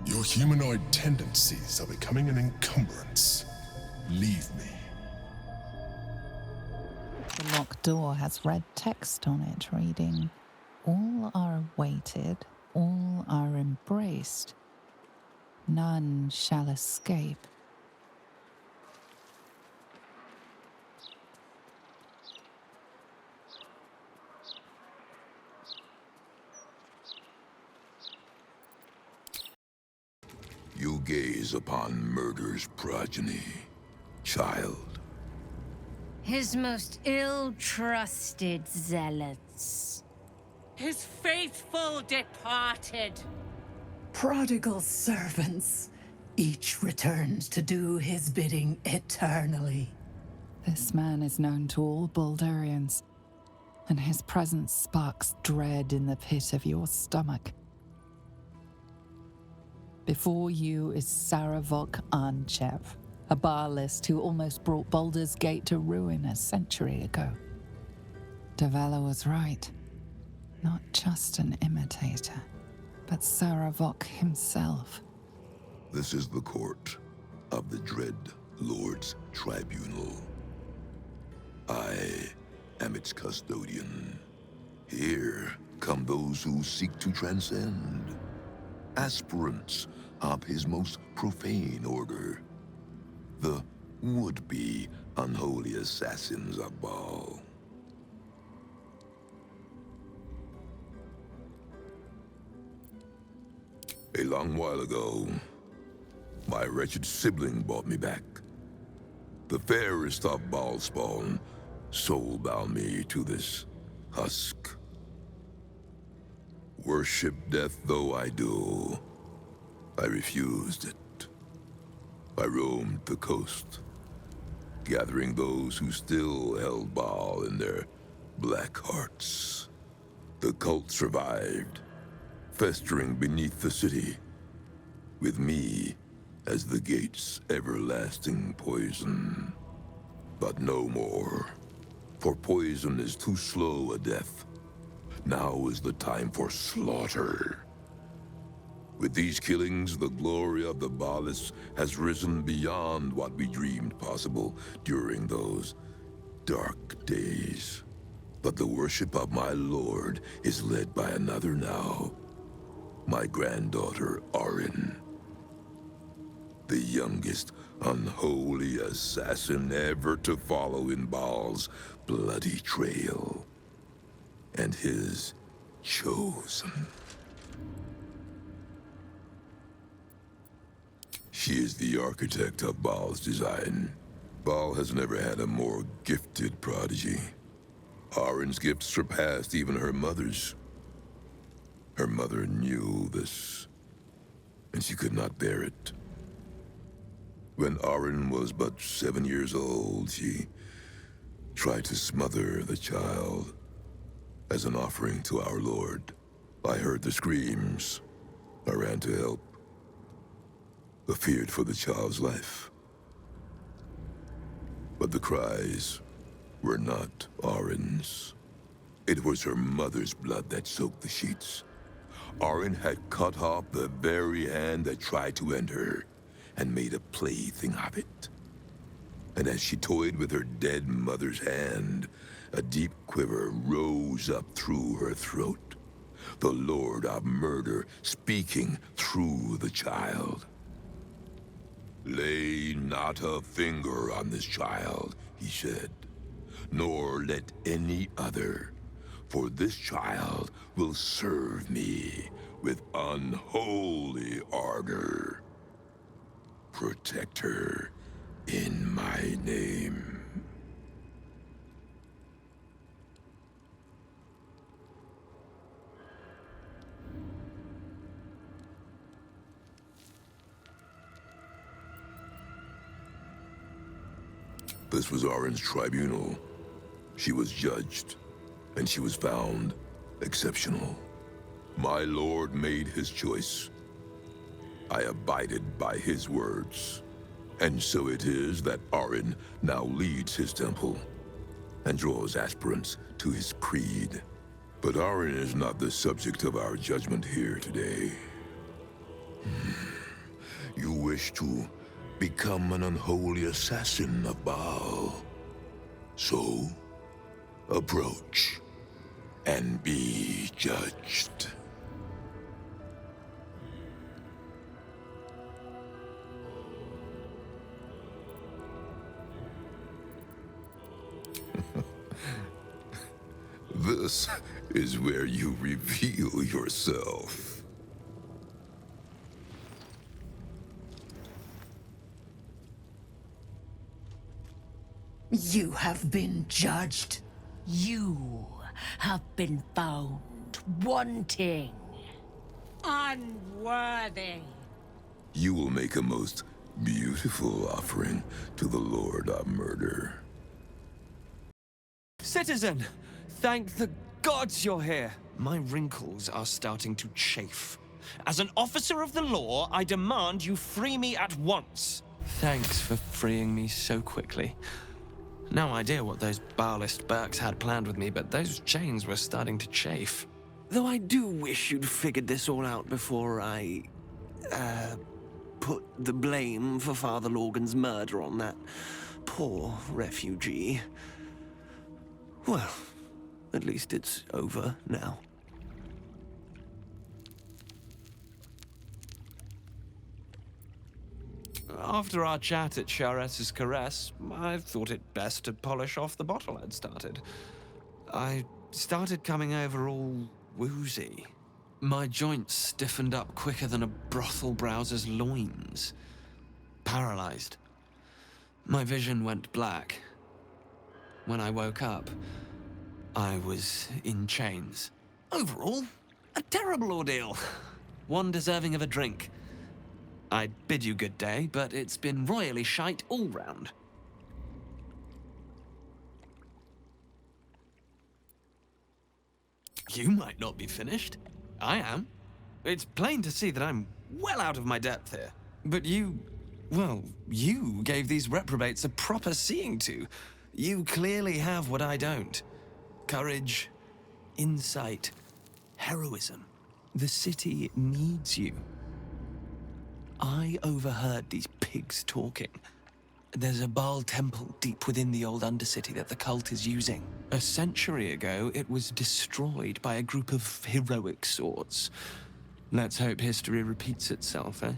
[SPEAKER 7] Your humanoid tendencies are becoming an encumbrance. Leave me.
[SPEAKER 1] The locked door has red text on it reading, "All are awaited, all are embraced. None shall escape."
[SPEAKER 11] You gaze upon murder's progeny, child.
[SPEAKER 8] His most ill-trusted zealots.
[SPEAKER 10] His faithful departed.
[SPEAKER 18] Prodigal servants. Each returns to do his bidding eternally.
[SPEAKER 1] This man is known to all Baldurians, and his presence sparks dread in the pit of your stomach. Before you is Saravok Arnchev, a Baalist who almost brought Baldur's Gate to ruin a century ago. Davella was right. Not just an imitator, but Saravok himself.
[SPEAKER 11] This is the court of the Dread Lord's Tribunal. I am its custodian. Here come those who seek to transcend, aspirants of his most profane order, the would-be unholy assassins of Baal. A long while ago, my wretched sibling brought me back. The fairest of Baal spawn soul-bound me to this husk. Worship death though I do, I refused it. I roamed the coast, gathering those who still held Baal in their black hearts. The cult survived, festering beneath the city, with me as the gate's everlasting poison. But no more, for poison is too slow a death. Now is the time for slaughter. With these killings, the glory of the Baalists has risen beyond what we dreamed possible during those dark days. But the worship of my lord is led by another now. My granddaughter, Arin. The youngest unholy assassin ever to follow in Baal's bloody trail. And his chosen. She is the architect of Baal's design. Baal has never had a more gifted prodigy. Arin's gifts surpassed even her mother's. Her mother knew this, and she could not bear it. When Arin was but 7 years old, she tried to smother the child as an offering to our Lord. I heard the screams. I ran to help. I feared for the child's life. But the cries were not Arin's. It was her mother's blood that soaked the sheets. Arin had cut off the very hand that tried to end her, and made a plaything of it. And as she toyed with her dead mother's hand, a deep quiver rose up through her throat. The Lord of Murder speaking through the child. Lay not a finger on this child, he said, nor let any other, for this child will serve me with unholy ardor. Protect her in my name. This was Arin's tribunal. She was judged, and she was found exceptional. My lord made his choice. I abided by his words. And so it is that Arin now leads his temple and draws aspirants to his creed. But Arin is not the subject of our judgment here today. You wish to become an unholy assassin of Baal. So, approach and be judged. This is where you reveal yourself.
[SPEAKER 18] You have been judged.
[SPEAKER 2] You have been found wanting, unworthy.
[SPEAKER 11] You will make a most beautiful offering to the Lord of Murder.
[SPEAKER 12] Citizen, thank the gods you're here. My wrinkles are starting to chafe.
[SPEAKER 15] As an officer of the law, I demand you free me at once.
[SPEAKER 12] Thanks for freeing me so quickly. No idea what those Barlist Burks had planned with me, but those chains were starting to chafe. Though I do wish you'd figured this all out before I... put the blame for Father Lorgan's murder on that poor refugee. Well, at least it's over now. After our chat at Charessa's Caress, I thought it best to polish off the bottle I'd started. I started coming over all woozy. My joints stiffened up quicker than a brothel browser's loins. Paralyzed. My vision went black. When I woke up, I was in chains. Overall, a terrible ordeal. One deserving of a drink. I bid you good day, but it's been royally shite all round. You might not be finished. I am. It's plain to see that I'm well out of my depth here. But you gave these reprobates a proper seeing to. You clearly have what I don't. Courage, insight, heroism. The city needs you. I overheard these pigs talking. There's a Baal temple deep within the old Undercity that the cult is using. A century ago, it was destroyed by a group of heroic sorts. Let's hope history repeats itself, eh?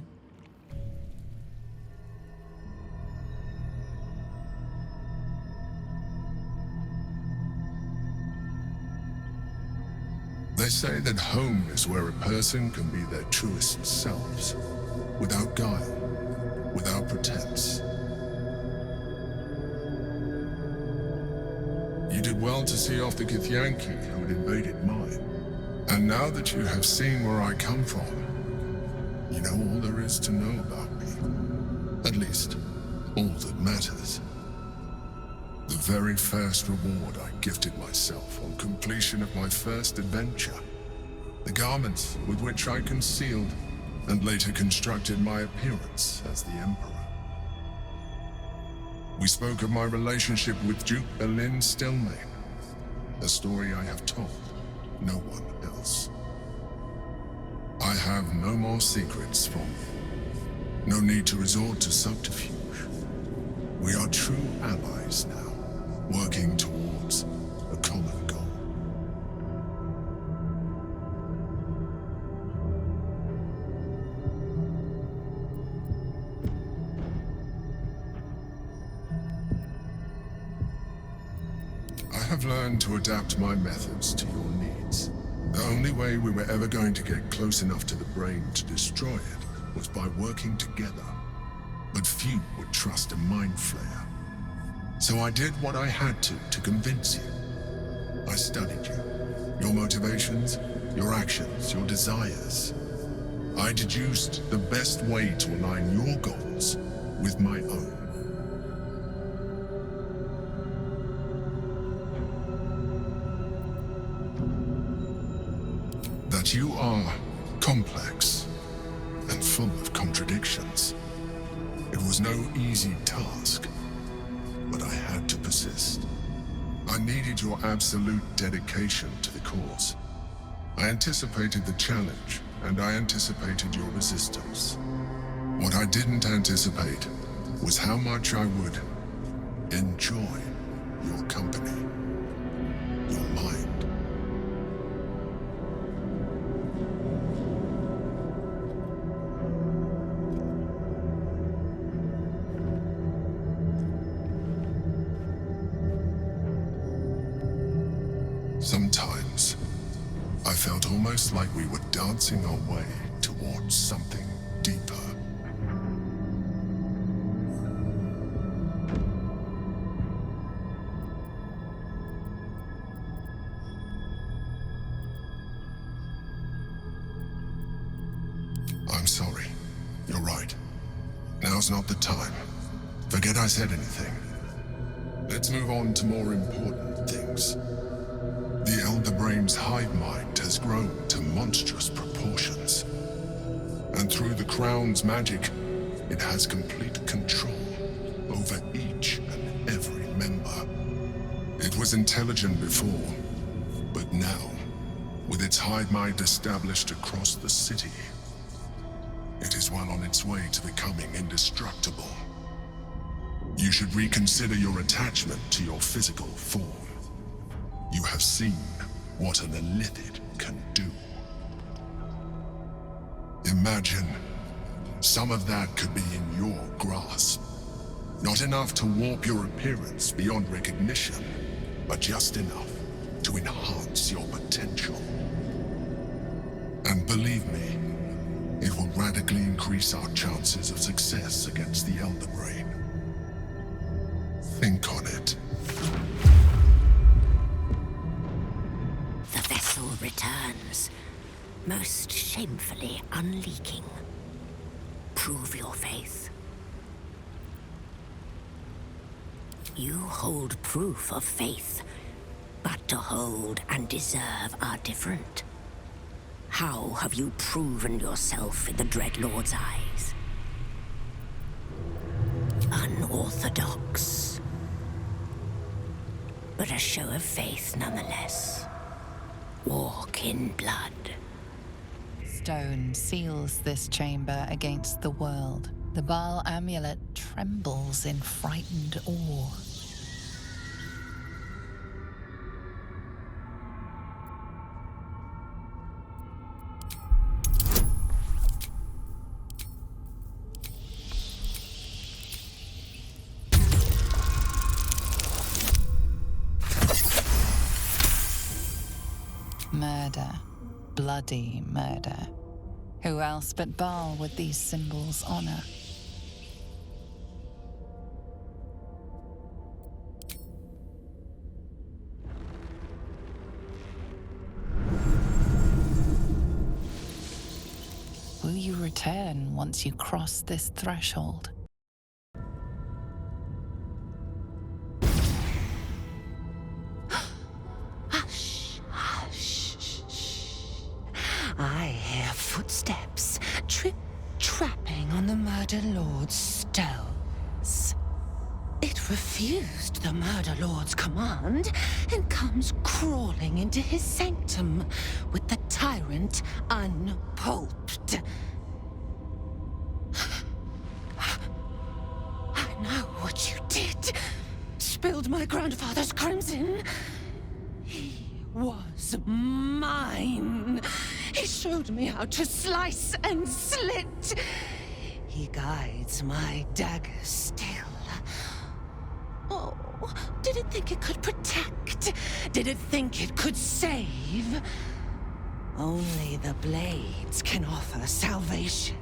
[SPEAKER 7] They say that home is where a person can be their truest selves, without guile, without pretense. You did well to see off the Githyanki who had invaded mine. And now that you have seen where I come from, you know all there is to know about me. At least, all that matters. The very first reward I gifted myself on completion of my first adventure. The garments with which I concealed and later constructed my appearance as the Emperor. We spoke of my relationship with Duke Berlin Stillmain, a story I have told no one else. I have no more secrets from you. No need to resort to subterfuge. We are true allies now, working towards a common goal. I have learned to adapt my methods to your needs. The only way we were ever going to get close enough to the brain to destroy it was by working together. But few would trust a mind flayer. So I did what I had to convince you. I studied you. Your motivations, your actions, your desires. I deduced the best way to align your goals with my own. That you are complex and full of contradictions. It was no easy task, but I had to persist. I needed your absolute dedication to the cause. I anticipated the challenge, and I anticipated your resistance. What I didn't anticipate was how much I would enjoy your company, your mind. Sometimes, I felt almost like we were dancing our way towards something deeper. I'm sorry. You're right. Now's not the time. Forget I said anything. Let's move on to more important things. The Elder Brain's hive mind has grown to monstrous proportions. And through the crown's magic, it has complete control over each and every member. It was intelligent before, but now, with its hive mind established across the city, it is well on its way to becoming indestructible. You should reconsider your attachment to your physical form. You have seen what an illithid can do. Imagine some of that could be in your grasp. Not enough to warp your appearance beyond recognition, but just enough to enhance your potential. And believe me, it will radically increase our chances of success against the Elder Brain. Think on it.
[SPEAKER 5] The vessel returns, most shamefully unleaking. Prove your faith. You hold proof of faith, but to hold and deserve are different. How have you proven yourself in the Dreadlord's eyes? Unorthodox, but a show of faith nonetheless. Walk in blood.
[SPEAKER 1] Stone seals this chamber against the world. The Baal amulet trembles in frightened awe. Murder. Bloody murder. Who else but Baal would these symbols honor? Will you return once you cross this threshold?
[SPEAKER 2] I hear footsteps, trip-trapping on the Murder Lord's stones. It refused the Murder Lord's command and comes crawling into his sanctum with the tyrant unpulped. I know what you did. Spilled my grandfather's crimson. He was mine. He showed me how to slice and slit. He guides my dagger still. Oh, did it think it could protect? Did it think it could save? Only the blades can offer salvation.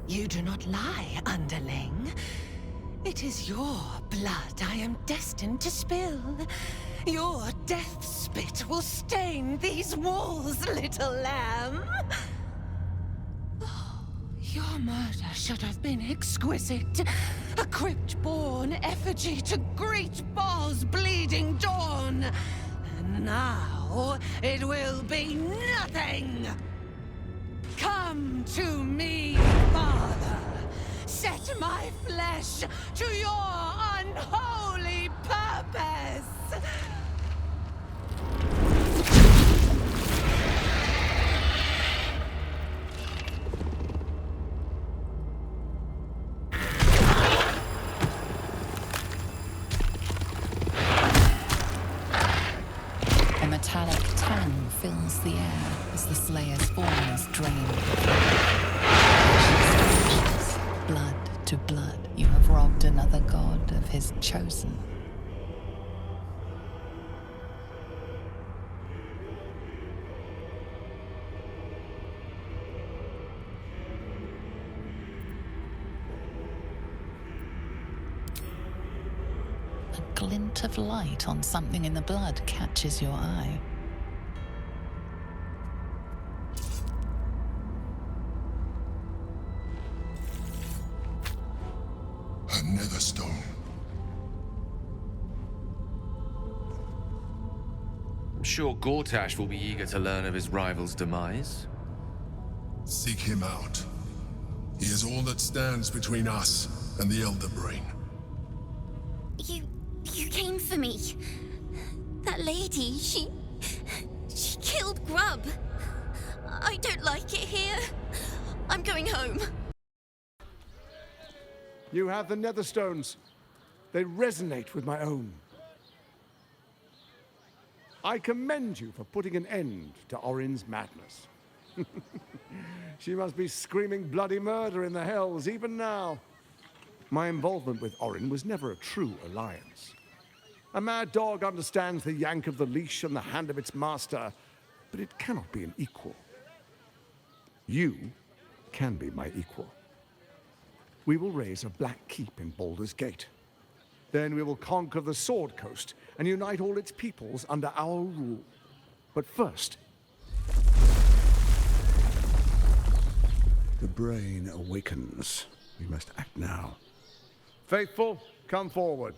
[SPEAKER 2] You do not lie, underling. It is your blood I am destined to spill. Your death spit will stain these walls, little lamb. Oh, your murder should have been exquisite. A crypt-born effigy to greet Baal's bleeding dawn. And now it will be nothing. Come to me, Father. Set my flesh to your unholy purpose.
[SPEAKER 1] A metallic tang fills the air as the Slayer's form is drained. Ashes, blood to blood, you have robbed another god of his chosen. glint of light on something in the blood catches your eye.
[SPEAKER 7] A netherstone.
[SPEAKER 9] I'm sure Gortash will be eager to learn of his rival's demise.
[SPEAKER 7] Seek him out. He is all that stands between us and the Elder Brain.
[SPEAKER 14] You came for me. That lady, she killed Grub. I don't like it here. I'm going home.
[SPEAKER 17] You have the Netherstones. They resonate with my own. I commend you for putting an end to Orin's madness. She must be screaming bloody murder in the hells even now. My involvement with Orin was never a true alliance. A mad dog understands the yank of the leash and the hand of its master, but it cannot be an equal. You can be my equal. We will raise a black keep in Baldur's Gate. Then we will conquer the Sword Coast and unite all its peoples under our rule. But first, the brain awakens. We must act now. Faithful, come forward.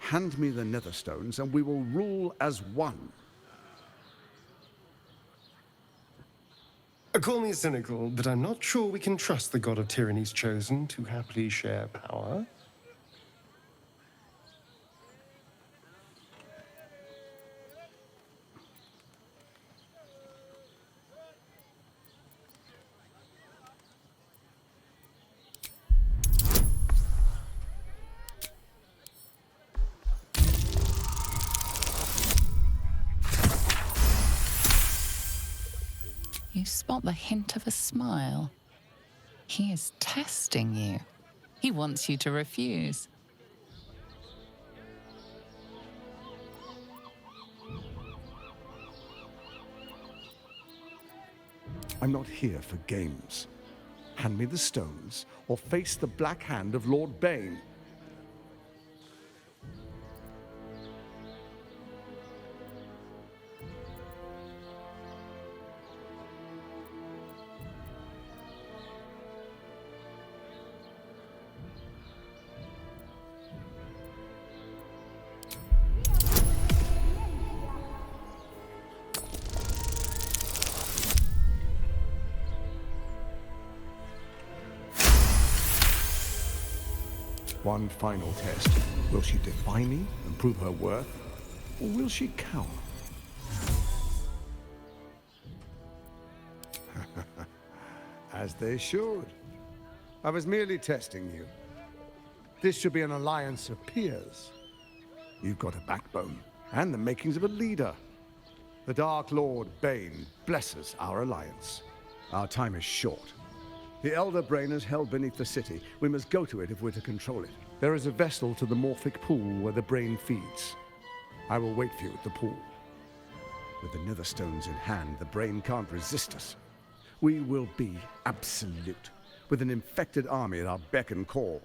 [SPEAKER 17] Hand me the Netherstones, and we will rule as one.
[SPEAKER 3] Call me cynical, but I'm not sure we can trust the god of tyranny's chosen to happily share power.
[SPEAKER 1] You spot the hint of a smile. He is testing you. He wants you to refuse.
[SPEAKER 17] I'm not here for games. Hand me the stones, or face the black hand of Lord Bane. One final test. Will she defy me and prove her worth? Or will she cower? As they should. I was merely testing you. This should be an alliance of peers. You've got a backbone, and the makings of a leader. The Dark Lord Bane blesses our alliance. Our time is short. The Elder Brain is held beneath the city. We must go to it if we're to control it. There is a vessel to the Morphic pool where the brain feeds. I will wait for you at the pool. With the Netherstones in hand, the brain can't resist us. We will be absolute, with an infected army at our beck and call.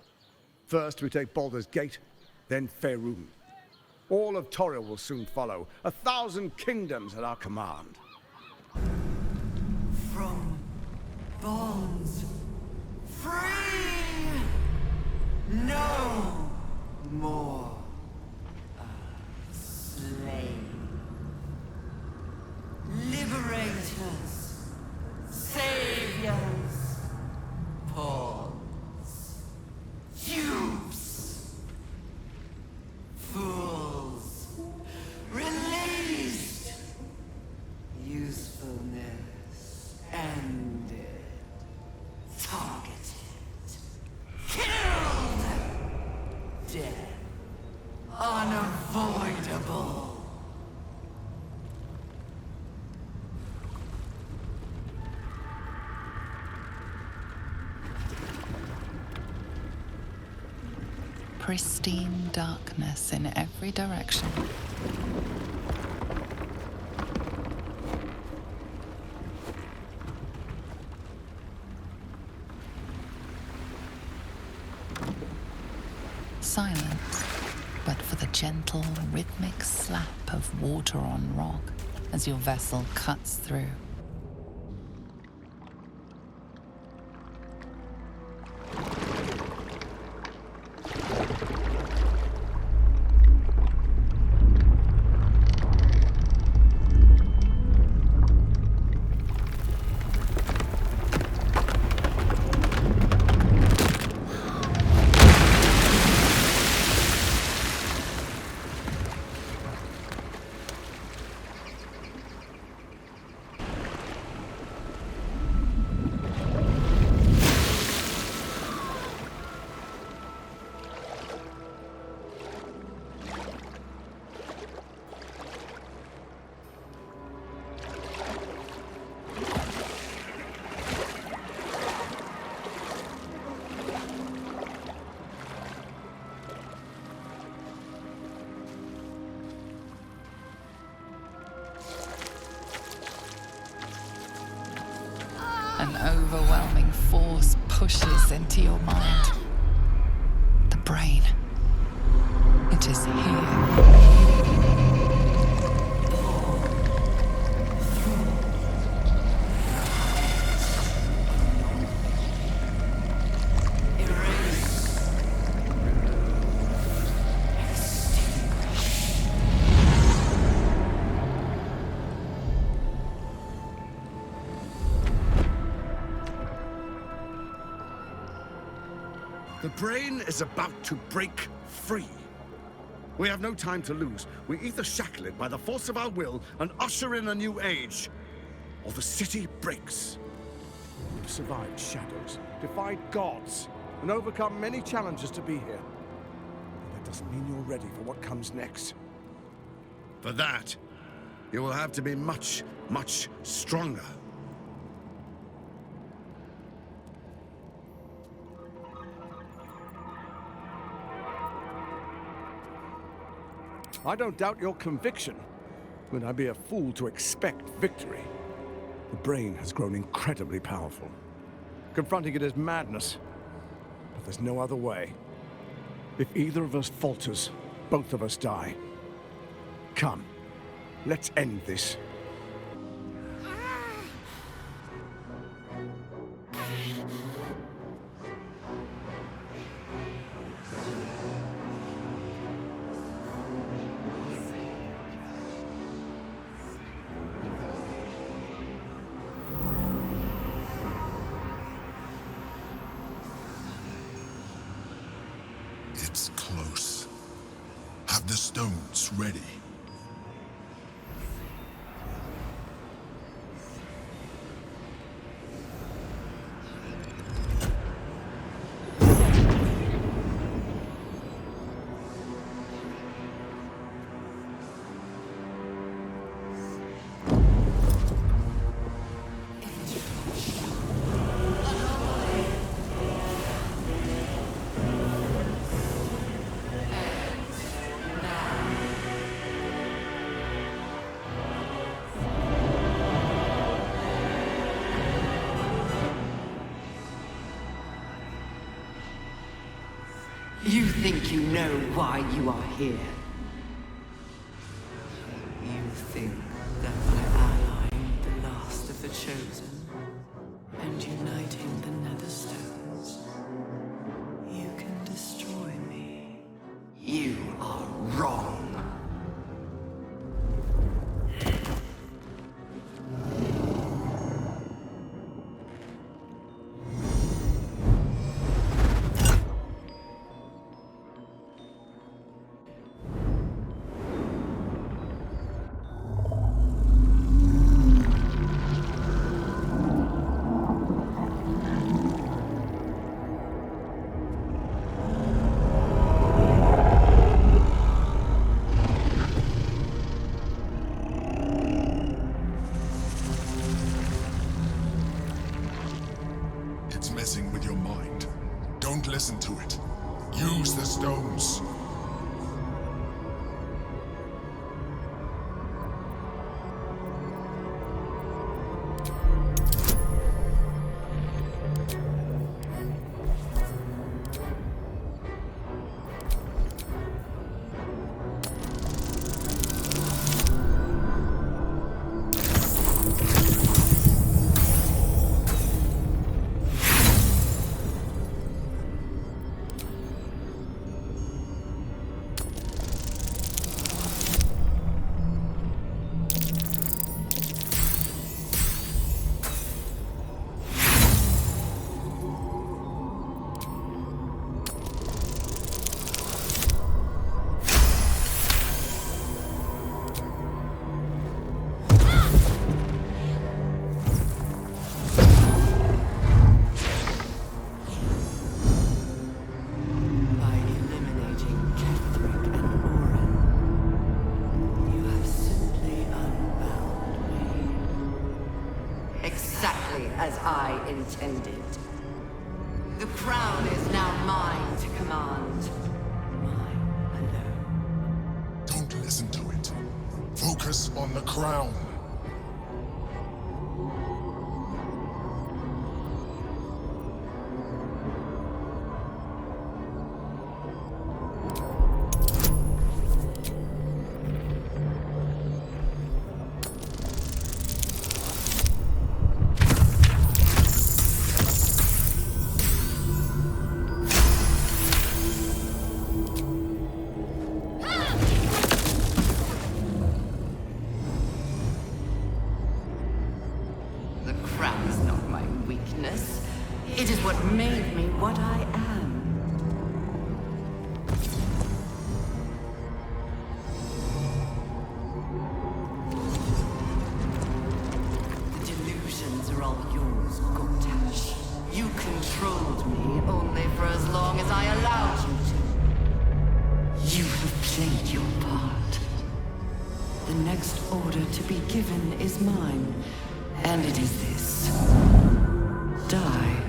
[SPEAKER 17] First we take Baldur's Gate, then Faerun. All of Toril will soon follow, 1,000 kingdoms at our command.
[SPEAKER 4] From bonds free, no more a slave. Liberators, saviors, pawns, dupes, fools, released.
[SPEAKER 1] Pristine darkness in every direction. Silence, but for the gentle, rhythmic slap of water on rock as your vessel cuts through. An overwhelming force pushes into your mind. The brain. It is here.
[SPEAKER 17] The brain is about to break free. We have no time to lose. We either shackle it by the force of our will and usher in a new age, or the city breaks. We've survived shadows, defied gods, and overcome many challenges to be here. But that doesn't mean you're ready for what comes next. For that, you will have to be much, much stronger. I don't doubt your conviction, but I'd be a fool to expect victory. The brain has grown incredibly powerful. Confronting it is madness, but there's no other way. If either of us falters, both of us die. Come, let's end this.
[SPEAKER 7] It's close. Have the stones ready.
[SPEAKER 4] You think you know why you are here? You think that by allying the last of the chosen and uniting the Netherstones, you can destroy me? You are wrong. It's messing with your mind. Don't listen to it.
[SPEAKER 7] Use the stones.
[SPEAKER 4] As I intended. The crown is now mine to command. Mine alone.
[SPEAKER 7] Don't listen to it. Focus on the crown.
[SPEAKER 4] It is what made me what I am. The delusions are all yours, Gortash. You controlled me only for as long as I allowed you to. You have played your part. The next order to be given is mine, and it is this. Die.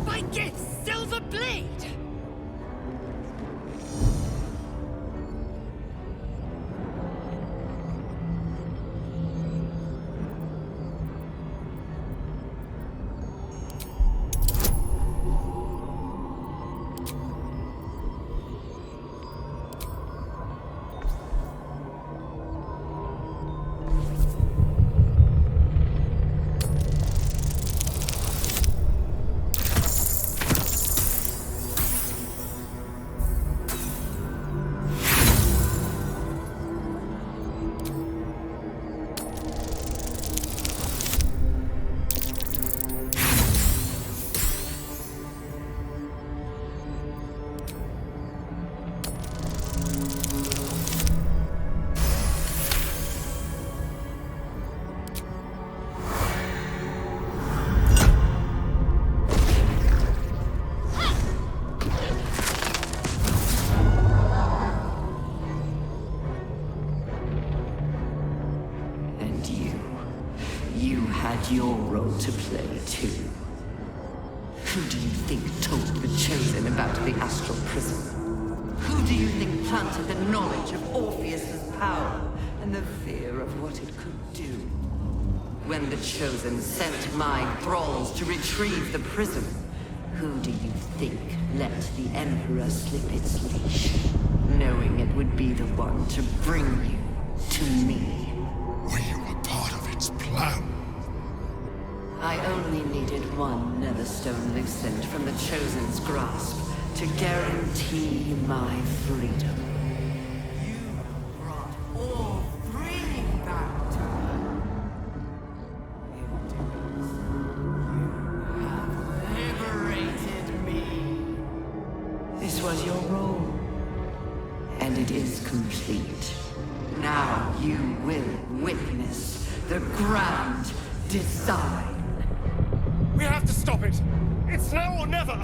[SPEAKER 10] By get Silver Blade!
[SPEAKER 4] Your role to play, too. Who do you think told the Chosen about the Astral Prism? Who do you think planted the knowledge of Orpheus's power and the fear of what it could do? When the Chosen sent my thralls to retrieve the prism, who do you think let the Emperor slip its leash, knowing it would be the one to bring you to me?
[SPEAKER 7] We were part of its plan.
[SPEAKER 4] I only needed one Netherstone loosened from the Chosen's grasp to guarantee my freedom. You brought all three back to me. You have liberated me. This was your role, and it is complete. Now you will witness the grand design.
[SPEAKER 15] We have to stop it! It's now or never!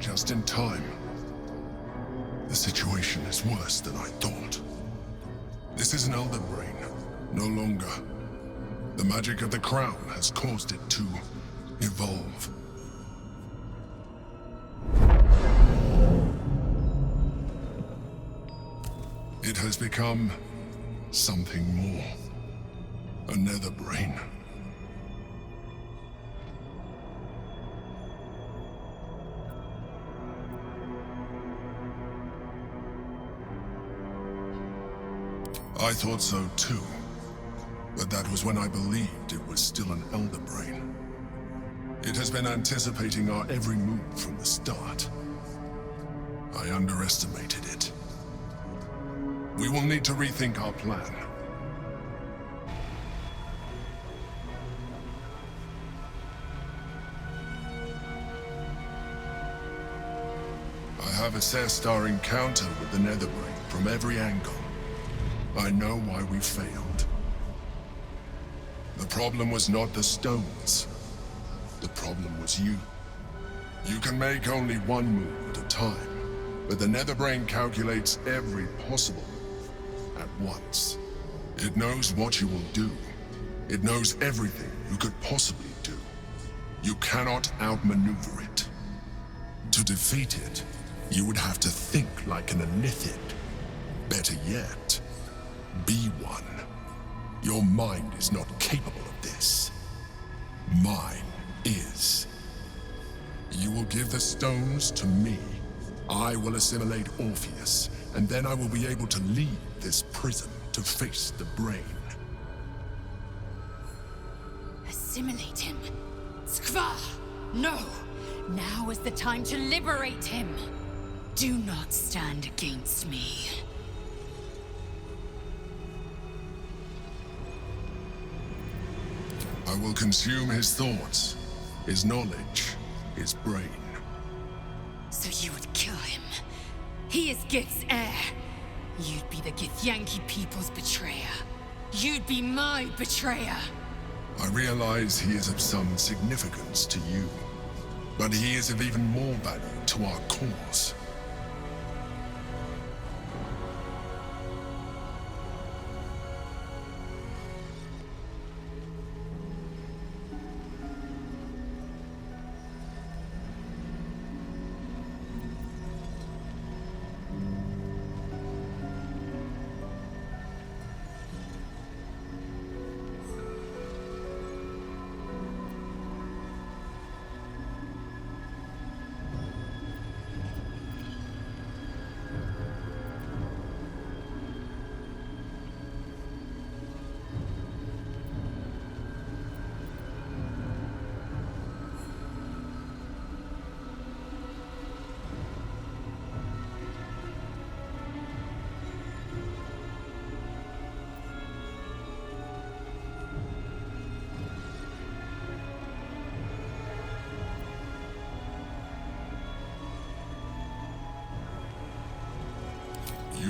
[SPEAKER 7] just in time. The situation is worse than I thought. This is an Elder Brain, no longer. The magic of the crown has caused it to evolve. It has become something more. A nether brain. I thought so too. But that was when I believed it was still an Elder Brain. It has been anticipating our every move from the start. I underestimated it. We will need to rethink our plan. I have assessed our encounter with the Netherbrain from every angle. I know why we failed. The problem was not the stones. The problem was you. You can make only one move at a time, but the Netherbrain calculates every possible move at once. It knows what you will do. It knows everything you could possibly do. You cannot outmaneuver it. To defeat it, you would have to think like an Anithid. Better yet, be one. Your mind is not capable of this. Mine is. You will give the stones to me. I will assimilate Orpheus, and then I will be able to leave this prison to face the brain.
[SPEAKER 8] Assimilate him. Skva! No! Now is the time to liberate him. Do not stand against me.
[SPEAKER 7] I will consume his thoughts, his knowledge, his brain.
[SPEAKER 8] So you would kill him. He is Gith's heir. You'd be the Githyanki people's betrayer. You'd be my betrayer.
[SPEAKER 7] I realize he is of some significance to you, but he is of even more value to our cause.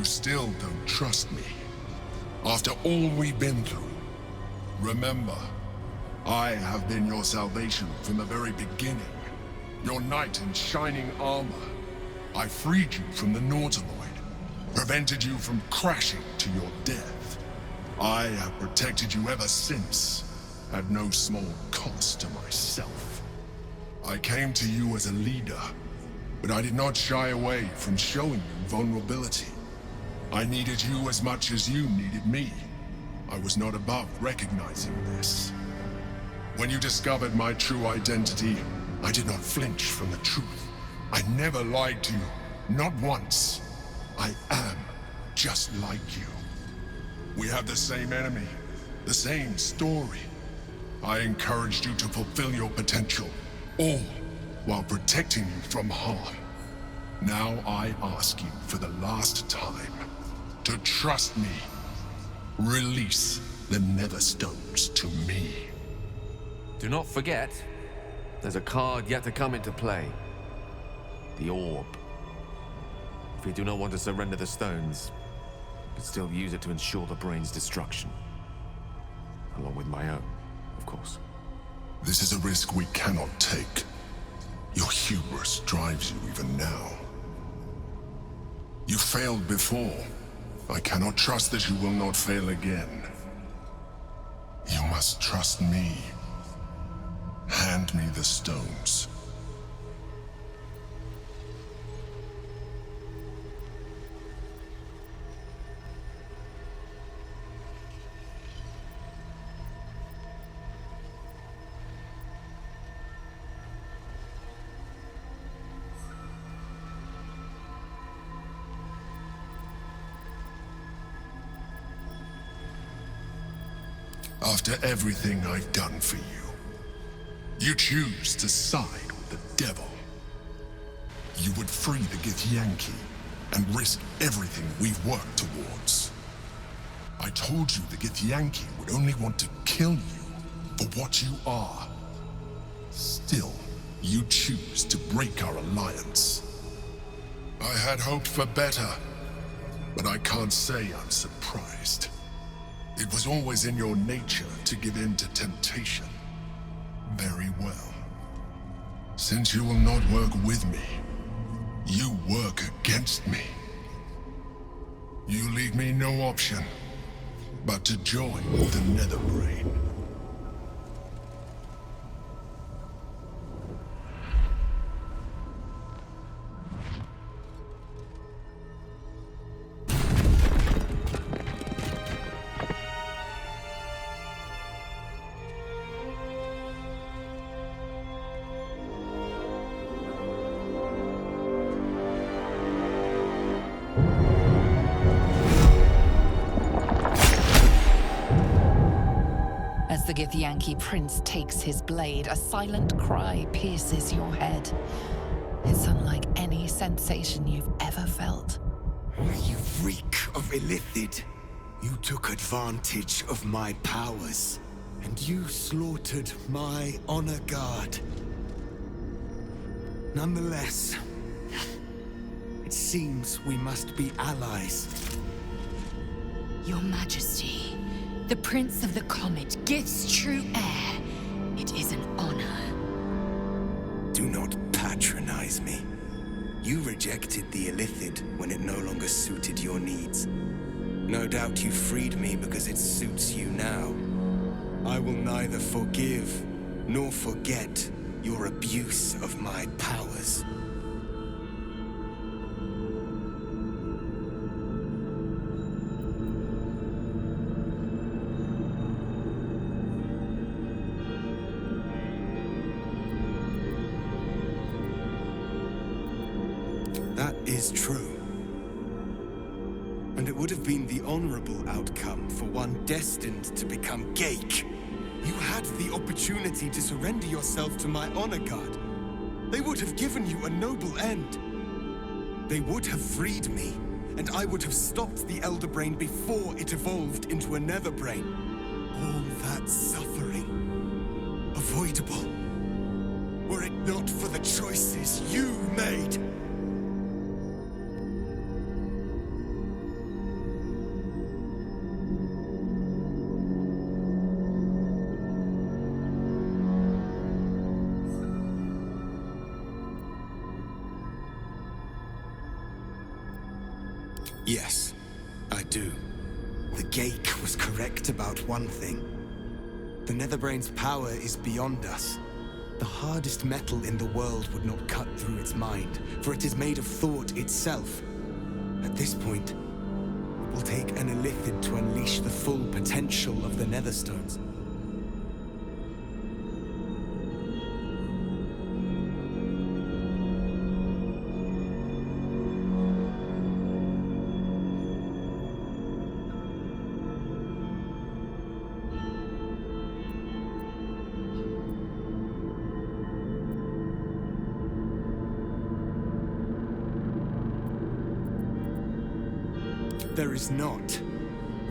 [SPEAKER 7] You still don't trust me. After all we've been through. Remember, I have been your salvation from the very beginning. Your knight in shining armor. I freed you from the Nautiloid. Prevented you from crashing to your death. I have protected you ever since. At no small cost to myself. I came to you as a leader, but I did not shy away from showing you vulnerability. I needed you as much as you needed me. I was not above recognizing this. When you discovered my true identity, I did not flinch from the truth. I never lied to you, not once. I am just like you. We have the same enemy, the same story. I encouraged you to fulfill your potential, all while protecting you from harm. Now I ask you for the last time to trust me. Release the Netherstones to me.
[SPEAKER 9] Do not forget, there's a card yet to come into play. The Orb. If you do not want to surrender the stones, you can still use it to ensure the brain's destruction. Along with my own, of course.
[SPEAKER 7] This is a risk we cannot take. Your hubris drives you even now. You failed before. I cannot trust that you will not fail again. You must trust me. Hand me the stones. After everything I've done for you, you choose to side with the devil. You would free the Githyanki and risk everything we've worked towards. I told you the Githyanki would only want to kill you for what you are. Still, you choose to break our alliance. I had hoped for better, but I can't say I'm surprised. It was always in your nature to give in to temptation. Very well. Since you will not work with me, you work against me. You leave me no option but to join with the Netherbrain.
[SPEAKER 1] The Githyanki prince takes his blade, a silent cry pierces your head. It's unlike any sensation you've ever felt.
[SPEAKER 16] You freak of Illithid. You took advantage of my powers, and you slaughtered my honor guard. Nonetheless, it seems we must be allies.
[SPEAKER 8] Your Majesty, the Prince of the Comet, Gith's true heir. It is an honor.
[SPEAKER 16] Do not patronize me. You rejected the Illithid when it no longer suited your needs. No doubt you freed me because it suits you now. I will neither forgive nor forget your abuse of my powers. That is true. And it would have been the honorable outcome for one destined to become Geik. You had the opportunity to surrender yourself to my honor guard. They would have given you a noble end. They would have freed me, and I would have stopped the Elder Brain before it evolved into a Nether Brain. All that suffering, avoidable, were it not for the choices you made. Yes, I do. The Geik was correct about one thing. The Netherbrain's power is beyond us. The hardest metal in the world would not cut through its mind, for it is made of thought itself. At this point, it will take an Illithid to unleash the full potential of the Netherstones. There is not.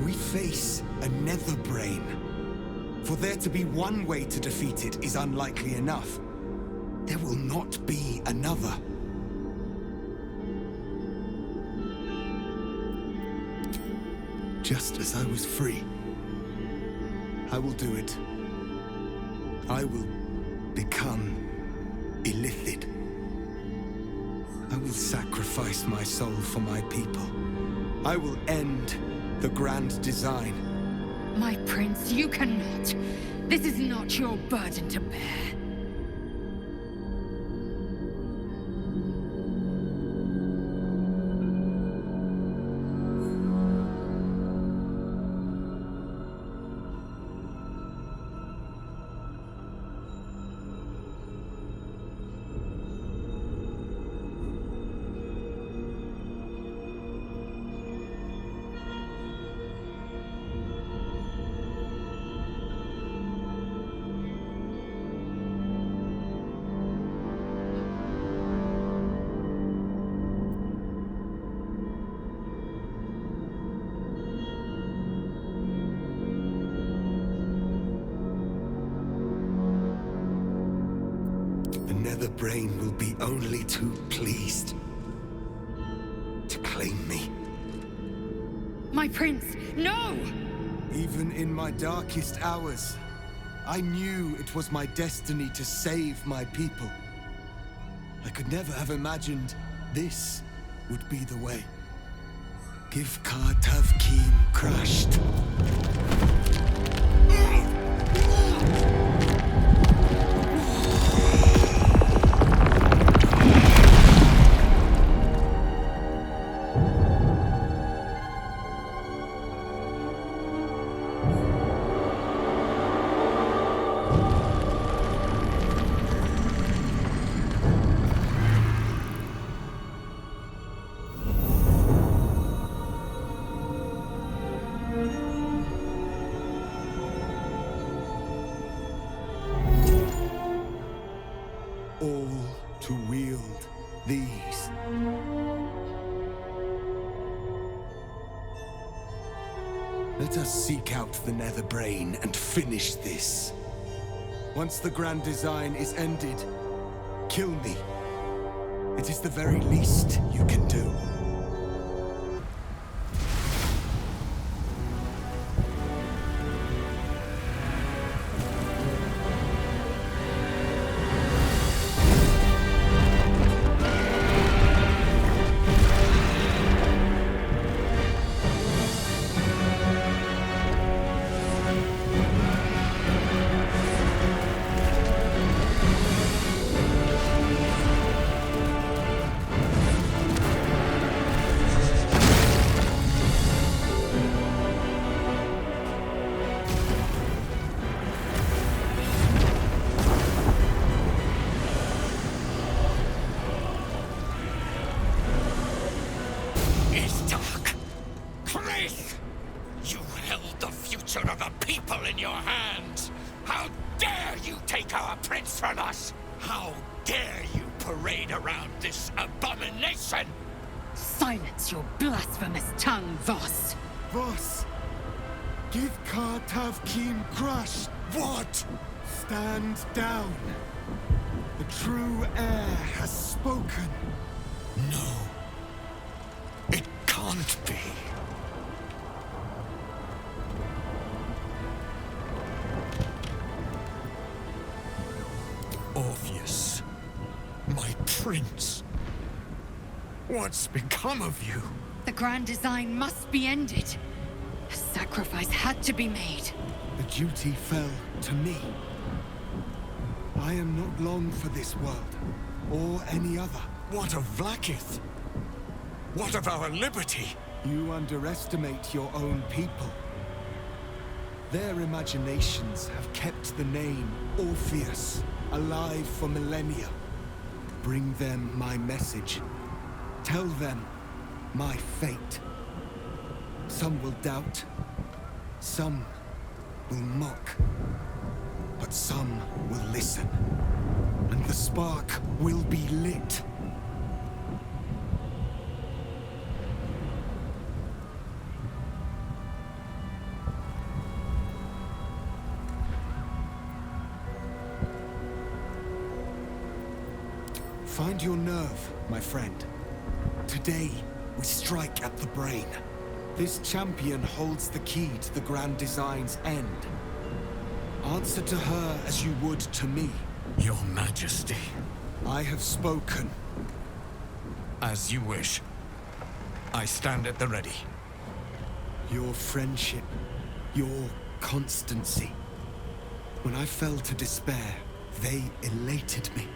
[SPEAKER 16] We face a Netherbrain. For there to be one way to defeat it is unlikely enough. There will not be another. Just as I was free, I will do it. I will become illithid. I will sacrifice my soul for my people. I will end the grand design.
[SPEAKER 13] My prince, you cannot. This is not your burden to bear.
[SPEAKER 16] The brain will be only too pleased to claim me.
[SPEAKER 13] My prince, no!
[SPEAKER 16] Even in my darkest hours, I knew it was my destiny to save my people. I could never have imagined this would be the way. Give Tavkim crushed. All to wield these. Let us seek out the Nether Brain and finish this. Once the grand design is ended, kill me. It is the very least you can do.
[SPEAKER 19] Of a people in your hands! How dare you take our prince from us! How dare you parade around this abomination!
[SPEAKER 13] Silence your blasphemous tongue, Voss!
[SPEAKER 16] Voss! Give Tavkim crush!
[SPEAKER 19] What?
[SPEAKER 16] Stand down! The true heir has spoken!
[SPEAKER 19] No. It can't be. Orpheus, my prince. What's become of you?
[SPEAKER 13] The grand design must be ended. A sacrifice had to be made.
[SPEAKER 16] The duty fell to me. I am not long for this world, or any other.
[SPEAKER 19] What of Vlaakith? What of our liberty?
[SPEAKER 16] You underestimate your own people. Their imaginations have kept the name Orpheus alive for millennia. Bring them my message. Tell them my fate. Some will doubt. Some will mock. But some will listen. And the spark will be lit. Find your nerve, my friend. Today, we strike at the brain. This champion holds the key to the grand design's end. Answer to her as you would to me.
[SPEAKER 19] Your Majesty.
[SPEAKER 16] I have spoken.
[SPEAKER 19] As you wish. I stand at the ready.
[SPEAKER 16] Your friendship, your constancy. When I fell to despair, they elated me.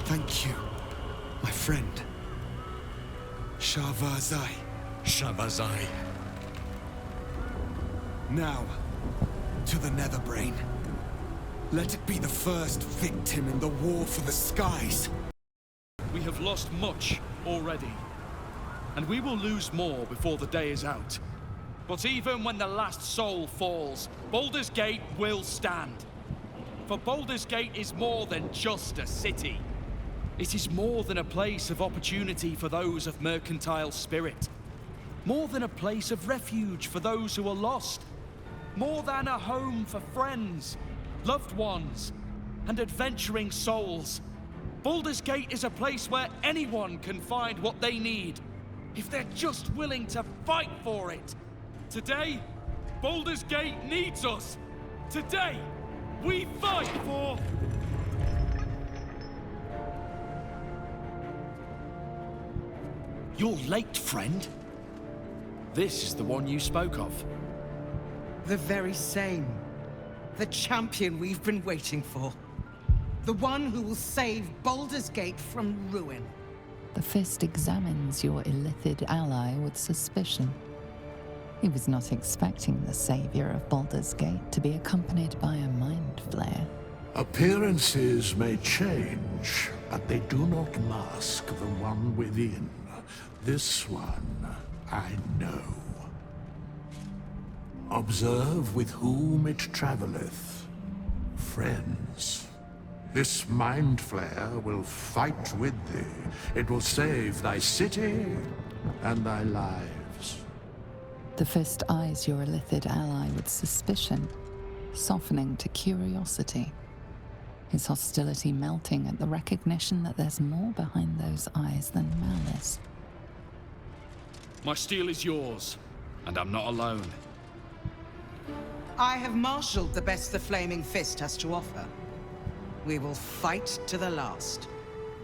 [SPEAKER 16] Thank you, my friend. Shavazai.
[SPEAKER 19] Shavazai.
[SPEAKER 16] Now, to the Netherbrain. Let it be the first victim in the war for the skies.
[SPEAKER 20] We have lost much already, and we will lose more before the day is out. But even when the last soul falls, Baldur's Gate will stand. For Baldur's Gate is more than just a city. It is more than a place of opportunity for those of mercantile spirit. More than a place of refuge for those who are lost. More than a home for friends, loved ones, and adventuring souls. Baldur's Gate is a place where anyone can find what they need, if they're just willing to fight for it. Today, Baldur's Gate needs us. Today, we fight for... You're late, friend. This is the one you spoke of.
[SPEAKER 2] The very same. The champion we've been waiting for. The one who will save Baldur's Gate from ruin.
[SPEAKER 1] The Fist examines your illithid ally with suspicion. He was not expecting the savior of Baldur's Gate to be accompanied by a mind flare.
[SPEAKER 21] Appearances may change, but they do not mask the one within. This one, I know. Observe with whom it traveleth. Friends. This mind flare will fight with thee. It will save thy city and thy lives.
[SPEAKER 1] The Fist eyes your illithid ally with suspicion, softening to curiosity. His hostility melting at the recognition that there's more behind those eyes than malice.
[SPEAKER 20] My steel is yours, and I'm not alone.
[SPEAKER 2] I have marshaled the best the Flaming Fist has to offer. We will fight to the last.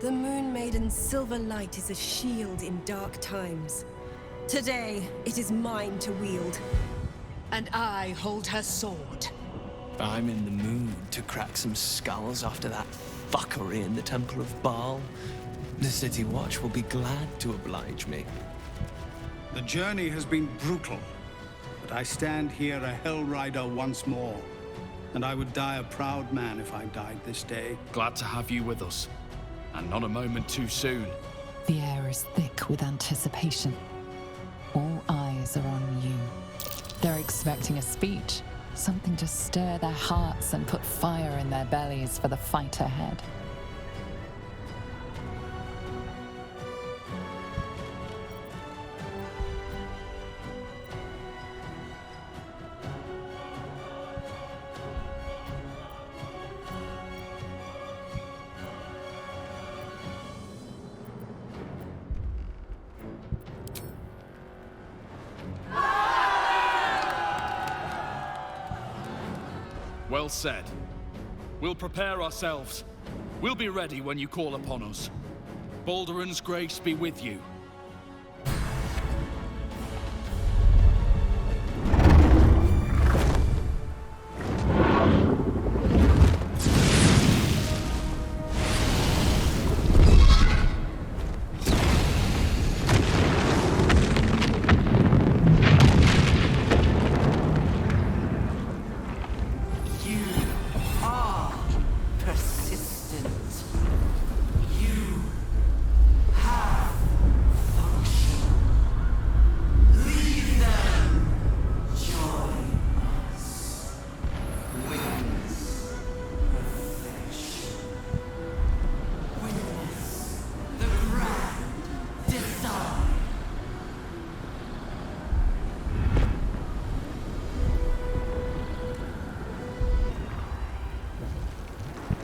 [SPEAKER 23] The Moon Maiden's silver light is a shield in dark times. Today, it is mine to wield.
[SPEAKER 10] And I hold her sword.
[SPEAKER 12] I'm in the mood to crack some skulls after that fuckery in the Temple of Baal. The City Watch will be glad to oblige me.
[SPEAKER 17] The journey has been brutal, but I stand here a Hell Rider once more. And I would die a proud man if I died this day.
[SPEAKER 20] Glad to have you with us, and not a moment too soon.
[SPEAKER 1] The air is thick with anticipation. All eyes are on you. They're expecting a speech, something to stir their hearts and put fire in their bellies for the fight ahead.
[SPEAKER 20] Well said. We'll prepare ourselves. We'll be ready when you call upon us. Balduran's grace be with you.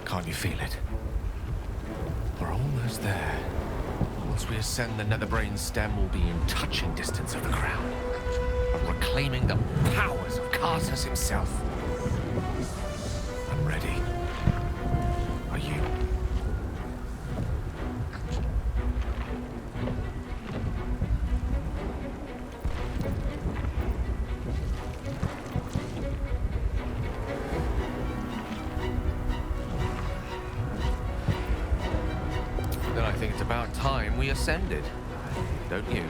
[SPEAKER 9] Can't you feel it? We're almost there. Once we ascend the Netherbrain stem, we'll be in touching distance of the crown, of reclaiming the powers of Karsus himself. I'm ready. Are you? about time we ascended, don't you?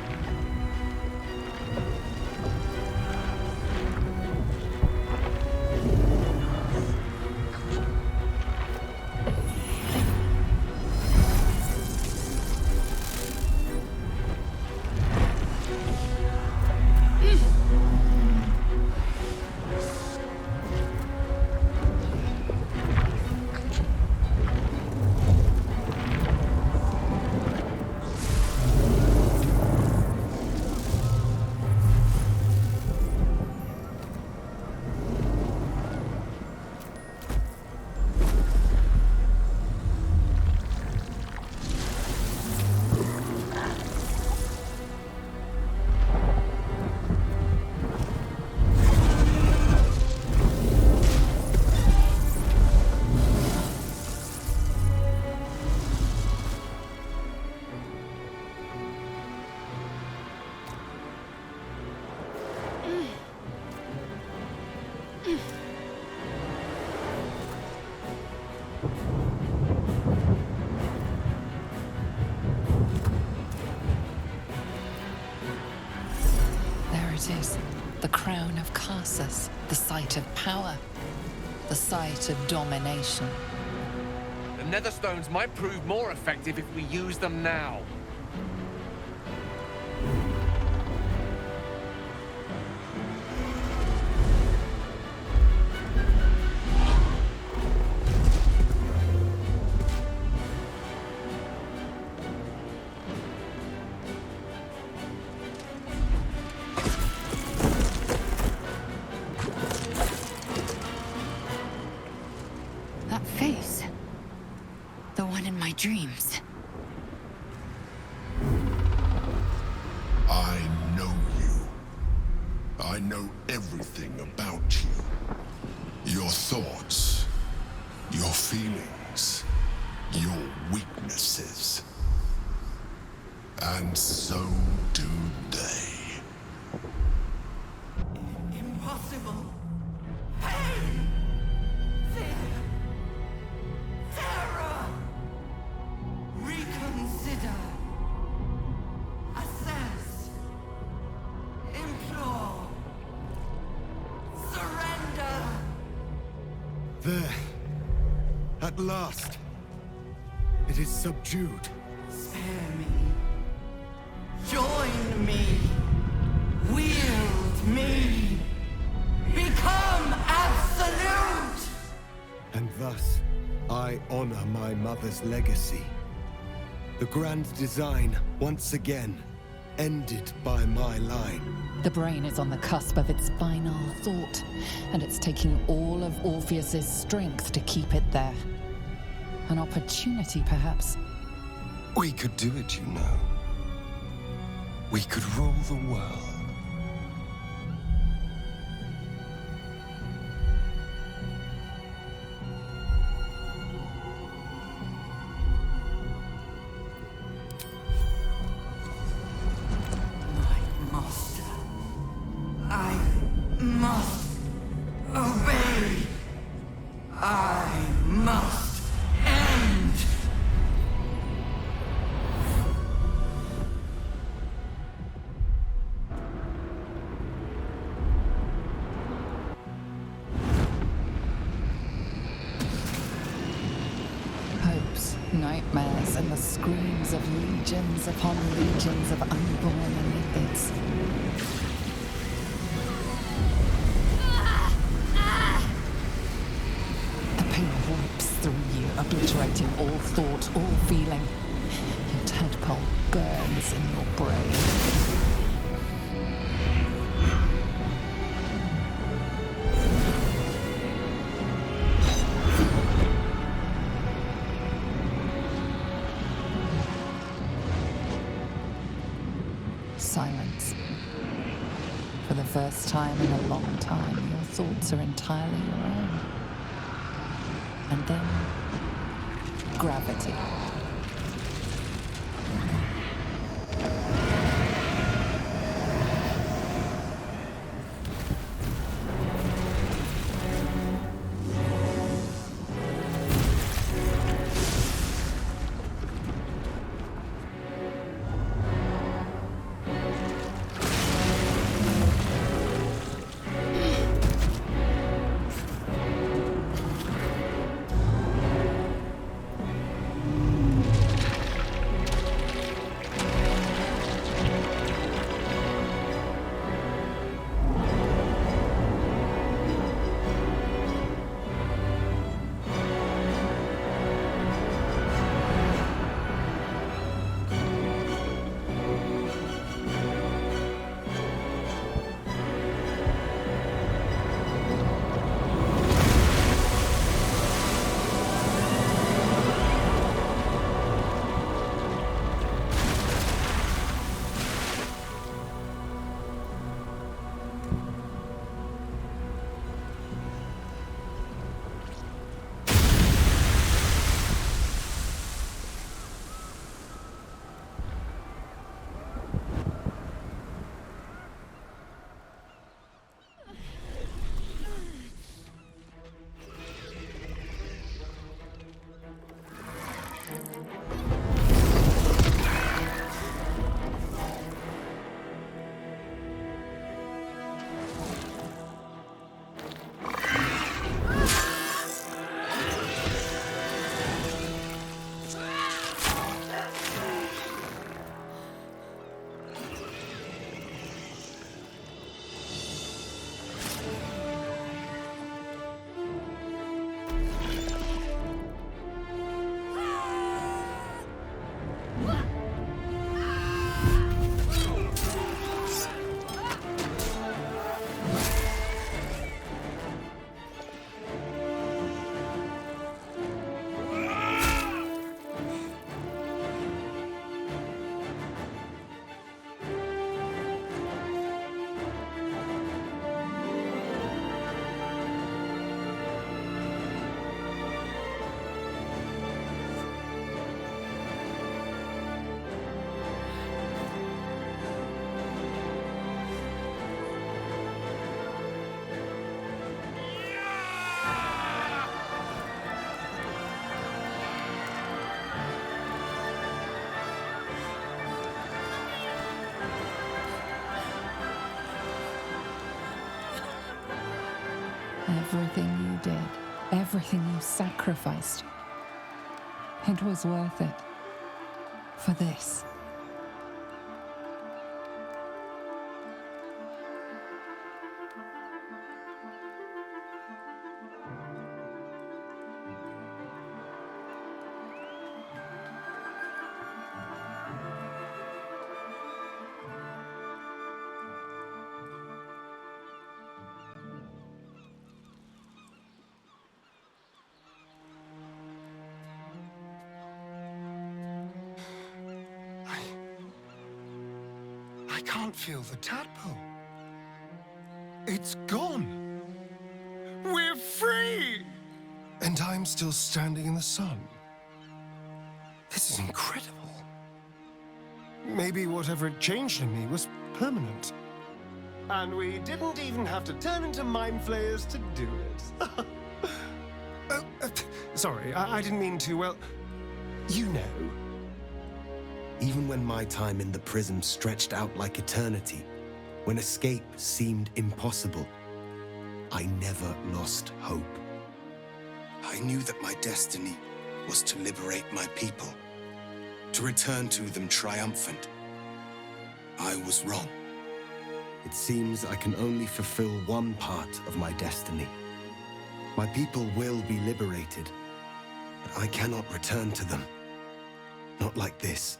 [SPEAKER 1] It is the crown of Karsus, the site of power, the site of domination.
[SPEAKER 9] The Netherstones might prove more effective if we use them now.
[SPEAKER 13] Face. The one in my dreams.
[SPEAKER 7] I know you. I know everything about you. Your thoughts, your feelings, your weaknesses. And so do they.
[SPEAKER 19] Impossible. Pain. Fear. Terror! Reconsider. Assess. Implore. Surrender.
[SPEAKER 16] There. At last. It is subdued.
[SPEAKER 19] Spare me. Join me. Wield me. Become absolute!
[SPEAKER 16] And thus, I honor my mother's legacy. The grand design, once again, ended by my line.
[SPEAKER 1] The brain is on the cusp of its final thought, and it's taking all of Orpheus's strength to keep it there. An opportunity, perhaps.
[SPEAKER 3] We could do it, you know. We could rule the world.
[SPEAKER 19] I must obey. I must end.
[SPEAKER 1] Hopes, nightmares, and the screams of legions upon legions of unborn Anipids. The pain rips through you, obliterating all thought, all feeling. Your tadpole burns in your brain. Silence. For the first time in a long time, your thoughts are entirely your own. And then, gravity. Everything you did, everything you sacrificed, it was worth it. For this.
[SPEAKER 3] I can't feel the tadpole. It's gone. We're free! And I'm still standing in the sun. This is incredible. Maybe whatever had changed in me was permanent. And we didn't even have to turn into mind flayers to do it. Sorry, I didn't mean to, well, you know.
[SPEAKER 6] Even when my time in the prism stretched out like eternity, when escape seemed impossible, I never lost hope.
[SPEAKER 16] I knew that my destiny was to liberate my people, to return to them triumphant. I was wrong.
[SPEAKER 6] It seems I can only fulfill one part of my destiny. My people will be liberated, but I cannot return to them. Not like this.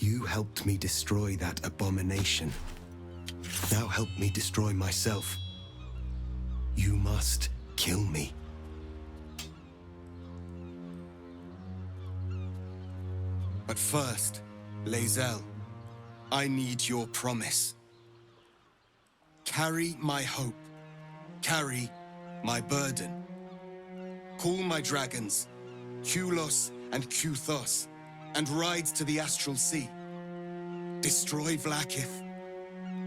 [SPEAKER 6] You helped me destroy that abomination. Now help me destroy myself. You must kill me.
[SPEAKER 16] But first, Lae'zel, I need your promise. Carry my hope. Carry my burden. Call my dragons, Kulos and Kuthos, and ride to the Astral Sea. Destroy Vlaakith.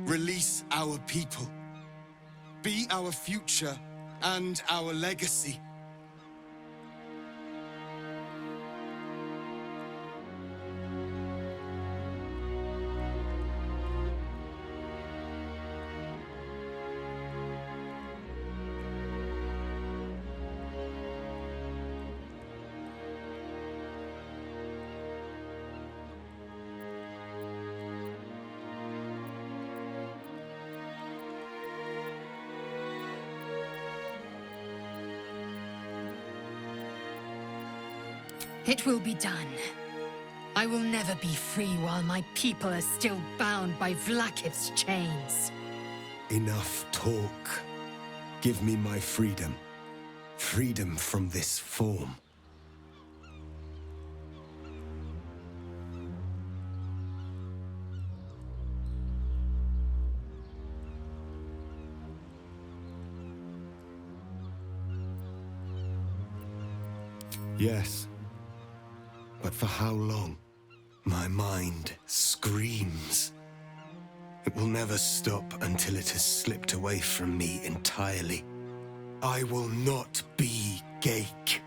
[SPEAKER 16] Release our people. Be our future and our legacy.
[SPEAKER 8] It will be done. I will never be free while my people are still bound by Vlaakith's chains.
[SPEAKER 6] Enough talk. Give me my freedom. Freedom from this form. Yes. But for how long? My mind screams. It will never stop until it has slipped away from me entirely. I will not be Geik.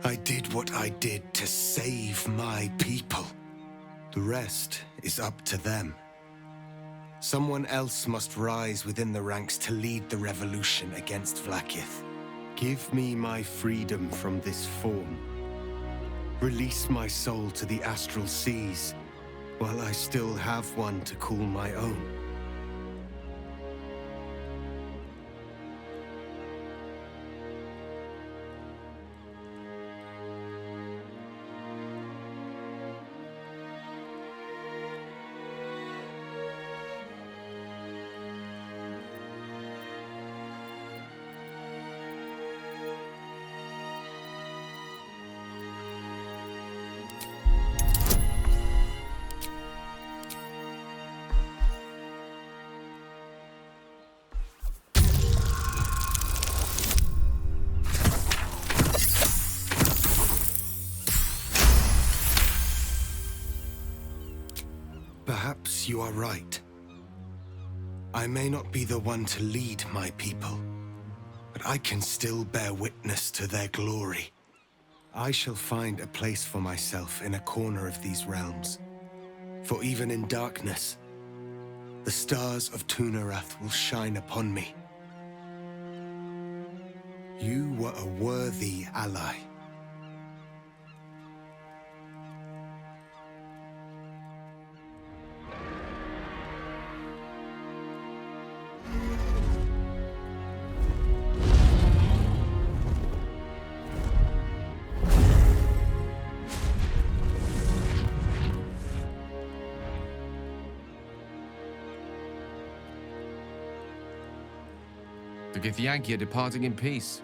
[SPEAKER 6] I did what I did to save my people. The rest is up to them. Someone else must rise within the ranks to lead the revolution against Vlaakith. Give me my freedom from this form. Release my soul to the astral seas, while I still have one to call my own. Perhaps you are right. I may not be the one to lead my people, but I can still bear witness to their glory. I shall find a place for myself in a corner of these realms. For even in darkness, the stars of Tunarath will shine upon me, You were a worthy ally.
[SPEAKER 9] The Githyanki are departing in peace.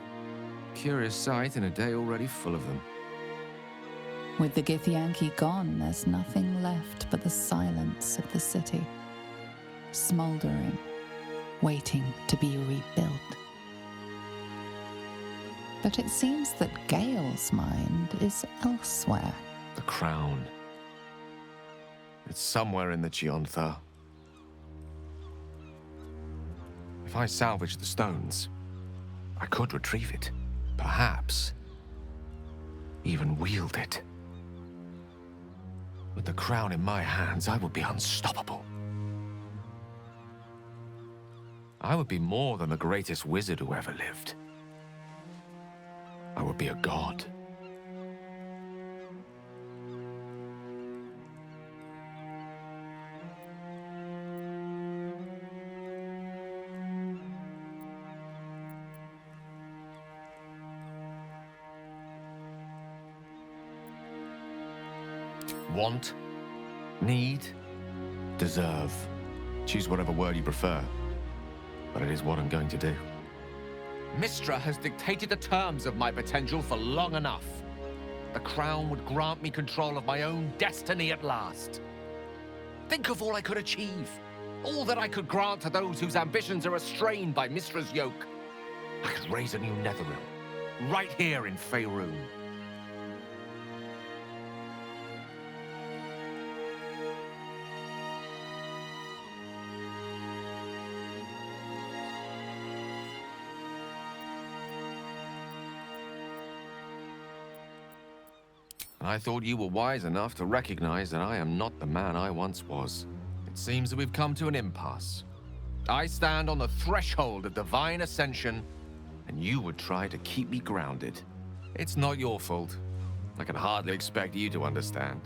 [SPEAKER 9] Curious sight in a day already full of them.
[SPEAKER 1] With the Githyanki gone, there's nothing left but the silence of the city, smouldering, waiting to be rebuilt. But it seems that Gale's mind is elsewhere.
[SPEAKER 9] The crown. It's somewhere in the Chiontha. If I salvage the stones, I could retrieve it. Perhaps even wield it. With the crown in my hands, I would be unstoppable. I would be more than the greatest wizard who ever lived. I would be a god. Want, need, deserve. Choose whatever word you prefer. But it is what I'm going to do.
[SPEAKER 11] Mystra has dictated the terms of my potential for long enough. The crown would grant me control of my own destiny at last. Think of all I could achieve. All that I could grant to those whose ambitions are restrained by Mystra's yoke. I could raise a new Netherrealm, right here in Faerun.
[SPEAKER 9] I thought you were wise enough to recognize that I am not the man I once was. It seems that we've come to an impasse. I stand on the threshold of divine ascension, and you would try to keep me grounded. It's not your fault. I can hardly expect you to understand.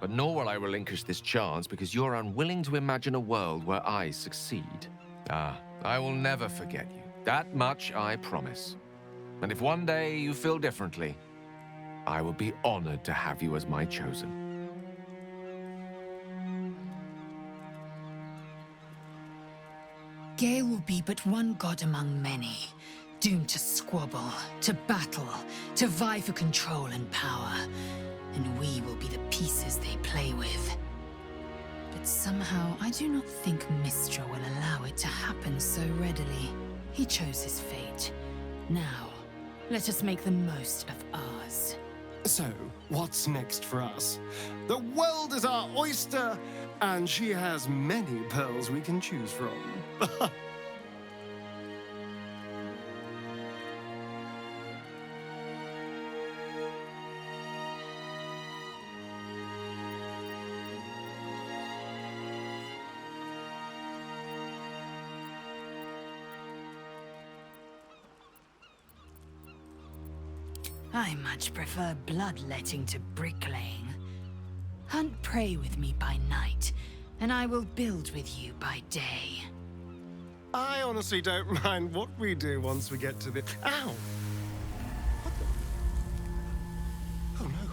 [SPEAKER 9] But nor will I relinquish this chance because you're unwilling to imagine a world where I succeed. I will never forget you. That much I promise. And if one day you feel differently, I would be honored to have you as my chosen.
[SPEAKER 8] Gale will be but one god among many, doomed to squabble, to battle, to vie for control and power. And we will be the pieces they play with. But somehow, I do not think Mystra will allow it to happen so readily. He chose his fate. Now, let us make the most of ours.
[SPEAKER 3] So, what's next for us? The world is our oyster, and she has many pearls we can choose from.
[SPEAKER 8] I much prefer bloodletting to bricklaying. Hunt prey with me by night, and I will build with you by day.
[SPEAKER 3] I honestly don't mind what we do once we get to the... Ow! What the... Oh no.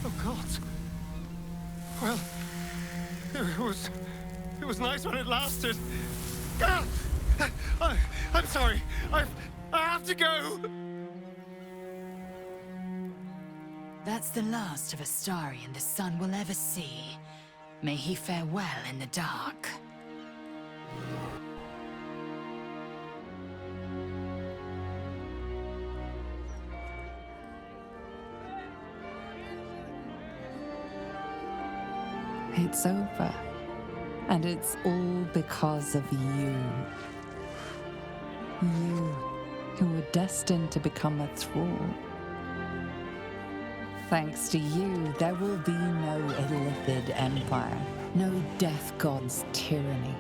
[SPEAKER 3] Oh God. Well, it was nice when it lasted. Ah! I'm sorry. I have to go.
[SPEAKER 8] That's the last of Astarion the sun will ever see. May he fare well in the dark.
[SPEAKER 1] It's over. And it's all because of you. You, who were destined to become a thrall. Thanks to you, there will be no Illithid empire, no death god's tyranny.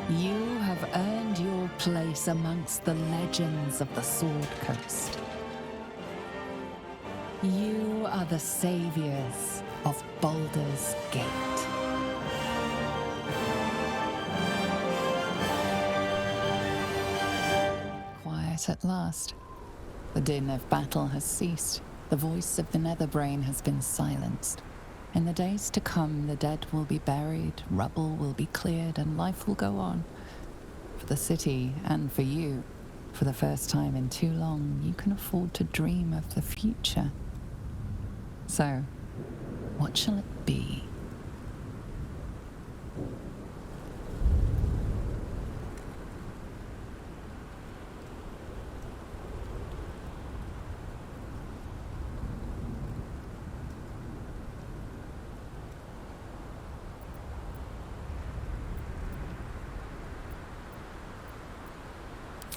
[SPEAKER 1] You have earned your place amongst the legends of the Sword Coast. You are the saviors of Baldur's Gate. Quiet at last. The din of battle has ceased. The voice of the Netherbrain has been silenced. In the days to come, the dead will be buried, rubble will be cleared, and life will go on. For the city, and for you, for the first time in too long, you can afford to dream of the future. So, what shall it be?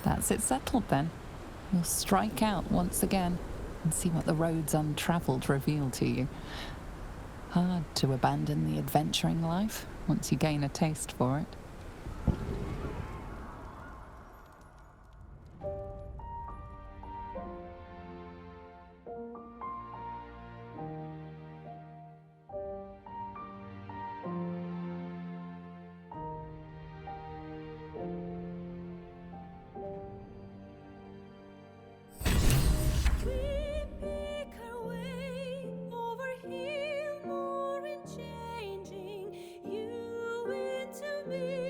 [SPEAKER 1] That's it settled then. You'll strike out once again and see what the roads untravelled reveal to you. Hard to abandon the adventuring life once you gain a taste for it.
[SPEAKER 5] Me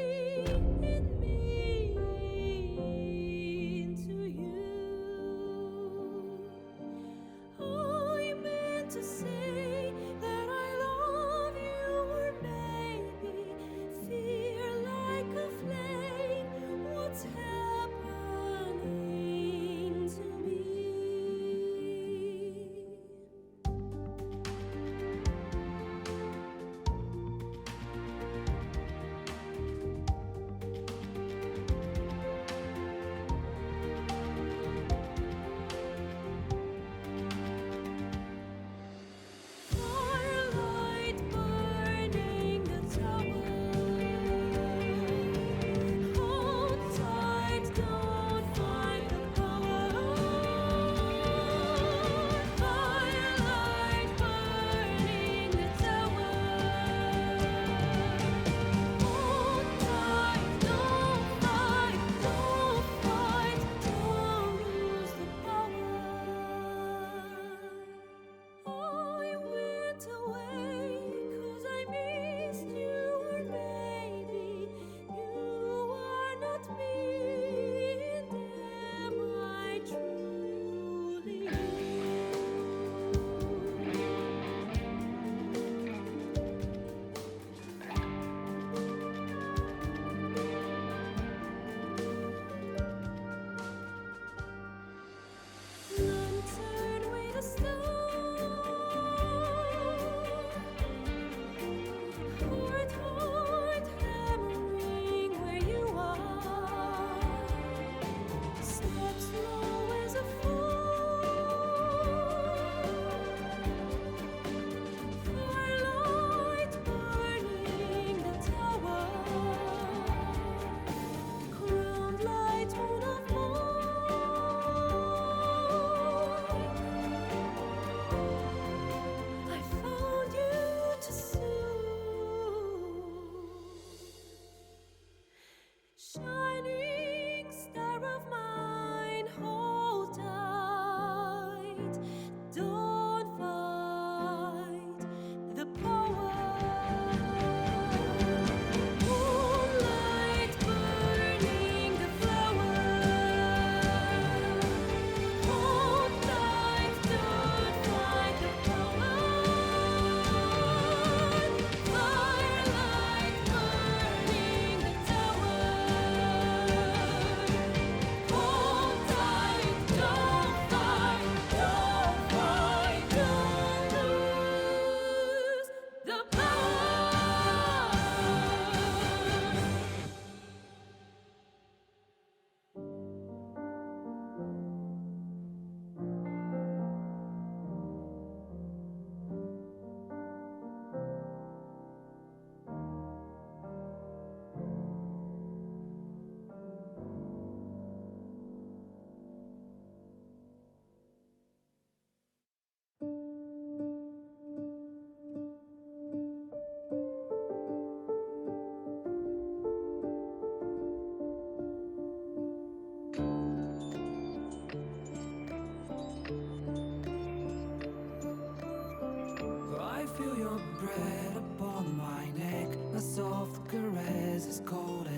[SPEAKER 4] I feel your breath upon my neck, a soft caress as cold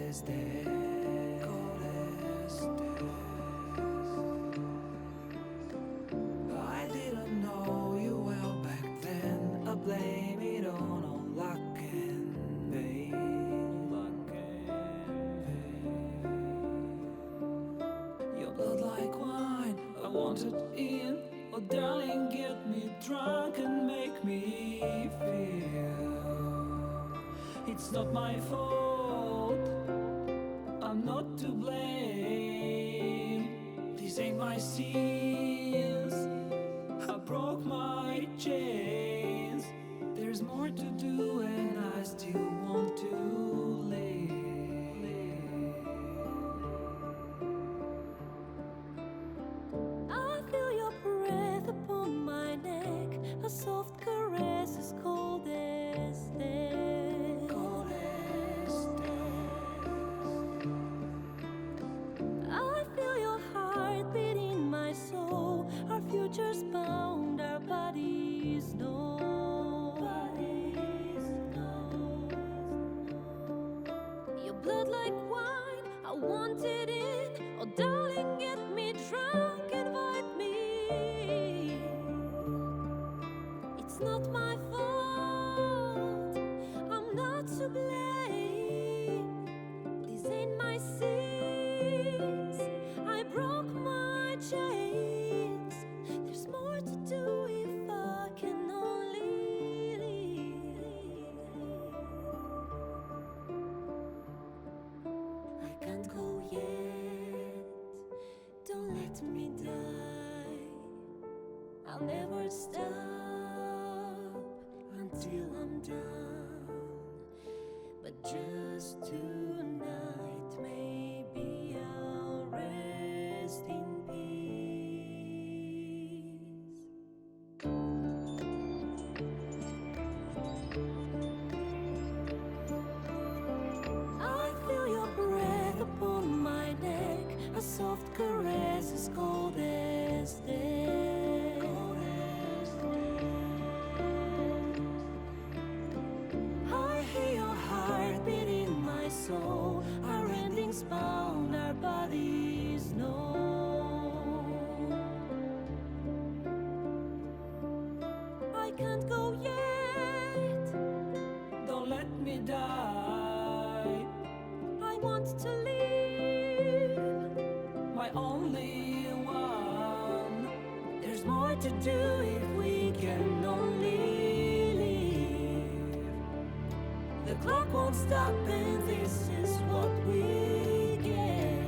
[SPEAKER 4] as death. Cold as death. I didn't know you well back then. I blame it on luck and pain. Luck and pain. Your blood like wine, I want it in. Oh darling, get me drunk and make me feel it's not my fault, I'm not to blame. These ain't my sins, I broke my chains. There's more to do and I still want to live.
[SPEAKER 5] I feel your breath upon my neck, a soft caress as cold as death. Cold as death. I feel your heart beat in my soul. Our futures bound, our bodies know. Bodies know. Your blood like wine, I want it in. Oh darling, get me drunk, invite me. It's not my fault, I'm not to blame. These ain't my sins, I broke my chains. There's more to do if I can only leave. I can't go yet, don't let me die. I'll never stop until I'm done. But just tonight, maybe I'll rest in peace. I feel your breath upon my neck, a soft caress as cold as death. Cold as death. I hear your heart beat in my soul. Our endings bound, our bodies know. I can't go yet,
[SPEAKER 4] Don't let me die.
[SPEAKER 5] I want to live,
[SPEAKER 4] My only one. There's more to do if we can only live. The clock won't stop and this is what we get.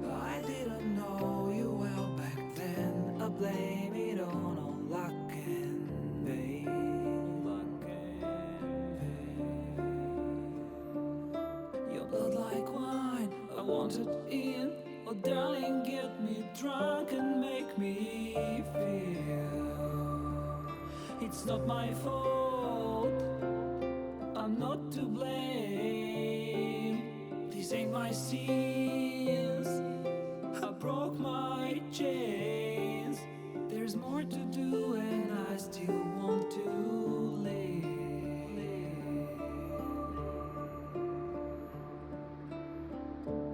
[SPEAKER 4] I didn't know you well back then. I blame it on all luck and pain. Your blood like wine, I want it in. Oh darling, get me drunk and make me feel it's not my fault, I'm not to blame. These ain't my sins, I broke my chains. There's more to do and I still want to live.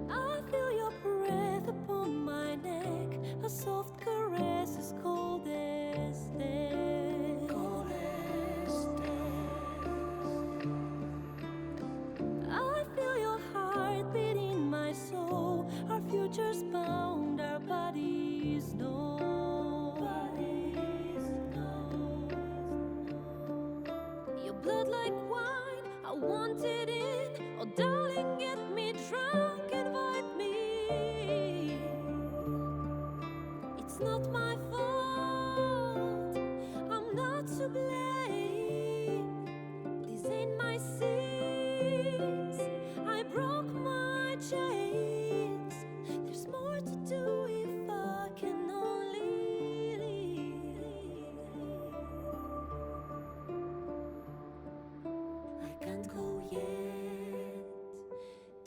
[SPEAKER 5] I feel your breath upon my neck, a soft caress as cold as death. Cold as death. I feel your heart beat in my soul, our futures bound, our bodies know. Your blood like wine, I want it in. Oh darling, get me drunk, invite me. It's not my fault, I'm not to blame. These ain't my sins, I broke my chains. There's more to do if I can only leave. I can't go yet,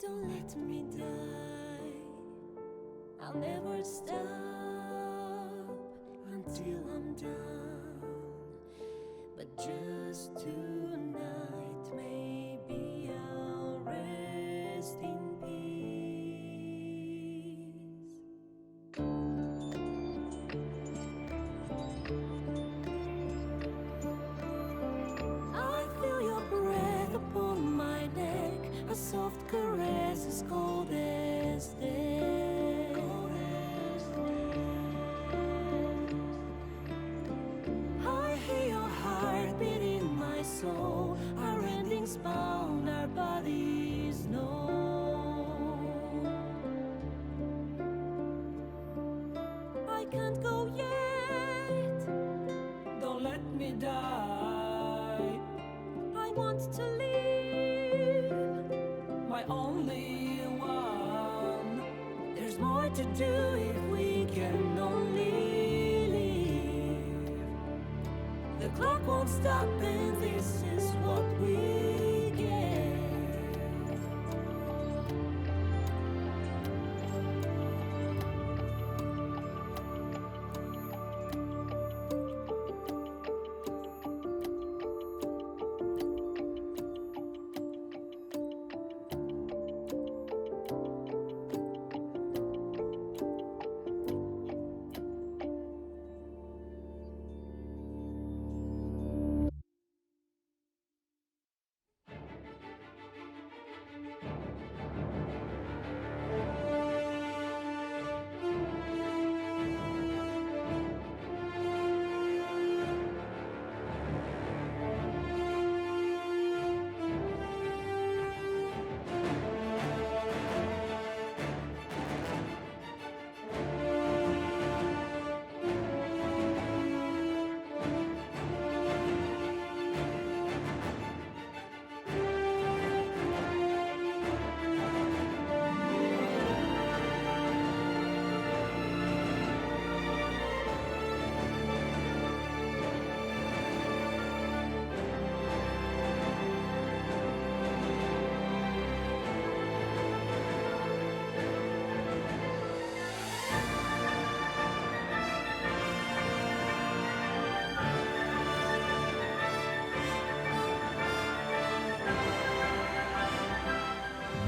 [SPEAKER 5] don't let me die. I'll never stop until I'm done. But just tonight, maybe I'll rest in peace. I feel your breath upon my neck, a soft caress as cold as death. Cold as death. I hear your heart beat in my soul, our endings bound, our bodies know. I can't go yet,
[SPEAKER 4] Don't let me die,
[SPEAKER 5] I want to live.
[SPEAKER 4] my only one. There's more to do if we can only live. The clock won't stop and this is what we get.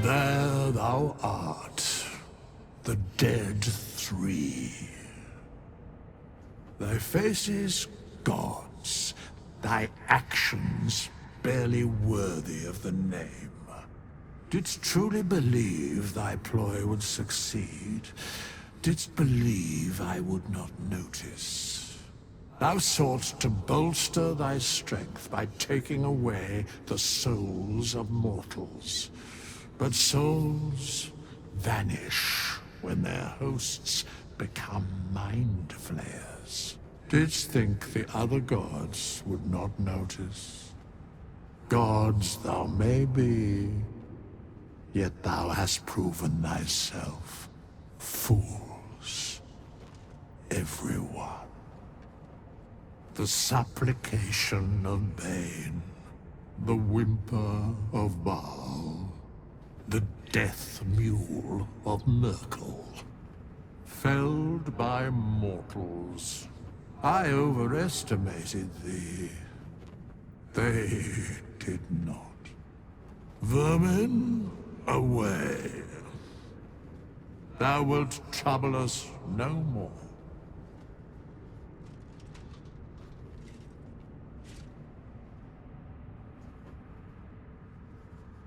[SPEAKER 21] There thou art, the dead three. Thy faces gods, thy actions barely worthy of the name. Didst truly believe thy ploy would succeed? Didst believe I would not notice? Thou sought to bolster thy strength by taking away the souls of mortals. But souls vanish when their hosts become mind flayers. Didst think the other gods would not notice? Gods thou may be, yet thou hast proven thyself fools, everyone. The supplication of Bane, the whimper of Baal, the death mule of Merkel. Felled by mortals, I overestimated thee. They did not. Vermin, away. Thou wilt trouble us no more.